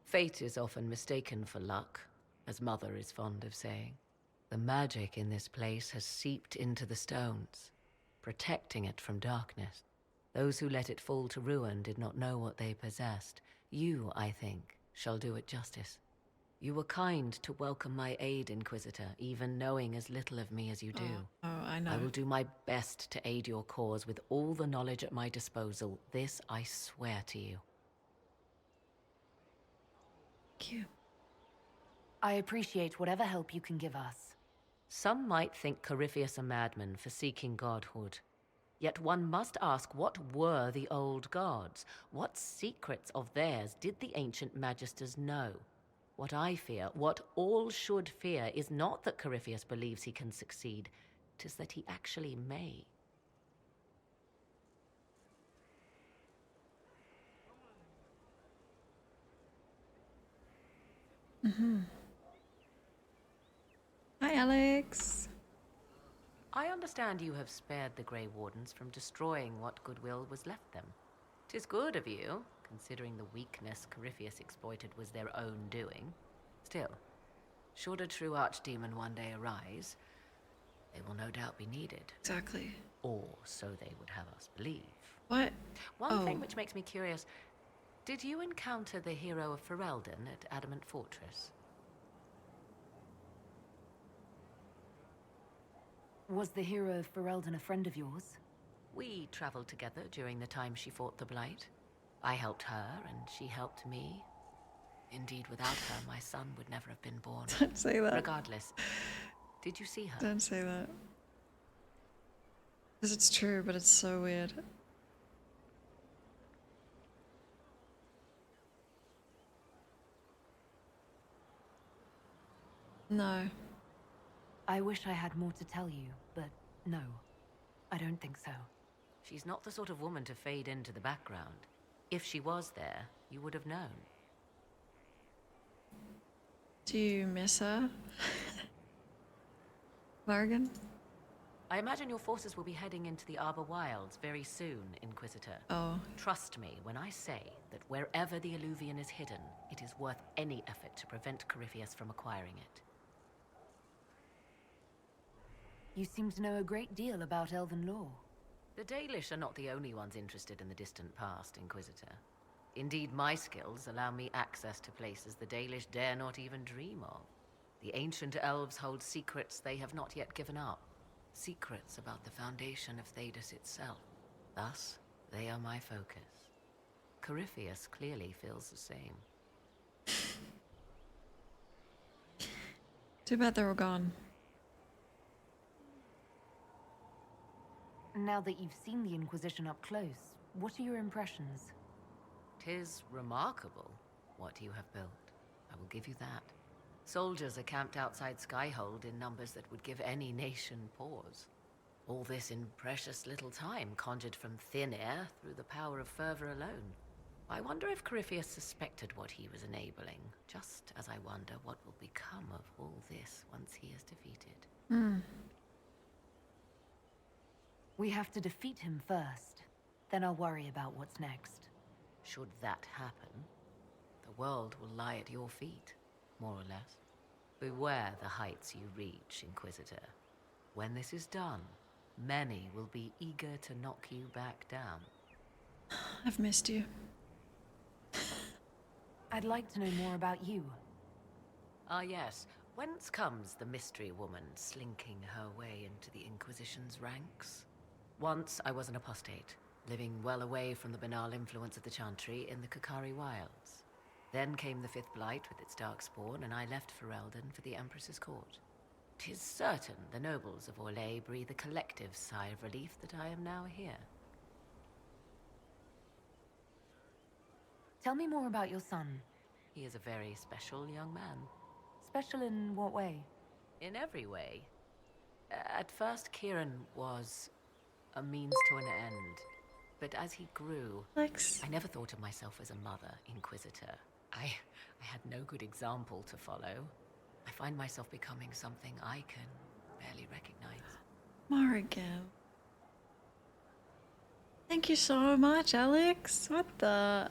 Fate is often mistaken for luck, as Mother is fond of saying. The magic in this place has seeped into the stones, protecting it from darkness. Those who let it fall to ruin did not know what they possessed. You, I think, shall do it justice. You were kind to welcome my aid, Inquisitor, even knowing as little of me as you do. Oh, I know. I will do my best to aid your cause with all the knowledge at my disposal. This I swear to you. Thank you. I appreciate whatever help you can give us. Some might think Corypheus a madman for seeking godhood. Yet one must ask, what were the old gods? What secrets of theirs did the ancient magisters know? What I fear, what all should fear, is not that Corypheus believes he can succeed. 'Tis that he actually may. Hi, Alex. I understand you have spared the Grey Wardens from destroying what goodwill was left them. 'Tis good of you, considering the weakness Corypheus exploited was their own doing. Still, should a true archdemon one day arise, they will no doubt be needed. Exactly. Or so they would have us believe. What? One thing which makes me curious, did you encounter the hero of Ferelden at Adamant Fortress? Was the hero of Ferelden a friend of yours? We traveled together during the time she fought the Blight. I helped her, and she helped me. Indeed, without her, my son would never have been born. Don't say that. Regardless, did you see her? Don't say that. Because it's true, but it's so weird. No. I wish I had more to tell you, but no. I don't think so. She's not the sort of woman to fade into the background. If she was there, you would have known. Do you miss her? Morgan? I imagine your forces will be heading into the Arbor Wilds very soon, Inquisitor. Oh. Trust me when I say that wherever the Illuvian is hidden, it is worth any effort to prevent Corypheus from acquiring it. You seem to know a great deal about elven law. The Dalish are not the only ones interested in the distant past, Inquisitor. Indeed, my skills allow me access to places the Dalish dare not even dream of. The ancient elves hold secrets they have not yet given up. Secrets about the foundation of Thedas itself. Thus, they are my focus. Corypheus clearly feels the same. Too bad they're all gone. Now that you've seen the Inquisition up close, what are your impressions? 'Tis remarkable what you have built. I will give you that. Soldiers are camped outside Skyhold in numbers that would give any nation pause. All this in precious little time, conjured from thin air through the power of fervor alone. I wonder if Corypheus suspected what he was enabling, just as I wonder what will become of all this once he is defeated. We have to defeat him first. Then I'll worry about what's next. Should that happen, the world will lie at your feet, more or less. Beware the heights you reach, Inquisitor. When this is done, many will be eager to knock you back down. I've missed you. I'd like to know more about you. Ah yes, whence comes the mystery woman slinking her way into the Inquisition's ranks? Once I was an apostate, living well away from the banal influence of the Chantry in the Kakari Wilds. Then came the Fifth Blight with its darkspawn, and I left Ferelden for the Empress's court. 'Tis certain the nobles of Orlais breathe a collective sigh of relief that I am now here. Tell me more about your son. He is a very special young man. Special in what way? In every way. At first, Kieran was a means to an end. But as he grew, Lex. I never thought of myself as a mother, Inquisitor. I had no good example to follow. I find myself becoming something I can barely recognize. Morgan. Thank you so much, Alex. What the?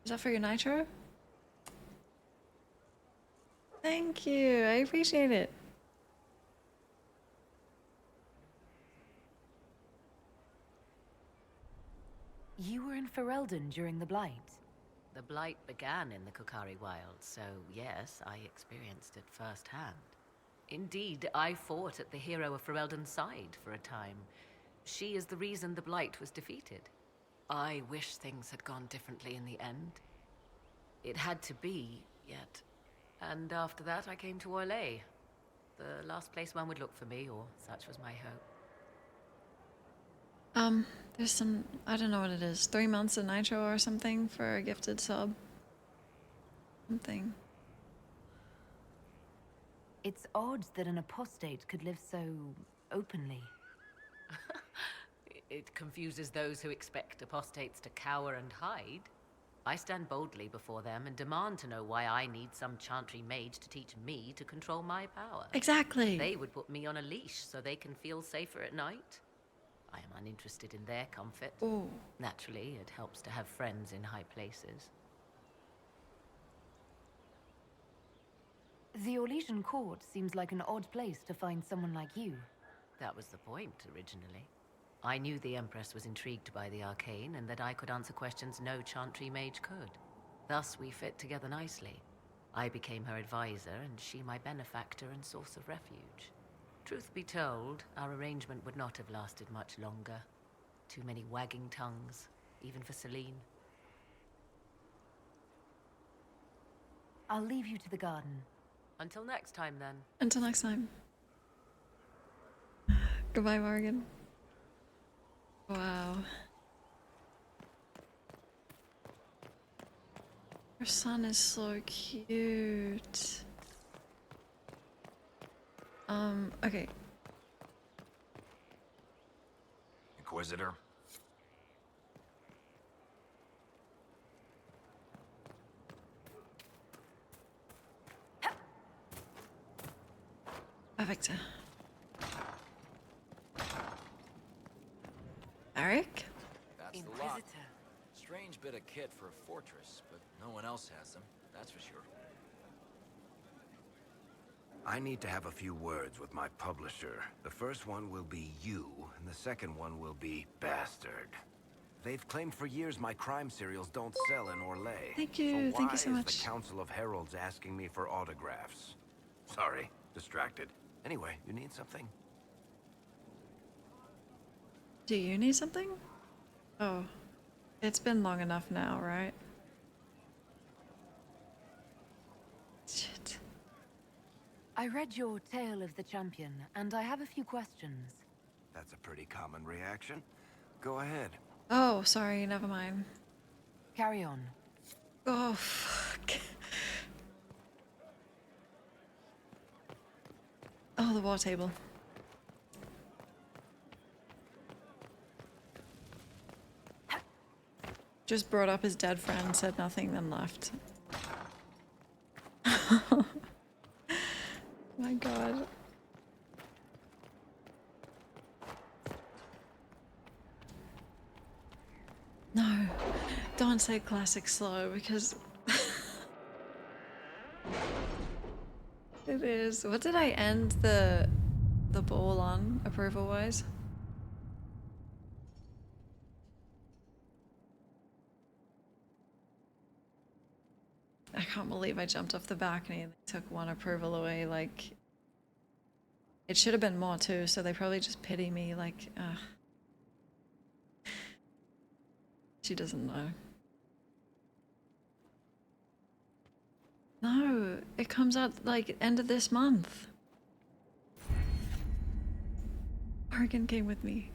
Is that for your nitro? Thank you. I appreciate it. You were in Ferelden during the Blight. The Blight began in the Kokari Wilds, so yes, I experienced it firsthand. Indeed, I fought at the hero of Ferelden's side for a time. She is the reason the Blight was defeated. I wish things had gone differently in the end. It had to be, yet. And after that, I came to Orlais. The last place one would look for me, or such was my hope. There's some, I don't know what it is, 3 months of nitro or something for a gifted sub. Something. It's odd that an apostate could live so openly. It confuses those who expect apostates to cower and hide. I stand boldly before them and demand to know why I need some chantry mage to teach me to control my power. Exactly. They would put me on a leash so they can feel safer at night. I am uninterested in their comfort. Ooh. Naturally, it helps to have friends in high places. The Orlesian court seems like an odd place to find someone like you. That was the point, originally. I knew the Empress was intrigued by the arcane, and that I could answer questions no chantry mage could. Thus, we fit together nicely. I became her advisor, and she my benefactor and source of refuge. Truth be told, our arrangement would not have lasted much longer. Too many wagging tongues, even for Celine. I'll leave you to the garden. Until next time, then. Until next time. Goodbye, Morgan. Wow. Her son is so cute. Okay. Inquisitor? Perfect. Eric? That's the lock. Strange bit of kit for a fortress, but no one else has them, that's for sure. I need to have a few words with my publisher. The first one will be you, and the second one will be Bastard. They've claimed for years my crime serials don't sell in Orlais. Thank you, So thank you so why much. is the Council of Heralds asking me for autographs? Sorry, distracted. Anyway, you need something? Do you need something? Oh. It's been long enough now, right? Shit. I read your Tale of the Champion, and I have a few questions. That's a pretty common reaction. Go ahead. Oh, sorry, never mind. Carry on. Oh, fuck. Oh, the war table. Just brought up his dead friend, said nothing, then left. My god. No, don't say classic slow because it is. What did I end the ball on, approval wise? I can't believe I jumped off the balcony and they took one approval away. Like, it should have been more too, so they probably just pity me. Like, she doesn't know. No, it comes out like end of this month. Morgan came with me.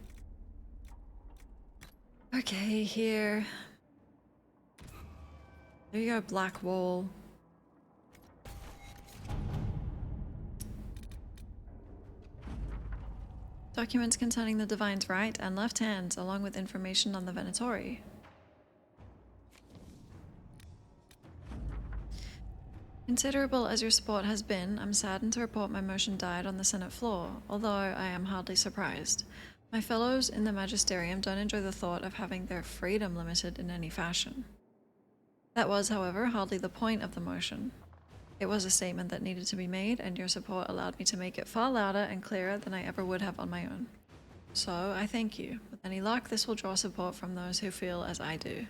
Okay, here. There you go, black wall. Documents concerning the Divine's right and left hands, along with information on the Venatori. Considerable as your support has been, I'm saddened to report my motion died on the Senate floor, although I am hardly surprised. My fellows in the Magisterium don't enjoy the thought of having their freedom limited in any fashion. That was, however, hardly the point of the motion. It was a statement that needed to be made, and your support allowed me to make it far louder and clearer than I ever would have on my own. So, I thank you. With any luck, this will draw support from those who feel as I do.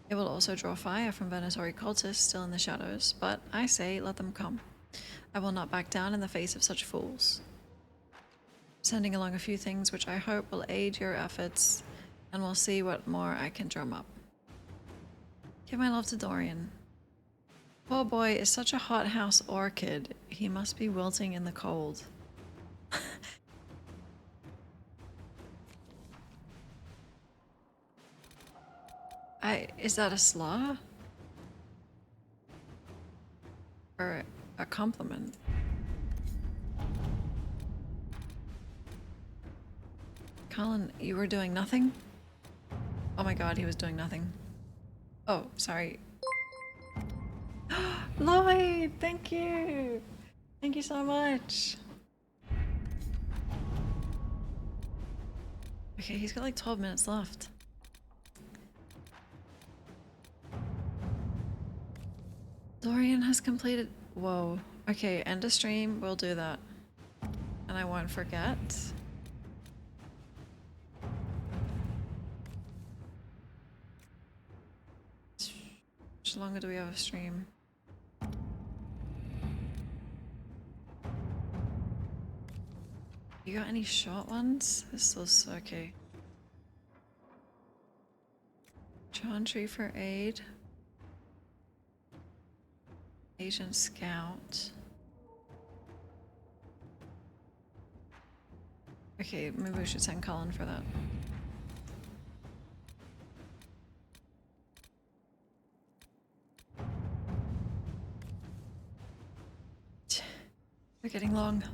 It will also draw fire from Venatori cultists still in the shadows, but I say let them come. I will not back down in the face of such fools. Sending along a few things which I hope will aid your efforts, and we'll see what more I can drum up. Give my love to Dorian. Poor boy is such a hothouse orchid. He must be wilting in the cold. Is that a slur? Or a compliment? Colin, you were doing nothing? Oh my god, he was doing nothing. Oh, sorry. Lloyd, thank you! Thank you so much! Okay, he's got like 12 minutes left. Dorian has completed... Whoa. Okay, end of stream, we'll do that. And I won't forget. How much longer do we have a stream? You got any short ones? This was okay. Chantry for aid. Agent Scout. Okay, maybe we should send Colin for that. We're getting long.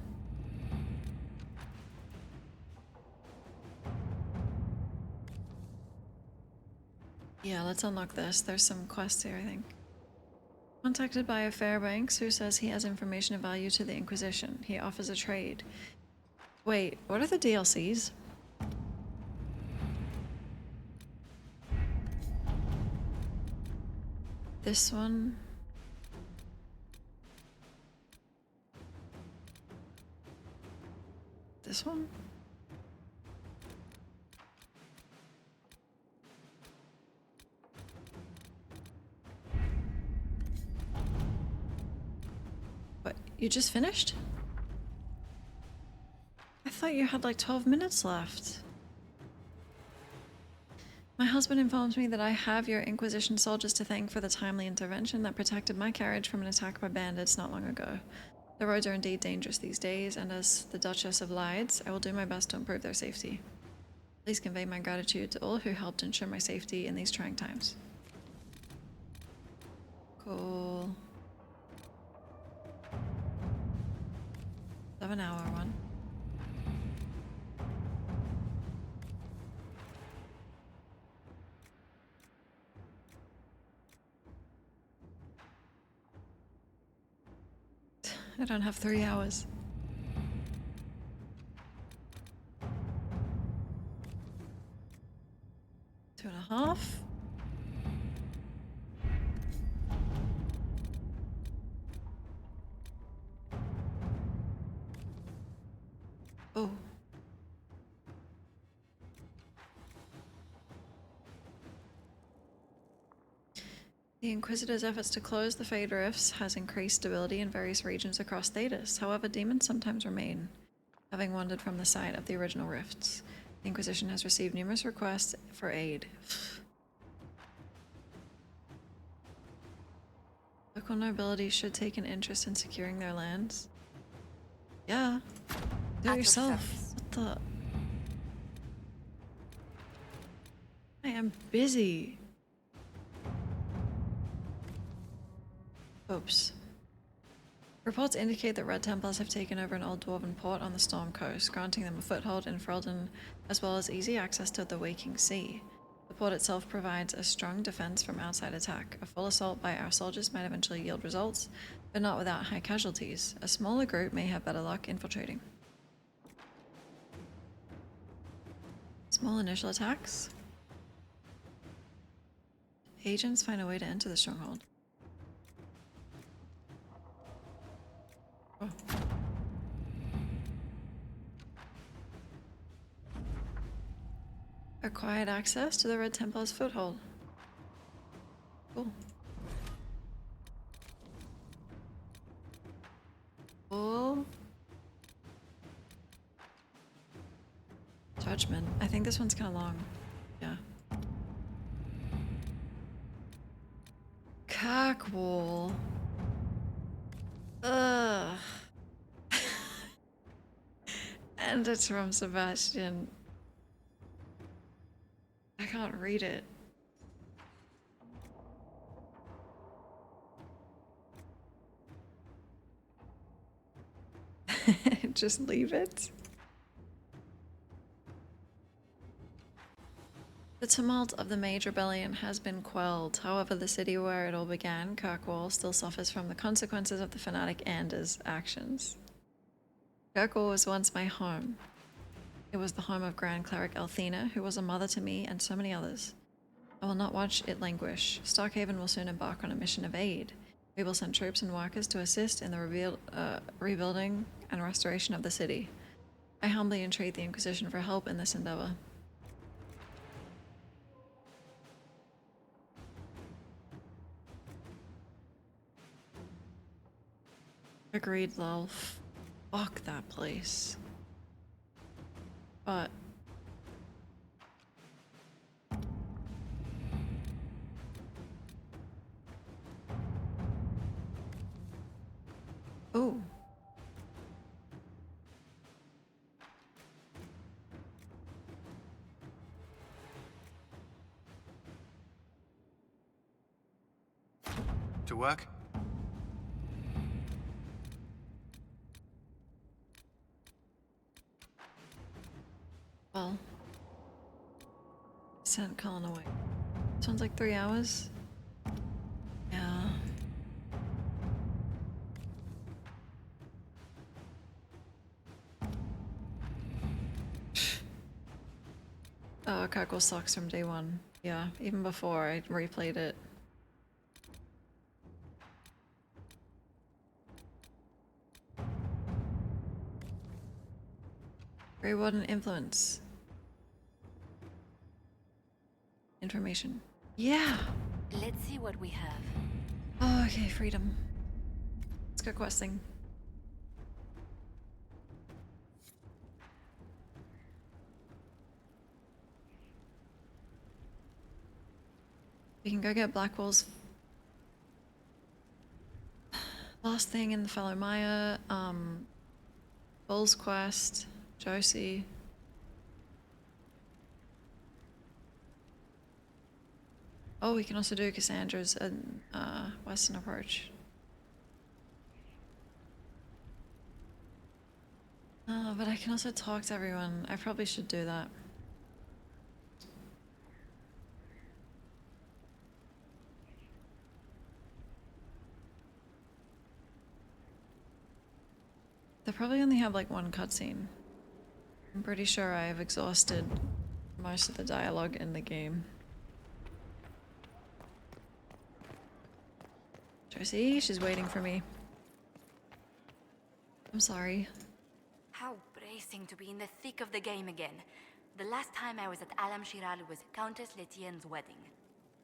Yeah, let's unlock this. There's some quests here, I think. Contacted by a Fairbanks who says he has information of value to the Inquisition. He offers a trade. Wait, what are the DLCs? This one. This one? What, you just finished? I thought you had like 12 minutes left. My husband informs me that I have your Inquisition soldiers to thank for the timely intervention that protected my carriage from an attack by bandits not long ago. The roads are indeed dangerous these days, and as the Duchess of Lydes, I will do my best to improve their safety. Please convey my gratitude to all who helped ensure my safety in these trying times. Cool. 7-hour one. I don't have 3 hours. Two and a half. Oh. The Inquisitor's efforts to close the Fade Rifts has increased stability in various regions across Thedas. However, demons sometimes remain, having wandered from the site of the original rifts. The Inquisition has received numerous requests for aid. Local nobility should take an interest in securing their lands. Yeah. Do it yourself. What the? I am busy. Oops. Reports indicate that Red Templars have taken over an old dwarven port on the Storm Coast, granting them a foothold in Ferelden as well as easy access to the Waking Sea. The port itself provides a strong defense from outside attack. A full assault by our soldiers might eventually yield results, but not without high casualties. A smaller group may have better luck infiltrating. Small initial attacks. agents find a way to enter the stronghold. Oh. Acquired access to the Red Templar's foothold. Cool. Full judgment. I think this one's kind of long. Yeah. Cockwall. Ugh. And it's from Sebastian. I can't read it. Just leave it. The tumult of the Mage Rebellion has been quelled. However, the city where it all began, Kirkwall, still suffers from the consequences of the fanatic Anders' actions. Kirkwall was once my home. It was the home of Grand Cleric Althena, who was a mother to me and so many others. I will not watch it languish. Starkhaven will soon embark on a mission of aid. We will send troops and workers to assist in the rebuilding and restoration of the city. I humbly entreat the Inquisition for help in this endeavor. Agreed, lol. Fuck that place. But... oh. To work? Well, sent Colin away. Sounds like 3 hours. Yeah. Oh, Cockwall sucks from day one. Yeah, even before I replayed it. Grey Warden influence. Information. Yeah! Let's see what we have. Oh, okay, freedom. Let's go questing. We can go get Blackwall's last thing in the Fellow Maya, Bull's quest, Josie. Oh, we can also do Cassandra's Western approach. But I can also talk to everyone. I probably should do that. They probably only have like one cutscene. I'm pretty sure I have exhausted most of the dialogue in the game. Josie, she's waiting for me. I'm sorry. How bracing to be in the thick of the game again. The last time I was at Alam Shiral was Countess Letienne's wedding.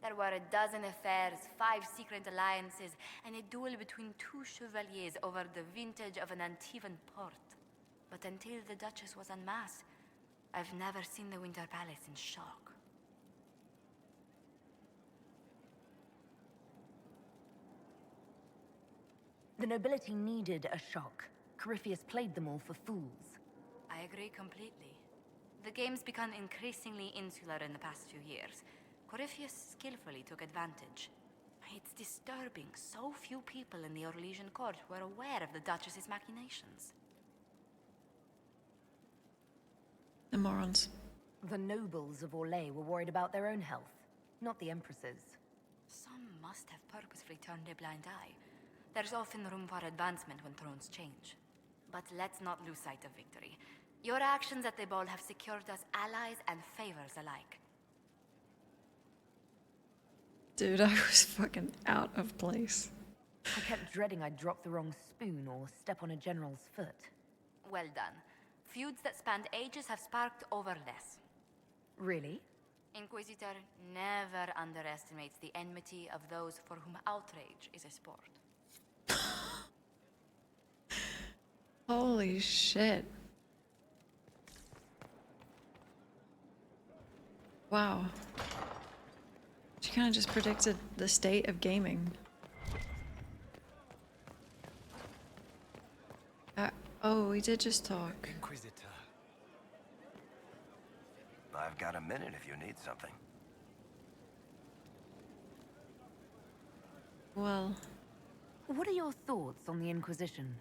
There were a dozen affairs, 5 secret alliances, and a duel between 2 chevaliers over the vintage of an Antivan port. But until the Duchess was unmasked, I've never seen the Winter Palace in shock. The nobility needed a shock. Corypheus played them all for fools. I agree completely. The game's become increasingly insular in the past few years. Corypheus skillfully took advantage. It's disturbing so few people in the Orlesian court were aware of the Duchess's machinations. The morons. The nobles of Orlais were worried about their own health, not the Empress's. Some must have purposefully turned a blind eye. There's often room for advancement when thrones change. But let's not lose sight of victory. Your actions at the ball have secured us allies and favors alike. Dude, I was fucking out of place. I kept dreading I'd drop the wrong spoon or step on a general's foot. Well done. Feuds that spanned ages have sparked over less. Really? Inquisitor never underestimates the enmity of those for whom outrage is a sport. Holy shit. Wow. She kind of just predicted the state of gaming. Oh, we did just talk. Inquisitor. I've got a minute if you need something. Well... What are your thoughts on the Inquisition?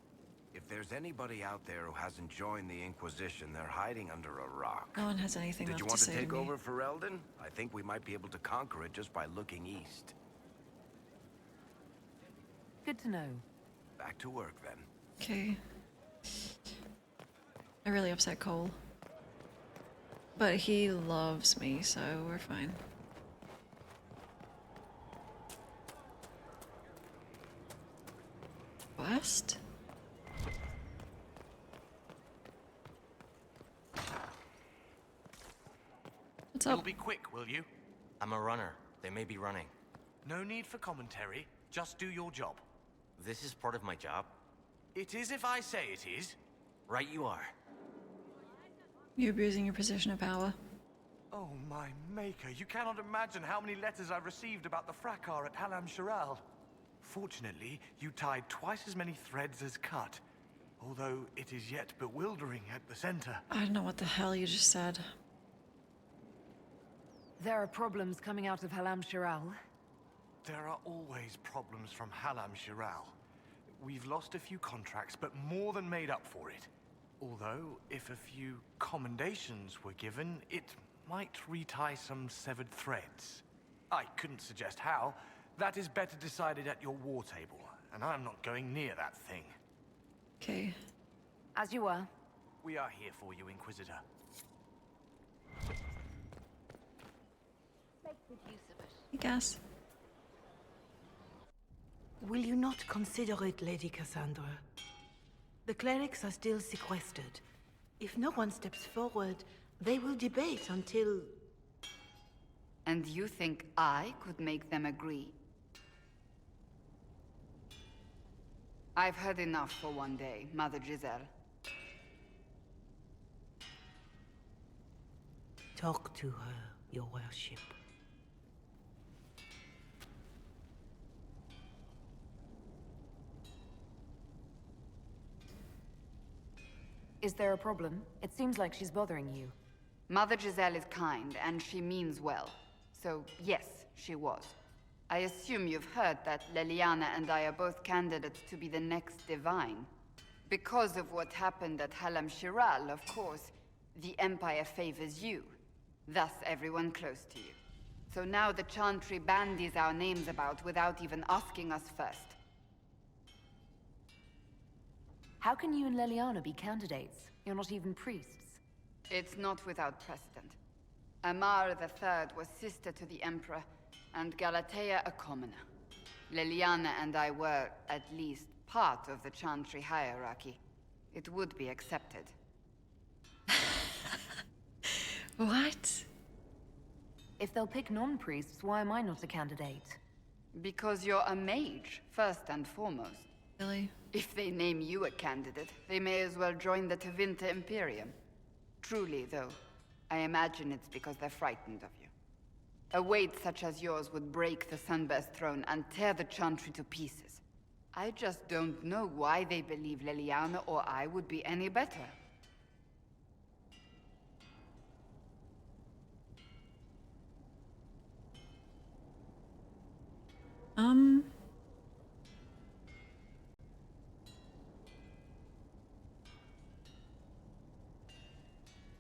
If there's anybody out there who hasn't joined the Inquisition, they're hiding under a rock. No one has anything Did left you to want to say take to me. over for Eldon? I think we might be able to conquer it just by looking east. Good to know. Back to work, then. Okay. I really upset Cole. But he loves me, so we're fine. West? What's You'll up? be quick, will you? I'm a runner. They may be running. No need for commentary. Just do your job. This is part of my job. It is if I say it is. Right you are. You're abusing your position of power. Oh, my maker. You cannot imagine how many letters I've received about the fracas at Halam Shiral. Fortunately, you tied twice as many threads as cut. Although it is yet bewildering at the center. I don't know what the hell you just said. There are problems coming out of Halam Shiral. There are always problems from Halam Shiral. We've lost a few contracts, but more than made up for it. Although, if a few commendations were given, it might retie some severed threads. I couldn't suggest how. That is better decided at your war table, and I'm not going near that thing. Okay. As you were. We are here for you, Inquisitor. Make good use of it. I guess. Will you not consider it, Lady Cassandra? The clerics are still sequestered. If no one steps forward, they will debate until... And you think I could make them agree? I've heard enough for one day, Mother Giselle. Talk to her, your worship. Is there a problem? It seems like she's bothering you. Mother Giselle is kind, and she means well. So, yes, she was. I assume you've heard that Leliana and I are both candidates to be the next Divine. Because of what happened at Halam Shiral, of course, the Empire favors you. Thus, everyone close to you. So now the Chantry bandies our names about without even asking us first. How can you and Leliana be candidates? You're not even priests. It's not without precedent. Amar III was sister to the Emperor, and Galatea a commoner. Leliana and I were, at least, part of the Chantry hierarchy. It would be accepted. What? If they'll pick non-priests, why am I not a candidate? Because you're a mage, first and foremost. Really? If they name you a candidate, they may as well join the Tevinter Imperium. Truly, though, I imagine it's because they're frightened of you. A weight such as yours would break the Sunburst throne and tear the Chantry to pieces. I just don't know why they believe Leliana or I would be any better.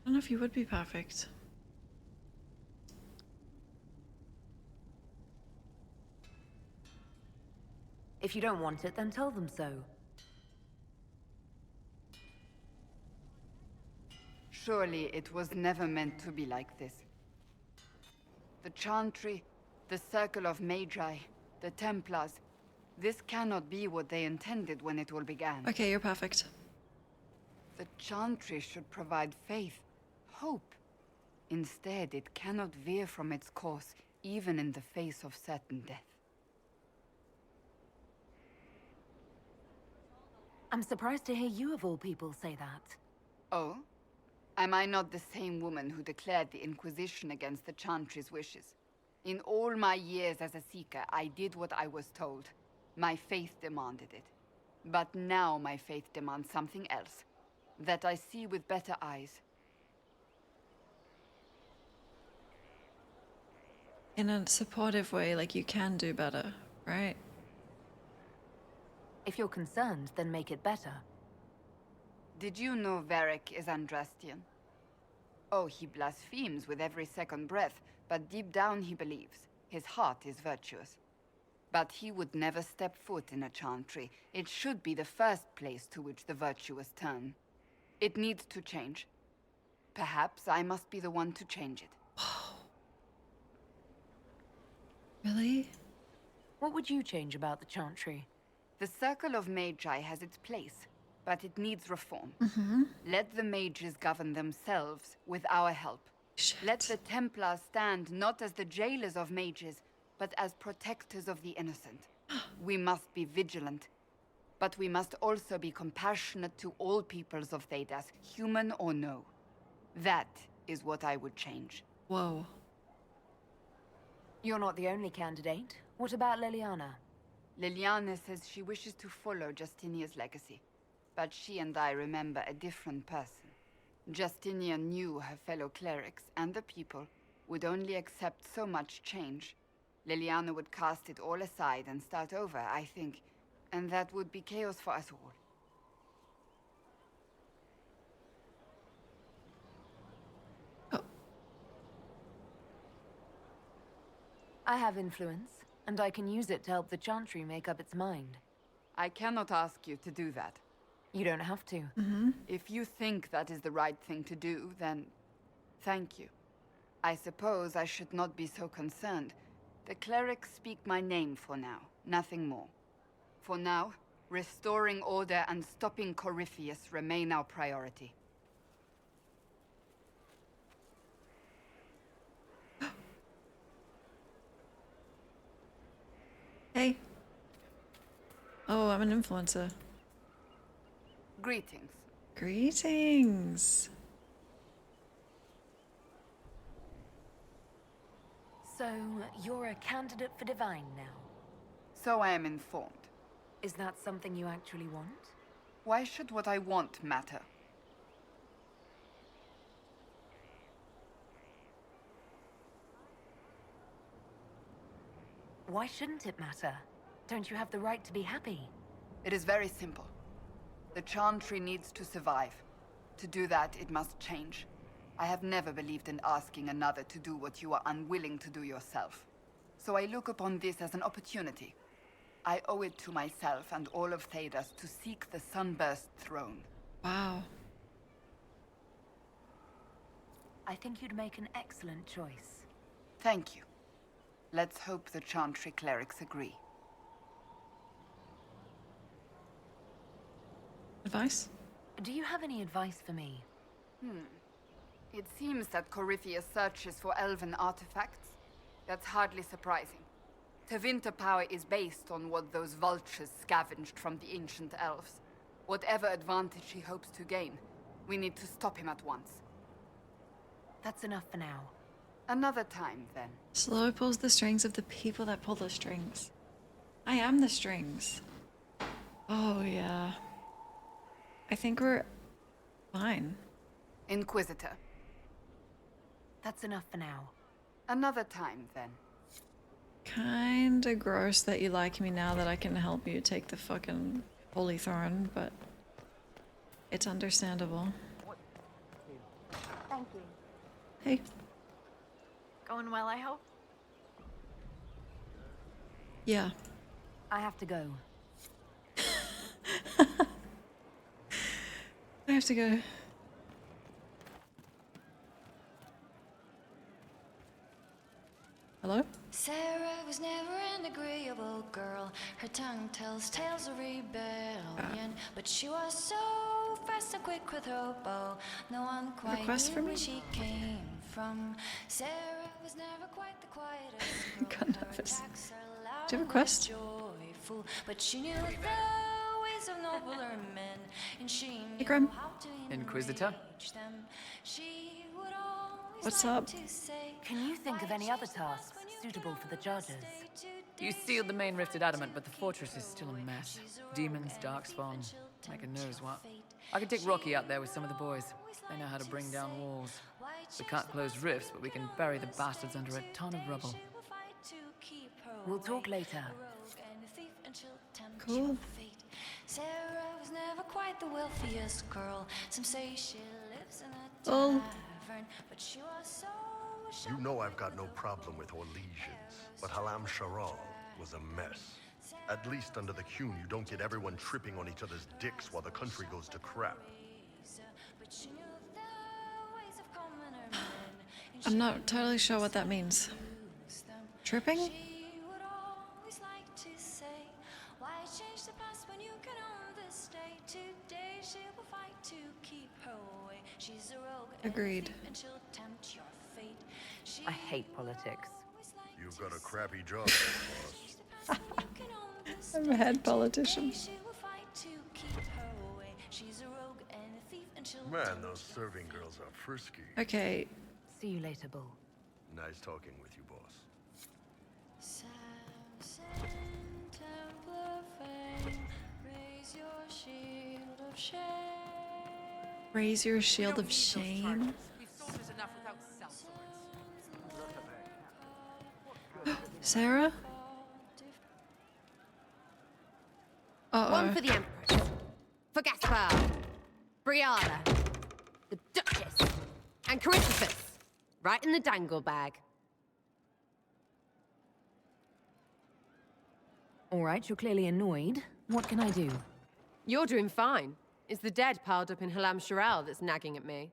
I don't know if you would be perfect. If you don't want it, then tell them so. Surely it was never meant to be like this. The Chantry, The Circle of Magi, the Templars. This cannot be what they intended when it all began. Okay, you're perfect. The Chantry should provide faith, hope. Instead, it cannot veer from its course, even in the face of certain death. I'm surprised to hear you of all people say that. Oh? Am I not the same woman who declared the Inquisition against the Chantry's wishes? In all my years as a Seeker, I did what I was told. My faith demanded it. But now my faith demands something else. That I see with better eyes. In a supportive way, like you can do better, right? If you're concerned, then make it better. Did you know Varric is Andrastian? Oh, he blasphemes with every second breath, but deep down he believes. His heart is virtuous. But he would never step foot in a Chantry. It should be the first place to which the virtuous turn. It needs to change. Perhaps I must be the one to change it. Really? What would you change about the Chantry? The Circle of Magi has its place, but it needs reform. Mm-hmm. Let the mages govern themselves with our help. Shit. Let the Templars stand not as the jailers of mages, but as protectors of the innocent. We must be vigilant, but we must also be compassionate to all peoples of Thedas, human or no. That is what I would change. Whoa. You're not the only candidate. What about Liliana? Liliana says she wishes to follow Justinia's legacy, but she and I remember a different person. Justinia knew her fellow clerics and the people would only accept so much change. Liliana would cast it all aside and start over, I think, and that would be chaos for us all. I have influence, and I can use it to help the Chantry make up its mind. I cannot ask you to do that. You don't have to. Mm-hmm. If you think that is the right thing to do, then thank you. I suppose I should not be so concerned. The clerics speak my name for now, nothing more. For now, restoring order and stopping Corypheus remain our priority. Hey. Oh, I'm an influencer. Greetings. Greetings. So, you're a candidate for Divine now? So I am informed. Is that something you actually want? Why should what I want matter? Why shouldn't it matter? Don't you have the right to be happy? It is very simple. The Chantry needs to survive. To do that, it must change. I have never believed in asking another to do what you are unwilling to do yourself. So I look upon this as an opportunity. I owe it to myself and all of Thedas to seek the Sunburst throne. Wow. I think you'd make an excellent choice. Thank you. Let's hope the Chantry clerics agree. Advice? Do you have any advice for me? It seems that Corypheus searches for elven artifacts. That's hardly surprising. Tevinter power is based on what those vultures scavenged from the ancient elves. Whatever advantage he hopes to gain, we need to stop him at once. That's enough for now. Another time, then. Slow pulls the strings of the people that pull the strings. I am the strings. Oh, yeah. I think we're fine. Inquisitor. That's enough for now. Another time, then. Kinda gross that you like me now that I can help you take the fucking holy throne, but it's understandable. Thank you. Hey. Going well, I hope? Yeah. I have to go. I have to go. Hello? Sarah was never an agreeable girl. Her tongue tells tales of rebellion, but she was so fast and quick with her bow. No one quite Request knew for where me? she came from. Sarah was never quite the quietest girl. God, Her nervous. attacks are loud Do you have a and quest? joyful, but she knew the ways of nobler men, and she Hey, Grim. knew how to Inquisitor? enrage them. She would always What's like up? to say, Can you think of any other tasks suitable for the judges? You sealed the main rifted adamant, but the fortress is still a mess. Demons, darkspawn, making knows what. I could take Rocky out there with some of the boys. They know how to bring down walls. We can't close rifts, but we can bury the bastards under a ton of rubble. We'll talk later. Cool. Sarah was never quite the wealthiest girl. Some say she lives in a Oh. tavern, but she was so You know I've got no problem with Orlesians, but Halam Sharal was a mess. At least under the Qun, you don't get everyone tripping on each other's dicks while the country goes to crap. I'm not totally sure what that means. Tripping? Agreed. I hate politics. You've got a crappy job, boss. I'm a head politician. Man, those serving girls are frisky. Okay. See you later, Bull. Nice talking with you, boss. Raise your shield of shame. Sarah? Uh-oh. One for the Empress. For Gaspar. Brianna. The Duchess. And Caritas. Right in the dangle bag. All right, you're clearly annoyed. What can I do? You're doing fine. It's the dead piled up in Halam Sharal that's nagging at me.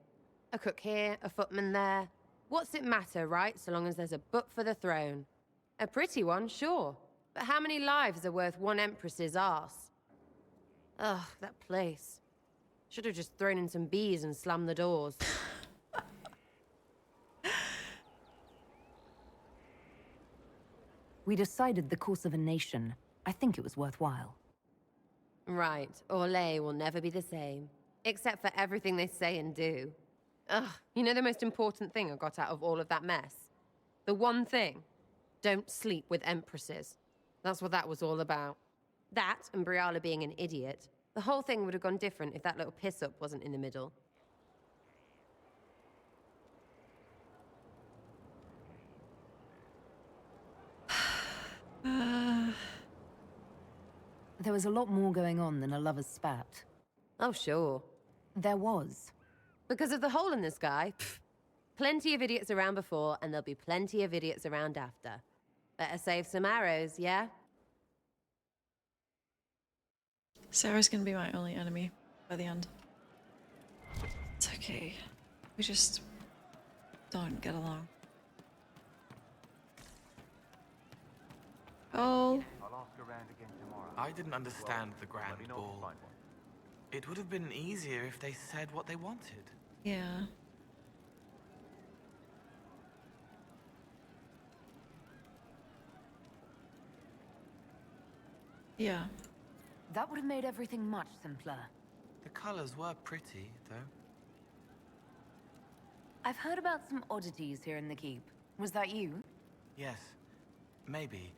A cook here, a footman there. What's it matter, right, so long as there's a book for the throne? A pretty one, sure. But how many lives are worth one empress's arse? Ugh, that place. Should have just thrown in some bees and slammed the doors. We decided the course of a nation. I think it was worthwhile. Right, Orlais will never be the same. Except for everything they say and do. Ugh, you know the most important thing I got out of all of that mess? The one thing. Don't sleep with empresses. That's what that was all about. That, and Briala being an idiot. The whole thing would have gone different if that little piss-up wasn't in the middle. There was a lot more going on than a lover's spat. Oh, sure. There was. Because of the hole in the sky, pfft. Plenty of idiots around before, and there'll be plenty of idiots around after. Better save some arrows, yeah? Sarah's gonna be my only enemy by the end. It's okay. We just don't get along. Oh. I didn't understand the Grand Ball. It would have been easier if they said what they wanted. Yeah. Yeah. That would have made everything much simpler. The colors were pretty, though. I've heard about some oddities here in the keep. Was that you? Yes. Maybe.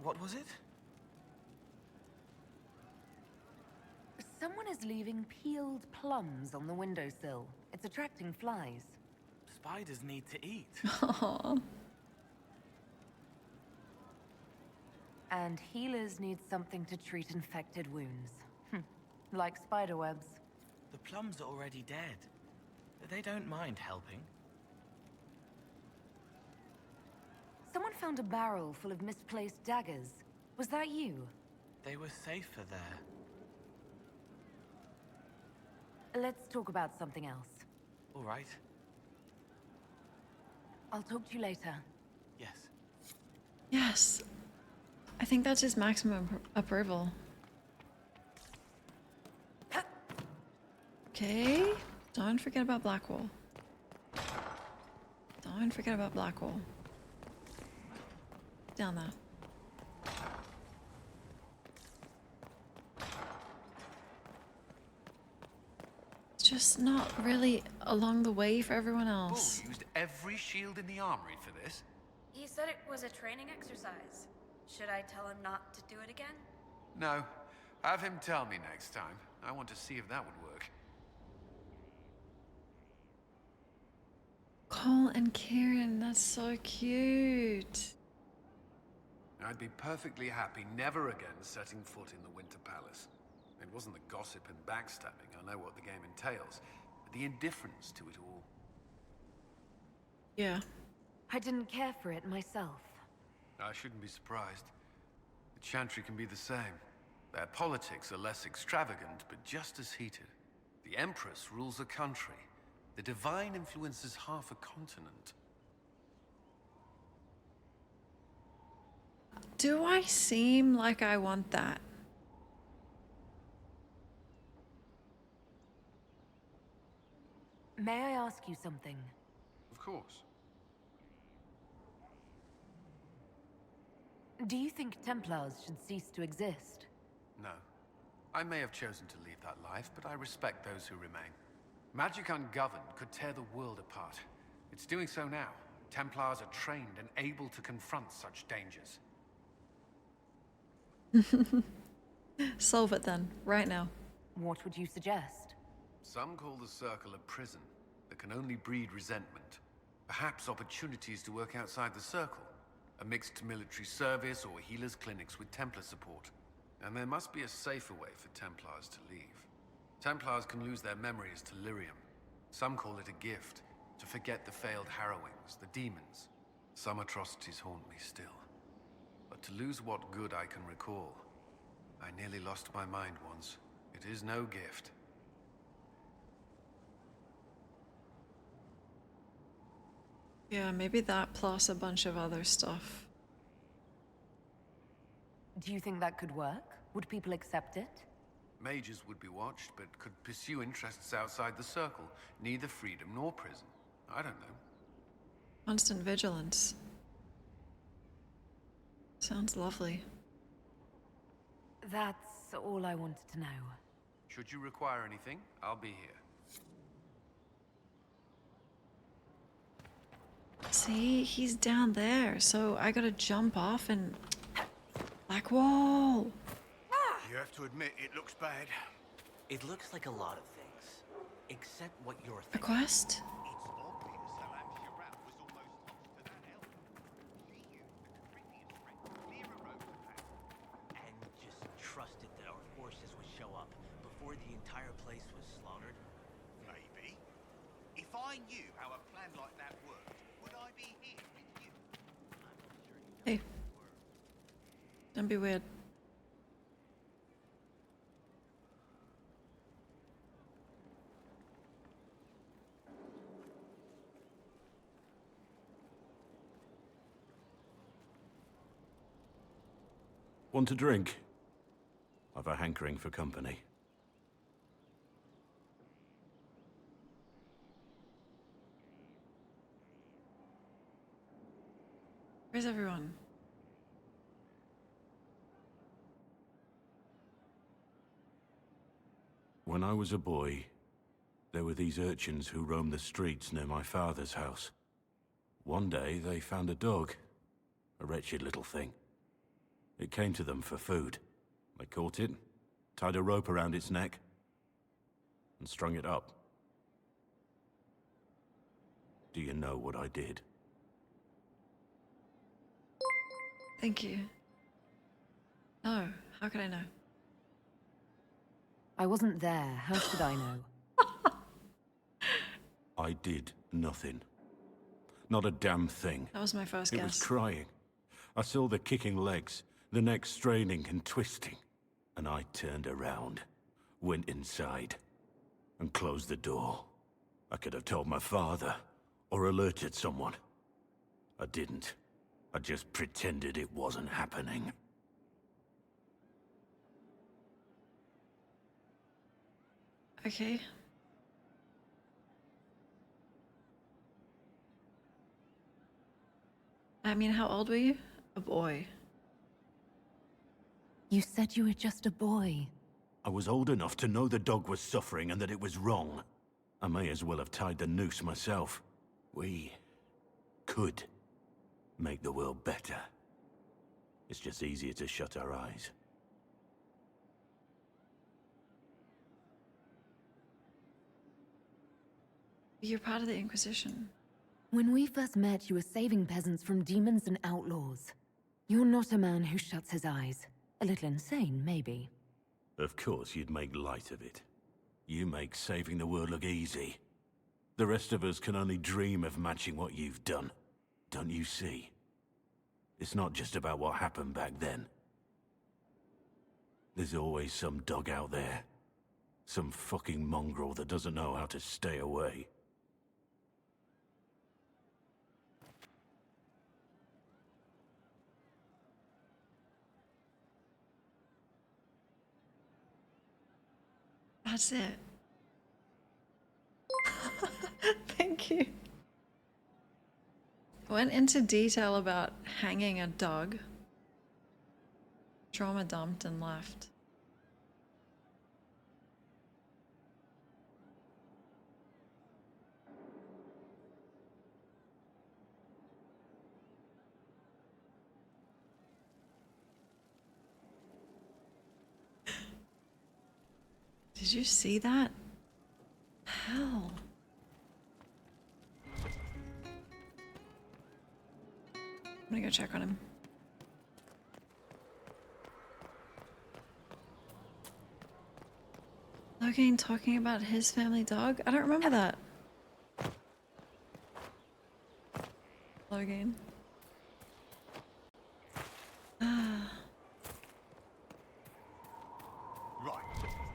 What was it? Someone is leaving peeled plums on the windowsill. It's attracting flies. Spiders need to eat. Aww. And healers need something to treat infected wounds. Like spiderwebs. The plums are already dead. They don't mind helping. Someone found a barrel full of misplaced daggers. Was that you? They were safer there. Let's talk about something else. All right. I'll talk to you later. Yes. Yes. I think that's his maximum approval. Okay. Don't forget about Blackwall. Don't forget about Blackwall. Down there. It's just not really along the way for everyone else. Bull used every shield in the armory for this. He said it was a training exercise. Should I tell him not to do it again? No. Have him tell me next time. I want to see if that would work. Cole and Kieran, that's so cute. I'd be perfectly happy never again setting foot in the Winter Palace. It wasn't the gossip and backstabbing, I know what the game entails, but the indifference to it all. Yeah. I didn't care for it myself. I shouldn't be surprised. The Chantry can be the same. Their politics are less extravagant, but just as heated. The Empress rules a country. The Divine influences half a continent. Do I seem like I want that? May I ask you something? Of course. Do you think Templars should cease to exist? No. I may have chosen to leave that life, but I respect those who remain. Magic ungoverned could tear the world apart. It's doing so now. Templars are trained and able to confront such dangers. Solve it then, right now. What would you suggest? Some call the Circle a prison that can only breed resentment. Perhaps opportunities to work outside the Circle. A mixed military service or healers' clinics with Templar support. And there must be a safer way for Templars to leave. Templars can lose their memories to lyrium. Some call it a gift, to forget the failed harrowings, the demons. Some atrocities haunt me still. But to lose what good I can recall, I nearly lost my mind once. It is no gift. Yeah, maybe that plus a bunch of other stuff. Do you think that could work? Would people accept it? Mages would be watched, but could pursue interests outside the Circle. Neither freedom nor prison. I don't know. Constant vigilance. Sounds lovely. That's all I wanted to know. Should you require anything, I'll be here. See, he's down there, so I gotta jump off and... Blackwall! You have to admit, it looks bad. It looks like a lot of things, except what you're A thinking. quest? And just trusted that our forces would show up before the entire place was slaughtered? Maybe. If I knew how a plan like that worked, would I be here with you? Hey. Don't be weird. Want a drink? I've a hankering for company. Where's everyone? When I was a boy, there were these urchins who roamed the streets near my father's house. One day, they found a dog. A wretched little thing. It came to them for food. They caught it, tied a rope around its neck, and strung it up. Do you know what I did? Thank you. No, how could I know? I wasn't there. How should I know? I did nothing. Not a damn thing. That was my first It guess. was crying. I saw the kicking legs, the neck straining and twisting. And I turned around, went inside, and closed the door. I could have told my father, or alerted someone. I didn't. I just pretended it wasn't happening. Okay. I mean, how old were you? A boy. You said you were just a boy. I was old enough to know the dog was suffering and that it was wrong. I may as well have tied the noose myself. We could make the world better. It's just easier to shut our eyes. You're part of the Inquisition. When we first met, you were saving peasants from demons and outlaws. You're not a man who shuts his eyes. A little insane, maybe. Of course you'd make light of it. You make saving the world look easy. The rest of us can only dream of matching what you've done. Don't you see? It's not just about what happened back then. There's always some dog out there. Some fucking mongrel that doesn't know how to stay away. That's it. Thank you. Went into detail about hanging a dog. Trauma dumped and left. Did you see that? Hell. I'm gonna go check on him. Logan talking about his family dog? I don't remember that. Logan. Ah. Right.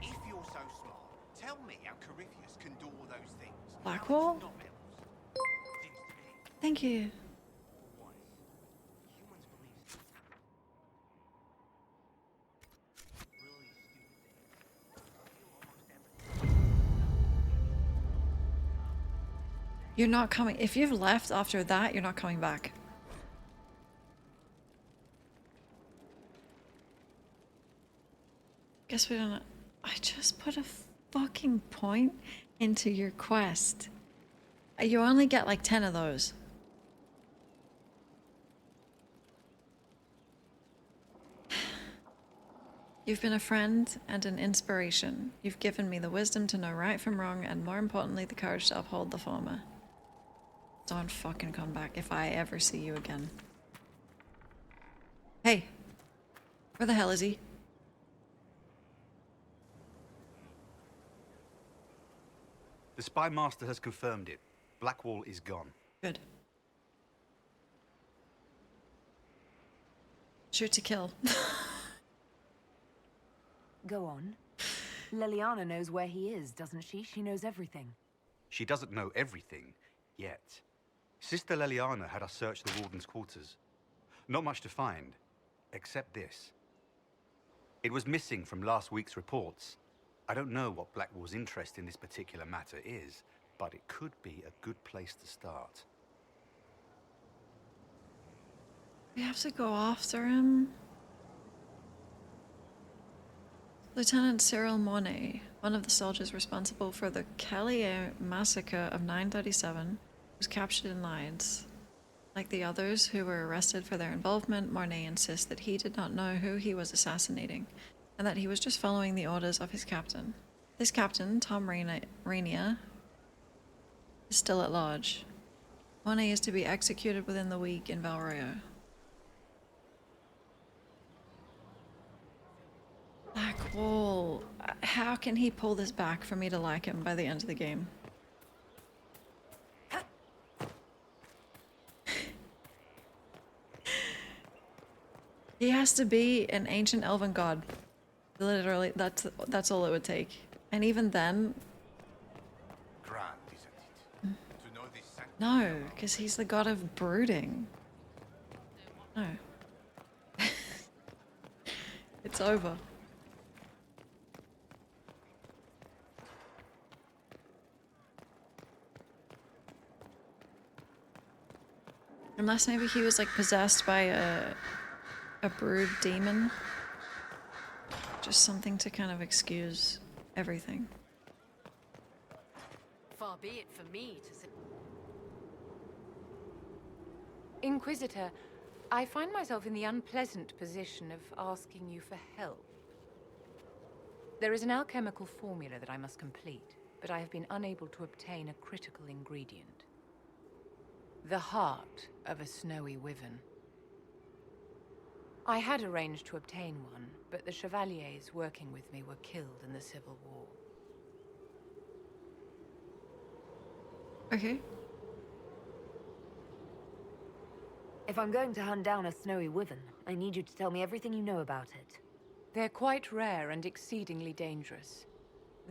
If you're so smart, tell me how Corypheus can do all those things. Blackwall? Thank you. You're not coming. If you've left after that, you're not coming back. Guess we don't. I just put a fucking point into your quest. You only get like 10 of those. You've been a friend and an inspiration. You've given me the wisdom to know right from wrong, and more importantly, the courage to uphold the former. Don't fucking come back if I ever see you again. Hey, where the hell is he? The Spy Master has confirmed it. Blackwall is gone. Good. Shoot to kill. Go on. Liliana knows where he is, doesn't she? She knows everything. She doesn't know everything, yet. Sister Liliana had us search the Warden's quarters. Not much to find, except this. It was missing from last week's reports. I don't know what Blackwall's interest in this particular matter is, but it could be a good place to start. We have to go after him. Lieutenant Cyril Monet, one of the soldiers responsible for the Calais massacre of 937, was captured in Lyons. Like the others who were arrested for their involvement, Monet insists that he did not know who he was assassinating, and that he was just following the orders of his captain. This captain, Tom Rainier, is still at large. Monet is to be executed within the week in Valroyo. Blackwall. How can he pull this back for me to like him by the end of the game? He has to be an ancient elven god. Literally, that's all it would take. And even then... No, because he's the god of brooding. No. It's over. Unless maybe he was like possessed by a brood demon. Just something to kind of excuse everything. Far be it for me to say. Inquisitor, I find myself in the unpleasant position of asking you for help. There is an alchemical formula that I must complete, but I have been unable to obtain a critical ingredient. The heart of a snowy wyvern. I had arranged to obtain one, but the chevaliers working with me were killed in the Civil War. Okay. If I'm going to hunt down a snowy wyvern, I need you to tell me everything you know about it. They're quite rare and exceedingly dangerous.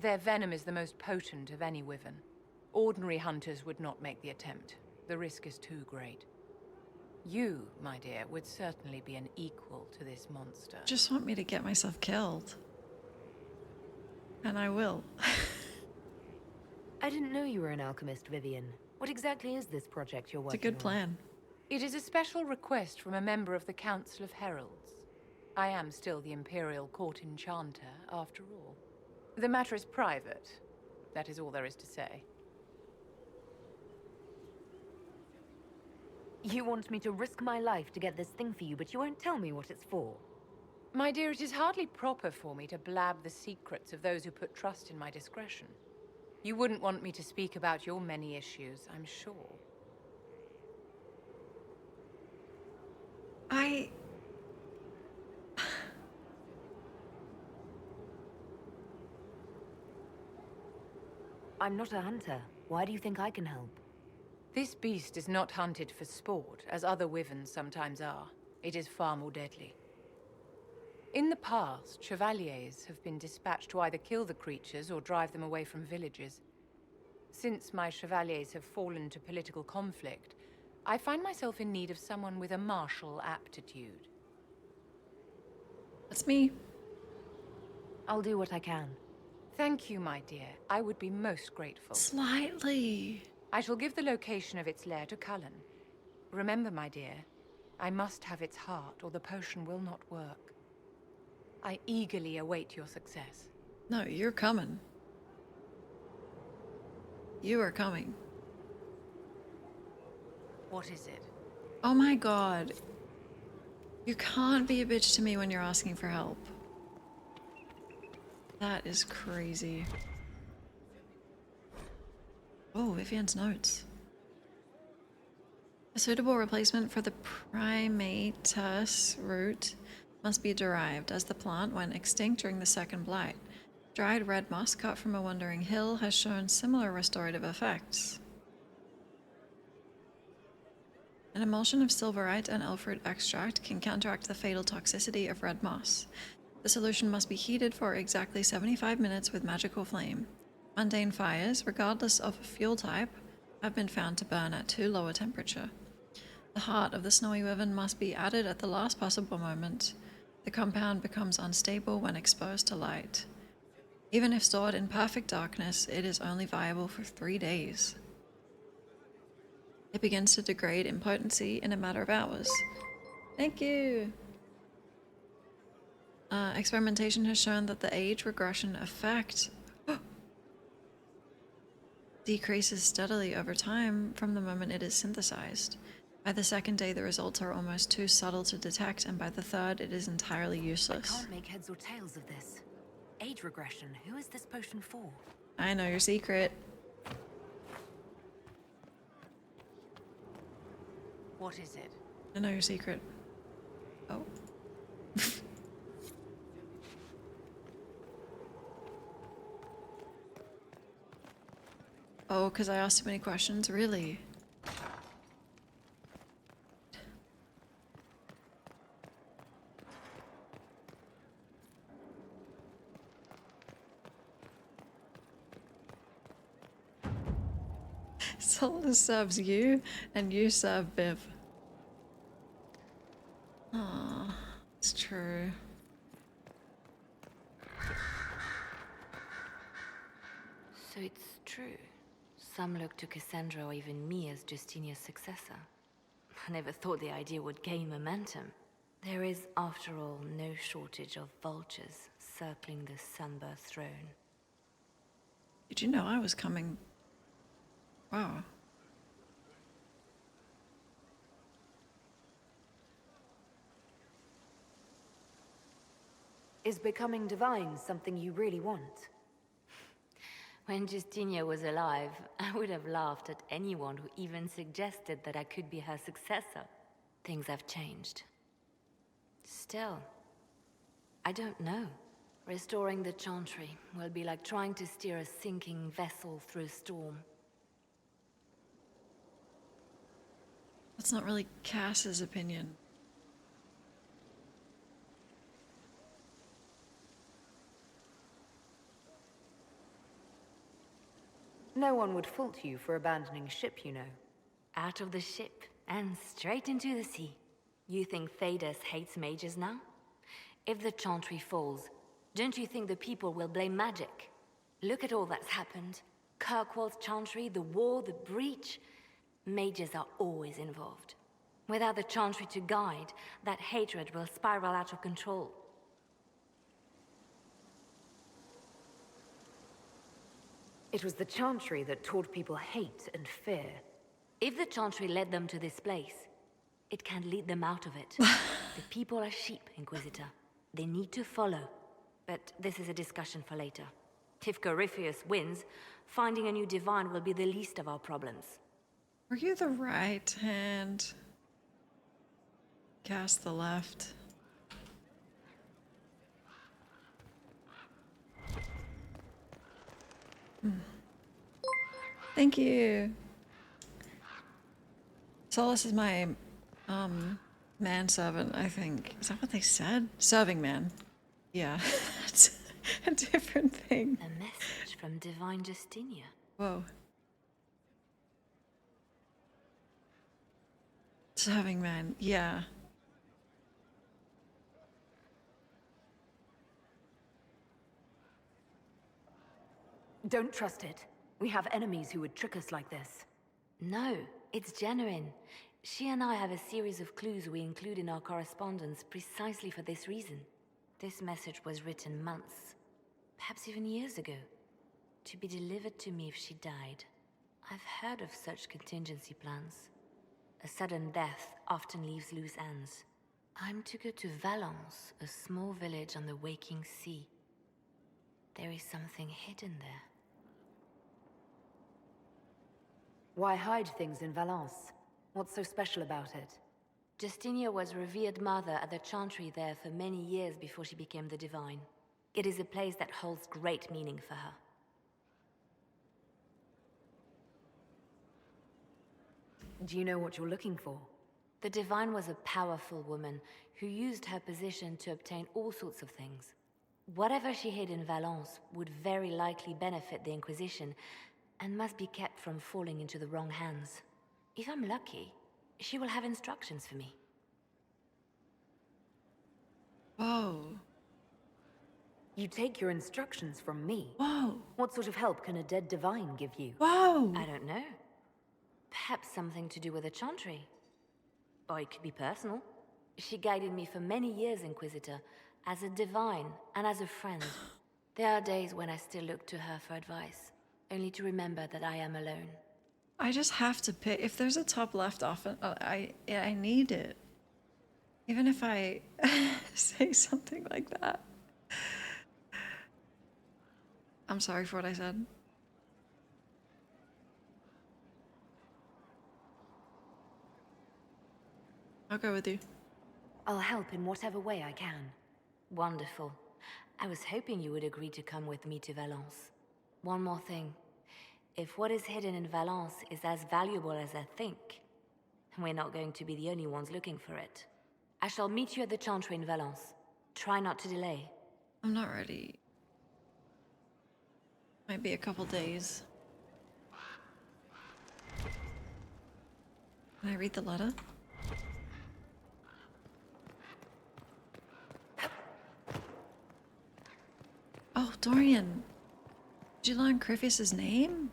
Their venom is the most potent of any wyvern. Ordinary hunters would not make the attempt. The risk is too great. You, my dear, would certainly be an equal to this monster. Just want me to get myself killed. And I will. I didn't know you were an alchemist, Vivian. What exactly is this project you're working on? It's a good plan. It is a special request from a member of the Council of Heralds. I am still the Imperial Court Enchanter, after all. The matter is private. That is all there is to say. You want me to risk my life to get this thing for you, but you won't tell me what it's for. My dear, it is hardly proper for me to blab the secrets of those who put trust in my discretion. You wouldn't want me to speak about your many issues, I'm sure. I'm not a hunter. Why do you think I can help? This beast is not hunted for sport, as other wyverns sometimes are. It is far more deadly. In the past, chevaliers have been dispatched to either kill the creatures or drive them away from villages. Since my chevaliers have fallen to political conflict, I find myself in need of someone with a martial aptitude. That's me. I'll do what I can. Thank you, my dear. I would be most grateful. Slightly. I shall give the location of its lair to Cullen. Remember, my dear, I must have its heart or the potion will not work. I eagerly await your success. No, you're coming. You are coming. What is it? Oh my god. You can't be a bitch to me when you're asking for help. That is crazy. Oh, Vivian's notes. A suitable replacement for the primatus root must be derived, as the plant went extinct during the Second Blight. Dried red moss cut from a wandering hill has shown similar restorative effects. An emulsion of silverite and elfroot extract can counteract the fatal toxicity of red moss. The solution must be heated for exactly 75 minutes with magical flame. Mundane fires, regardless of fuel type, have been found to burn at too low a temperature. The heart of the snowy wyvern must be added at the last possible moment. The compound becomes unstable when exposed to light. Even if stored in perfect darkness, it is only viable for 3 days. It begins to degrade in potency in a matter of hours. Thank you! Experimentation has shown that the age regression effect decreases steadily over time from the moment it is synthesized. By the second day, the results are almost too subtle to detect, and by the third, it is entirely useless. I can't make heads or tails of this. Age regression, who is this potion for? I know your secret. What is it? I know your secret. Oh. Oh, because I asked too many questions? Really? Solus serves you, and you serve Viv. It's true. So it's true. Some look to Cassandra or even me as Justinia's successor. I never thought the idea would gain momentum. There is, after all, no shortage of vultures circling the Sunburst throne. Did you know I was coming? Wow. Is becoming divine something you really want? When Justinia was alive, I would have laughed at anyone who even suggested that I could be her successor. Things have changed. Still, I don't know. Restoring the Chantry will be like trying to steer a sinking vessel through a storm. That's not really Cass's opinion. No one would fault you for abandoning ship, you know. Out of the ship, and straight into the sea. You think Thedas hates mages now? If the Chantry falls, don't you think the people will blame magic? Look at all that's happened. Kirkwall's Chantry, the war, the breach. Mages are always involved. Without the Chantry to guide, that hatred will spiral out of control. It was the Chantry that taught people hate and fear. If the Chantry led them to this place, it can lead them out of it. The people are sheep, Inquisitor. They need to follow. But this is a discussion for later. If Corypheus wins, finding a new divine will be the least of our problems. Were you the right hand? Cass the left. Thank you. Solus is my manservant, I think. Is that what they said? Serving man. Yeah, that's a different thing. A message from Divine Justinia. Whoa. Serving man, yeah. Don't trust it. We have enemies who would trick us like this. No, it's genuine. She and I have a series of clues we include in our correspondence precisely for this reason. This message was written months, perhaps even years ago, to be delivered to me if she died. I've heard of such contingency plans. A sudden death often leaves loose ends. I'm to go to Valence, a small village on the waking sea. There is something hidden there. Why hide things in Valence? What's so special about it? Justinia was revered mother at the Chantry there for many years before she became the Divine. It is a place that holds great meaning for her. Do you know what you're looking for? The Divine was a powerful woman who used her position to obtain all sorts of things. Whatever she hid in Valence would very likely benefit the Inquisition and must be kept from falling into the wrong hands. If I'm lucky, she will have instructions for me. Whoa. You take your instructions from me? Whoa. What sort of help can a dead divine give you? Whoa. I don't know. Perhaps something to do with the Chantry. Or it could be personal. She guided me for many years, Inquisitor, as a divine and as a friend. There are days when I still look to her for advice, only to remember that I am alone. I just have to pick. If there's a top left often, I need it. Even if I say something like that. I'm sorry for what I said. I'll go with you. I'll help in whatever way I can. Wonderful. I was hoping you would agree to come with me to Valence. One more thing. If what is hidden in Valence is as valuable as I think, we're not going to be the only ones looking for it. I shall meet you at the Chantry in Valence. Try not to delay. I'm not ready. Might be a couple days. Can I read the letter? Oh, Dorian. Did you learn Criffis's name?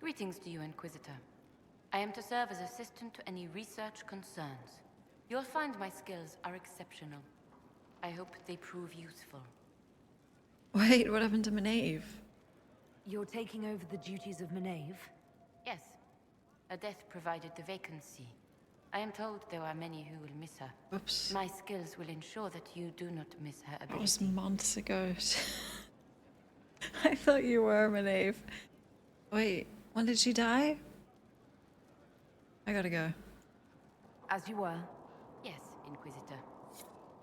Greetings to you, Inquisitor. I am to serve as assistant to any research concerns. You'll find my skills are exceptional. I hope they prove useful. Wait, what happened to Maeve? You're taking over the duties of Maeve? Yes. Her death provided the vacancy. I am told there are many who will miss her. Oops. My skills will ensure that you do not miss her ability. That was months ago. I thought you were Maeve. Wait, when did she die? I gotta go. As you were. Yes, Inquisitor.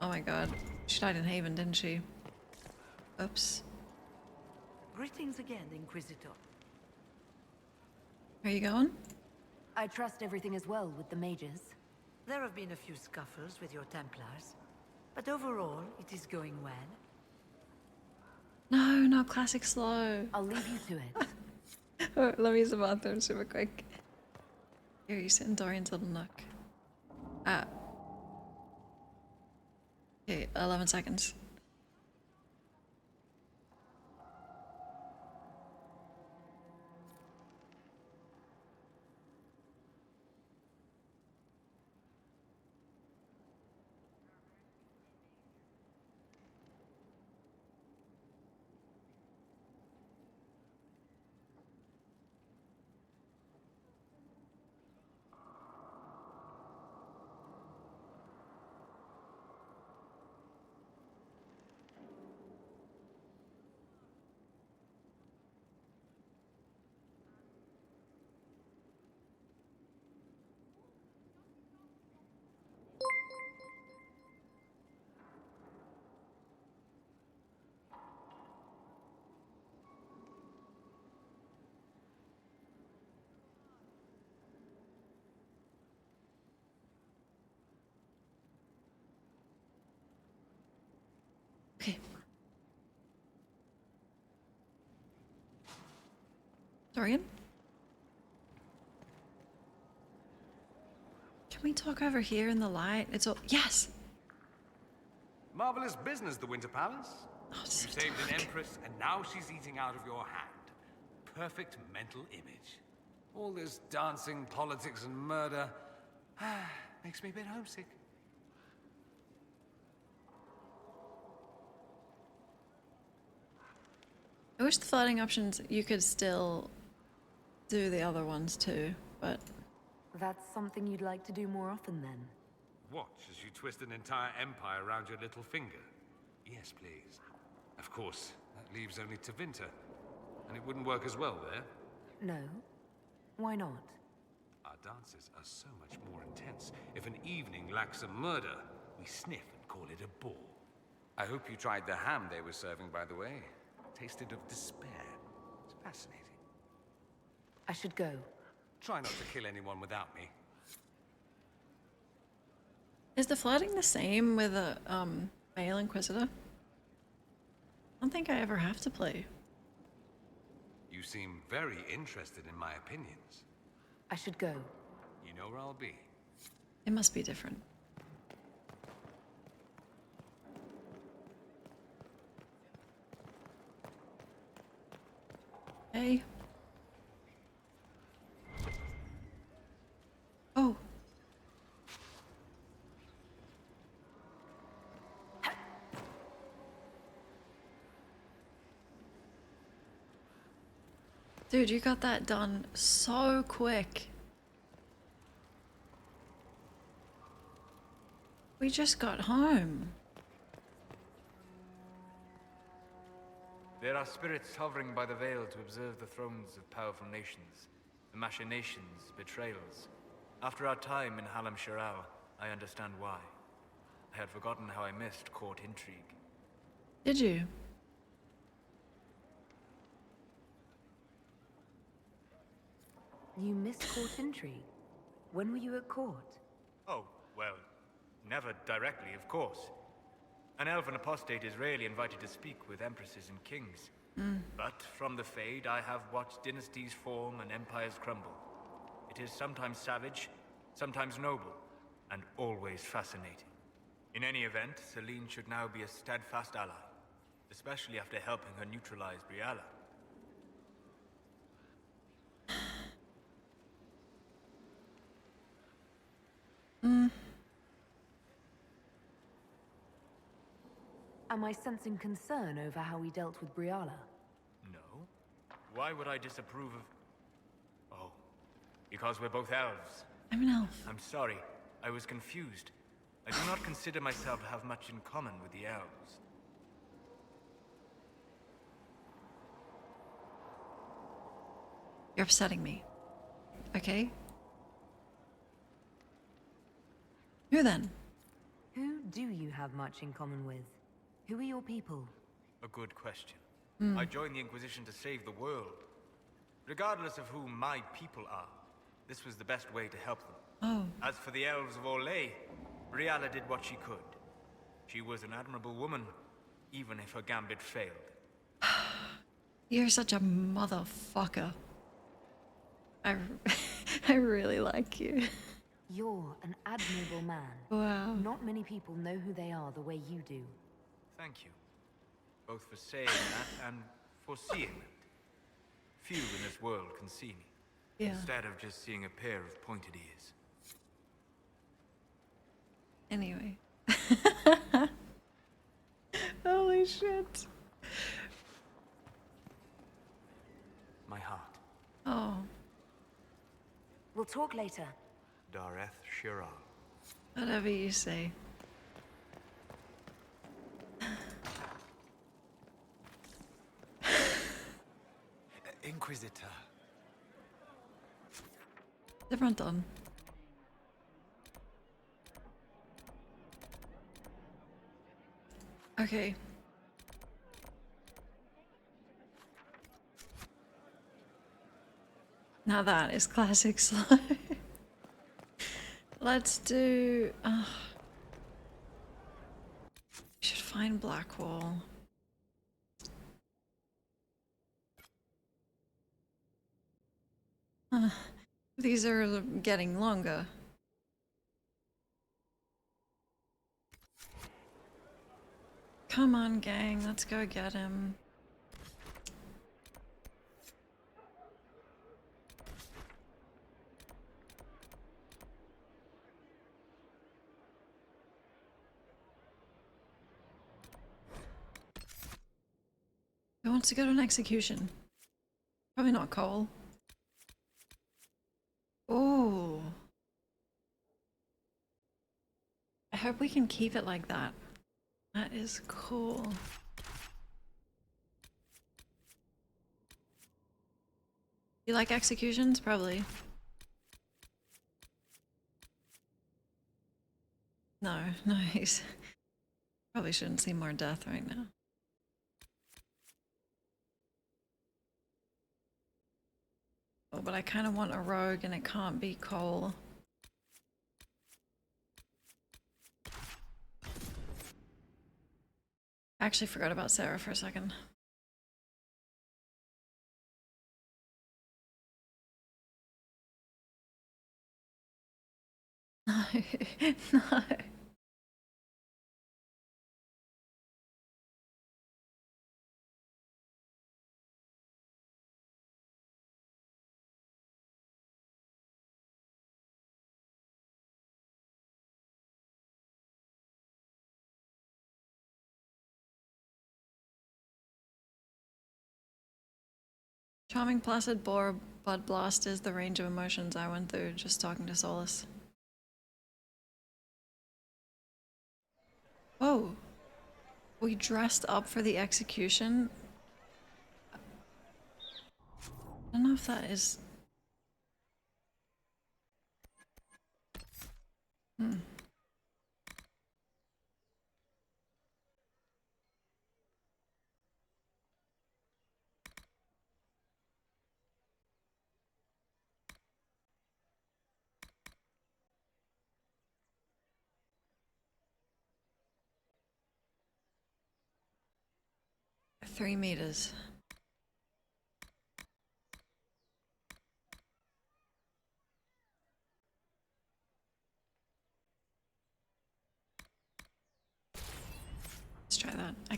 Oh my god. She died in Haven, didn't she? Oops. Greetings again, Inquisitor. Are you going? I trust everything is well with the mages. There have been a few scuffles with your Templars, but overall, it is going well. No, not classic slow. I'll leave you to it. Oh, let me use the bathroom super quick. Here, you sit in Dorian's little nook. Okay, 11 seconds. Okay. Dorian? Can we talk over here in the light? It's all— yes! Marvelous business, the Winter Palace. Oh, You saved an empress, and now she's eating out of your hand. Perfect mental image. All this dancing, politics, and murder makes me a bit homesick. I wish the floating options, you could still do the other ones too, but... That's something you'd like to do more often then? Watch as you twist an entire empire around your little finger. Yes, please. Of course, that leaves only Tevinter. And it wouldn't work as well there. No. Why not? Our dances are so much more intense. If an evening lacks a murder, we sniff and call it a ball. I hope you tried the ham they were serving, by the way. Tasted of despair. It's fascinating. I should go. Try not to kill anyone without me. Is the flirting the same with a male Inquisitor? I don't think I ever have to play. You seem very interested in my opinions. I should go. You know where I'll be. It must be different. Hey. Oh. Dude, you got that done so quick. We just got home. There are spirits hovering by the veil to observe the thrones of powerful nations, the machinations, betrayals. After our time in Halam Shiral, I understand why. I had forgotten how I missed court intrigue. Did you? You missed court intrigue? When were you at court? Oh, well, never directly, of course. An elven apostate is rarely invited to speak with empresses and kings. But from the Fade, I have watched dynasties form and empires crumble. It is sometimes savage, sometimes noble, and always fascinating. In any event, Celine should now be a steadfast ally, especially after helping her neutralize Briala. Am I sensing concern over how we dealt with Briala? No. Why would I disapprove of... Oh. Because we're both elves. I'm an elf. I'm sorry. I was confused. I do not consider myself to have much in common with the elves. You're upsetting me. Okay? Who then? Who do you have much in common with? Who are your people? A good question. Hmm. I joined the Inquisition to save the world. Regardless of who my people are, this was the best way to help them. Oh. As for the elves of Orlais, Briala did what she could. She was an admirable woman, even if her gambit failed. You're such a motherfucker. I really like you. You're an admirable man. Wow. Not many people know who they are the way you do. Thank you. Both for saying that and for seeing it. Few in this world can see me. Yeah. Instead of just seeing a pair of pointed ears. Anyway. Holy shit. My heart. Oh. We'll talk later. Dareth Shiral. Whatever you say. Inquisitor. Different done. Okay. Now that is classic slow. Let's do... we should find Blackwall. These are getting longer. Come on, gang, let's go get him. Who wants to go to an execution? Probably not Cole. Oh. I hope we can keep it like that. That is cool. You like executions? Probably. No, nice. Probably shouldn't see more death right now. Oh, but I kind of want a rogue and it can't be Cole. I actually forgot about Sarah for a second. No, no. Charming, placid, bore, bud blast is the range of emotions I went through just talking to Solus. Oh, we dressed up for the execution? I don't know if that is... Hmm. Three meters.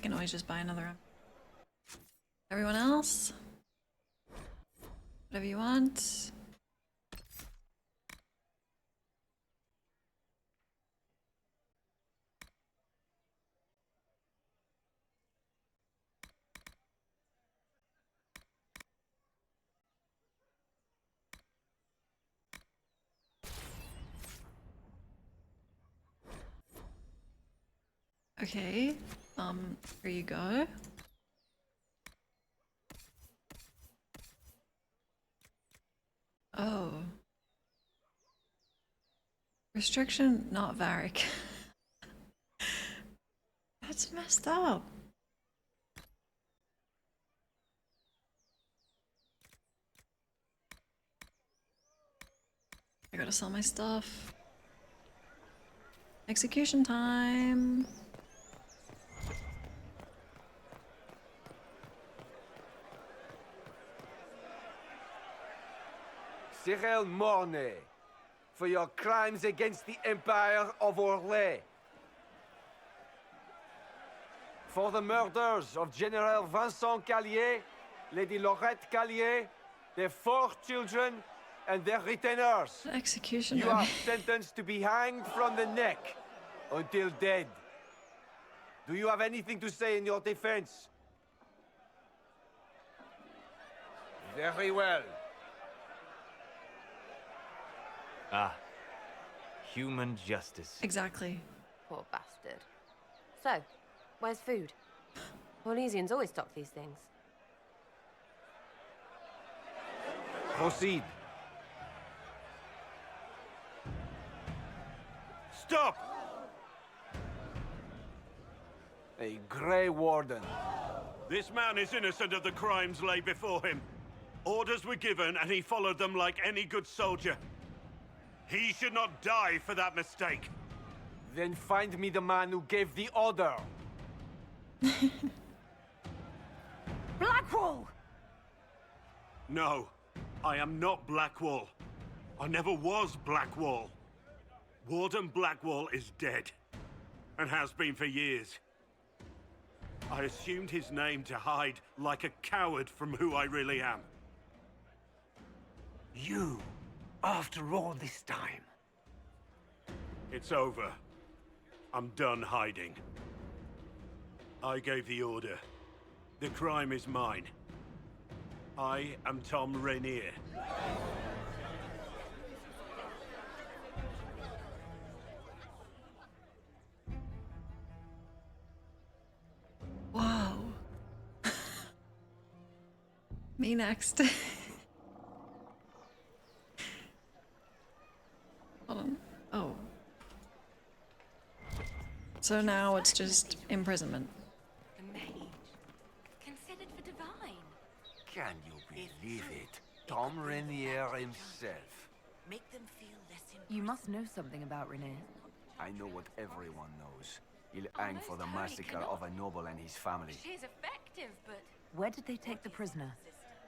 can always just buy another one. Everyone else? Whatever you want. Okay, here you go. Oh. Restriction not varic. That's messed up. I gotta sell my stuff. Execution time. Cyril Mornay, for your crimes against the Empire of Orlais. For the murders of General Vincent Callier, Lady Laurette Callier, their 4 children, and their retainers. Execution. You are sentenced to be hanged from the neck until dead. Do you have anything to say in your defense? Very well. Ah. Human justice. Exactly. Poor bastard. So, where's food? Orlesians always stock these things. Proceed. Stop! A Grey Warden. This man is innocent of the crimes laid before him. Orders were given and he followed them like any good soldier. He should not die for that mistake. Then find me the man who gave the order. Blackwall! No, I am not Blackwall. I never was Blackwall. Warden Blackwall is dead, and has been for years. I assumed his name to hide like a coward from who I really am. You, after all this time. It's over. I'm done hiding. I gave the order. The crime is mine. I am Tom Rainier. Whoa. Me next. Hold on. Oh. So now it's just imprisonment. The mage. Considered for divine. Can you believe it? Tom Rainier himself. Make them feel less You must know something about Renee. I know what everyone knows. He'll hang for the massacre of a noble and his family. She's effective, but Where did they take the prisoner?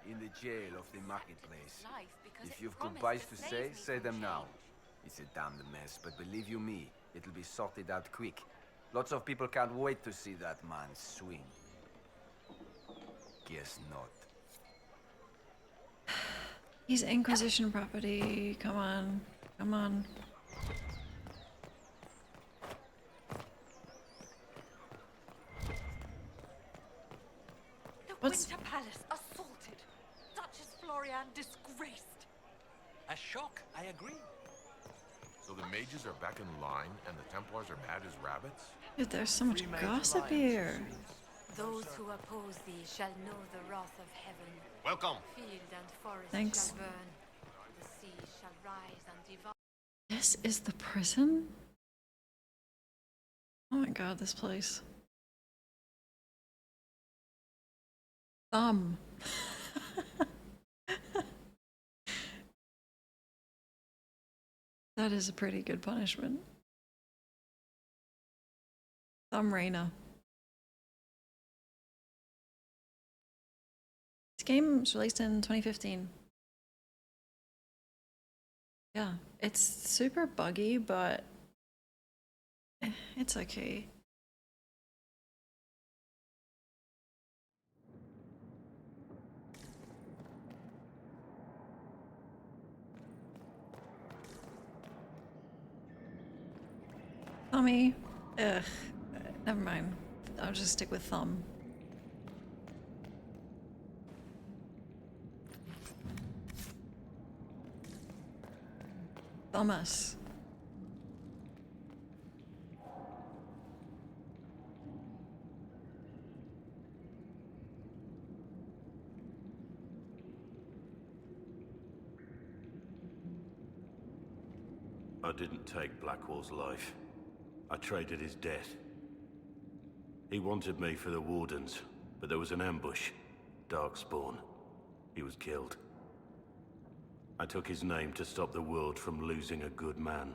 In the jail of the marketplace. life because If it you've promised goodbyes to to save say, me say from them shame. now. It's a damned mess, but believe you me, it'll be sorted out quick. Lots of people can't wait to see that man swing. Guess not. He's Inquisition property. Come on. Come on. The What's- Winter Palace assaulted. Duchess Florian disgraced. A shock, I agree. So the mages are back in line and the Templars are mad as rabbits? Dude, there's so much gossip here. those who oppose thee shall know the wrath of heaven. Welcome. Field and forest Thanks. shall burn. The sea shall rise and devour. This is the prison? Oh my god, this place. That is a pretty good punishment. Thumb Raina. This game was released in 2015. Yeah, it's super buggy, but it's okay. Thummy. Ugh. Never mind. I'll just stick with thumb. Thomas. I didn't take Blackwall's life. I traded his death. He wanted me for the Wardens, but there was an ambush. Darkspawn. He was killed. I took his name to stop the world from losing a good man.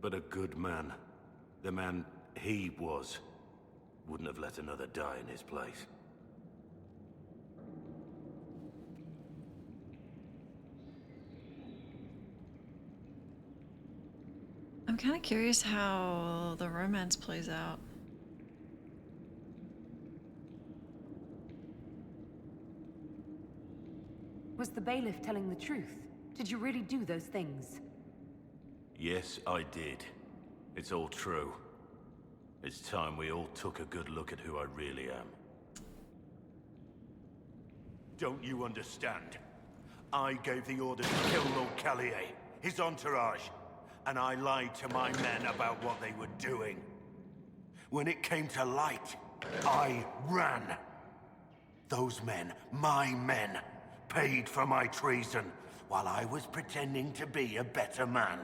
But a good man, the man he was, wouldn't have let another die in his place. I'm kind of curious how the romance plays out. Was the bailiff telling the truth? Did you really do those things? Yes, I did. It's all true. It's time we all took a good look at who I really am. Don't you understand? I gave the order to kill Lord Callier, his entourage, and I lied to my men about what they were doing. When it came to light, I ran. Those men, my men, paid for my treason, while I was pretending to be a better man.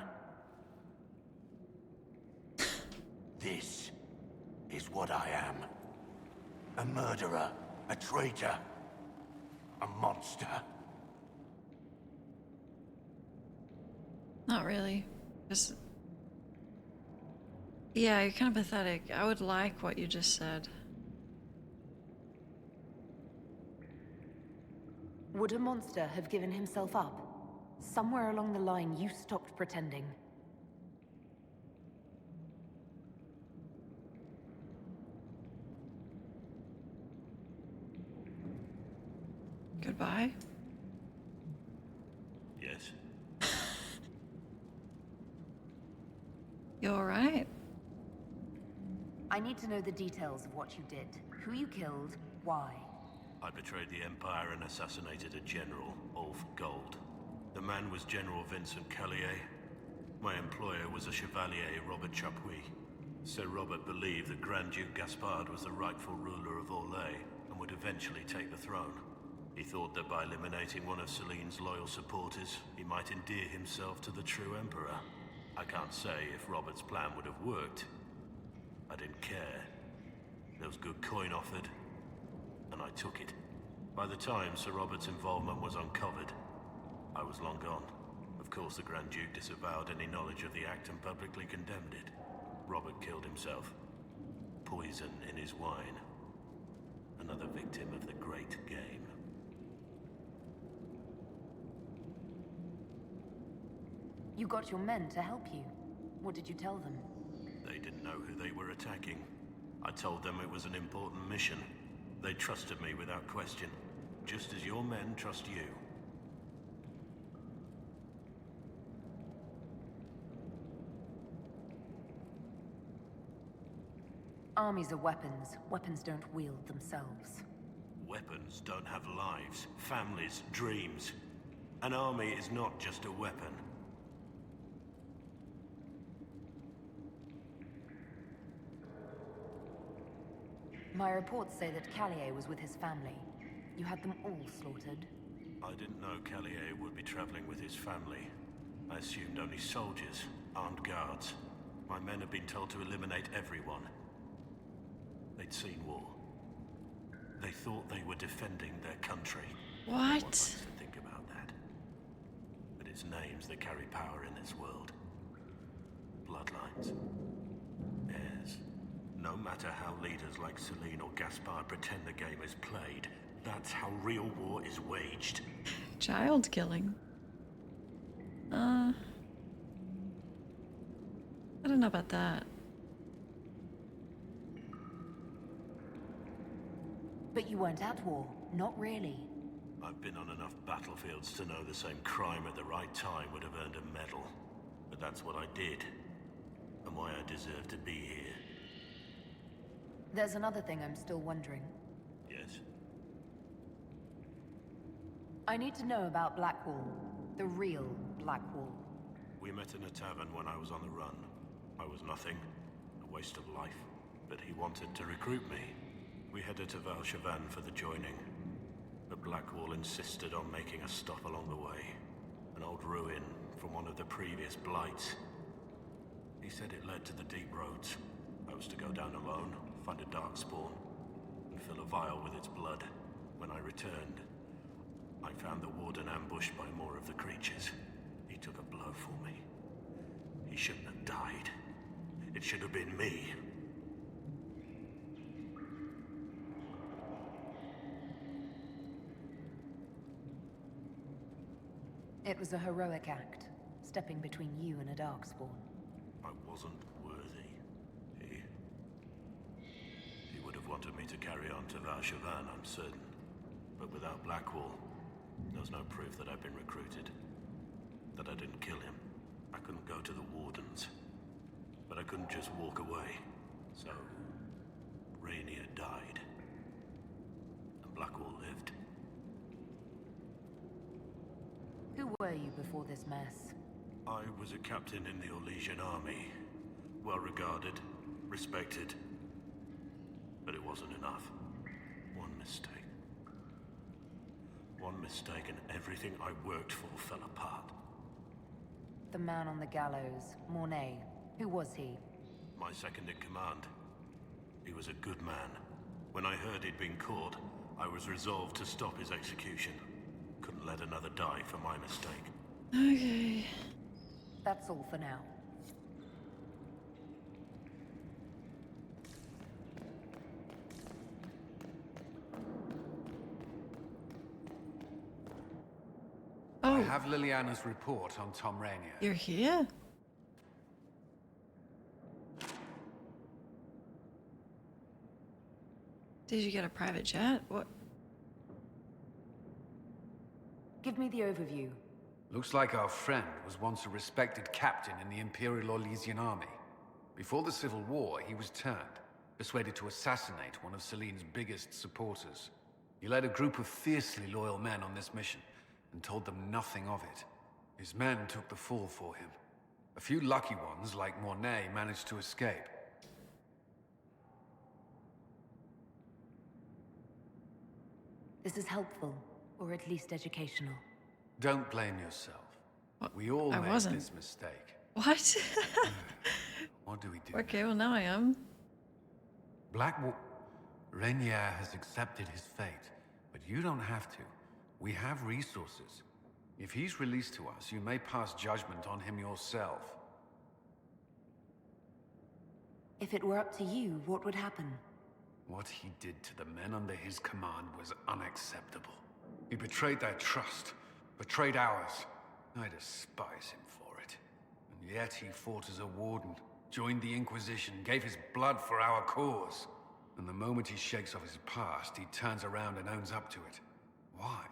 This is what I am. A murderer, a traitor, a monster. Not really. Just... Yeah, you're kind of pathetic. I would like what you just said. Would a monster have given himself up? Somewhere along the line, you stopped pretending. Goodbye. Yes. You alright? I need to know the details of what you did. Who you killed, why. I betrayed the Empire and assassinated a general, all for gold. The man was General Vincent Callier. My employer was a Chevalier, Robert Chapuis. Sir Robert believed that Grand Duke Gaspard was the rightful ruler of Orlais and would eventually take the throne. He thought that by eliminating one of Celine's loyal supporters, he might endear himself to the true Emperor. I can't say if Robert's plan would have worked. I didn't care. There was good coin offered, and I took it. By the time Sir Robert's involvement was uncovered, I was long gone. Of course, the Grand Duke disavowed any knowledge of the act and publicly condemned it. Robert killed himself. Poison in his wine. Another victim of the great game. You got your men to help you. What did you tell them? They didn't know who they were attacking. I told them it was an important mission. They trusted me without question, just as your men trust you. Armies are weapons. Weapons don't wield themselves. Weapons don't have lives, families, dreams. An army is not just a weapon. My reports say that Callier was with his family. You had them all slaughtered. I didn't know Callier would be traveling with his family. I assumed only soldiers, armed guards. My men had been told to eliminate everyone. They'd seen war. They thought they were defending their country. What? One likes to think about that. But it's names that carry power in this world. Bloodlines. Heirs. No matter how leaders like Celine or Gaspard pretend the game is played, that's how real war is waged. Child killing. I don't know about that. But you weren't at war. Not really. I've been on enough battlefields to know the same crime at the right time would have earned a medal. But that's what I did. why I deserve to be here. There's another thing I'm still wondering. Yes? I need to know about Blackwall. The real Blackwall. We met in a tavern when I was on the run. I was nothing, a waste of life. But he wanted to recruit me. We headed to Val Chavan for the joining. But Blackwall insisted on making a stop along the way. An old ruin from one of the previous blights. He said it led to the deep roads. I was to go down alone, find a dark spawn, and fill a vial with its blood. When I returned, I found the warden ambushed by more of the creatures. He took a blow for me. He shouldn't have died. It should have been me. It was a heroic act, stepping between you and a darkspawn. I wasn't worthy. He would have wanted me to carry on to Val Chavan, I'm certain. But without Blackwall, there's no proof that I've been recruited. That I didn't kill him. I couldn't go to the Wardens. But I couldn't just walk away. So, Rainier died. And Blackwall lived. Who were you before this mess? I was a captain in the Orlesian army. Well regarded, respected. But it wasn't enough. One mistake. One mistake and everything I worked for fell apart. The man on the gallows, Mornay. Who was he? My second in command. He was a good man. When I heard he'd been caught, I was resolved to stop his execution. Couldn't let another die for my mistake. Okay. That's all for now. I have Liliana's report on Tom Rainier. You're here? Did you get a private jet? What? Give me the overview. Looks like our friend was once a respected captain in the Imperial Orlesian army. Before the Civil War, he was turned, persuaded to assassinate one of Celine's biggest supporters. He led a group of fiercely loyal men on this mission, and told them nothing of it. His men took the fall for him. A few lucky ones, like Mornay, managed to escape. This is helpful, or at least educational. Don't blame yourself. We all I made wasn't. this mistake. What? What do we do? Okay, well now I am. Blackwall... Rainier has accepted his fate, but you don't have to. We have resources. If he's released to us, you may pass judgment on him yourself. If it were up to you, what would happen? What he did to the men under his command was unacceptable. He betrayed their trust, betrayed ours. I despise him for it. And yet he fought as a warden, joined the Inquisition, gave his blood for our cause. And the moment he shakes off his past, he turns around and owns up to it. Why?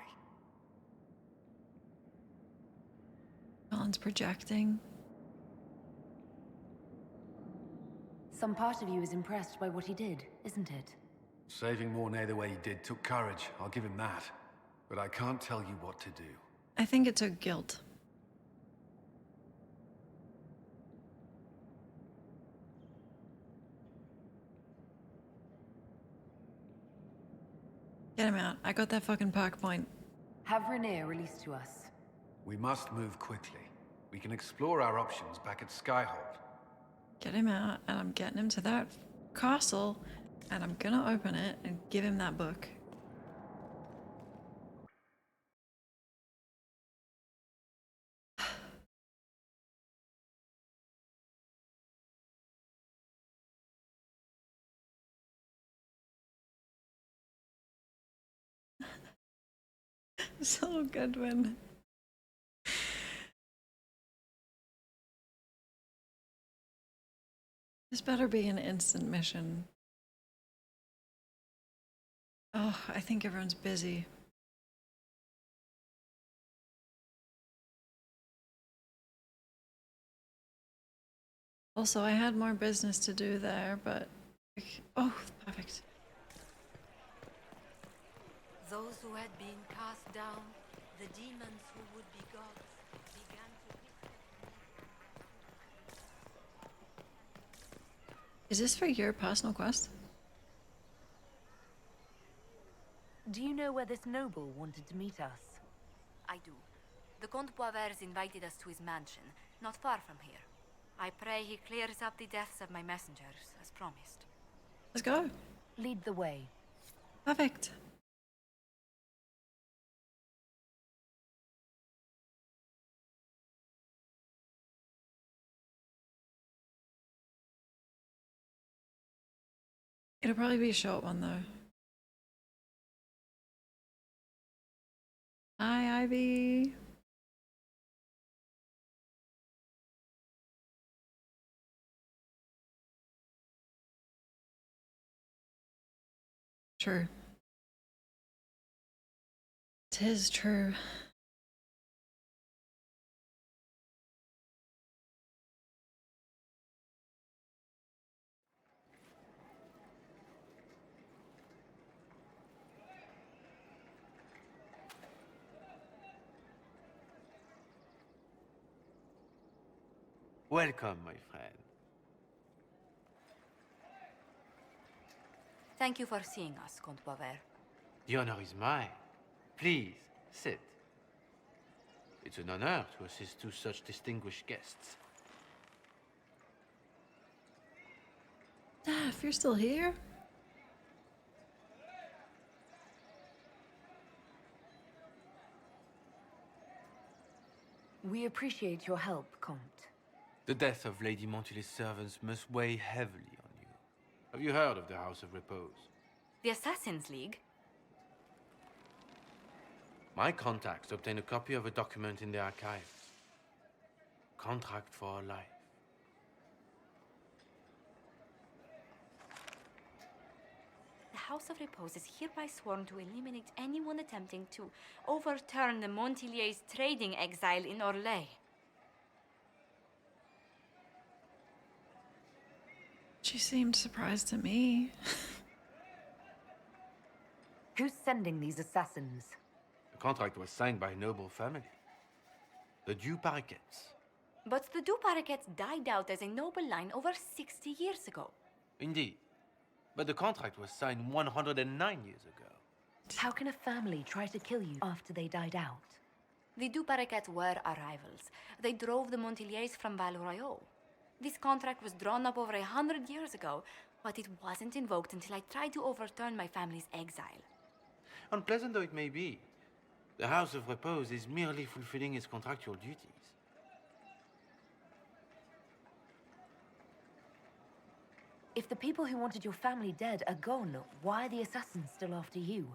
Colin's projecting. Some part of you is impressed by what he did, isn't it? Saving Mornay the way he did took courage, I'll give him that. But I can't tell you what to do. I think it took guilt. Get him out. I got that fucking park point. Have Rainier released to us. We must move quickly. We can explore our options back at Skyhold. Get him out, and I'm getting him to that castle, and I'm gonna open it and give him that book. So good, when this better be an instant mission. Oh, I think everyone's busy. Also, I had more business to do there, but... Oh, perfect. Those who had been cast down, the demons who would be gods, began to Is this for your personal quest? Do you know where this noble wanted to meet us? I do. The Comte Boisvert invited us to his mansion, not far from here. I pray he clears up the deaths of my messengers, as promised. Let's go. Lead the way. Perfect. It'll probably be a short one though. Hi, Ivy. True. 'Tis true. Welcome, my friend. Thank you for seeing us, Comte Boisvert. The honor is mine. Please, sit. It's an honor to assist two such distinguished guests. If you're still here. We appreciate your help, Comte. The death of Lady Montily's servants must weigh heavily on you. Have you heard of the House of Repose? The Assassin's League? My contacts obtained a copy of a document in the archives. Contract for a life. The House of Repose is hereby sworn to eliminate anyone attempting to overturn the Montiliers' trading exile in Orlais. She seemed surprised to me. Who's sending these assassins? The contract was signed by a noble family. The Du Paraquets. But the Du Paraquets died out as a noble line over 60 years ago. Indeed. But the contract was signed 109 years ago. How can a family try to kill you after they died out? The Du Paraquets were our rivals. They drove the Montiliers from Val Royaux. This contract was drawn up over 100 years ago, but it wasn't invoked until I tried to overturn my family's exile. Unpleasant though it may be, the House of Repose is merely fulfilling its contractual duties. If the people who wanted your family dead are gone, why are the assassins still after you?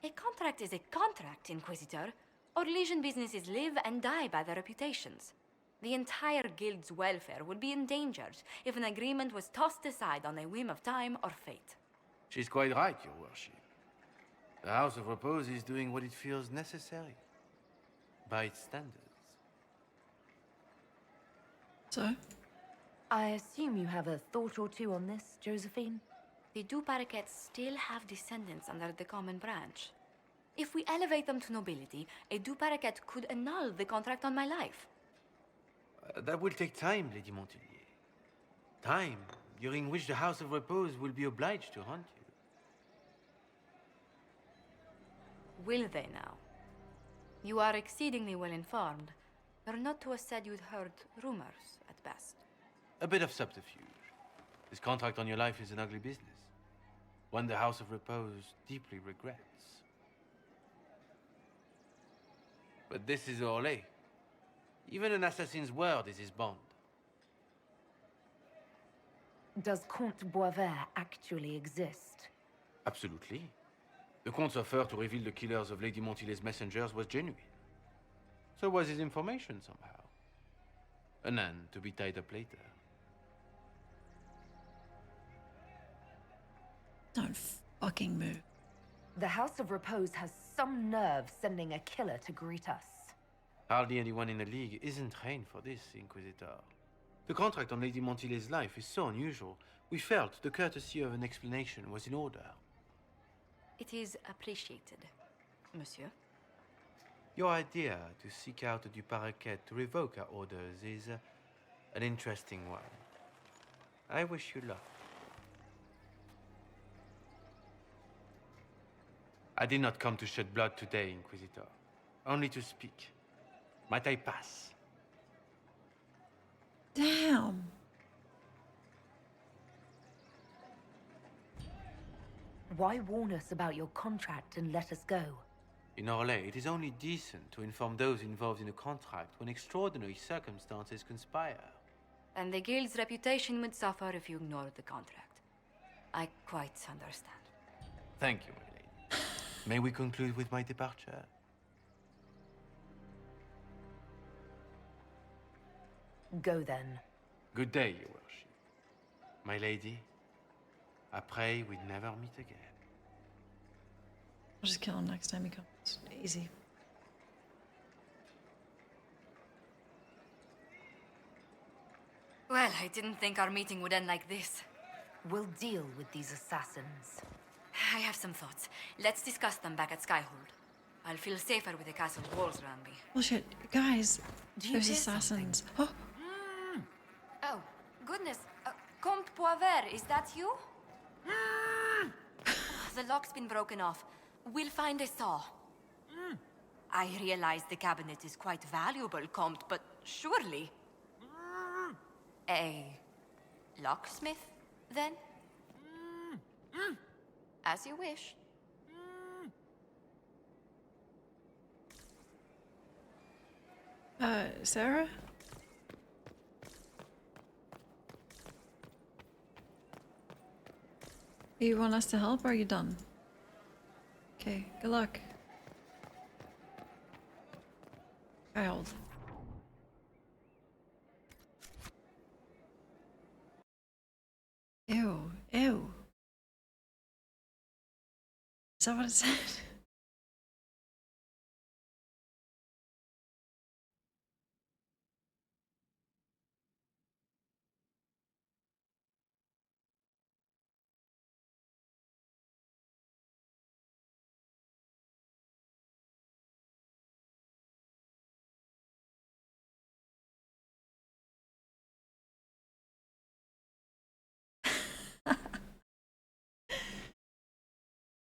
A contract is a contract, Inquisitor. Orlesian businesses live and die by their reputations. The entire guild's welfare would be endangered if an agreement was tossed aside on a whim of time or fate. She's quite right, Your Worship. The House of Repose is doing what it feels necessary, by its standards. So? I assume you have a thought or two on this, Josephine? The Du Paraquets still have descendants under the common branch. If we elevate them to nobility, a Du Paraquet could annul the contract on my life. That will take time, Lady Montilier. Time during which the House of Repose will be obliged to hunt you. Will they now? You are exceedingly well informed. You're not to have said you'd heard rumors, at best. A bit of subterfuge. This contract on your life is an ugly business. One the House of Repose deeply regrets. But this is Orlais. Even an assassin's word is his bond. Does Comte Boisvert actually exist? Absolutely. The Comte's offer to reveal the killers of Lady Montily's messengers was genuine. So was his information somehow. An end to be tied up later. Don't fucking move. The House of Repose has some nerve sending a killer to greet us. Hardly anyone in the League isn't trained for this, Inquisitor. The contract on Lady Montile's life is so unusual. We felt the courtesy of an explanation was in order. It is appreciated, monsieur. Your idea to seek out the Duparequet to revoke our orders is an interesting one. I wish you luck. I did not come to shed blood today, Inquisitor. Only to speak. Might I pass? Damn. Why warn us about your contract and let us go? In Orlais, it is only decent to inform those involved in a contract when extraordinary circumstances conspire. And the guild's reputation would suffer if you ignored the contract. I quite understand. Thank you, my lady. May we conclude with my departure? Go then. Good day, your worship. My lady, I pray we never meet again. I'll just kill him next time he comes. Easy. Well, I didn't think our meeting would end like this. We'll deal with these assassins. I have some thoughts. Let's discuss them back at Skyhold. I'll feel safer with the castle's walls around me. Bullshit. Guys, Do you there's hear assassins. Oh, Oh, goodness. Comte Poivert, is that you? The lock's been broken off. We'll find a saw. I realize the cabinet is quite valuable, Comte, but surely... A locksmith, then? As you wish. Sarah? You want us to help or are you done? Okay, good luck. Child. Ew, ew. Is that what it said?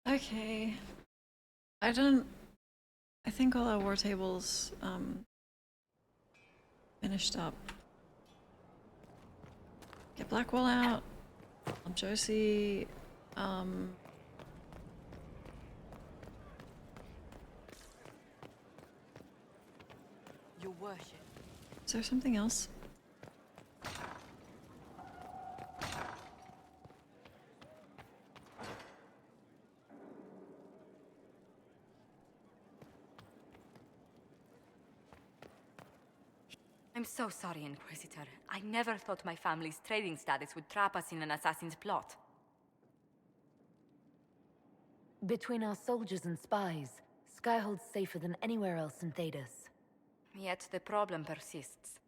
Okay. I think all our war tables, finished up. Get Blackwall out. Josie, Your worship. is there something else? I'm so sorry, Inquisitor. I never thought my family's trading status would trap us in an assassin's plot. Between our soldiers and spies, Skyhold's safer than anywhere else in Thedas. Yet the problem persists.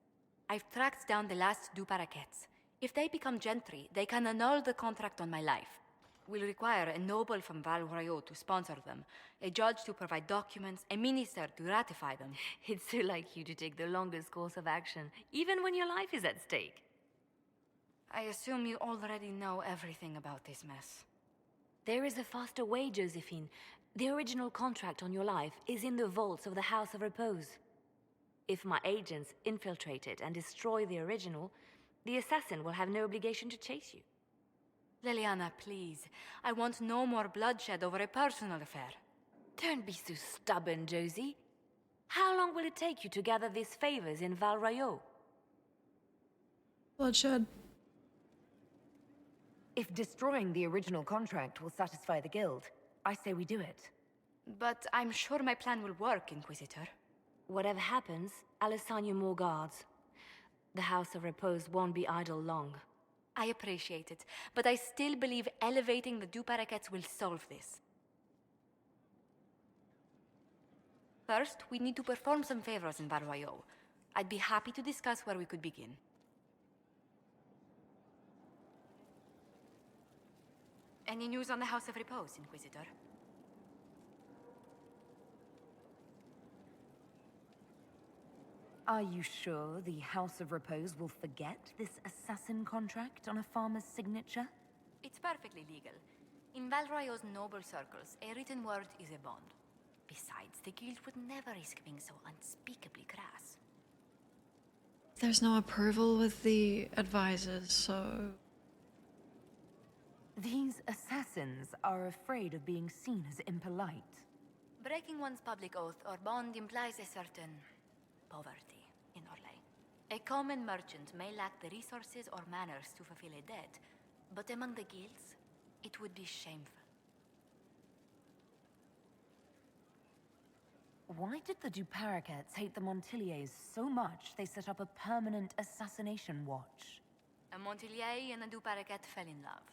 I've tracked down the last Duparequets. If they become gentry, they can annul the contract on my life. We'll require a noble from Val Royaux to sponsor them, a judge to provide documents, a minister to ratify them. It's so like you to take the longest course of action, even when your life is at stake. I assume you already know everything about this mess. There is a faster way, Josephine. The original contract on your life is in the vaults of the House of Repose. If my agents infiltrate it and destroy the original, the assassin will have no obligation to chase you. Liliana, please. I want no more bloodshed over a personal affair. Don't be so stubborn, Josie. How long will it take you to gather these favors in Val Royaux? Bloodshed. If destroying the original contract will satisfy the guild, I say we do it. But I'm sure my plan will work, Inquisitor. Whatever happens, I'll assign you more guards. The House of Repose won't be idle long. I appreciate it, but I still believe elevating the Duparequets will solve this. First, we need to perform some favors in Val Royaux. I'd be happy to discuss where we could begin. Any news on the House of Repose, Inquisitor? Are you sure the House of Repose will forget this assassin contract on a farmer's signature? It's perfectly legal. In Valroyo's noble circles, a written word is a bond. Besides, the guild would never risk being so unspeakably crass. There's no approval with the advisors, so... These assassins are afraid of being seen as impolite. Breaking one's public oath or bond implies a certain poverty in Orlais. A common merchant may lack the resources or manners to fulfill a debt, but among the guilds, it would be shameful. Why did the Duparacats hate the Montiliers so much they set up a permanent assassination watch? A Montilier and a Duparacat fell in love.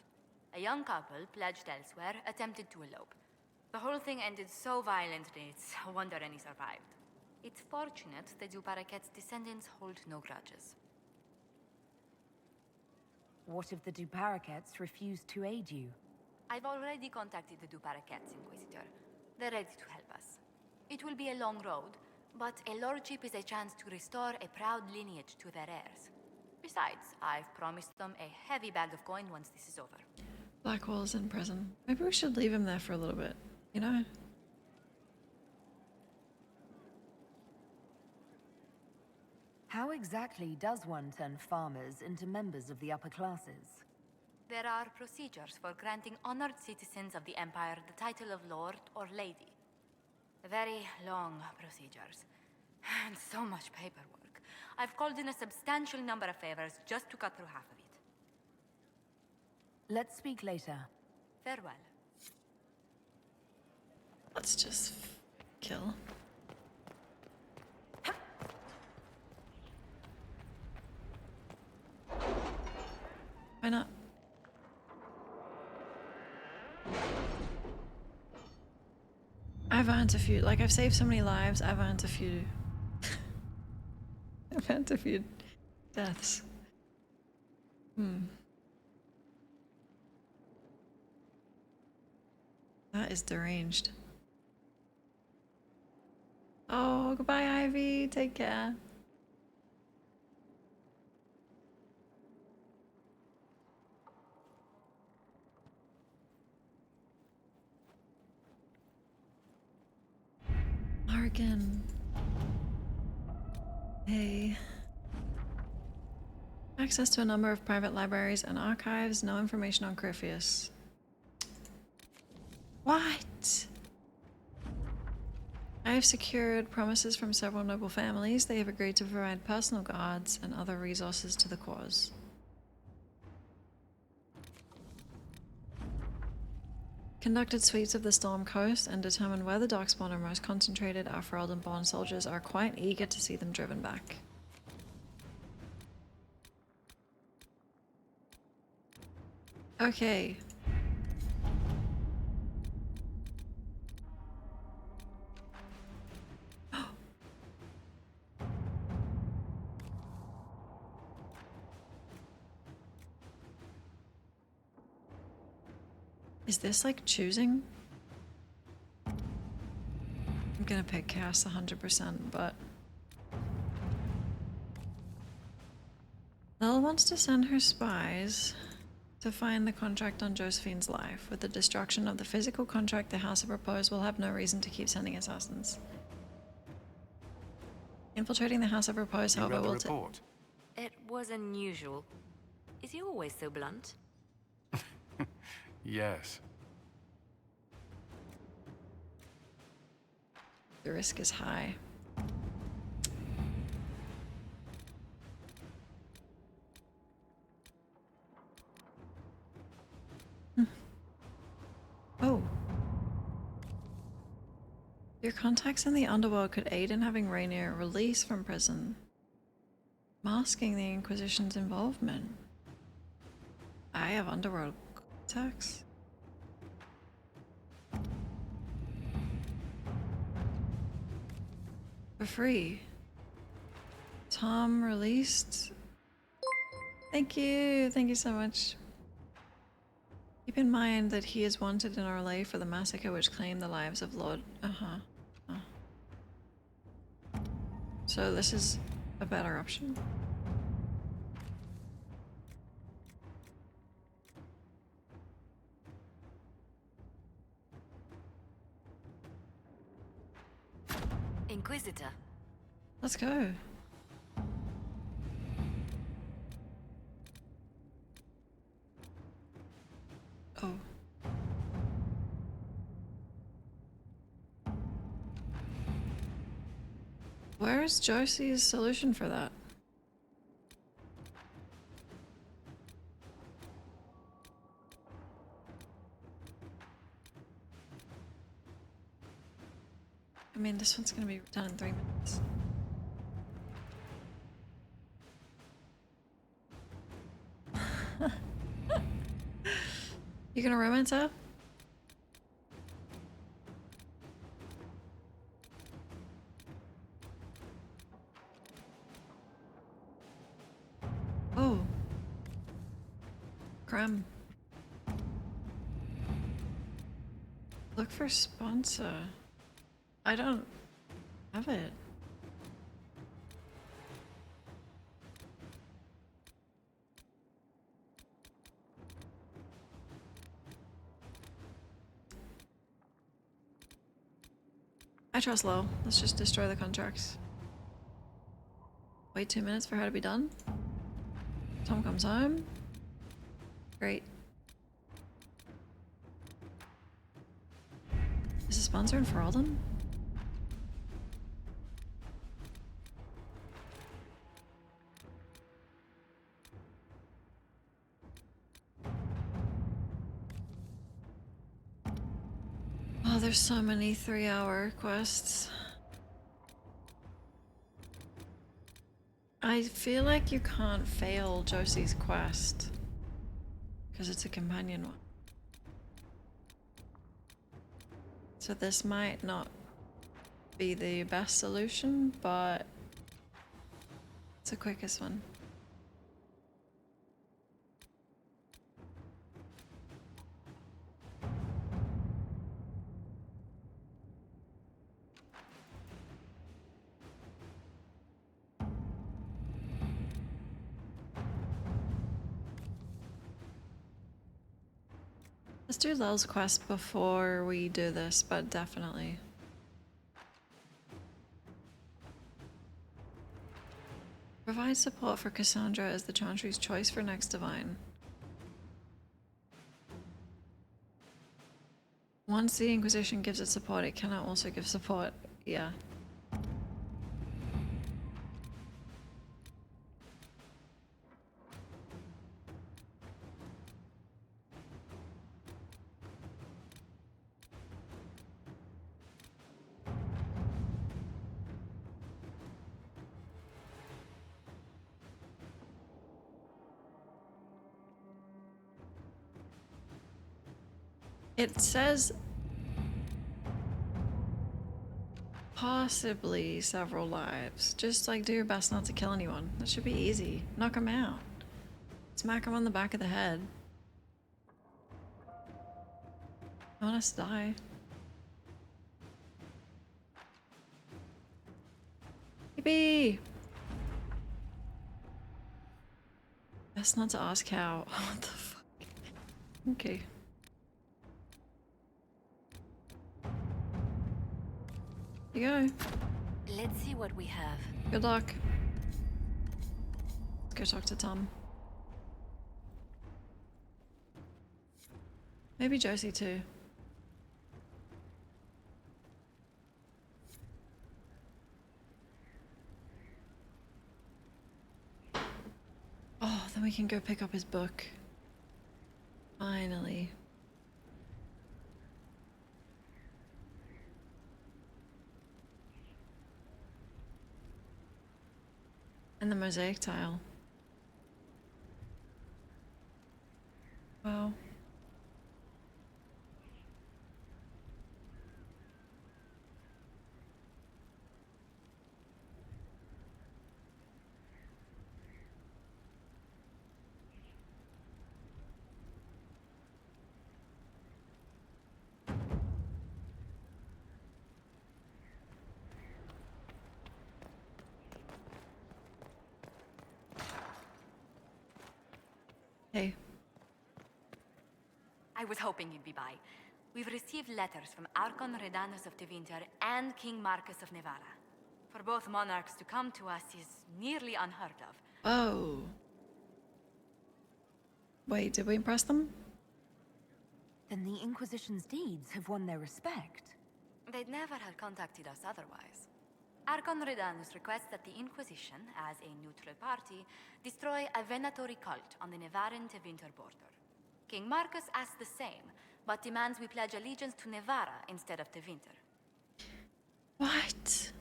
A young couple, pledged elsewhere, attempted to elope. The whole thing ended so violently, it's a wonder any survived. It's fortunate the Duparacat's descendants hold no grudges. What if the Duparacats refuse to aid you? I've already contacted the Duparacats, Inquisitor. They're ready to help us. It will be a long road, but a lordship is a chance to restore a proud lineage to their heirs. Besides, I've promised them a heavy bag of coin once this is over. Blackwall's in prison. Maybe we should leave him there for a little bit, you know? How exactly does one turn farmers into members of the upper classes? There are procedures for granting honored citizens of the Empire the title of Lord or Lady. Very long procedures. And so much paperwork. I've called in a substantial number of favors just to cut through half of it. Let's speak later. Farewell. Let's just kill. Why not? I've earned a few, like I've saved so many lives, I've earned a few. I've earned a few deaths. That is deranged. Oh, goodbye, Ivy. Take care. Morgan. Hey. Access to a number of private libraries and archives. No information on Corypheus. What? I have secured promises from several noble families. They have agreed to provide personal guards and other resources to the cause. Conducted sweeps of the Storm Coast and determined where the Darkspawn are most concentrated. Our Ferelden-born soldiers are quite eager to see them driven back. Okay. Is this like choosing? I'm gonna pick Cass 100%, but Lil wants to send her spies to find the contract on Josephine's life. With the destruction of the physical contract, the House of Repose will have no reason to keep sending assassins. Infiltrating the House of Repose, however, will report. It was unusual. Is he always so blunt? Yes. The risk is high. Oh. Your contacts in the underworld could aid in having Rainier released from prison, masking the Inquisition's involvement. I have underworld contacts. For free. Tom released. Thank you so much. Keep in mind that he is wanted in Orlais for the massacre which claimed the lives of Lord... So this is a better option. Inquisitor. Let's go. Oh. Where's Josie's solution for that? I mean, this one's gonna be done in 3 minutes. You gonna romance her? Oh. Crumb. Look for sponsor. I don't have it. I trust Lo. Let's just destroy the contracts. Wait 2 minutes for her to be done. Tom comes home. Great. Is a sponsor in Feralden? Oh, there's so many 3-hour quests. I feel like you can't fail Josie's quest because it's a companion one. So this might not be the best solution, but it's the quickest one. Let's do Lel's quest before we do this, but definitely. Provide support for Cassandra as the Chantry's choice for next divine. Once the Inquisition gives it support, it cannot also give support. Yeah. It says possibly several lives. Just like do your best not to kill anyone. That should be easy. Knock them out. Smack them on the back of the head. I want us to die. Yippee! Best not to ask how. What the fuck? Okay. You go. Let's see what we have. Good luck. Let's go talk to Tom. Maybe Josie too. Oh, then we can go pick up his book. Finally. And the mosaic tile. Wow. I was hoping you'd be by. We've received letters from Archon Redanus of Tevinter and King Marcus of Nevada. For both monarchs to come to us is nearly unheard of. Oh. Wait, did we impress them? Then the Inquisition's deeds have won their respect. They'd never have contacted us otherwise. Archon Redanus requests that the Inquisition, as a neutral party, destroy a Venatory cult on the Nevaran-Tevinter border. King Marcus asks the same, but demands we pledge allegiance to Nevara instead of Tevinter. What?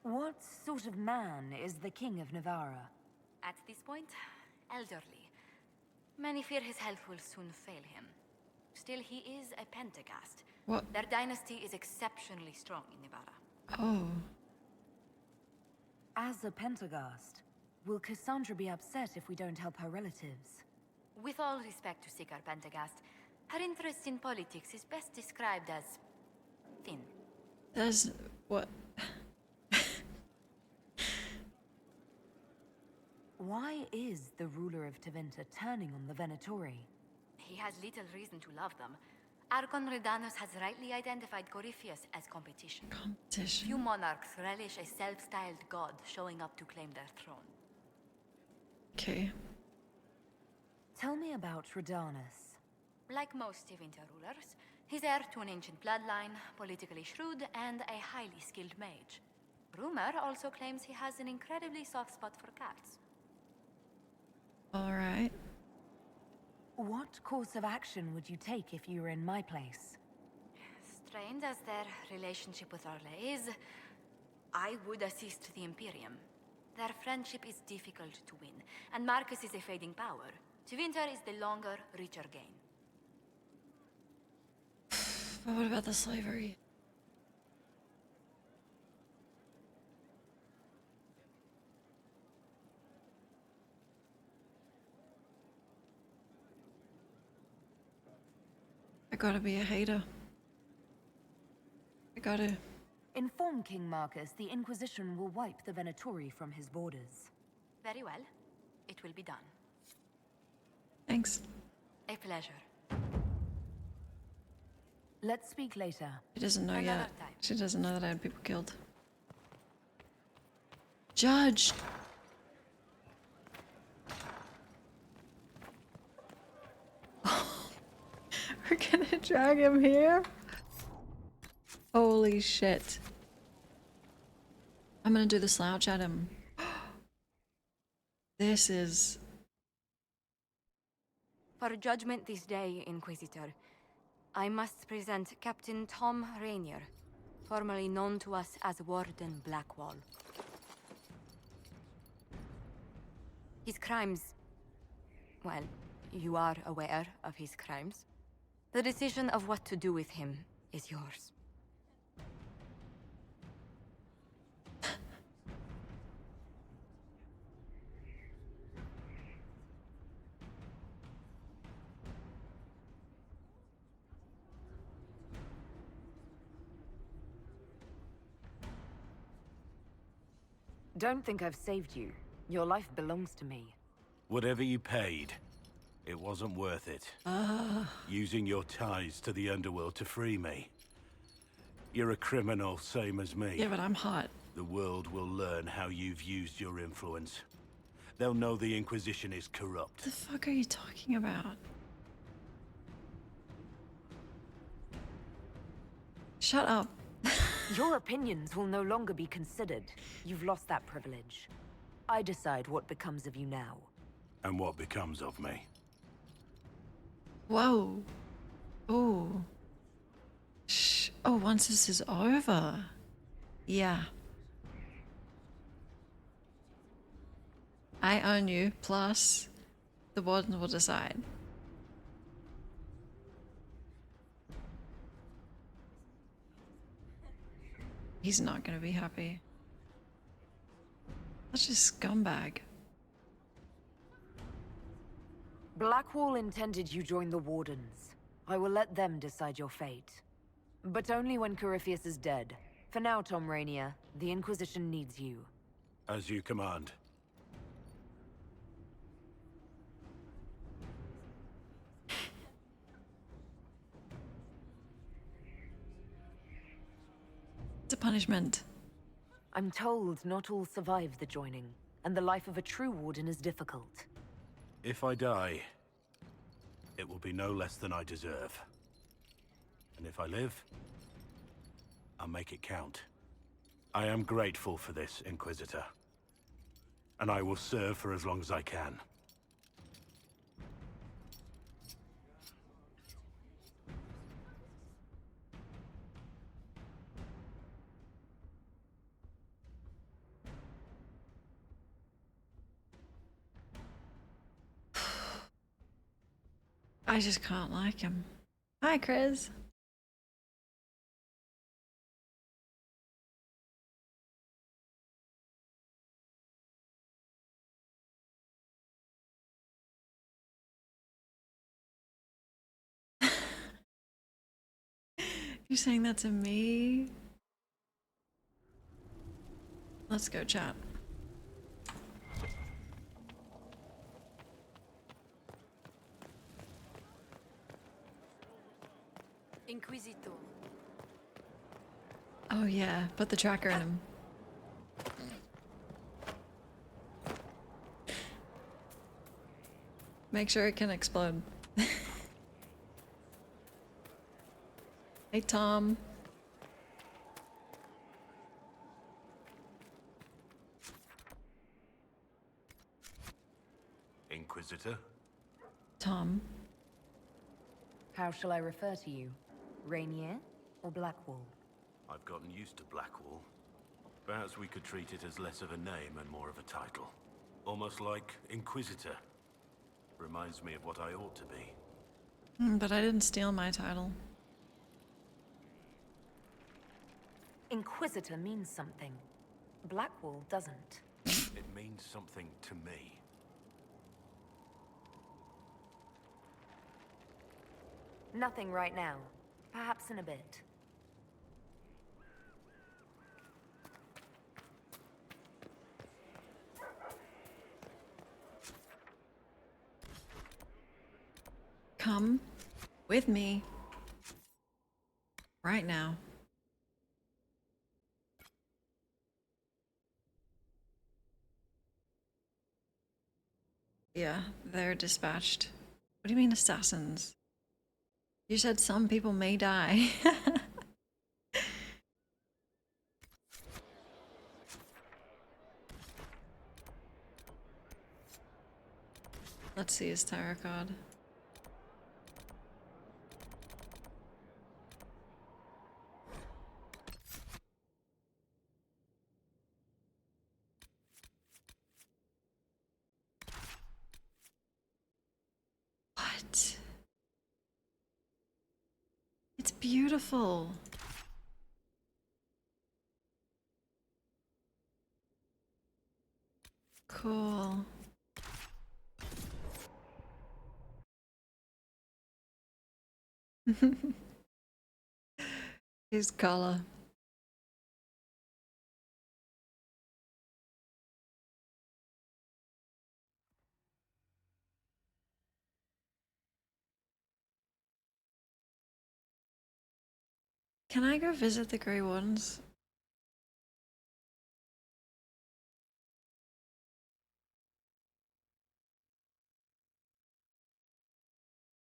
What sort of man is the King of Navarra? At this point, elderly. Many fear his health will soon fail him. Still, he is a Pentagast. What? Their dynasty is exceptionally strong in Nevada. Oh. As a Pentagast, will Cassandra be upset if we don't help her relatives? With all respect to Sikar Pentagast, her interest in politics is best described as thin. That's what? Why is the ruler of Tevinter turning on the Venatori? He has little reason to love them. Archon Redanus has rightly identified Corypheus as competition. Few monarchs relish a self-styled god showing up to claim their throne. Okay. Tell me about Redanus. Like most Tevinter rulers, he's heir to an ancient bloodline, politically shrewd, and a highly skilled mage. Rumor also claims he has an incredibly soft spot for cats. Alright. What course of action would you take if you were in my place? Strained as their relationship with Orle is, I would assist the Imperium. Their friendship is difficult to win, and Marcus is a fading power. Tevinter is the longer, richer gain. But what about the slavery? I gotta be a hater. I gotta. Inform King Marcus the Inquisition will wipe the Venatori from his borders. Very well. It will be done. Thanks. A pleasure. Let's speak later. She doesn't know Another yet. time. She doesn't know that I had people killed. Judge! We're gonna drag him here? Holy shit. I'm gonna do the slouch at him. This is... For judgment this day, Inquisitor, I must present Captain Tom Rainier, formerly known to us as Warden Blackwall. His crimes... well, you are aware of his crimes. The decision of what to do with him is yours. Don't think I've saved you. Your life belongs to me. Whatever you paid, it wasn't worth it. Using your ties to the underworld to free me. You're a criminal, same as me. Yeah, but I'm hot. The world will learn how you've used your influence. They'll know the Inquisition is corrupt. What the fuck are you talking about? Shut up. Your opinions will no longer be considered. You've lost that privilege. I decide what becomes of you now. And what becomes of me. Whoa. Oh. Shh. Oh, once this is over. Yeah. I own you, plus the Wardens will decide. He's not gonna be happy. Such a scumbag. Blackwall intended you join the Wardens. I will let them decide your fate. But only when Corypheus is dead. For now, Tom Rainier, the Inquisition needs you. As you command. It's a punishment. I'm told not all survive the joining, and the life of a true warden is difficult. If I die, it will be no less than I deserve. And if I live, I'll make it count. I am grateful for this, Inquisitor. And I will serve for as long as I can. I just can't like him. Hi, Chris. You saying that to me? Let's go chat. Inquisitor. Oh yeah, put the tracker in him. Make sure it can explode. Hey, Tom. Inquisitor? Tom. How shall I refer to you? Rainier or Blackwall? I've gotten used to Blackwall. Perhaps we could treat it as less of a name and more of a title. Almost like Inquisitor. Reminds me of what I ought to be. But I didn't steal my title. Inquisitor means something. Blackwall doesn't. It means something to me. Nothing right now. Perhaps in a bit. Come with me right now. Yeah, they're dispatched. What do you mean assassins? You said some people may die. Let's see his tarot card. What? It's beautiful. Cool. His color. Can I go visit the Grey Wardens?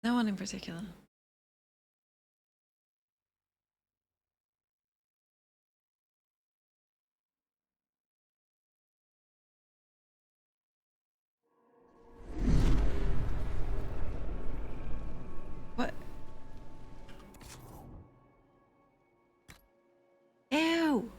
No one in particular. What? Ew!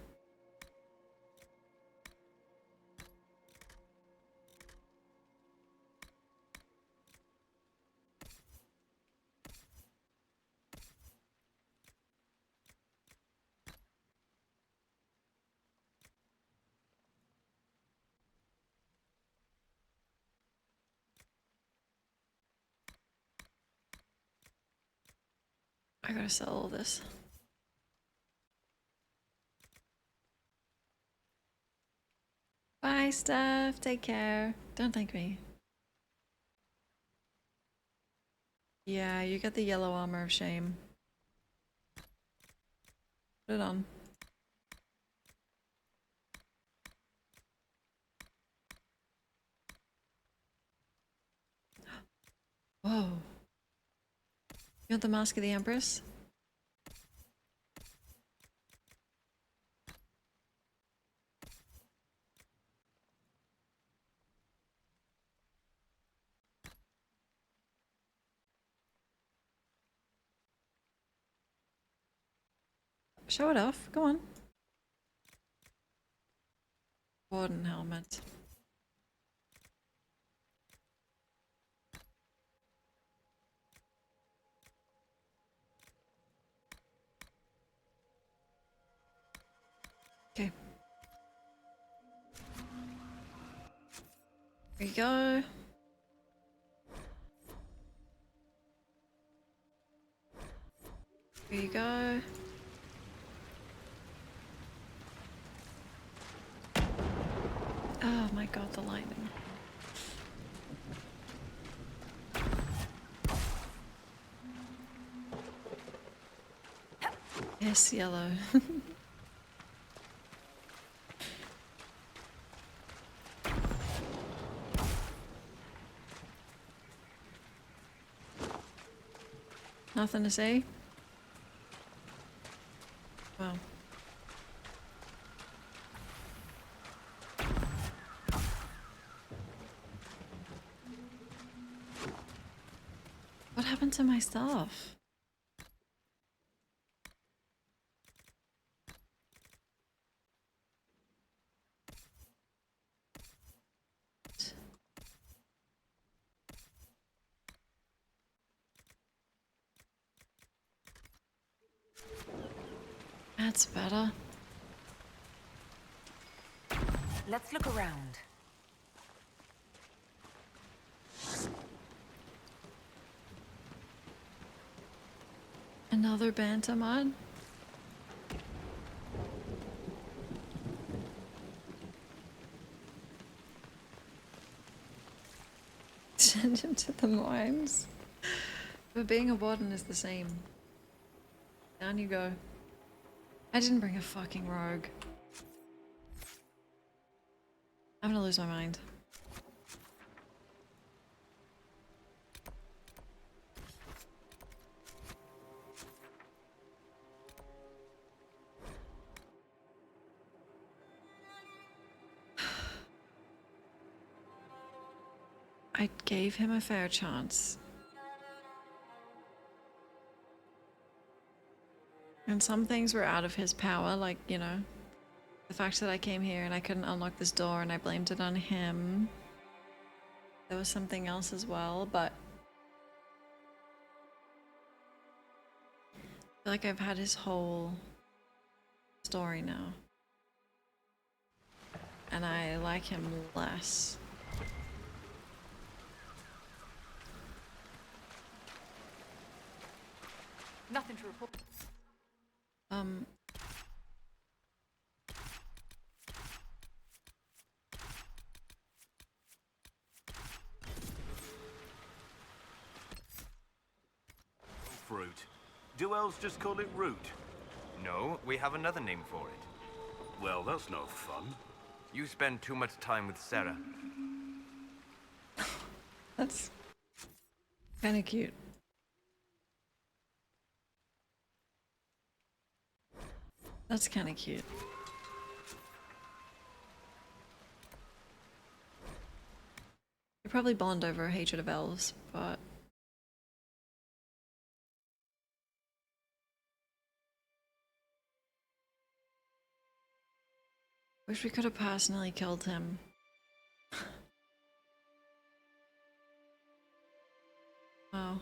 I gotta sell all this. Bye, Steph. Take care. Don't thank me. Yeah, you got the yellow armor of shame. Put it on. Whoa. You want the Mask of the Empress? Show it off. Go on. Warden helmet. Okay. There you go. There you go. Oh my god, the lightning. Yes, yellow. Nothing to say? Wow. What happened to my stuff? That's better. Let's look around. Another banter mod? Send him to the mines. But being a warden is the same. Down you go. I didn't bring a fucking rogue. I'm gonna lose my mind. I gave him a fair chance. And some things were out of his power, like, you know, the fact that I came here and I couldn't unlock this door and I blamed it on him. There was something else as well, but I feel like I've had his whole story now. And I like him less. Nothing to report. Fruit. Do elves just call it root? No, we have another name for it. Well, that's no fun. You spend too much time with Sarah. That's kind of cute. That's kind of cute. You probably bond over a hatred of elves, but wish we could have personally killed him. Oh.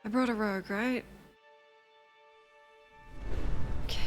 I brought a rogue, right? Okay.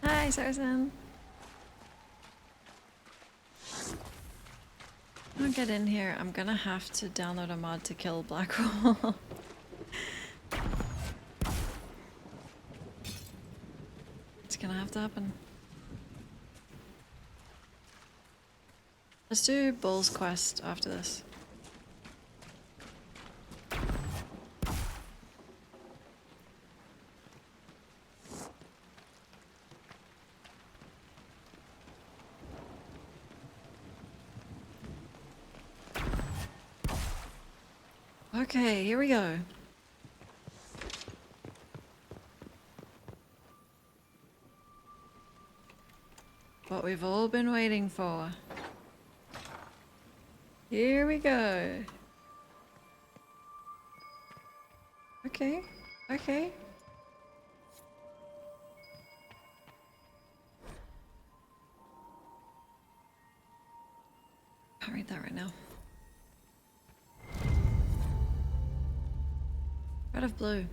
Hi, Saracen. I'll get in here. I'm gonna have to download a mod to kill Blackwall. It's gonna have to happen. Let's do Bull's quest after this. Okay, here we go. What we've all been waiting for. Here we go. Okay, okay. Can't read that right now. Red of blue.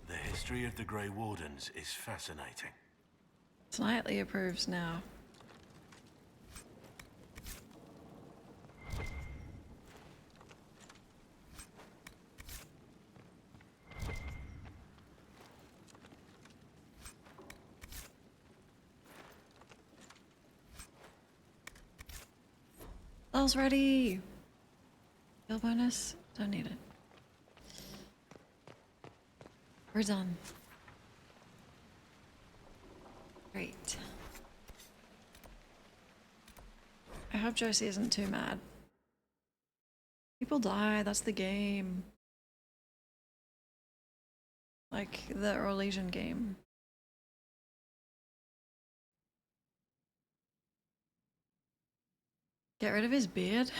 The history of the Grey Wardens is fascinating. Slightly approves now. All's ready. Skill bonus? Don't need it. We're done. Great. I hope Josie isn't too mad. People die, that's the game. Like the Orlesian game. Get rid of his beard?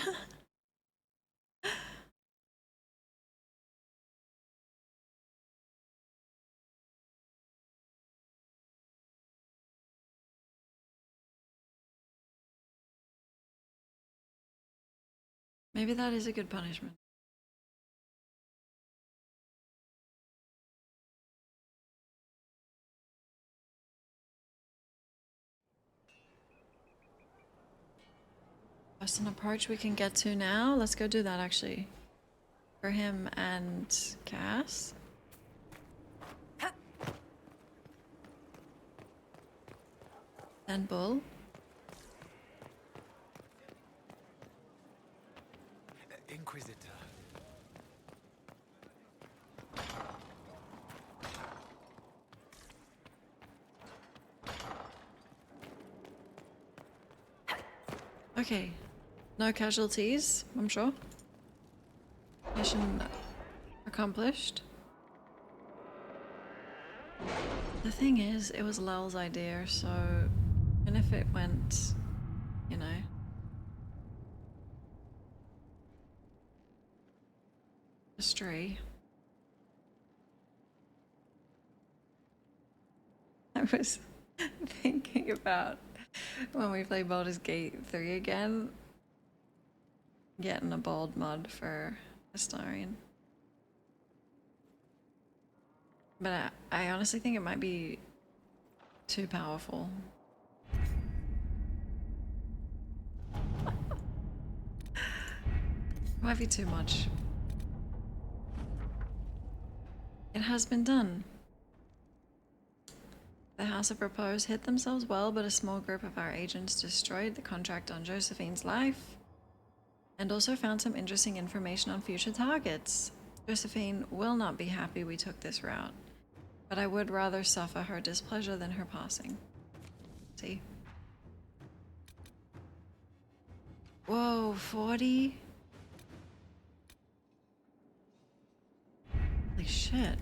Maybe that is a good punishment. Just an approach we can get to now. Let's go do that actually. For him and Cass. Then Bull. Inquisitor. Okay. No casualties, I'm sure. Mission accomplished. The thing is, it was Lel's idea, so... And if it went, you know... astray. I was thinking about when we play Baldur's Gate 3 again, getting a bald mod for Historian. But I honestly think it might be too powerful. Might be too much. It has been done. The House of Repose hid themselves well, but a small group of our agents destroyed the contract on Josephine's life and also found some interesting information on future targets. Josephine will not be happy we took this route, but I would rather suffer her displeasure than her passing. See? Whoa, 40? Holy shit.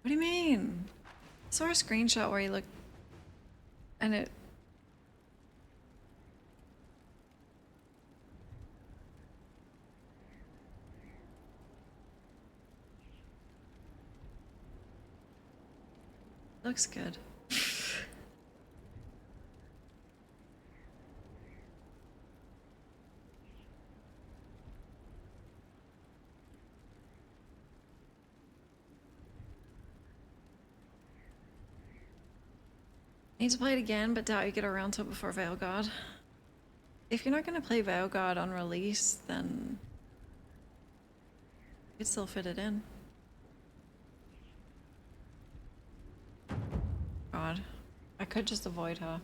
What do you mean? I saw a screenshot where he looked and it... looks good. Need to play it again, but doubt you get around to it before Veilguard. If you're not going to play Veilguard on release, then you could still fit it in. God, I could just avoid her.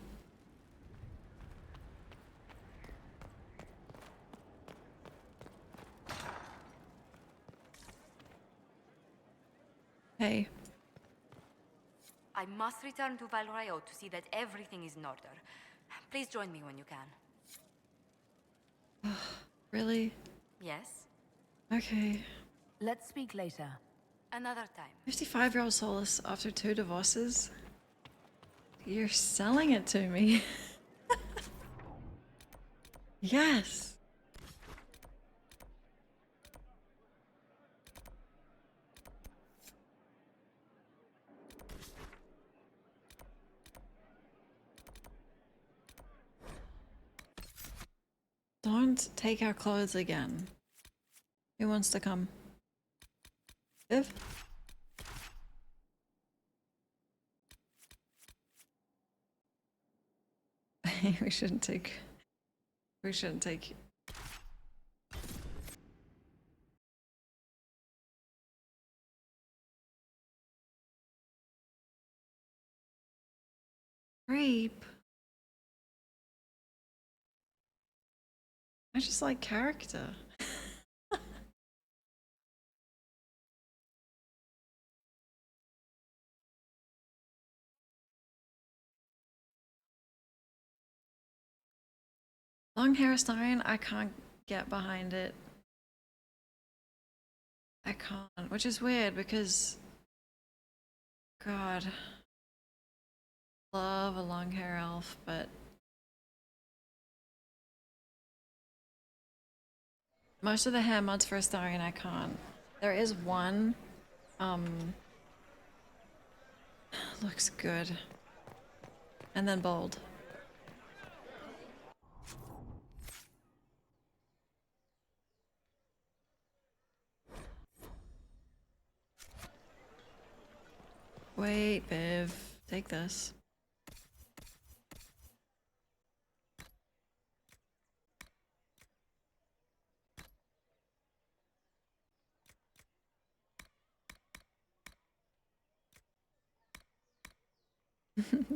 Hey. I must return to Valrayo to see that everything is in order. Please join me when you can. Really? Yes? Okay. Let's speak later. Another time. 55-year-old Solus after 2 divorces? You're selling it to me. Yes. Don't take our clothes again. Who wants to come? Viv? We shouldn't take... We shouldn't take... Creep. I just like character. Long hair Astarion, I can't get behind it. I can't, which is weird because... God. Love a long hair elf, but... Most of the hair mods for Astarion I can't. There is one, looks good. And then bold. Wait, Viv. Take this.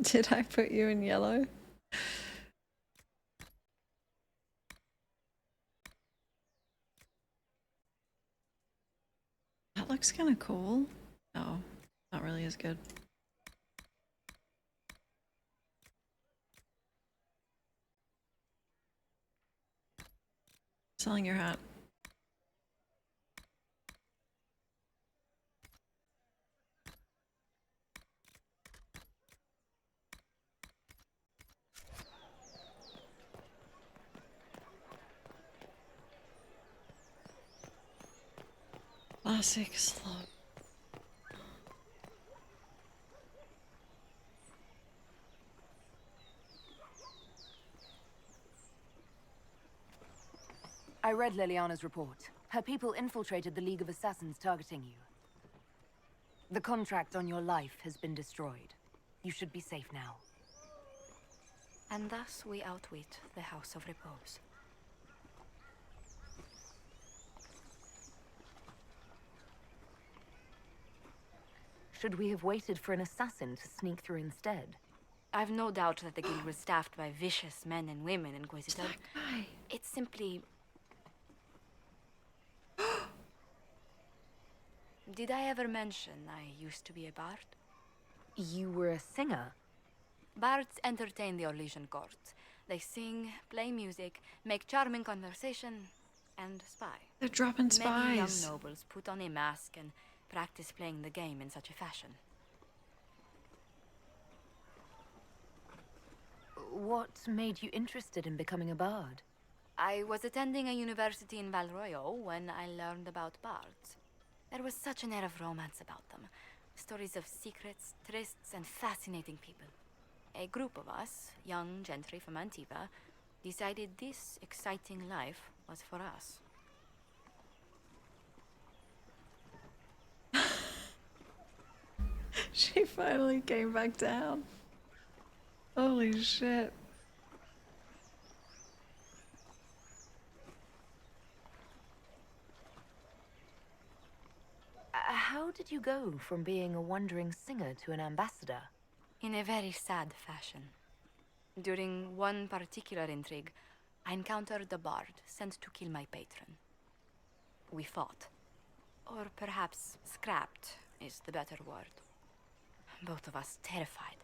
Did I put you in yellow? That looks kind of cool. Oh, not really as good. Selling your hat. Classic slow. I read Liliana's report. Her people infiltrated the League of Assassins targeting you. The contract on your life has been destroyed. You should be safe now. And thus we outwit the House of Repose. Should we have waited for an assassin to sneak through instead? I've no doubt that the guild was staffed by vicious men and women, Inquisitor. It's simply... Did I ever mention I used to be a bard? You were a singer? Bards entertain the Orlesian court. They sing, play music, make charming conversation, and spy. They're dropping spies. Many young nobles put on a mask and practice playing the game in such a fashion. What made you interested in becoming a bard? I was attending a university in Valroyo when I learned about bards. There was such an air of romance about them. Stories of secrets, trysts, and fascinating people. A group of us, young gentry from Antiva, decided this exciting life was for us. She finally came back down. Holy shit. How did you go from being a wandering singer to an ambassador? In a very sad fashion. During one particular intrigue, I encountered a bard sent to kill my patron. We fought. Or perhaps scrapped is the better word. Both of us terrified.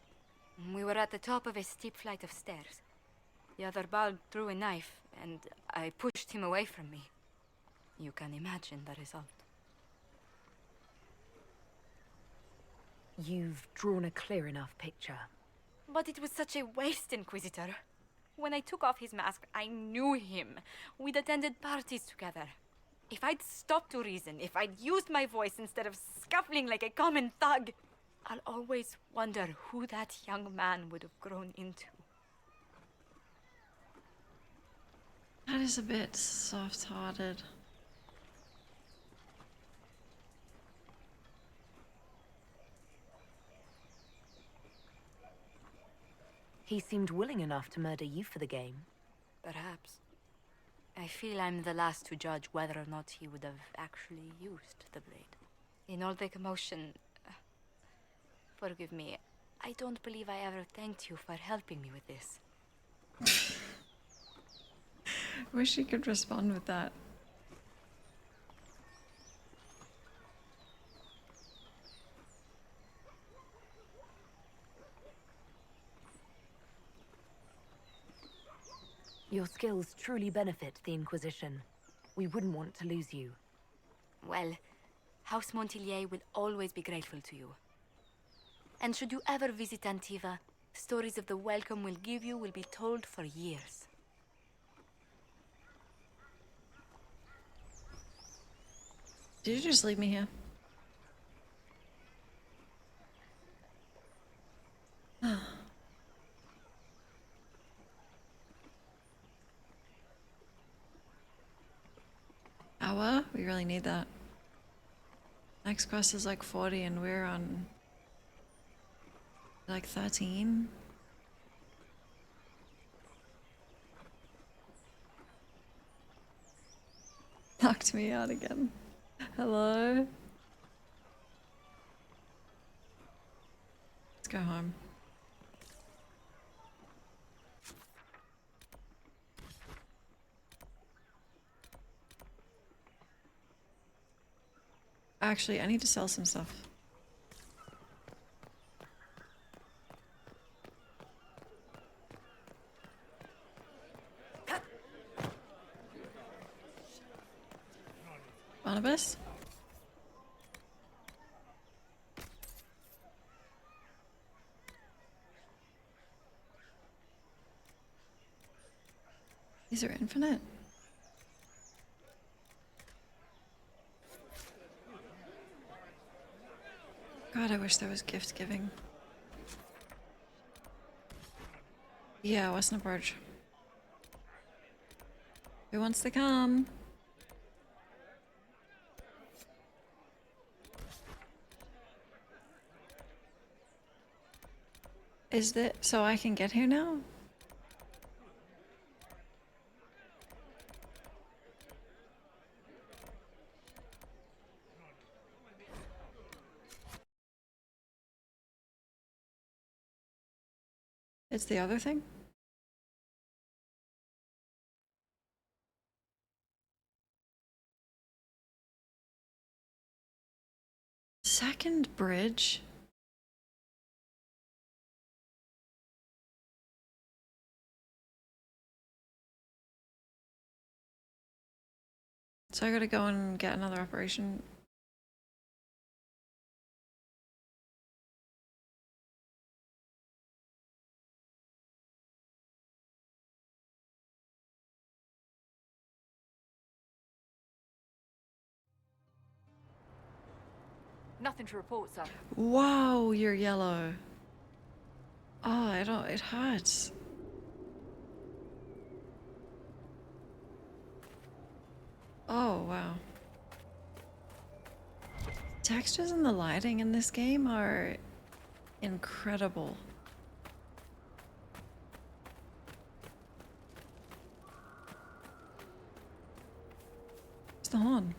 We were at the top of a steep flight of stairs. The other bard threw a knife, and I pushed him away from me. You can imagine the result. You've drawn a clear enough picture. But it was such a waste, Inquisitor. When I took off his mask, I knew him. We'd attended parties together. If I'd stopped to reason, if I'd used my voice instead of scuffling like a common thug, I'll always wonder who that young man would have grown into. That is a bit soft-hearted. He seemed willing enough to murder you for the game. Perhaps. I feel I'm the last to judge whether or not he would have actually used the blade. In all the commotion... forgive me, I don't believe I ever thanked you for helping me with this. Wish you could respond with that. Your skills truly benefit the Inquisition. We wouldn't want to lose you. Well, House Montilier will always be grateful to you. And should you ever visit Antiva, stories of the welcome we'll give you will be told for years. Did you just leave me here? Hour? We really need that. Next quest is like 40 and we're on like 13. Knocked me out again. Hello? Let's go home. Actually, I need to sell some stuff. Barnabas? These are infinite. God, I wish there was gift giving. Yeah, Western Approach. Who wants to come? Is that so I can get here now? It's the other thing? Second bridge? So I gotta go and get another operation. Nothing to report, sir. Wow, you're yellow. Oh, it hurts. Oh, wow. Textures and the lighting in this game are incredible. the horn?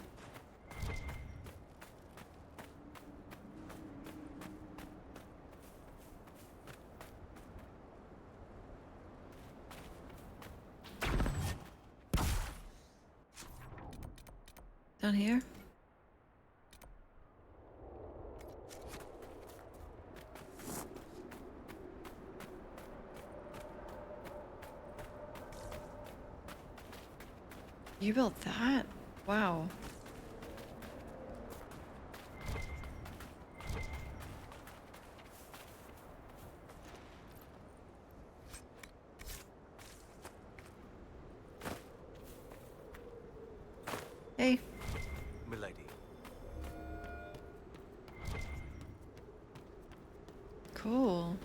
Down here? You built that? Wow. Hey. Milady. Cool.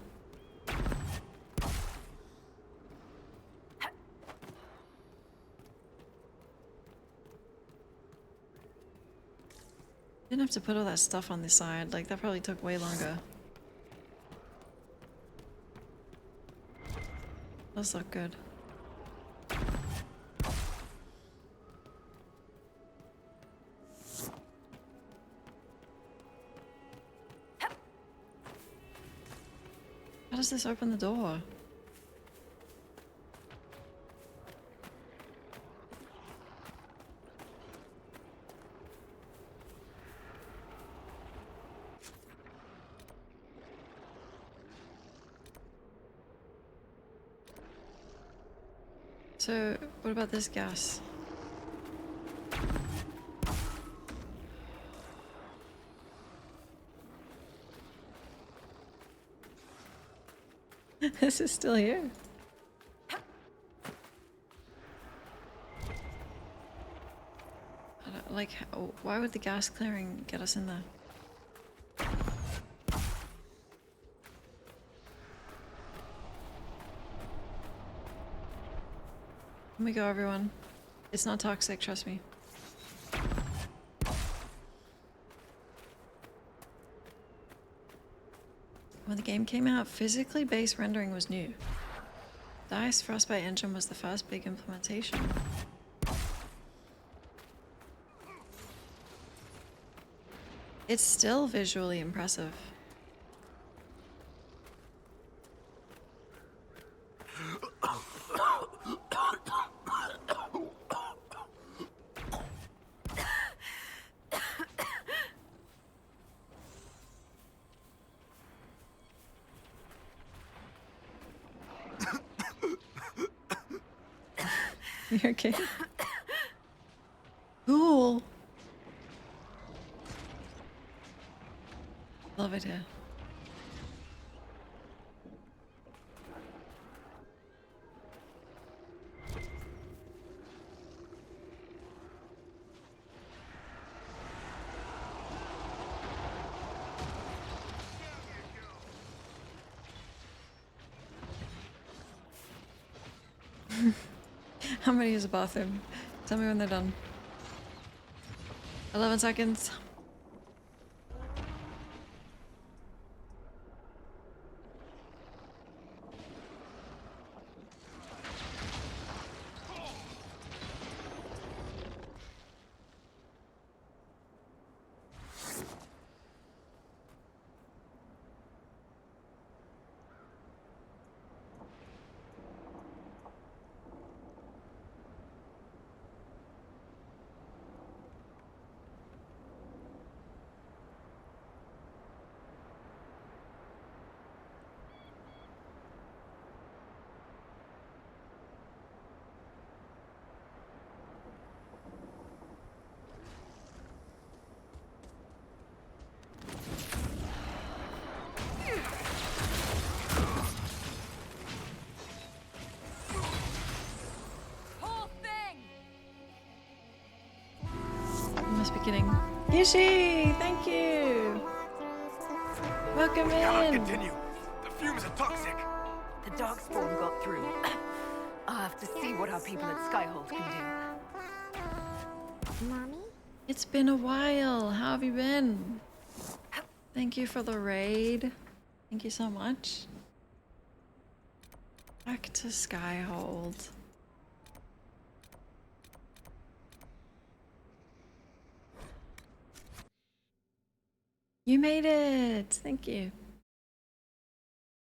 Didn't have to put all that stuff on the side. Like, that probably took way longer. Those look good. How does this open the door? So, what about this gas? This is still here. Like, why would the gas clearing get us in there? Let me go, everyone. It's not toxic, trust me. When the game came out, physically based rendering was new. The Ice Frostbite engine was the first big implementation. It's still visually impressive. You okay? Cool. Love it here. How many is a bathroom? Tell me when they're done. 11 seconds. Must be kidding. Yishi, thank you. Welcome in. Continue. The fumes are toxic. The darkspawn got through. I'll have to see what our people at Skyhold can do. Mommy? It's been a while. How have you been? Thank you for the raid. Thank you so much. Back to Skyhold. You made it! Thank you.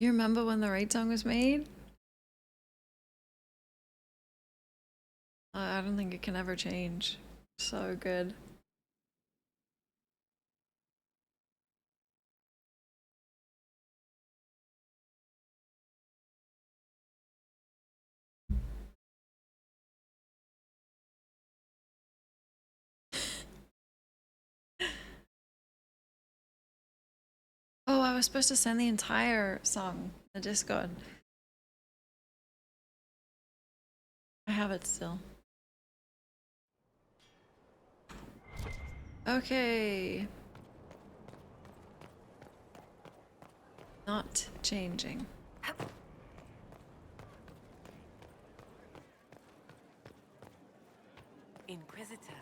You remember when the raid song was made? I don't think it can ever change. So good. Oh, I was supposed to send the entire song to Discord. I have it still. Okay. Not changing. Inquisitor.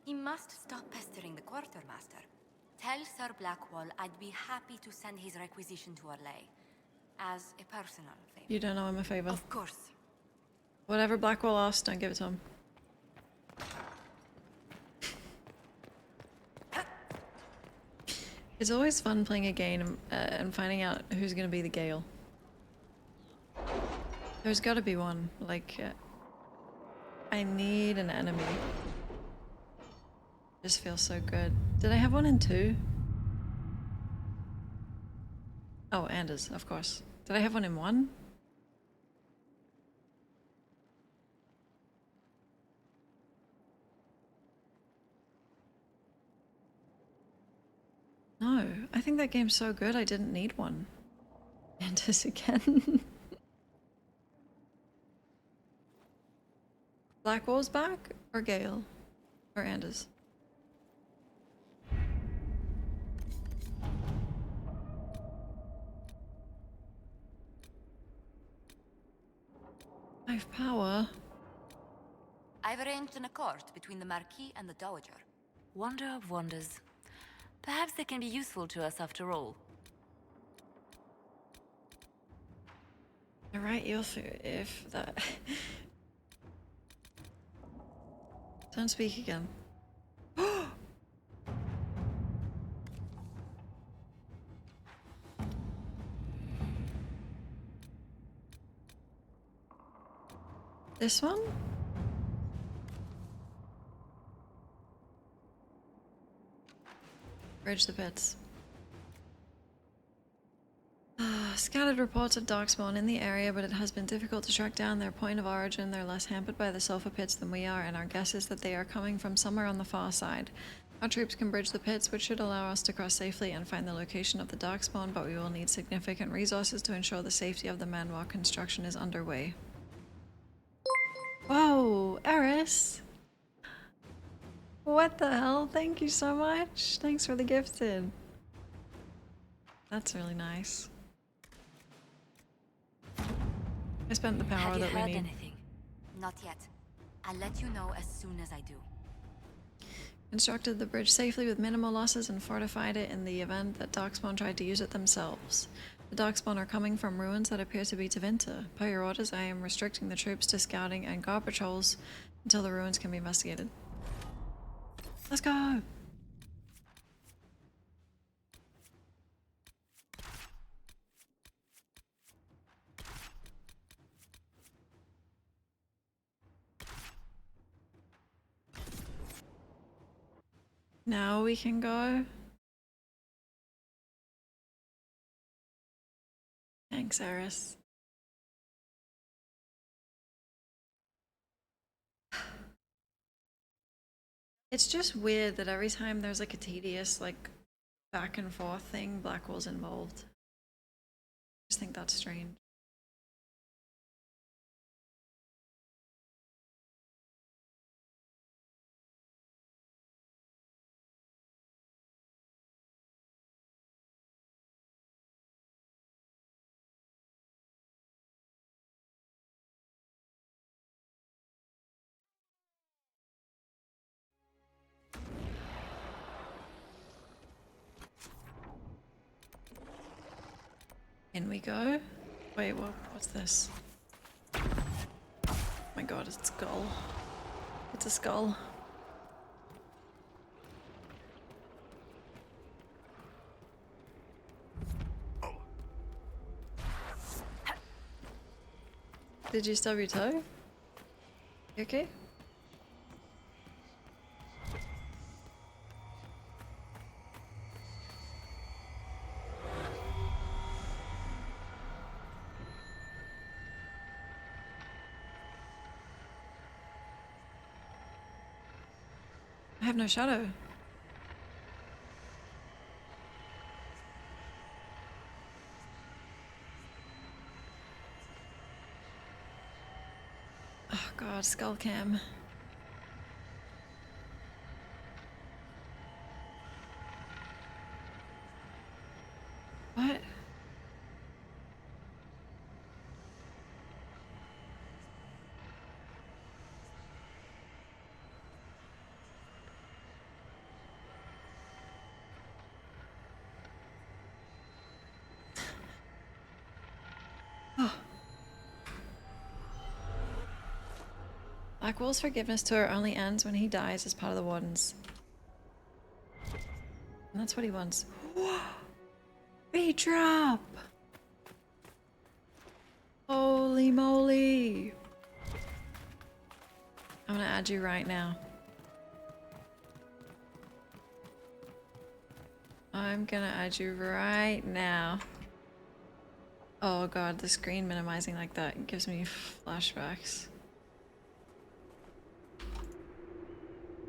He must stop pestering the quartermaster. Tell Sir Blackwall I'd be happy to send his requisition to Orlais. As a personal favor. You don't know him a favor. Of course. Whatever Blackwell asks, don't give it to him. It's always fun playing a game and finding out who's gonna be the Gale. There's gotta be one. Like, I need an enemy. Just feels so good. Did I have one in 2? Oh, Anders, of course. Did I have one in 1? No, I think that game's so good I didn't need one. Anders again. Blackwall's back? Or Gale? Or Anders? I have power. I've arranged an accord between the Marquis and the Dowager. Wonder of wonders. Perhaps they can be useful to us after all. You're right, if that... Don't speak again. This one? Bridge the pits. Scattered reports of darkspawn in the area, but it has been difficult to track down their point of origin. They're less hampered by the sulfur pits than we are, and our guess is that they are coming from somewhere on the far side. Our troops can bridge the pits, which should allow us to cross safely and find the location of the darkspawn, but we will need significant resources to ensure the safety of the men while construction is underway. Whoa, Eris! What the hell? Thank you so much. Thanks for the gifted. That's really nice. I spent the power that we need. Anything? Not yet. I'll let you know as soon as I do. Constructed the bridge safely with minimal losses and fortified it in the event that Darkspawn tried to use it themselves. The Darkspawn are coming from ruins that appear to be Tevinter. Per your orders, I am restricting the troops to scouting and guard patrols until the ruins can be investigated. Let's go! Now we can go. Thanks, Eris. It's just weird that every time there's like a tedious like back and forth thing, Blackwall's involved. I just think that's strange. In we go. Wait, what's this? Oh my god, it's a skull. It's a skull. Did you stub your toe? You okay? I have no shadow. Oh god, skull cam. What? Oh. Blackwall's forgiveness tour only ends when he dies as part of the Wardens. And that's what he wants. Drop! Holy moly! I'm gonna add you right now. I'm gonna add you right now. Oh god, the screen minimizing like that gives me flashbacks.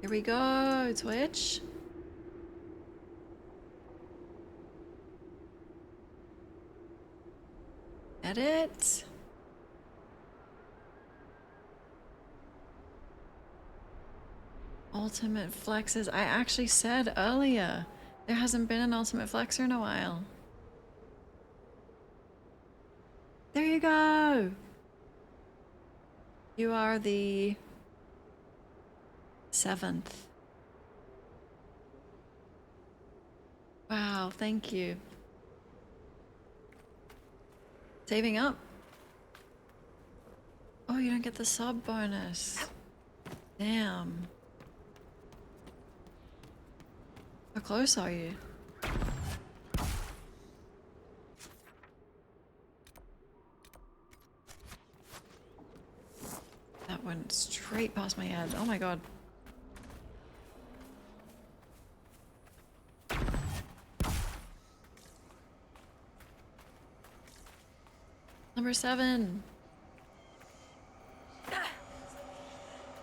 Here we go, Twitch. Edit. Ultimate flexes. I actually said earlier, there hasn't been an ultimate flexer in a while. There you go. You are the 7th. Wow, thank you. Saving up. Oh, you don't get the sub bonus. Damn. How close are you? That went straight past my head. Oh my god. Number 7.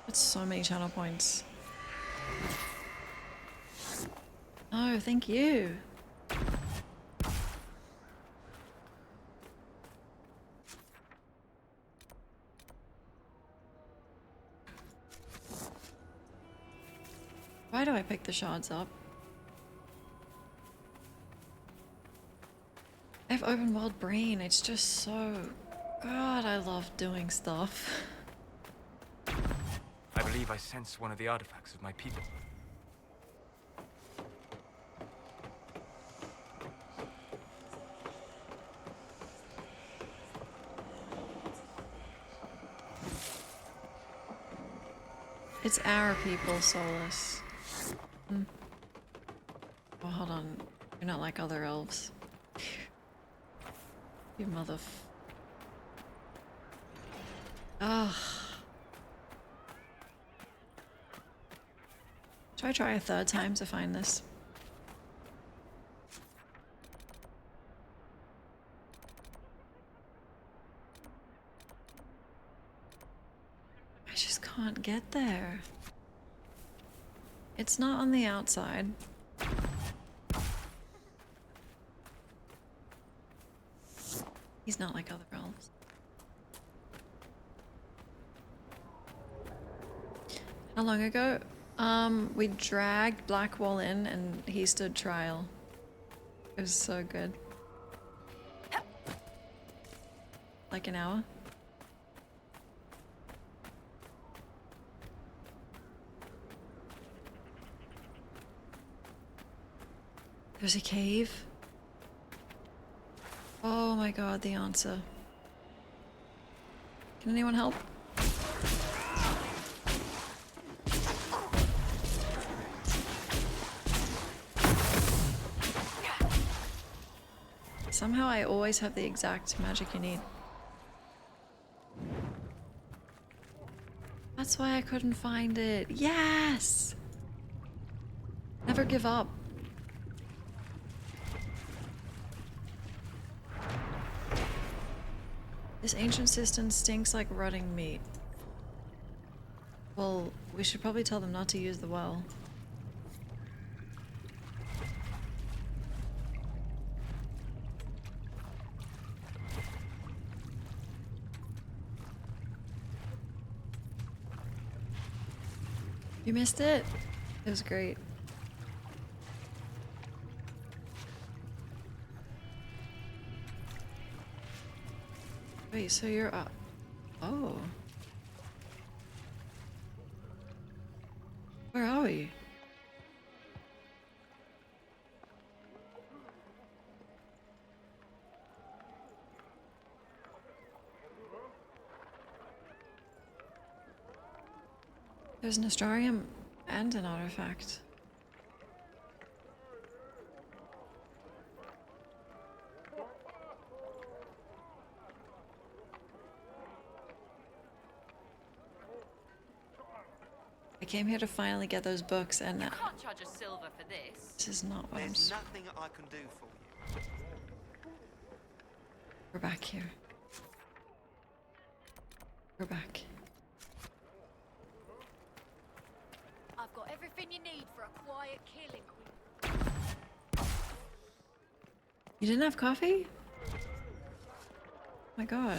That's so many channel points. Oh, thank you. Why do I pick the shards up? I have open world brain. It's just so... God, I love doing stuff. I believe I sense one of the artifacts of my people. It's our people, Solus. Oh, hold on. You're not like other elves. You mother... Ugh. Should I try a third time to find this? I just can't get there. It's not on the outside. He's not like other elves. How long ago? We dragged Blackwall in and he stood trial. It was so good. Like an hour? There's a cave. Oh my god, the answer. Can anyone help? Somehow I always have the exact magic you need. That's why I couldn't find it. Yes! Never give up. This ancient cistern stinks like rotting meat. Well, we should probably tell them not to use the well. You missed it? It was great. Wait, so you're up. Oh. Where are we? There's an Astrarium and an artifact. I came here to finally get those books, and You can't charge a silver for this. this is not what I'm. There's nothing I can do for you. We're back here. We're back. I've got everything you need for a quiet killing, Queen. You didn't have coffee? My god.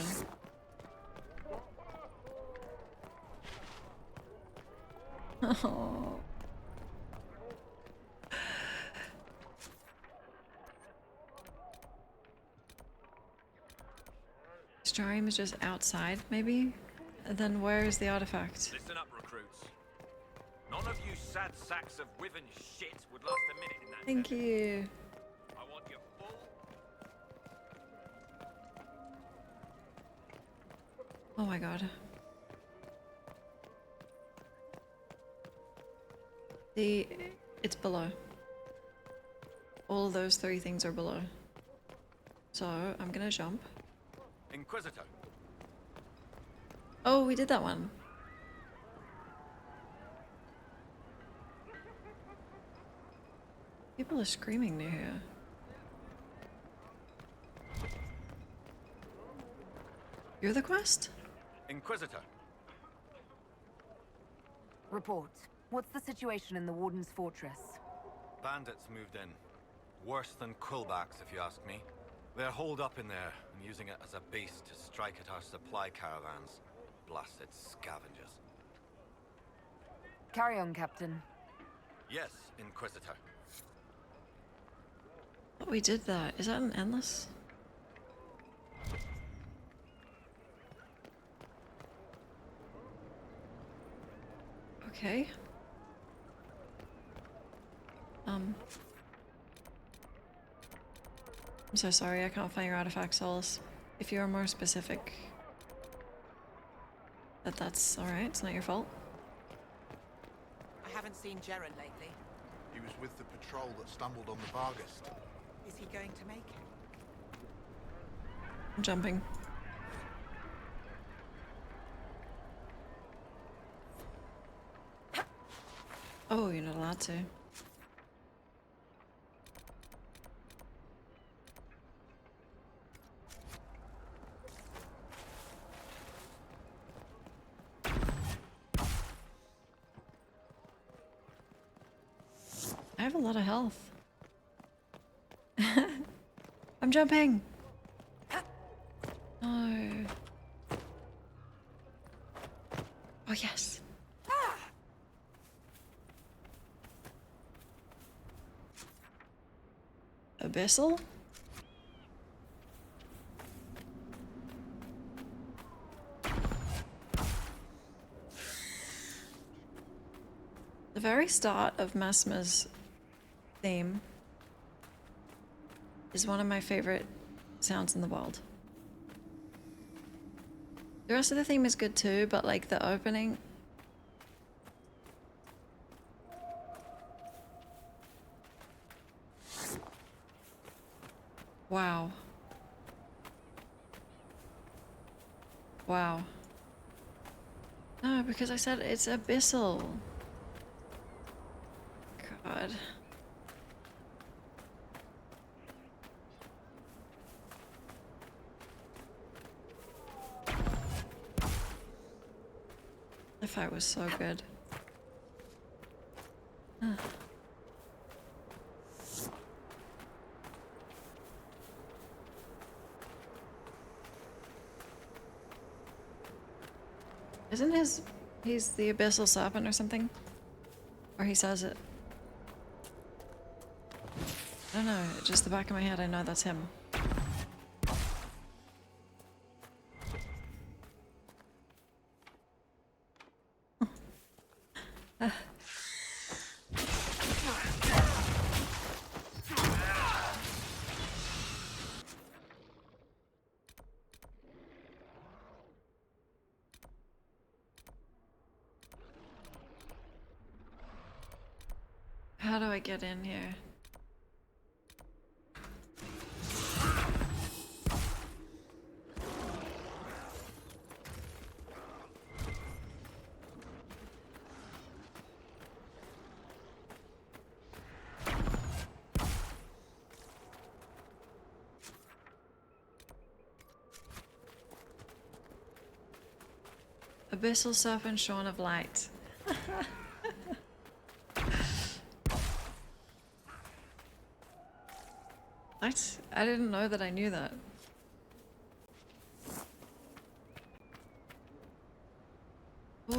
Oh. Astrarium is just outside, maybe? And then where is the artifact? Listen up, recruits. None of you sad sacks of wiven shit would last a minute in that. Thank you. I want you full. Oh my god. It's below. All those three things are below. So I'm gonna jump. Inquisitor. Oh, we did that one. People are screaming near here. You're the quest? Inquisitor. Report. What's the situation in the Warden's fortress? Bandits moved in. Worse than quillbacks, if you ask me. They're holed up in there and using it as a base to strike at our supply caravans. Blasted scavengers. Carry on, Captain. Yes, Inquisitor. Oh, we did that. Is that an endless? Okay. I'm so sorry, I can't find your artifact, Solus. If you are more specific, that's alright, it's not your fault. I haven't seen Jaren lately. He was with the patrol that stumbled on the Vargast. Is he going to make it? I'm jumping. Oh, you're not allowed to. I have a lot of health. I'm jumping. No. Oh, yes. Abyssal? The very start of Mesmer's theme is one of my favorite sounds in the world. The rest of the theme is good too, but like the opening. Wow. Wow. No, because I said it's abyssal. God. The fight was so good. Isn't he's the abyssal serpent or something? Or he says it. I don't know, just the back of my head I know that's him. How do I get in here? Abyssal serpent shorn of light. What? I didn't know that I knew that. Ooh.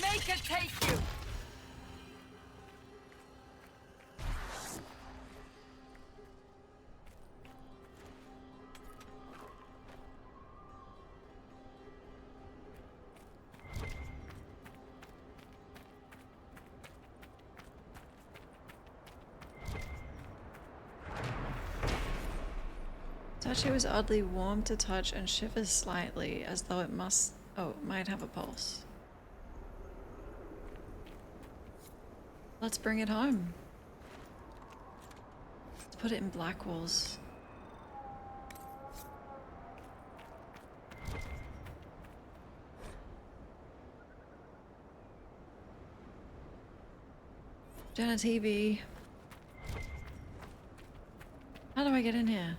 Make it take you! Touchy was oddly warm to touch and shivers slightly, as though it must... oh, it might have a pulse. Let's bring it home. Let's put it in Blackwall's. Jenna TV. How do I get in here?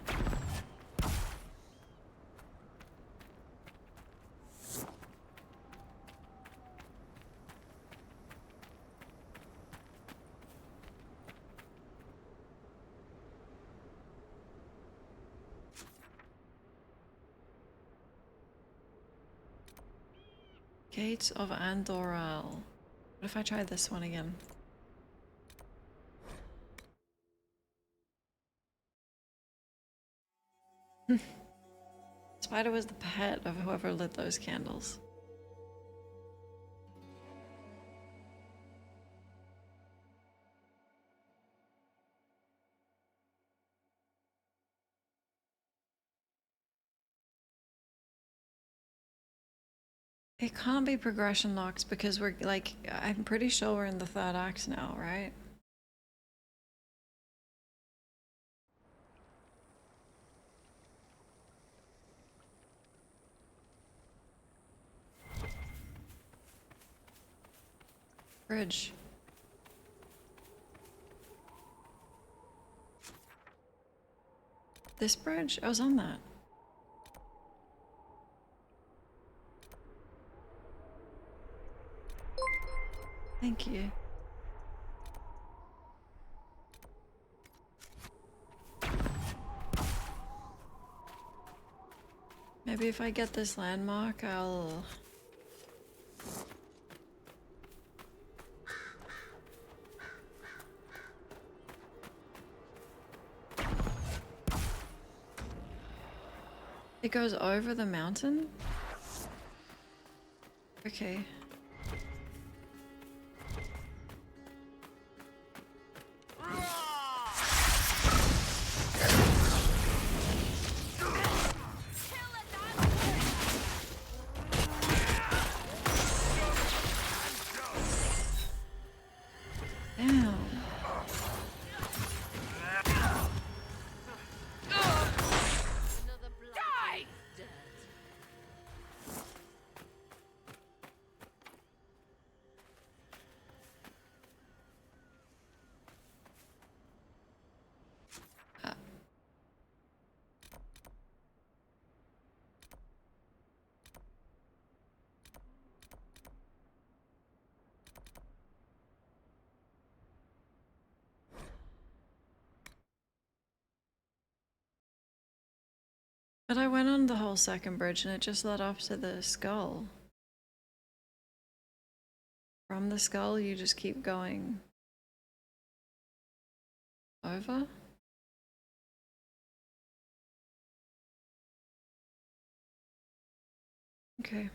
Gates of Andoral. What if I try this one again? Spider was the pet of whoever lit those candles. It can't be progression locks because we're like, I'm pretty sure we're in the third act now, right? Bridge. This bridge? I was on that. Thank you. Maybe if I get this landmark, I'll... It goes over the mountain? Okay. But I went on the whole second bridge and it just led up to the skull. From the skull, you just keep going over. Okay.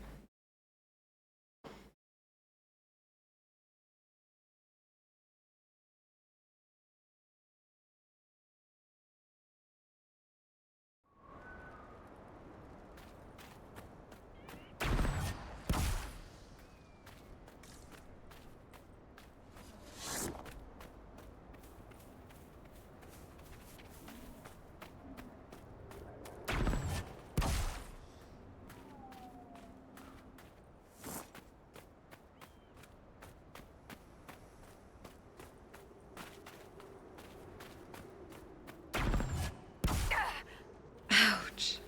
Ouch.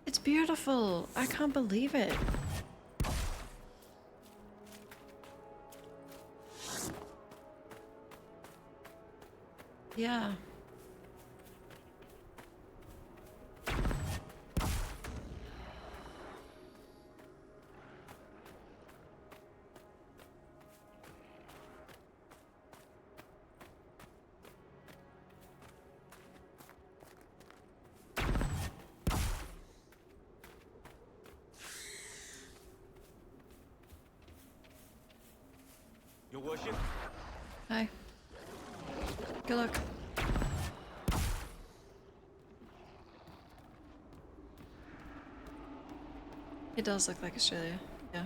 It's beautiful. I can't believe it. Yeah. Your worship? Hi. Good luck. It does look like Australia, yeah.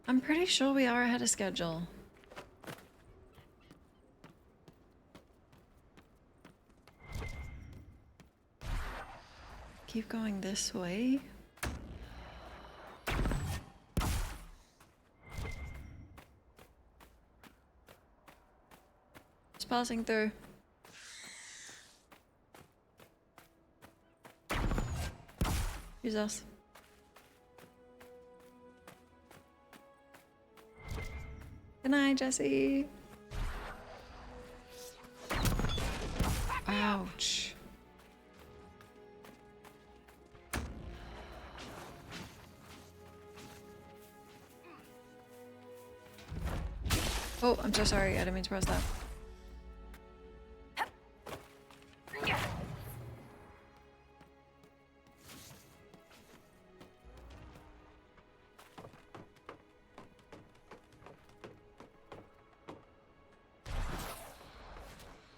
I'm pretty sure we are ahead of schedule. Keep going this way. Just passing through. Use us. Good night, Jesse. Ouch. Oh, I'm so sorry. I didn't mean to press that.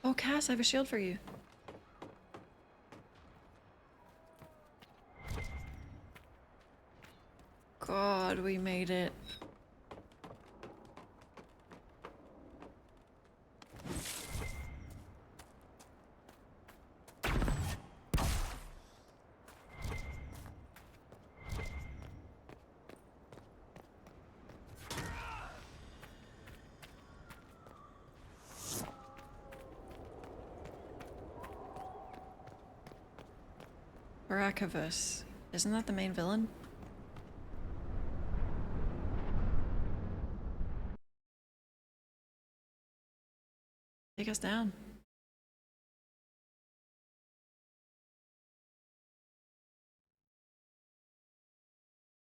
Oh, Cass, I have a shield for you. God, we made it. Arachivus. Isn't that the main villain? Take us down.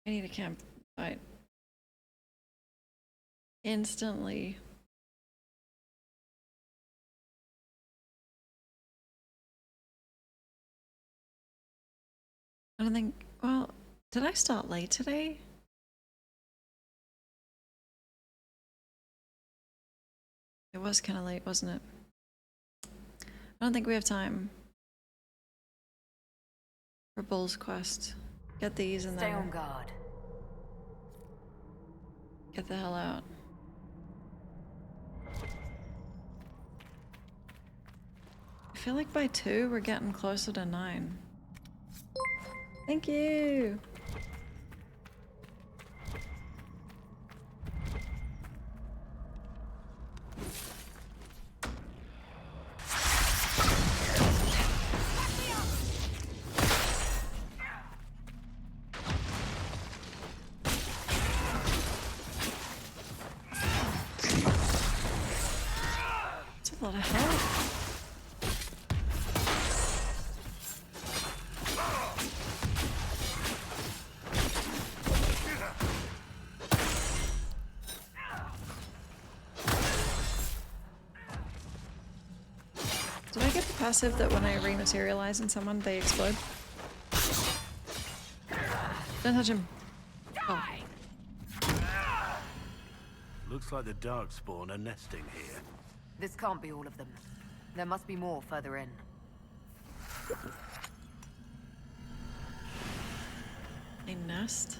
I need a campfight. Instantly. I don't think... Well, did I start late today? It was kind of late, wasn't it? I don't think we have time for Bull's quest. Get these and Stay then on guard. get the hell out. I feel like by 2 we're getting closer to 9. Thank you! a lot of health. Did I get the passive that when I rematerialize in someone, they explode? Don't touch him. Oh. Looks like the Darkspawn are nesting here. This can't be all of them. There must be more further in. A nest?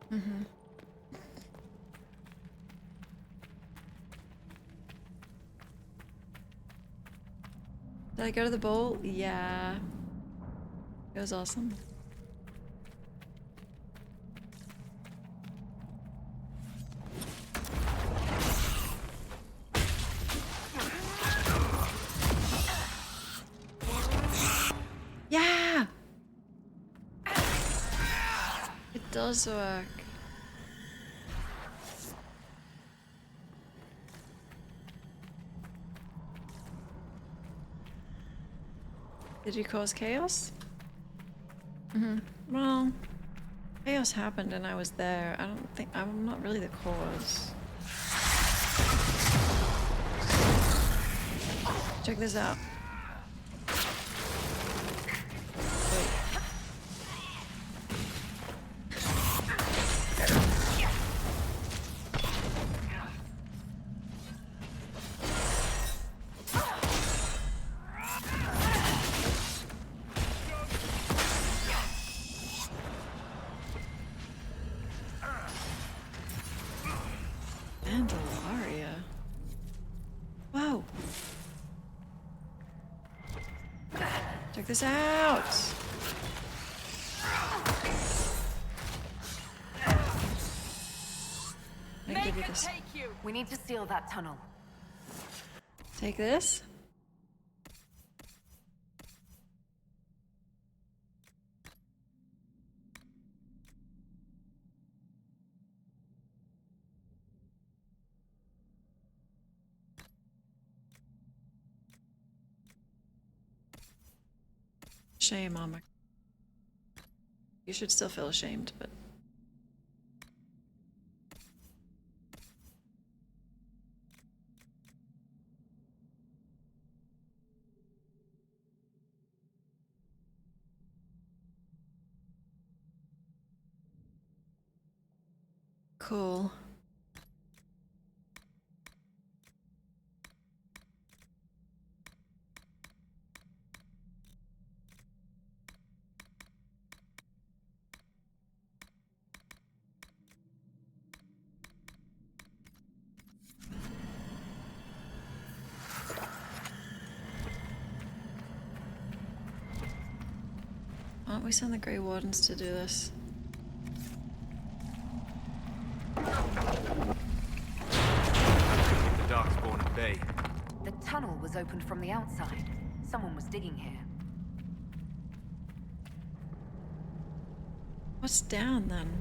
Mm-hmm. Did I go to the bowl? Yeah. It was awesome. Yeah! It does work. Did you cause chaos? Mm-hmm. Well, chaos happened and I was there. I'm not really the cause. Check this out. Andalaria. Whoa. Check this out. I give you this. We need to seal that tunnel. Take this. Shame, Mama. You should still feel ashamed, but... Cool. Why don't we send the Grey Wardens to do this? The Darkspawn at bay. The tunnel was opened from the outside. Someone was digging here. What's down then?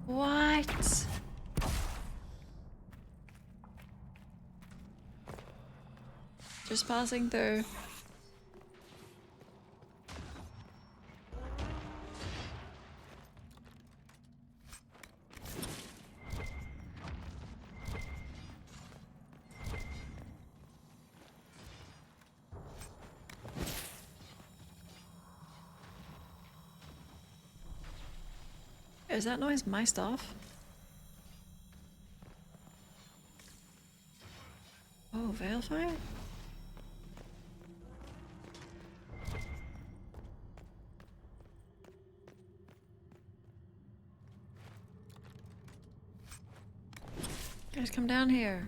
What? Just passing through. Is that noise my stuff? Oh, veil fire? Guys, come down here.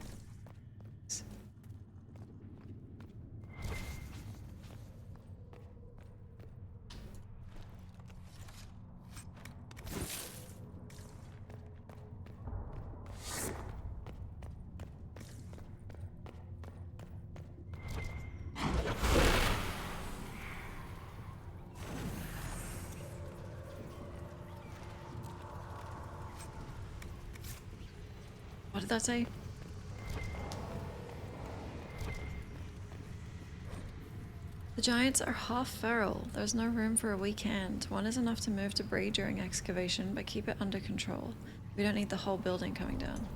did that say? The giants are half feral. There's no room for a weak hand. One is enough to move debris during excavation, but keep it under control. We don't need the whole building coming down.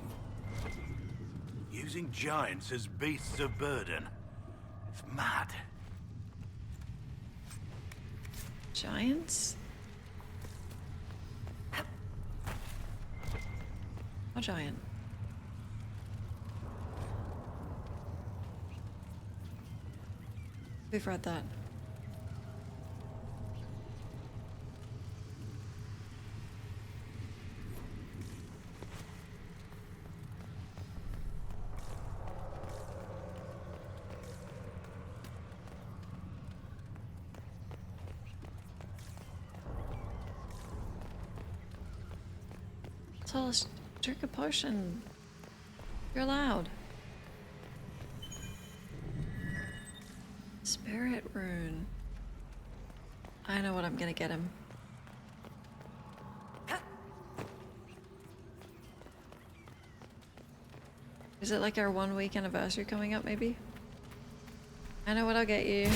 Using giants as beasts of burden. It's mad. Giants? What giant? We've read that. So let's drink a potion. You're allowed. Spirit rune. I know what I'm gonna get him. Is it like our 1 week anniversary coming up, maybe? I know what I'll get you.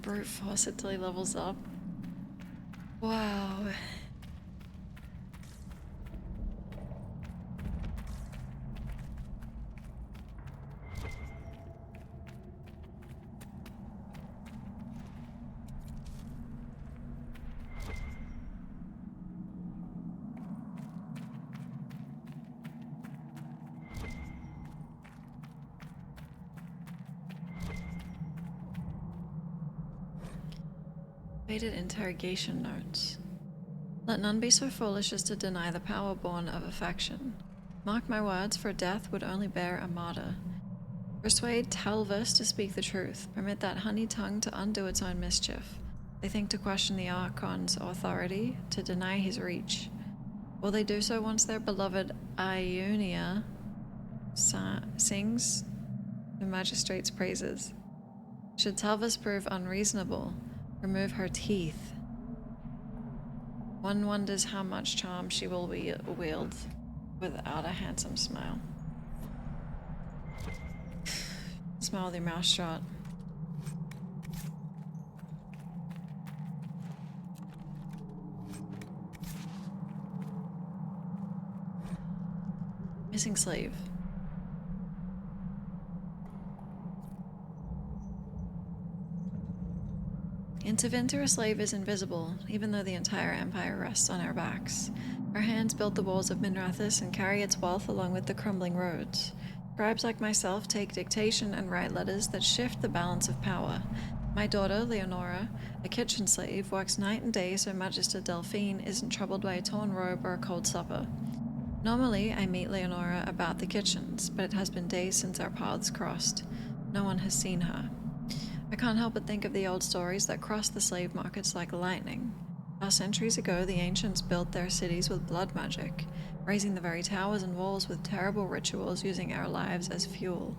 Brute force it till he levels up. Wow. Interrogation notes. Let none be so foolish as to deny the power born of affection. Mark my words, for death would only bear a martyr. Persuade Talvis to speak the truth. Permit that honey tongue to undo its own mischief. They think to question the Archon's authority, to deny his reach. Will they do so once their beloved Ionia sings the magistrate's praises? Should Talvis prove unreasonable, remove her teeth. One wonders how much charm she will wield without a handsome smile. Smile with your mouth shut. Missing slave. In Tevinter, a slave is invisible, even though the entire empire rests on our backs. Our hands build the walls of Minrathous and carry its wealth along with the crumbling roads. Scribes like myself take dictation and write letters that shift the balance of power. My daughter, Leonora, a kitchen slave, works night and day so Magister Delphine isn't troubled by a torn robe or a cold supper. Normally, I meet Leonora about the kitchens, but it has been days since our paths crossed. No one has seen her. I can't help but think of the old stories that crossed the slave markets like lightning. How centuries ago the ancients built their cities with blood magic, raising the very towers and walls with terrible rituals using our lives as fuel.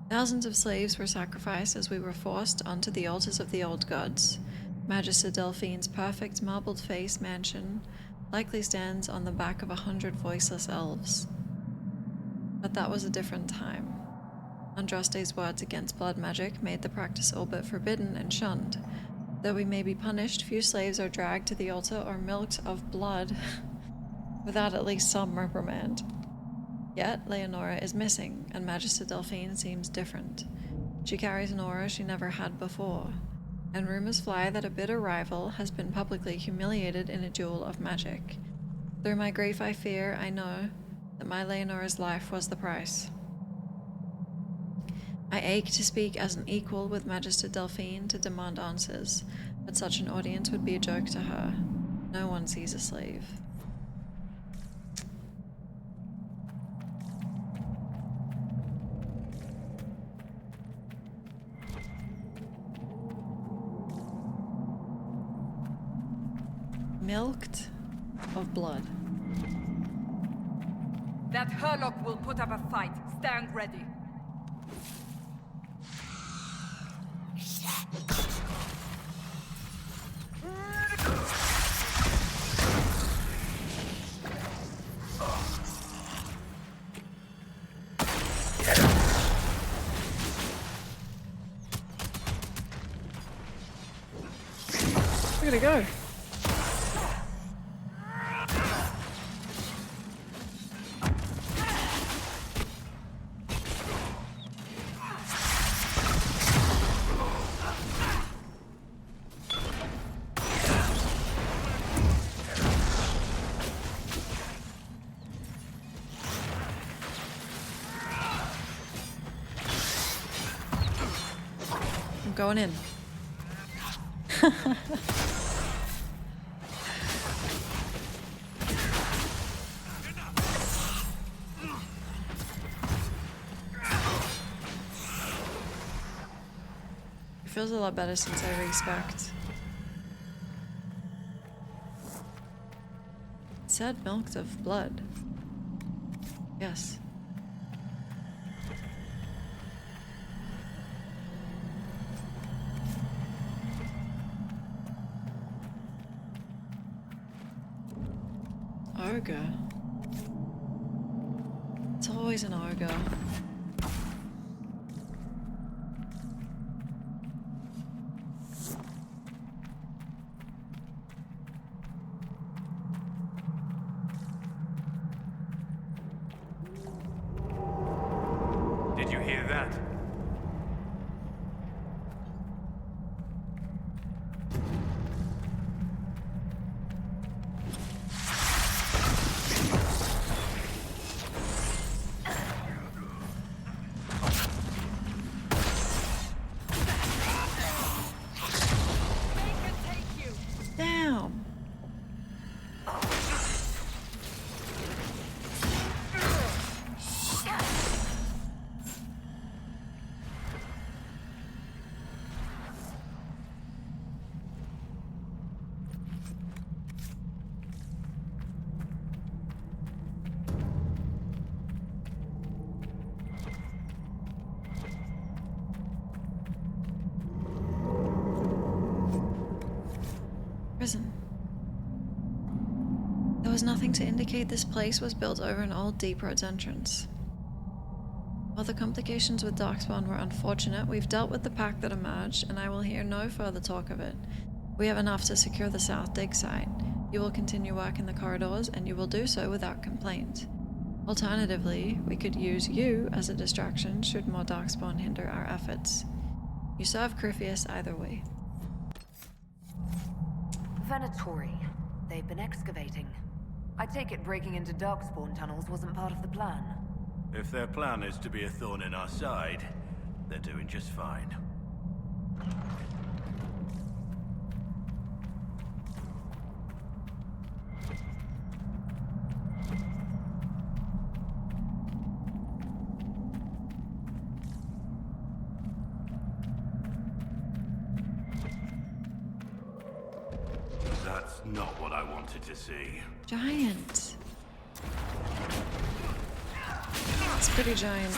Thousands of slaves were sacrificed as we were forced onto the altars of the old gods. Magister Delphine's perfect marbled face mansion likely stands on the back of 100 voiceless elves. But that was a different time. Andraste's words against blood magic made the practice all but forbidden and shunned. Though we may be punished, few slaves are dragged to the altar or milked of blood without at least some reprimand. Yet, Leonora is missing, and Magister Delphine seems different. She carries an aura she never had before, and rumors fly that a bitter rival has been publicly humiliated in a duel of magic. Through my grief I know that my Leonora's life was the price. I ache to speak as an equal with Magister Delphine to demand answers, but such an audience would be a joke to her. No one sees a slave. Milked of blood. That Herlock will put up a fight. Stand ready. Look at it go. I'm going in. It feels a lot better since I respect. It said milked of blood. Yes. Ogre. It's always an ogre. Did you hear that? Damn. Prison. There was nothing to indicate this place was built over an old deep road's entrance. While the complications with Darkspawn were unfortunate, we've dealt with the pack that emerged, and I will hear no further talk of it. We have enough to secure the South Dig site. You will continue work in the corridors, and you will do so without complaint. Alternatively, we could use you as a distraction should more Darkspawn hinder our efforts. You serve Corypheus either way. Venatori. They've been excavating. I take it breaking into Darkspawn tunnels wasn't part of the plan. If their plan is to be a thorn in our side, they're doing just fine. That's not what I wanted to see. Giant. It's pretty giant.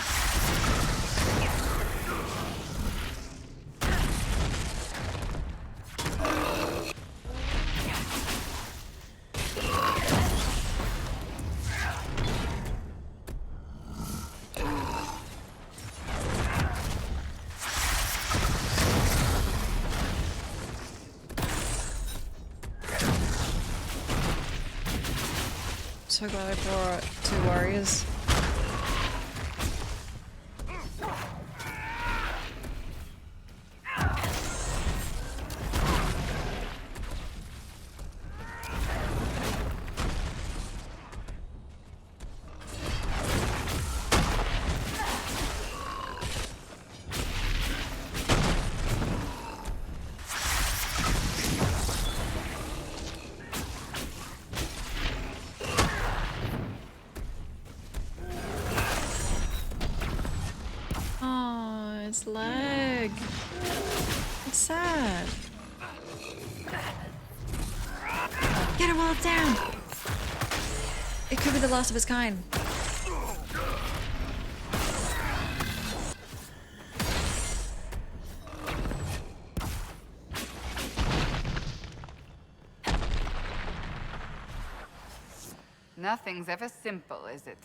So glad I brought 2 warriors. Its leg. It's sad. Get it while it's down! It could be the last of its kind. Nothing's ever simple, is it?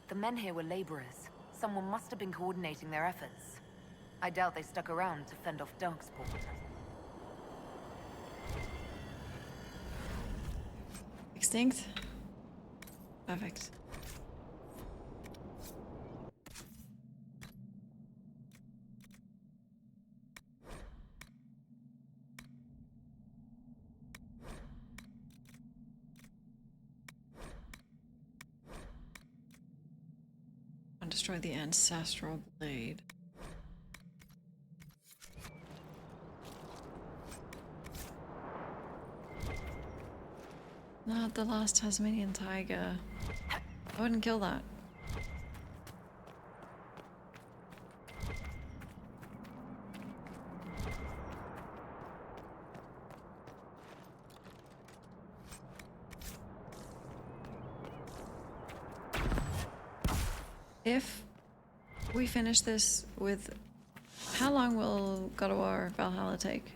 The men here were laborers. Someone must have been coordinating their efforts. I doubt they stuck around to fend off Darkspawn. Extinct? Perfect. And destroy the ancestral blade. Not the last Tasmanian tiger. I wouldn't kill that. If we finish this with... How long will God of War Valhalla take?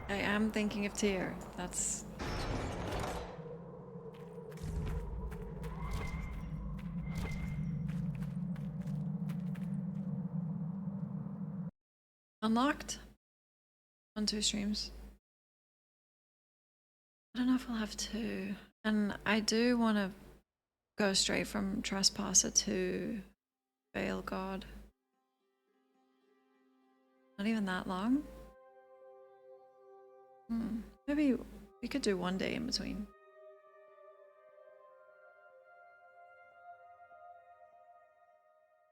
I am thinking of Tyr. That's... Unlocked? On 2 streams. I don't know if I'll have 2. And I do want to go straight from Trespasser to Veil God. Not even that long? Maybe we could do 1 day in between.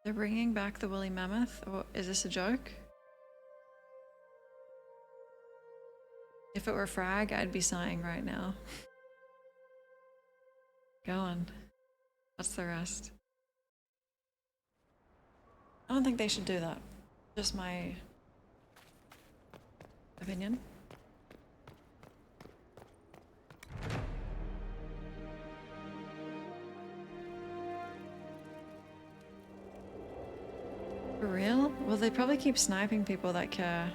They're bringing back the woolly mammoth? Or is this a joke? If it were Frag, I'd be sighing right now. Go on. What's the rest? I don't think they should do that. Just my opinion. For real? Well, they probably keep sniping people that care.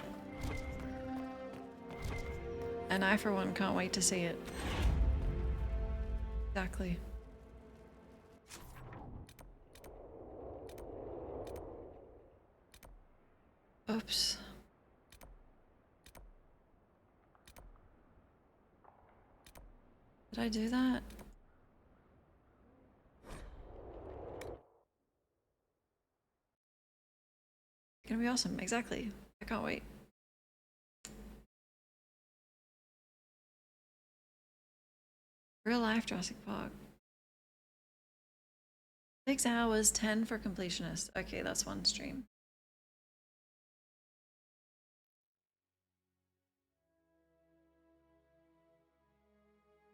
And I, for one, can't wait to see it. Exactly. Oops. Did I do that? It's gonna be awesome. Exactly. I can't wait. Real life Jurassic Park. 6 hours, 10 for completionist. Okay, that's 1 stream.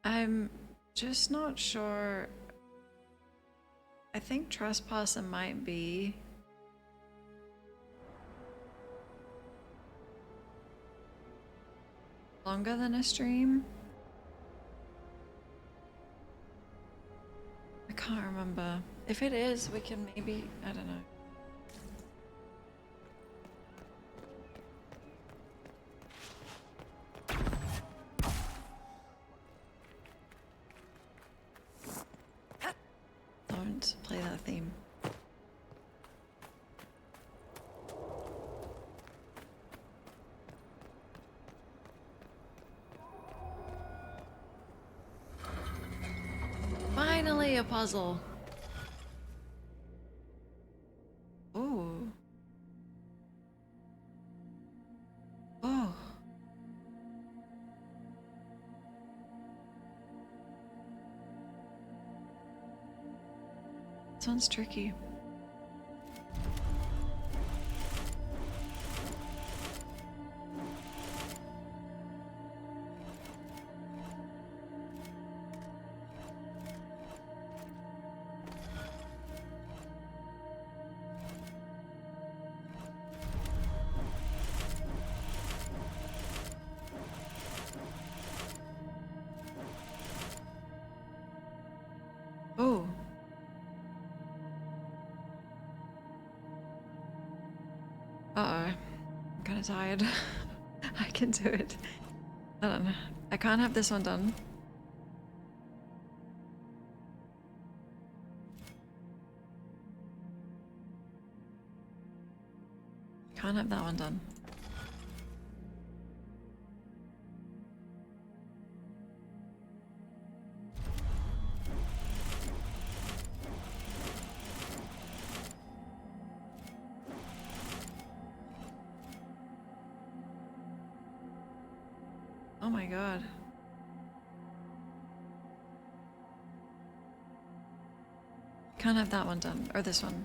I'm just not sure. I think Trespasser might be longer than a stream. I can't remember. If it is, we can maybe, I don't know. Don't play that theme. Finally a puzzle. Ooh. Oh. This one's tricky. Uh-oh. I'm kind of tired. I can do it. I don't know. I can't have this one done. Can't have that one done. Oh my god. Can't have that one done. Or this one.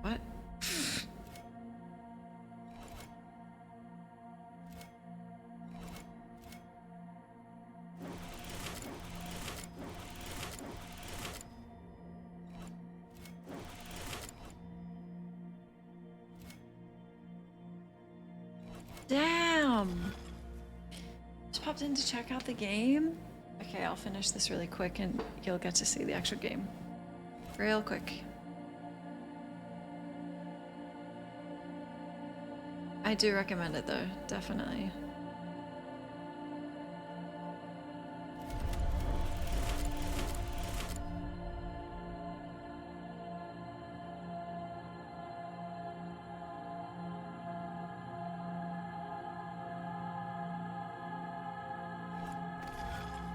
What? Damn! Just popped in to check out the game. Okay, I'll finish this really quick and you'll get to see the actual game. Real quick. I do recommend it though, definitely.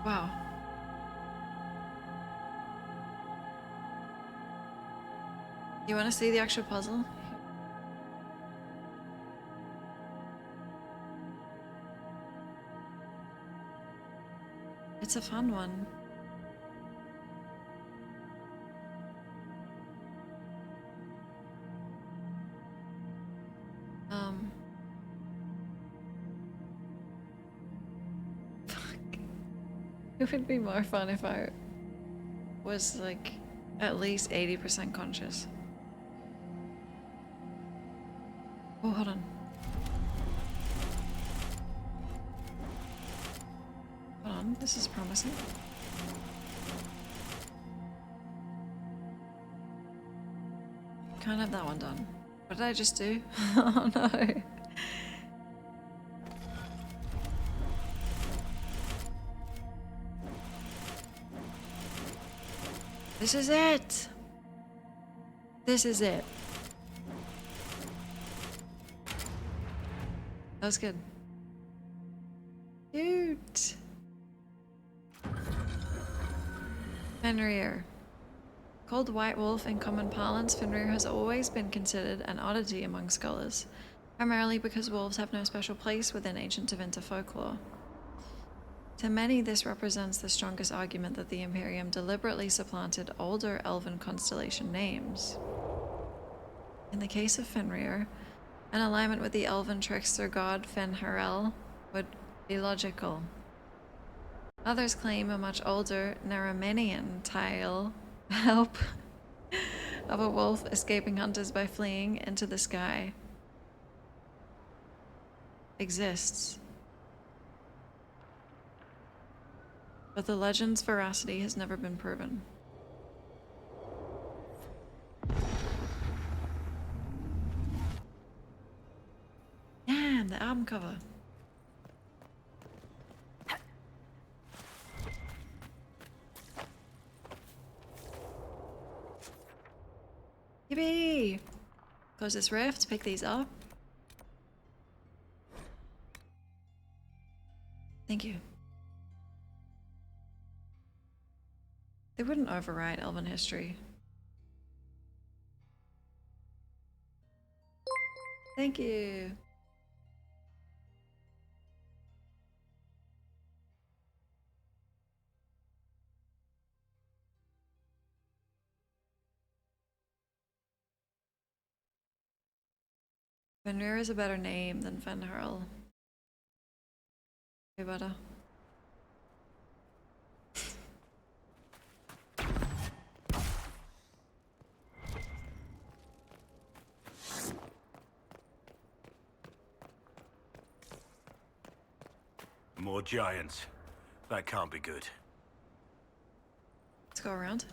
Wow. You want to see the actual puzzle? It's a fun one. It would be more fun if I was like at least 80% conscious. Oh, hold on. Hold on, this is promising. Can't have that one done. What did I just do? Oh no. This is it! This is it. That was good. Cute! Fenrir. Called White Wolf in common parlance, Fenrir has always been considered an oddity among scholars, primarily because wolves have no special place within ancient Tevinter folklore. To many, this represents the strongest argument that the Imperium deliberately supplanted older elven constellation names. In the case of Fenrir, an alignment with the elven trickster god Fen'Harel would be logical. Others claim a much older Naramanian tale help of a wolf escaping hunters by fleeing into the sky exists. But the legend's veracity has never been proven. Damn, the album cover. Yippee! Close this rift, pick these up. Thank you. They wouldn't override elven history. Thank you. Fenrir is a better name than Fen'Harel. Way better. More giants. That can't be good. Let's go around.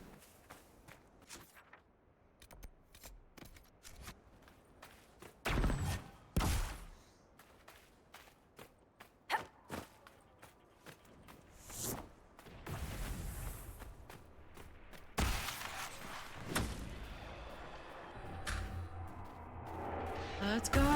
Let's go.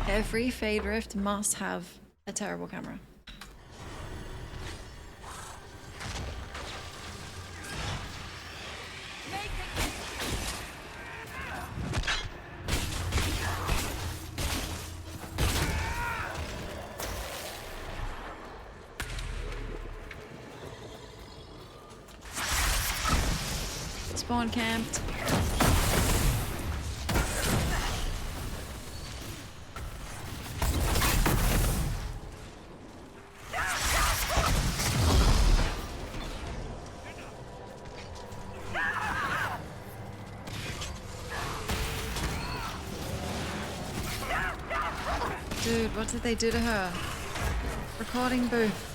Every Fade Rift must have a terrible camera. Spawn camped. Dude, what did they do to her? Recording booth.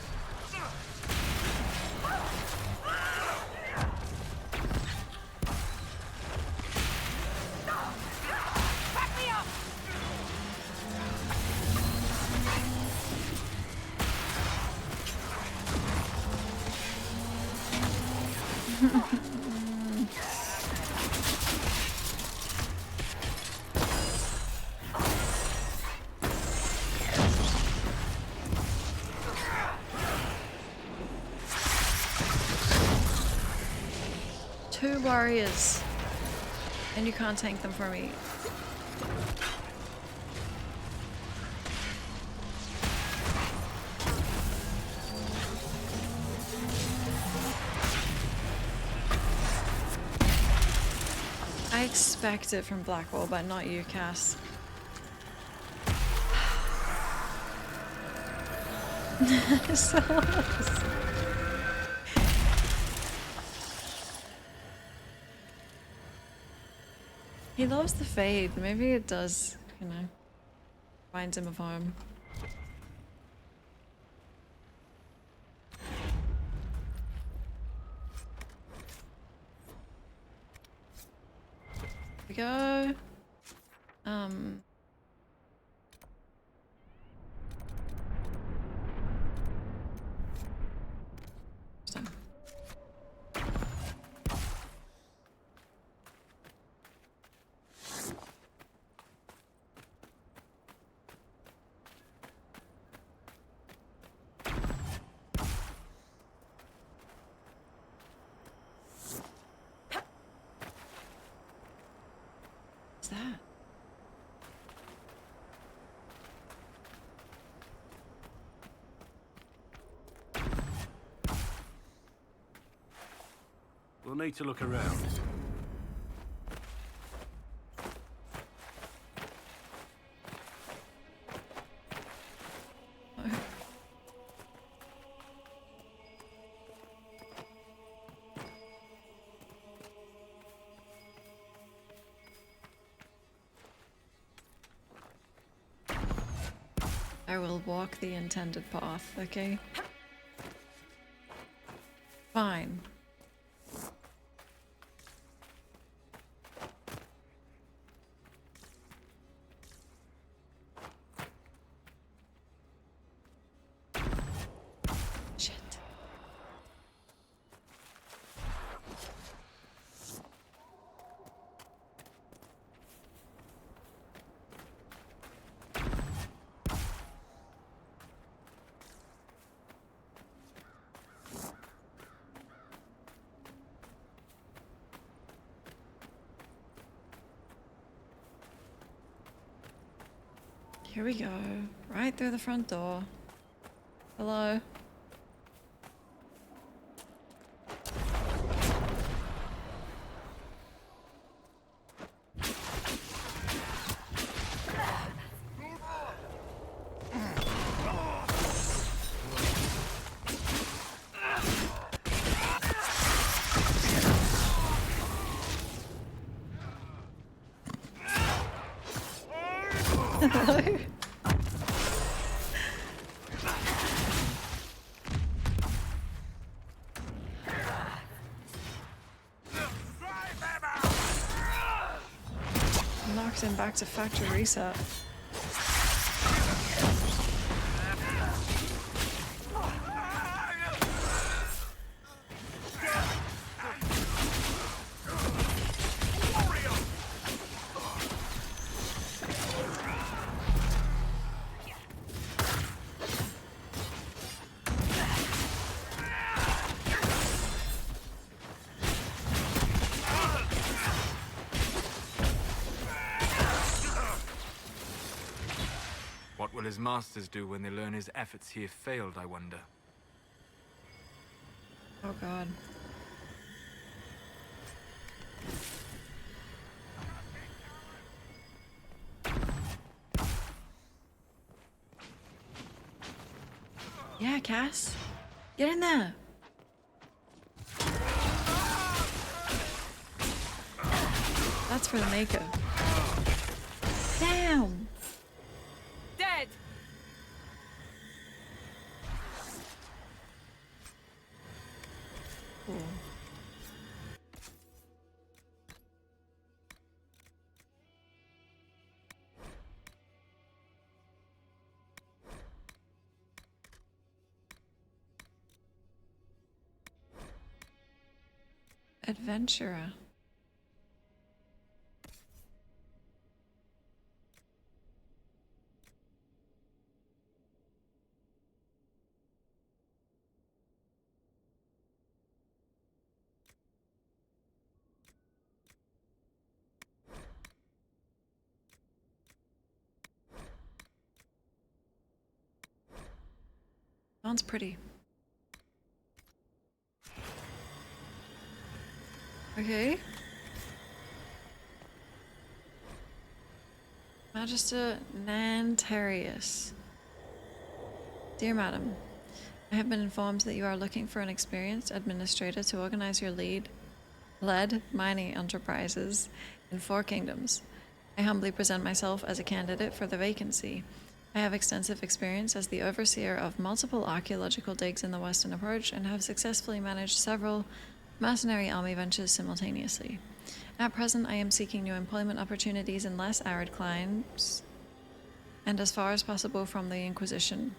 Two warriors, and you can't tank them for me. I expect it from Blackwall, but not you, Cass. So he loves the Fade. Maybe it does, you know, find him a home. Here we go. What's that? We'll need to look around. I will walk the intended path, okay? Fine. Shit. Here we go. Right through the front door. Hello. Hello? Knocks him back to factory reset. What will his masters do when they learn his efforts here failed, I wonder? Oh god. Yeah, Cass. Get in there. That's for the maker. Damn. Dead! Cool. Adventurer. Sounds pretty. Okay. Magister Nantarius. Dear Madam, I have been informed that you are looking for an experienced administrator to organize your led mining enterprises in 4 kingdoms. I humbly present myself as a candidate for the vacancy. I have extensive experience as the overseer of multiple archaeological digs in the Western Approach and have successfully managed several mercenary army ventures simultaneously. At present, I am seeking new employment opportunities in less arid climes and as far as possible from the Inquisition.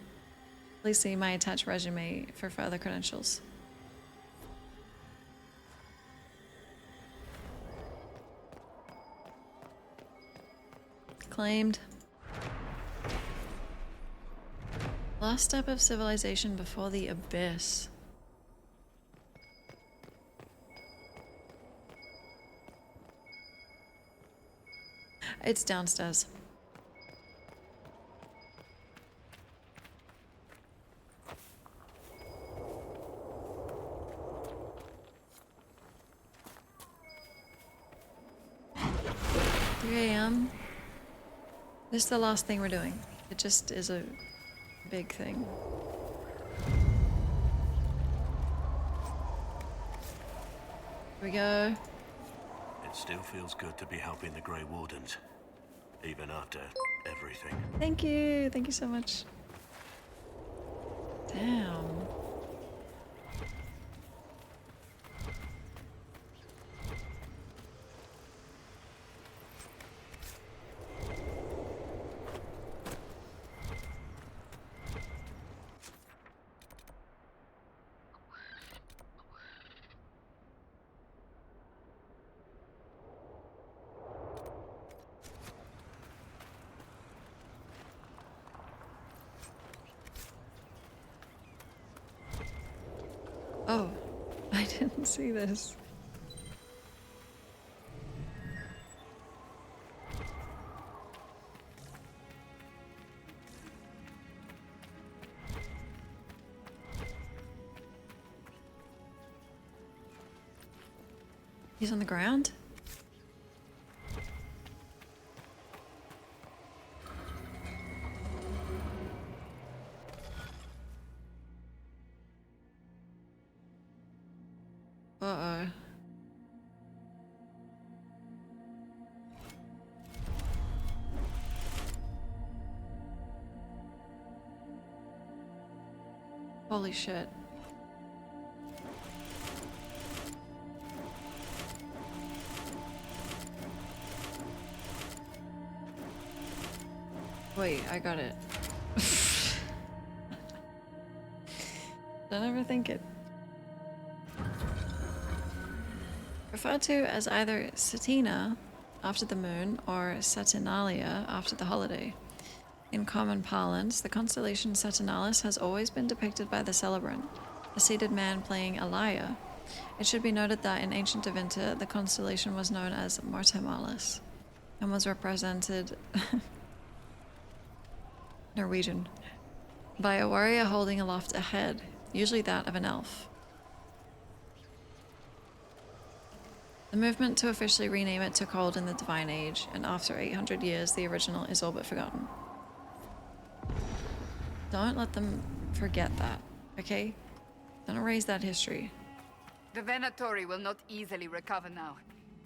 Please see my attached resume for further credentials. Claimed. Last step of civilization before the abyss. It's downstairs. This is the last thing we're doing. It just is a big thing. Here we go. It still feels good to be helping the Grey Wardens, even after everything. Thank you. Thank you so much. Damn. Oh, I didn't see this. He's on the ground? Uh-oh. Holy shit. Wait, I got it. Don't overthink it. Referred to as either Satina, after the moon, or Saturnalia, after the holiday. In common parlance, the constellation Saturnalis has always been depicted by the celebrant, a seated man playing a lyre. It should be noted that in ancient Devinter, the constellation was known as Mortemalis, and was represented Norwegian by a warrior holding aloft a head, usually that of an elf. The movement to officially rename it took hold in the Divine Age, and after 800 years, the original is all but forgotten. Don't let them forget that, okay? Don't erase that history. The Venatori will not easily recover now.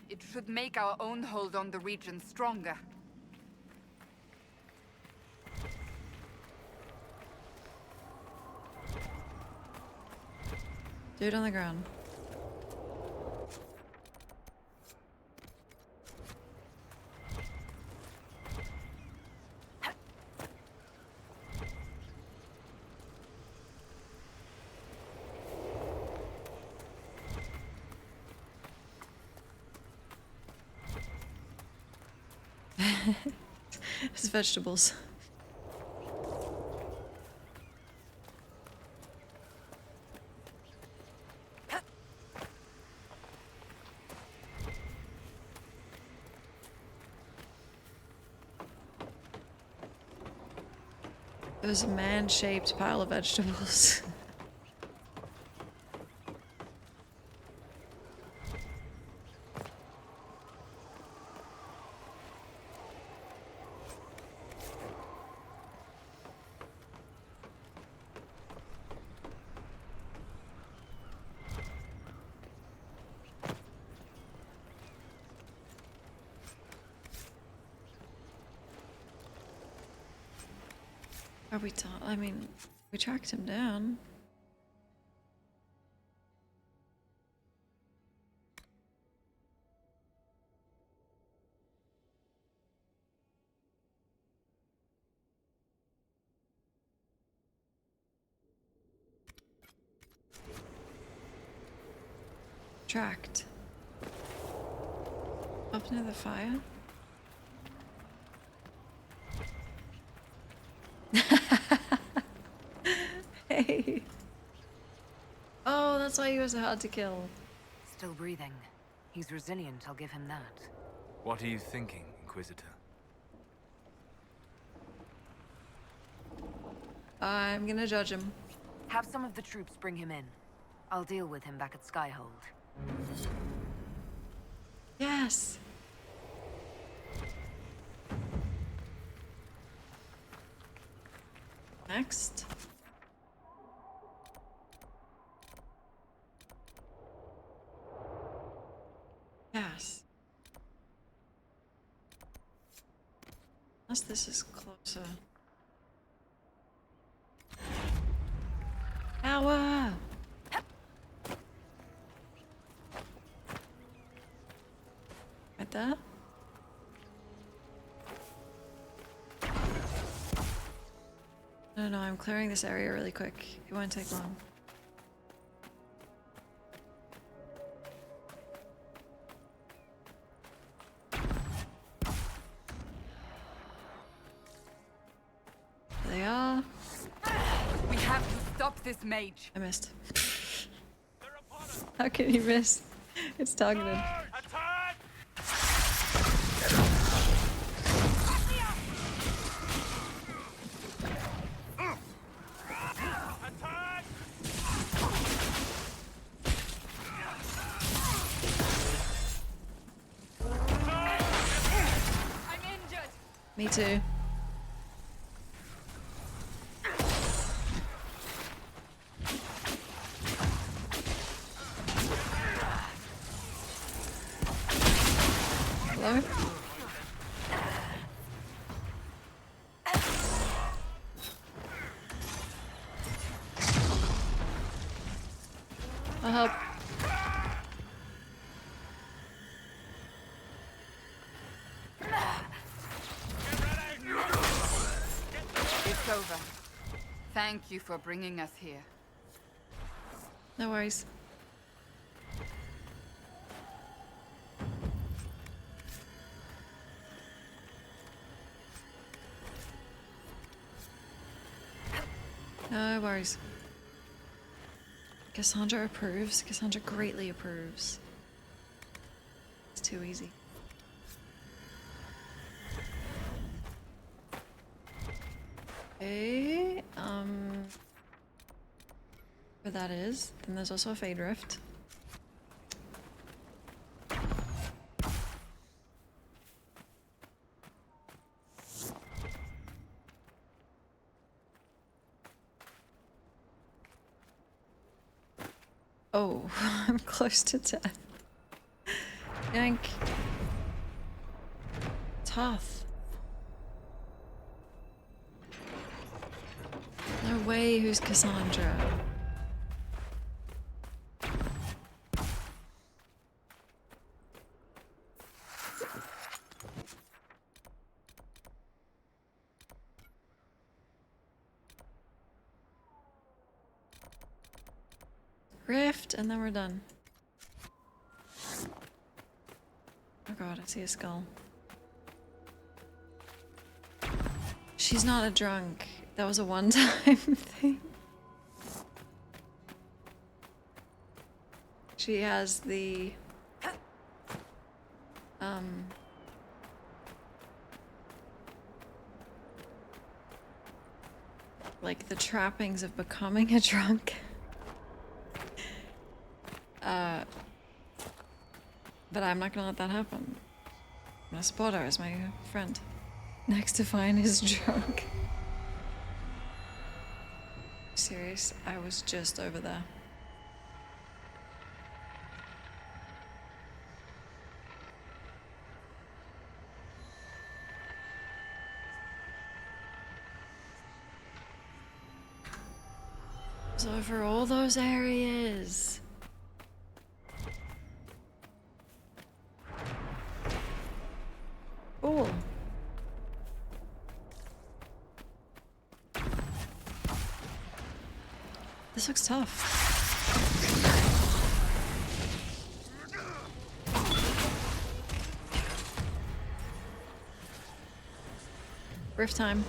It should make our own hold on the region stronger. Dude on the ground. It's vegetables. It was a man-shaped pile of vegetables. Are we I mean, we tracked him down. Tracked. Up near the fire? Hey. Oh, that's why he was hard to kill. Still breathing. He's resilient, I'll give him that. What are you thinking, Inquisitor? I'm gonna judge him. Have some of the troops bring him in. I'll deal with him back at Skyhold. Yes. Next. Yes. Unless this is closer. Power! Right there? No, I'm clearing this area really quick. It won't take long. There they are. We have to stop this mage. I missed. How can you miss? It's targeted. Me too. Hello? over. Thank you for bringing us here. No worries. No worries. Cassandra approves. Cassandra greatly approves. It's too easy. Okay, where that is. Then there's also a Fade Rift. Oh, I'm close to death. Yank. Tough. No way, who's Cassandra? Rift, and then we're done. Oh god, I see a skull. She's not a drunk. That was a one-time thing. She has the... like the trappings of becoming a drunk. But I'm not gonna let that happen. I'm gonna spot her as my friend. Next to Fine is drunk. Serious? I was just over there. I was over all those areas. Cool. This looks tough. Rift time.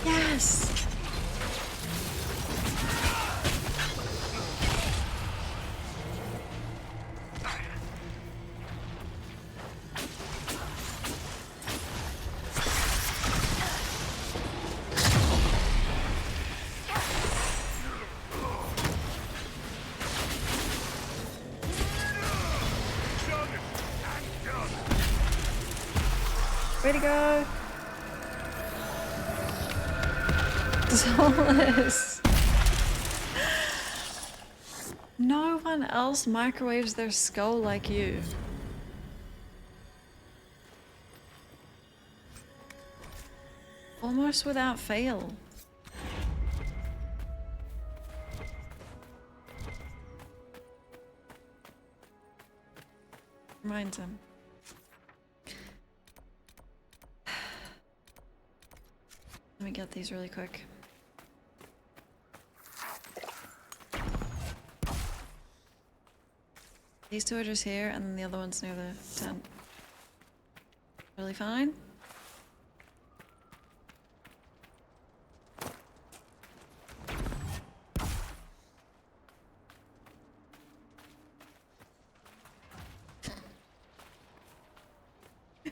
Yes! Way to go! Soulless. No one else microwaves their skull like you. Almost without fail. Reminds him. Let me get these really quick. These two are just here, and then the other one's near the tent. Really fine?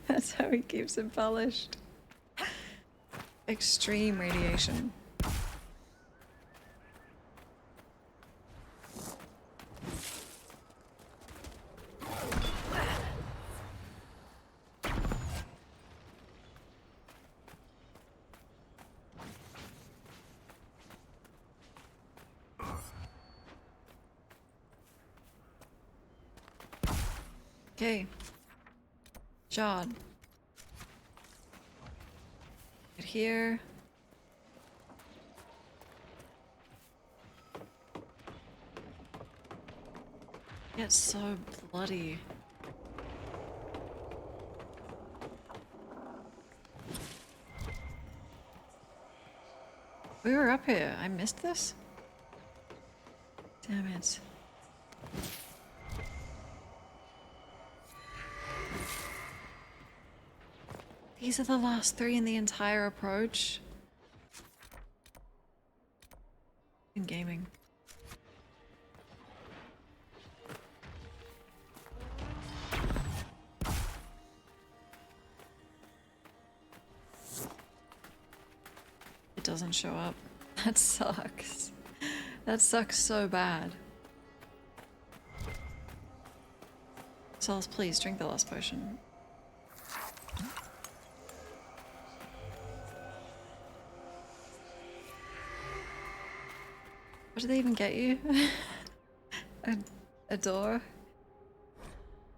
That's how he keeps it polished. Extreme radiation. Okay. Jod. Right here. It's so bloody. We were up here. I missed this? Damn it. These are the last 3 in the entire approach. In gaming. It doesn't show up. That sucks. That sucks so bad. Sols, please drink the last potion. What did they even get you? a door?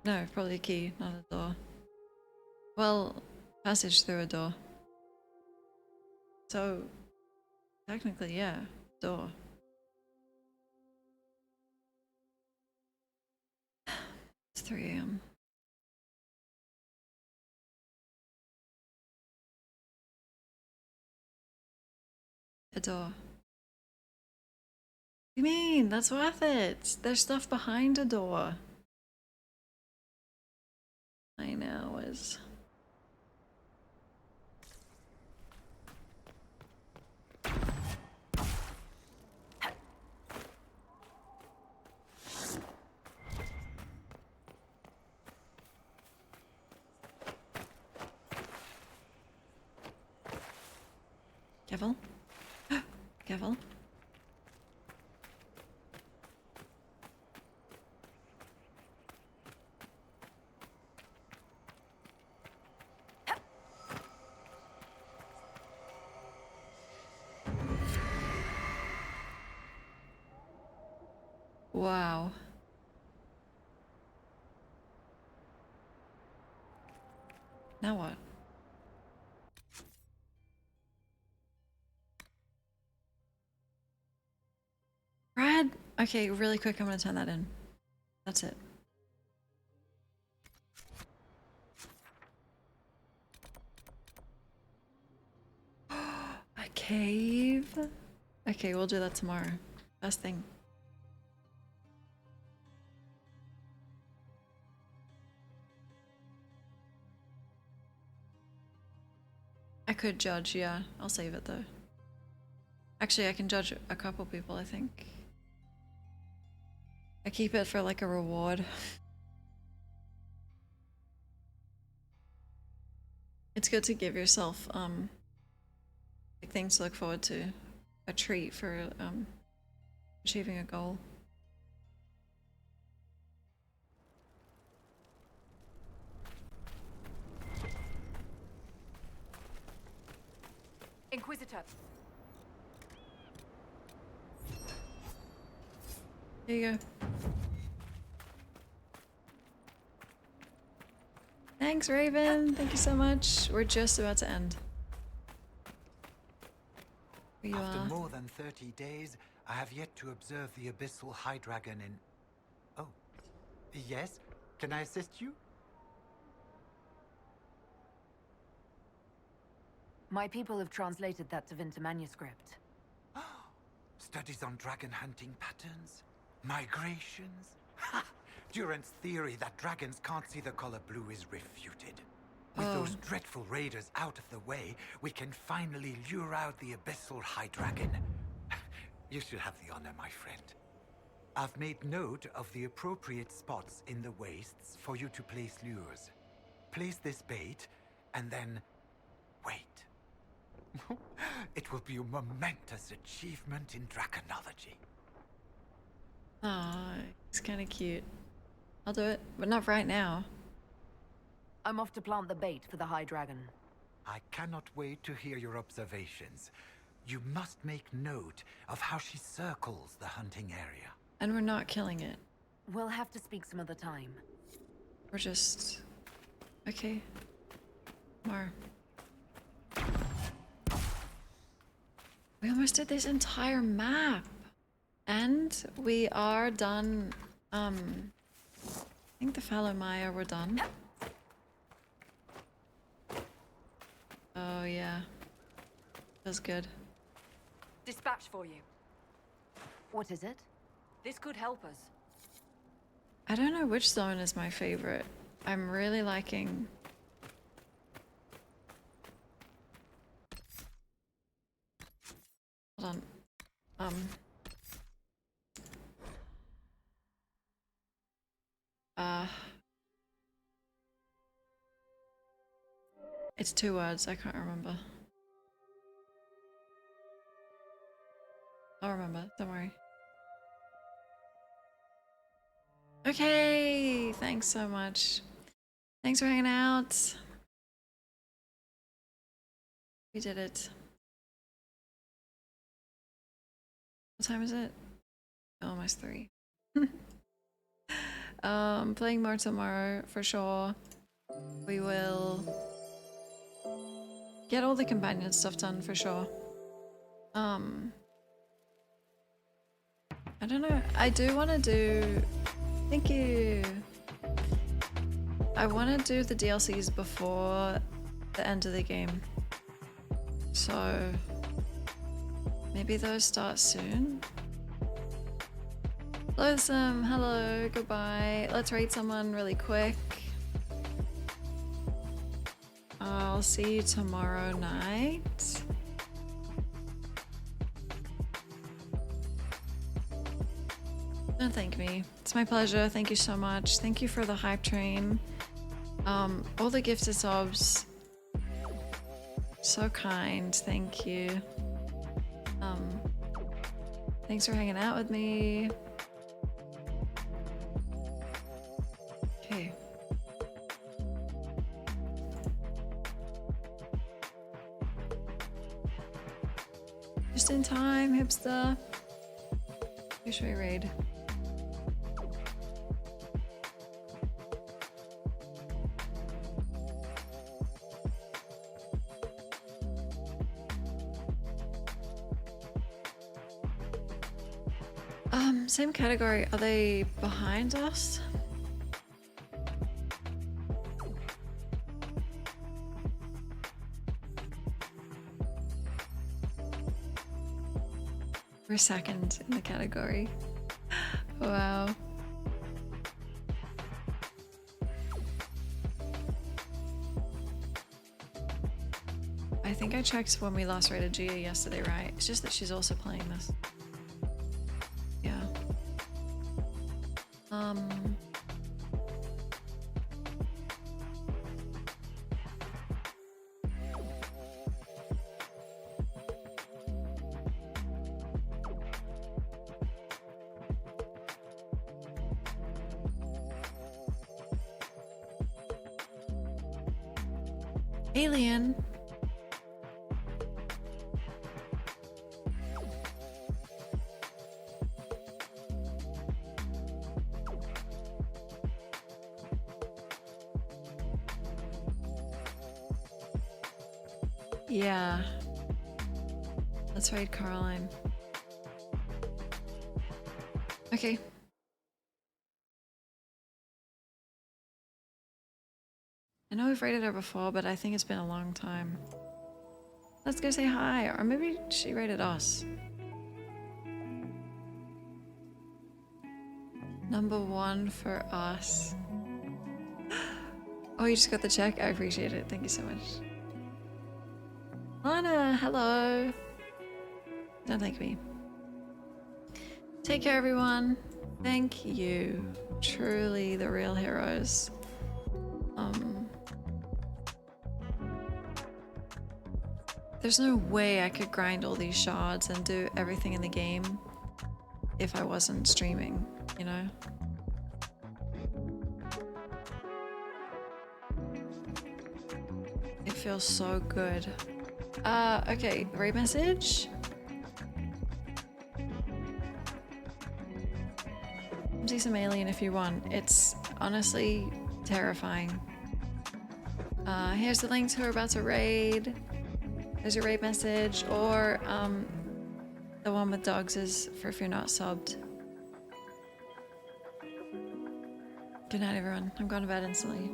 No, probably a key, not a door. Well, passage through a door. So, technically, yeah, door. It's 3 AM. A door. What do you mean? That's worth it. There's stuff behind a door. 9 hours. Careful. Careful. Wow. Now what? Brad? Okay, really quick, I'm gonna turn that in. That's it. A cave? Okay, we'll do that tomorrow. Best thing. I could judge, yeah. I'll save it though. Actually, I can judge a couple people, I think. I keep it for like a reward. It's good to give yourself like things to look forward to. A treat for achieving a goal. Inquisitor. There you go. Thanks, Raven. Thank you so much. We're just about to end. Here you After are. more than 30 days, I have yet to observe the abyssal high dragon in... Oh. Yes? Can I assist you? My people have translated that to Vinta manuscript. Studies on dragon hunting patterns? Migrations? Ha! Durant's theory that dragons can't see the color blue is refuted. With those dreadful raiders out of the way, we can finally lure out the abyssal high dragon. You should have the honor, my friend. I've made note of the appropriate spots in the wastes for you to place lures. Place this bait, and then wait. It will be a momentous achievement in draconology. Aw, it's kind of cute. I'll do it, but not right now. I'm off to plant the bait for the high dragon. I cannot wait to hear your observations. You must make note of how she circles the hunting area. And we're not killing it. We'll have to speak some other time. Or just... Okay. More. We almost did this entire map. And we are done. I think the fellow Maya were done. Oh yeah. Feels good. Dispatch for you. What is it? This could help us. I don't know which zone is my favorite. I'm really liking... Hold on. It's 2 words, I can't remember. I'll remember, don't worry. Okay, thanks so much. Thanks for hanging out. We did it. What time is it? Almost 3. Playing more tomorrow for sure. We will get all the companion stuff done for sure. I don't know. I do want to do... Thank you. I want to do the DLCs before the end of the game. So maybe those start soon. Loathsome, hello, goodbye. Let's raid someone really quick. I'll see you tomorrow night. Don't thank me. It's my pleasure. Thank you so much. Thank you for the hype train. All the gifted subs. So kind. Thank you. Thanks for hanging out with me. Okay. Just in time, hipster. Who should we raid? Same category. Are they behind us? We're second in the category. Wow. I think I checked when we last rated Gia yesterday, right? It's just that she's also playing this. Yeah. Alien. Yeah. Let's raid Caroline. Okay. I know we've raided her before, but I think it's been a long time. Let's go say hi, or maybe she raided us. Number 1 for us. Oh, you just got the check? I appreciate it. Thank you so much. Lana, hello. Don't thank me. Take care, everyone. Thank you. Truly the real heroes. There's no way I could grind all these shards and do everything in the game if I wasn't streaming, you know? It feels so good. Okay, raid message. Come see some alien if you want. It's honestly terrifying. Here's the links who are about to raid. There's your raid message, or the one with dogs is for if you're not subbed. Good night, everyone. I'm going to bed instantly.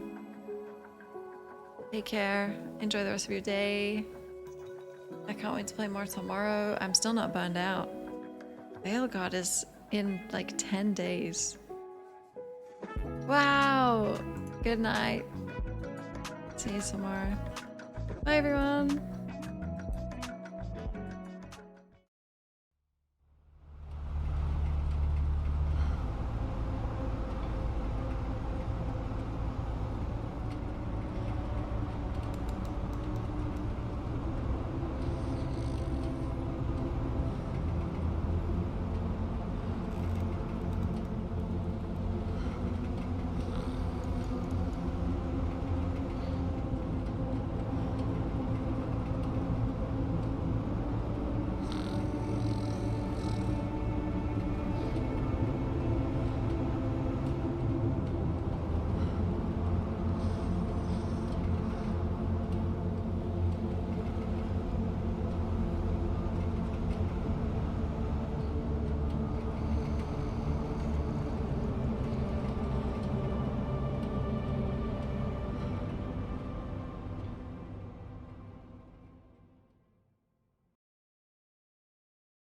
Take care. Enjoy the rest of your day. I can't wait to play more tomorrow. I'm still not burned out. Veil God is in like 10 days. Wow. Good night. See you tomorrow. Bye, everyone.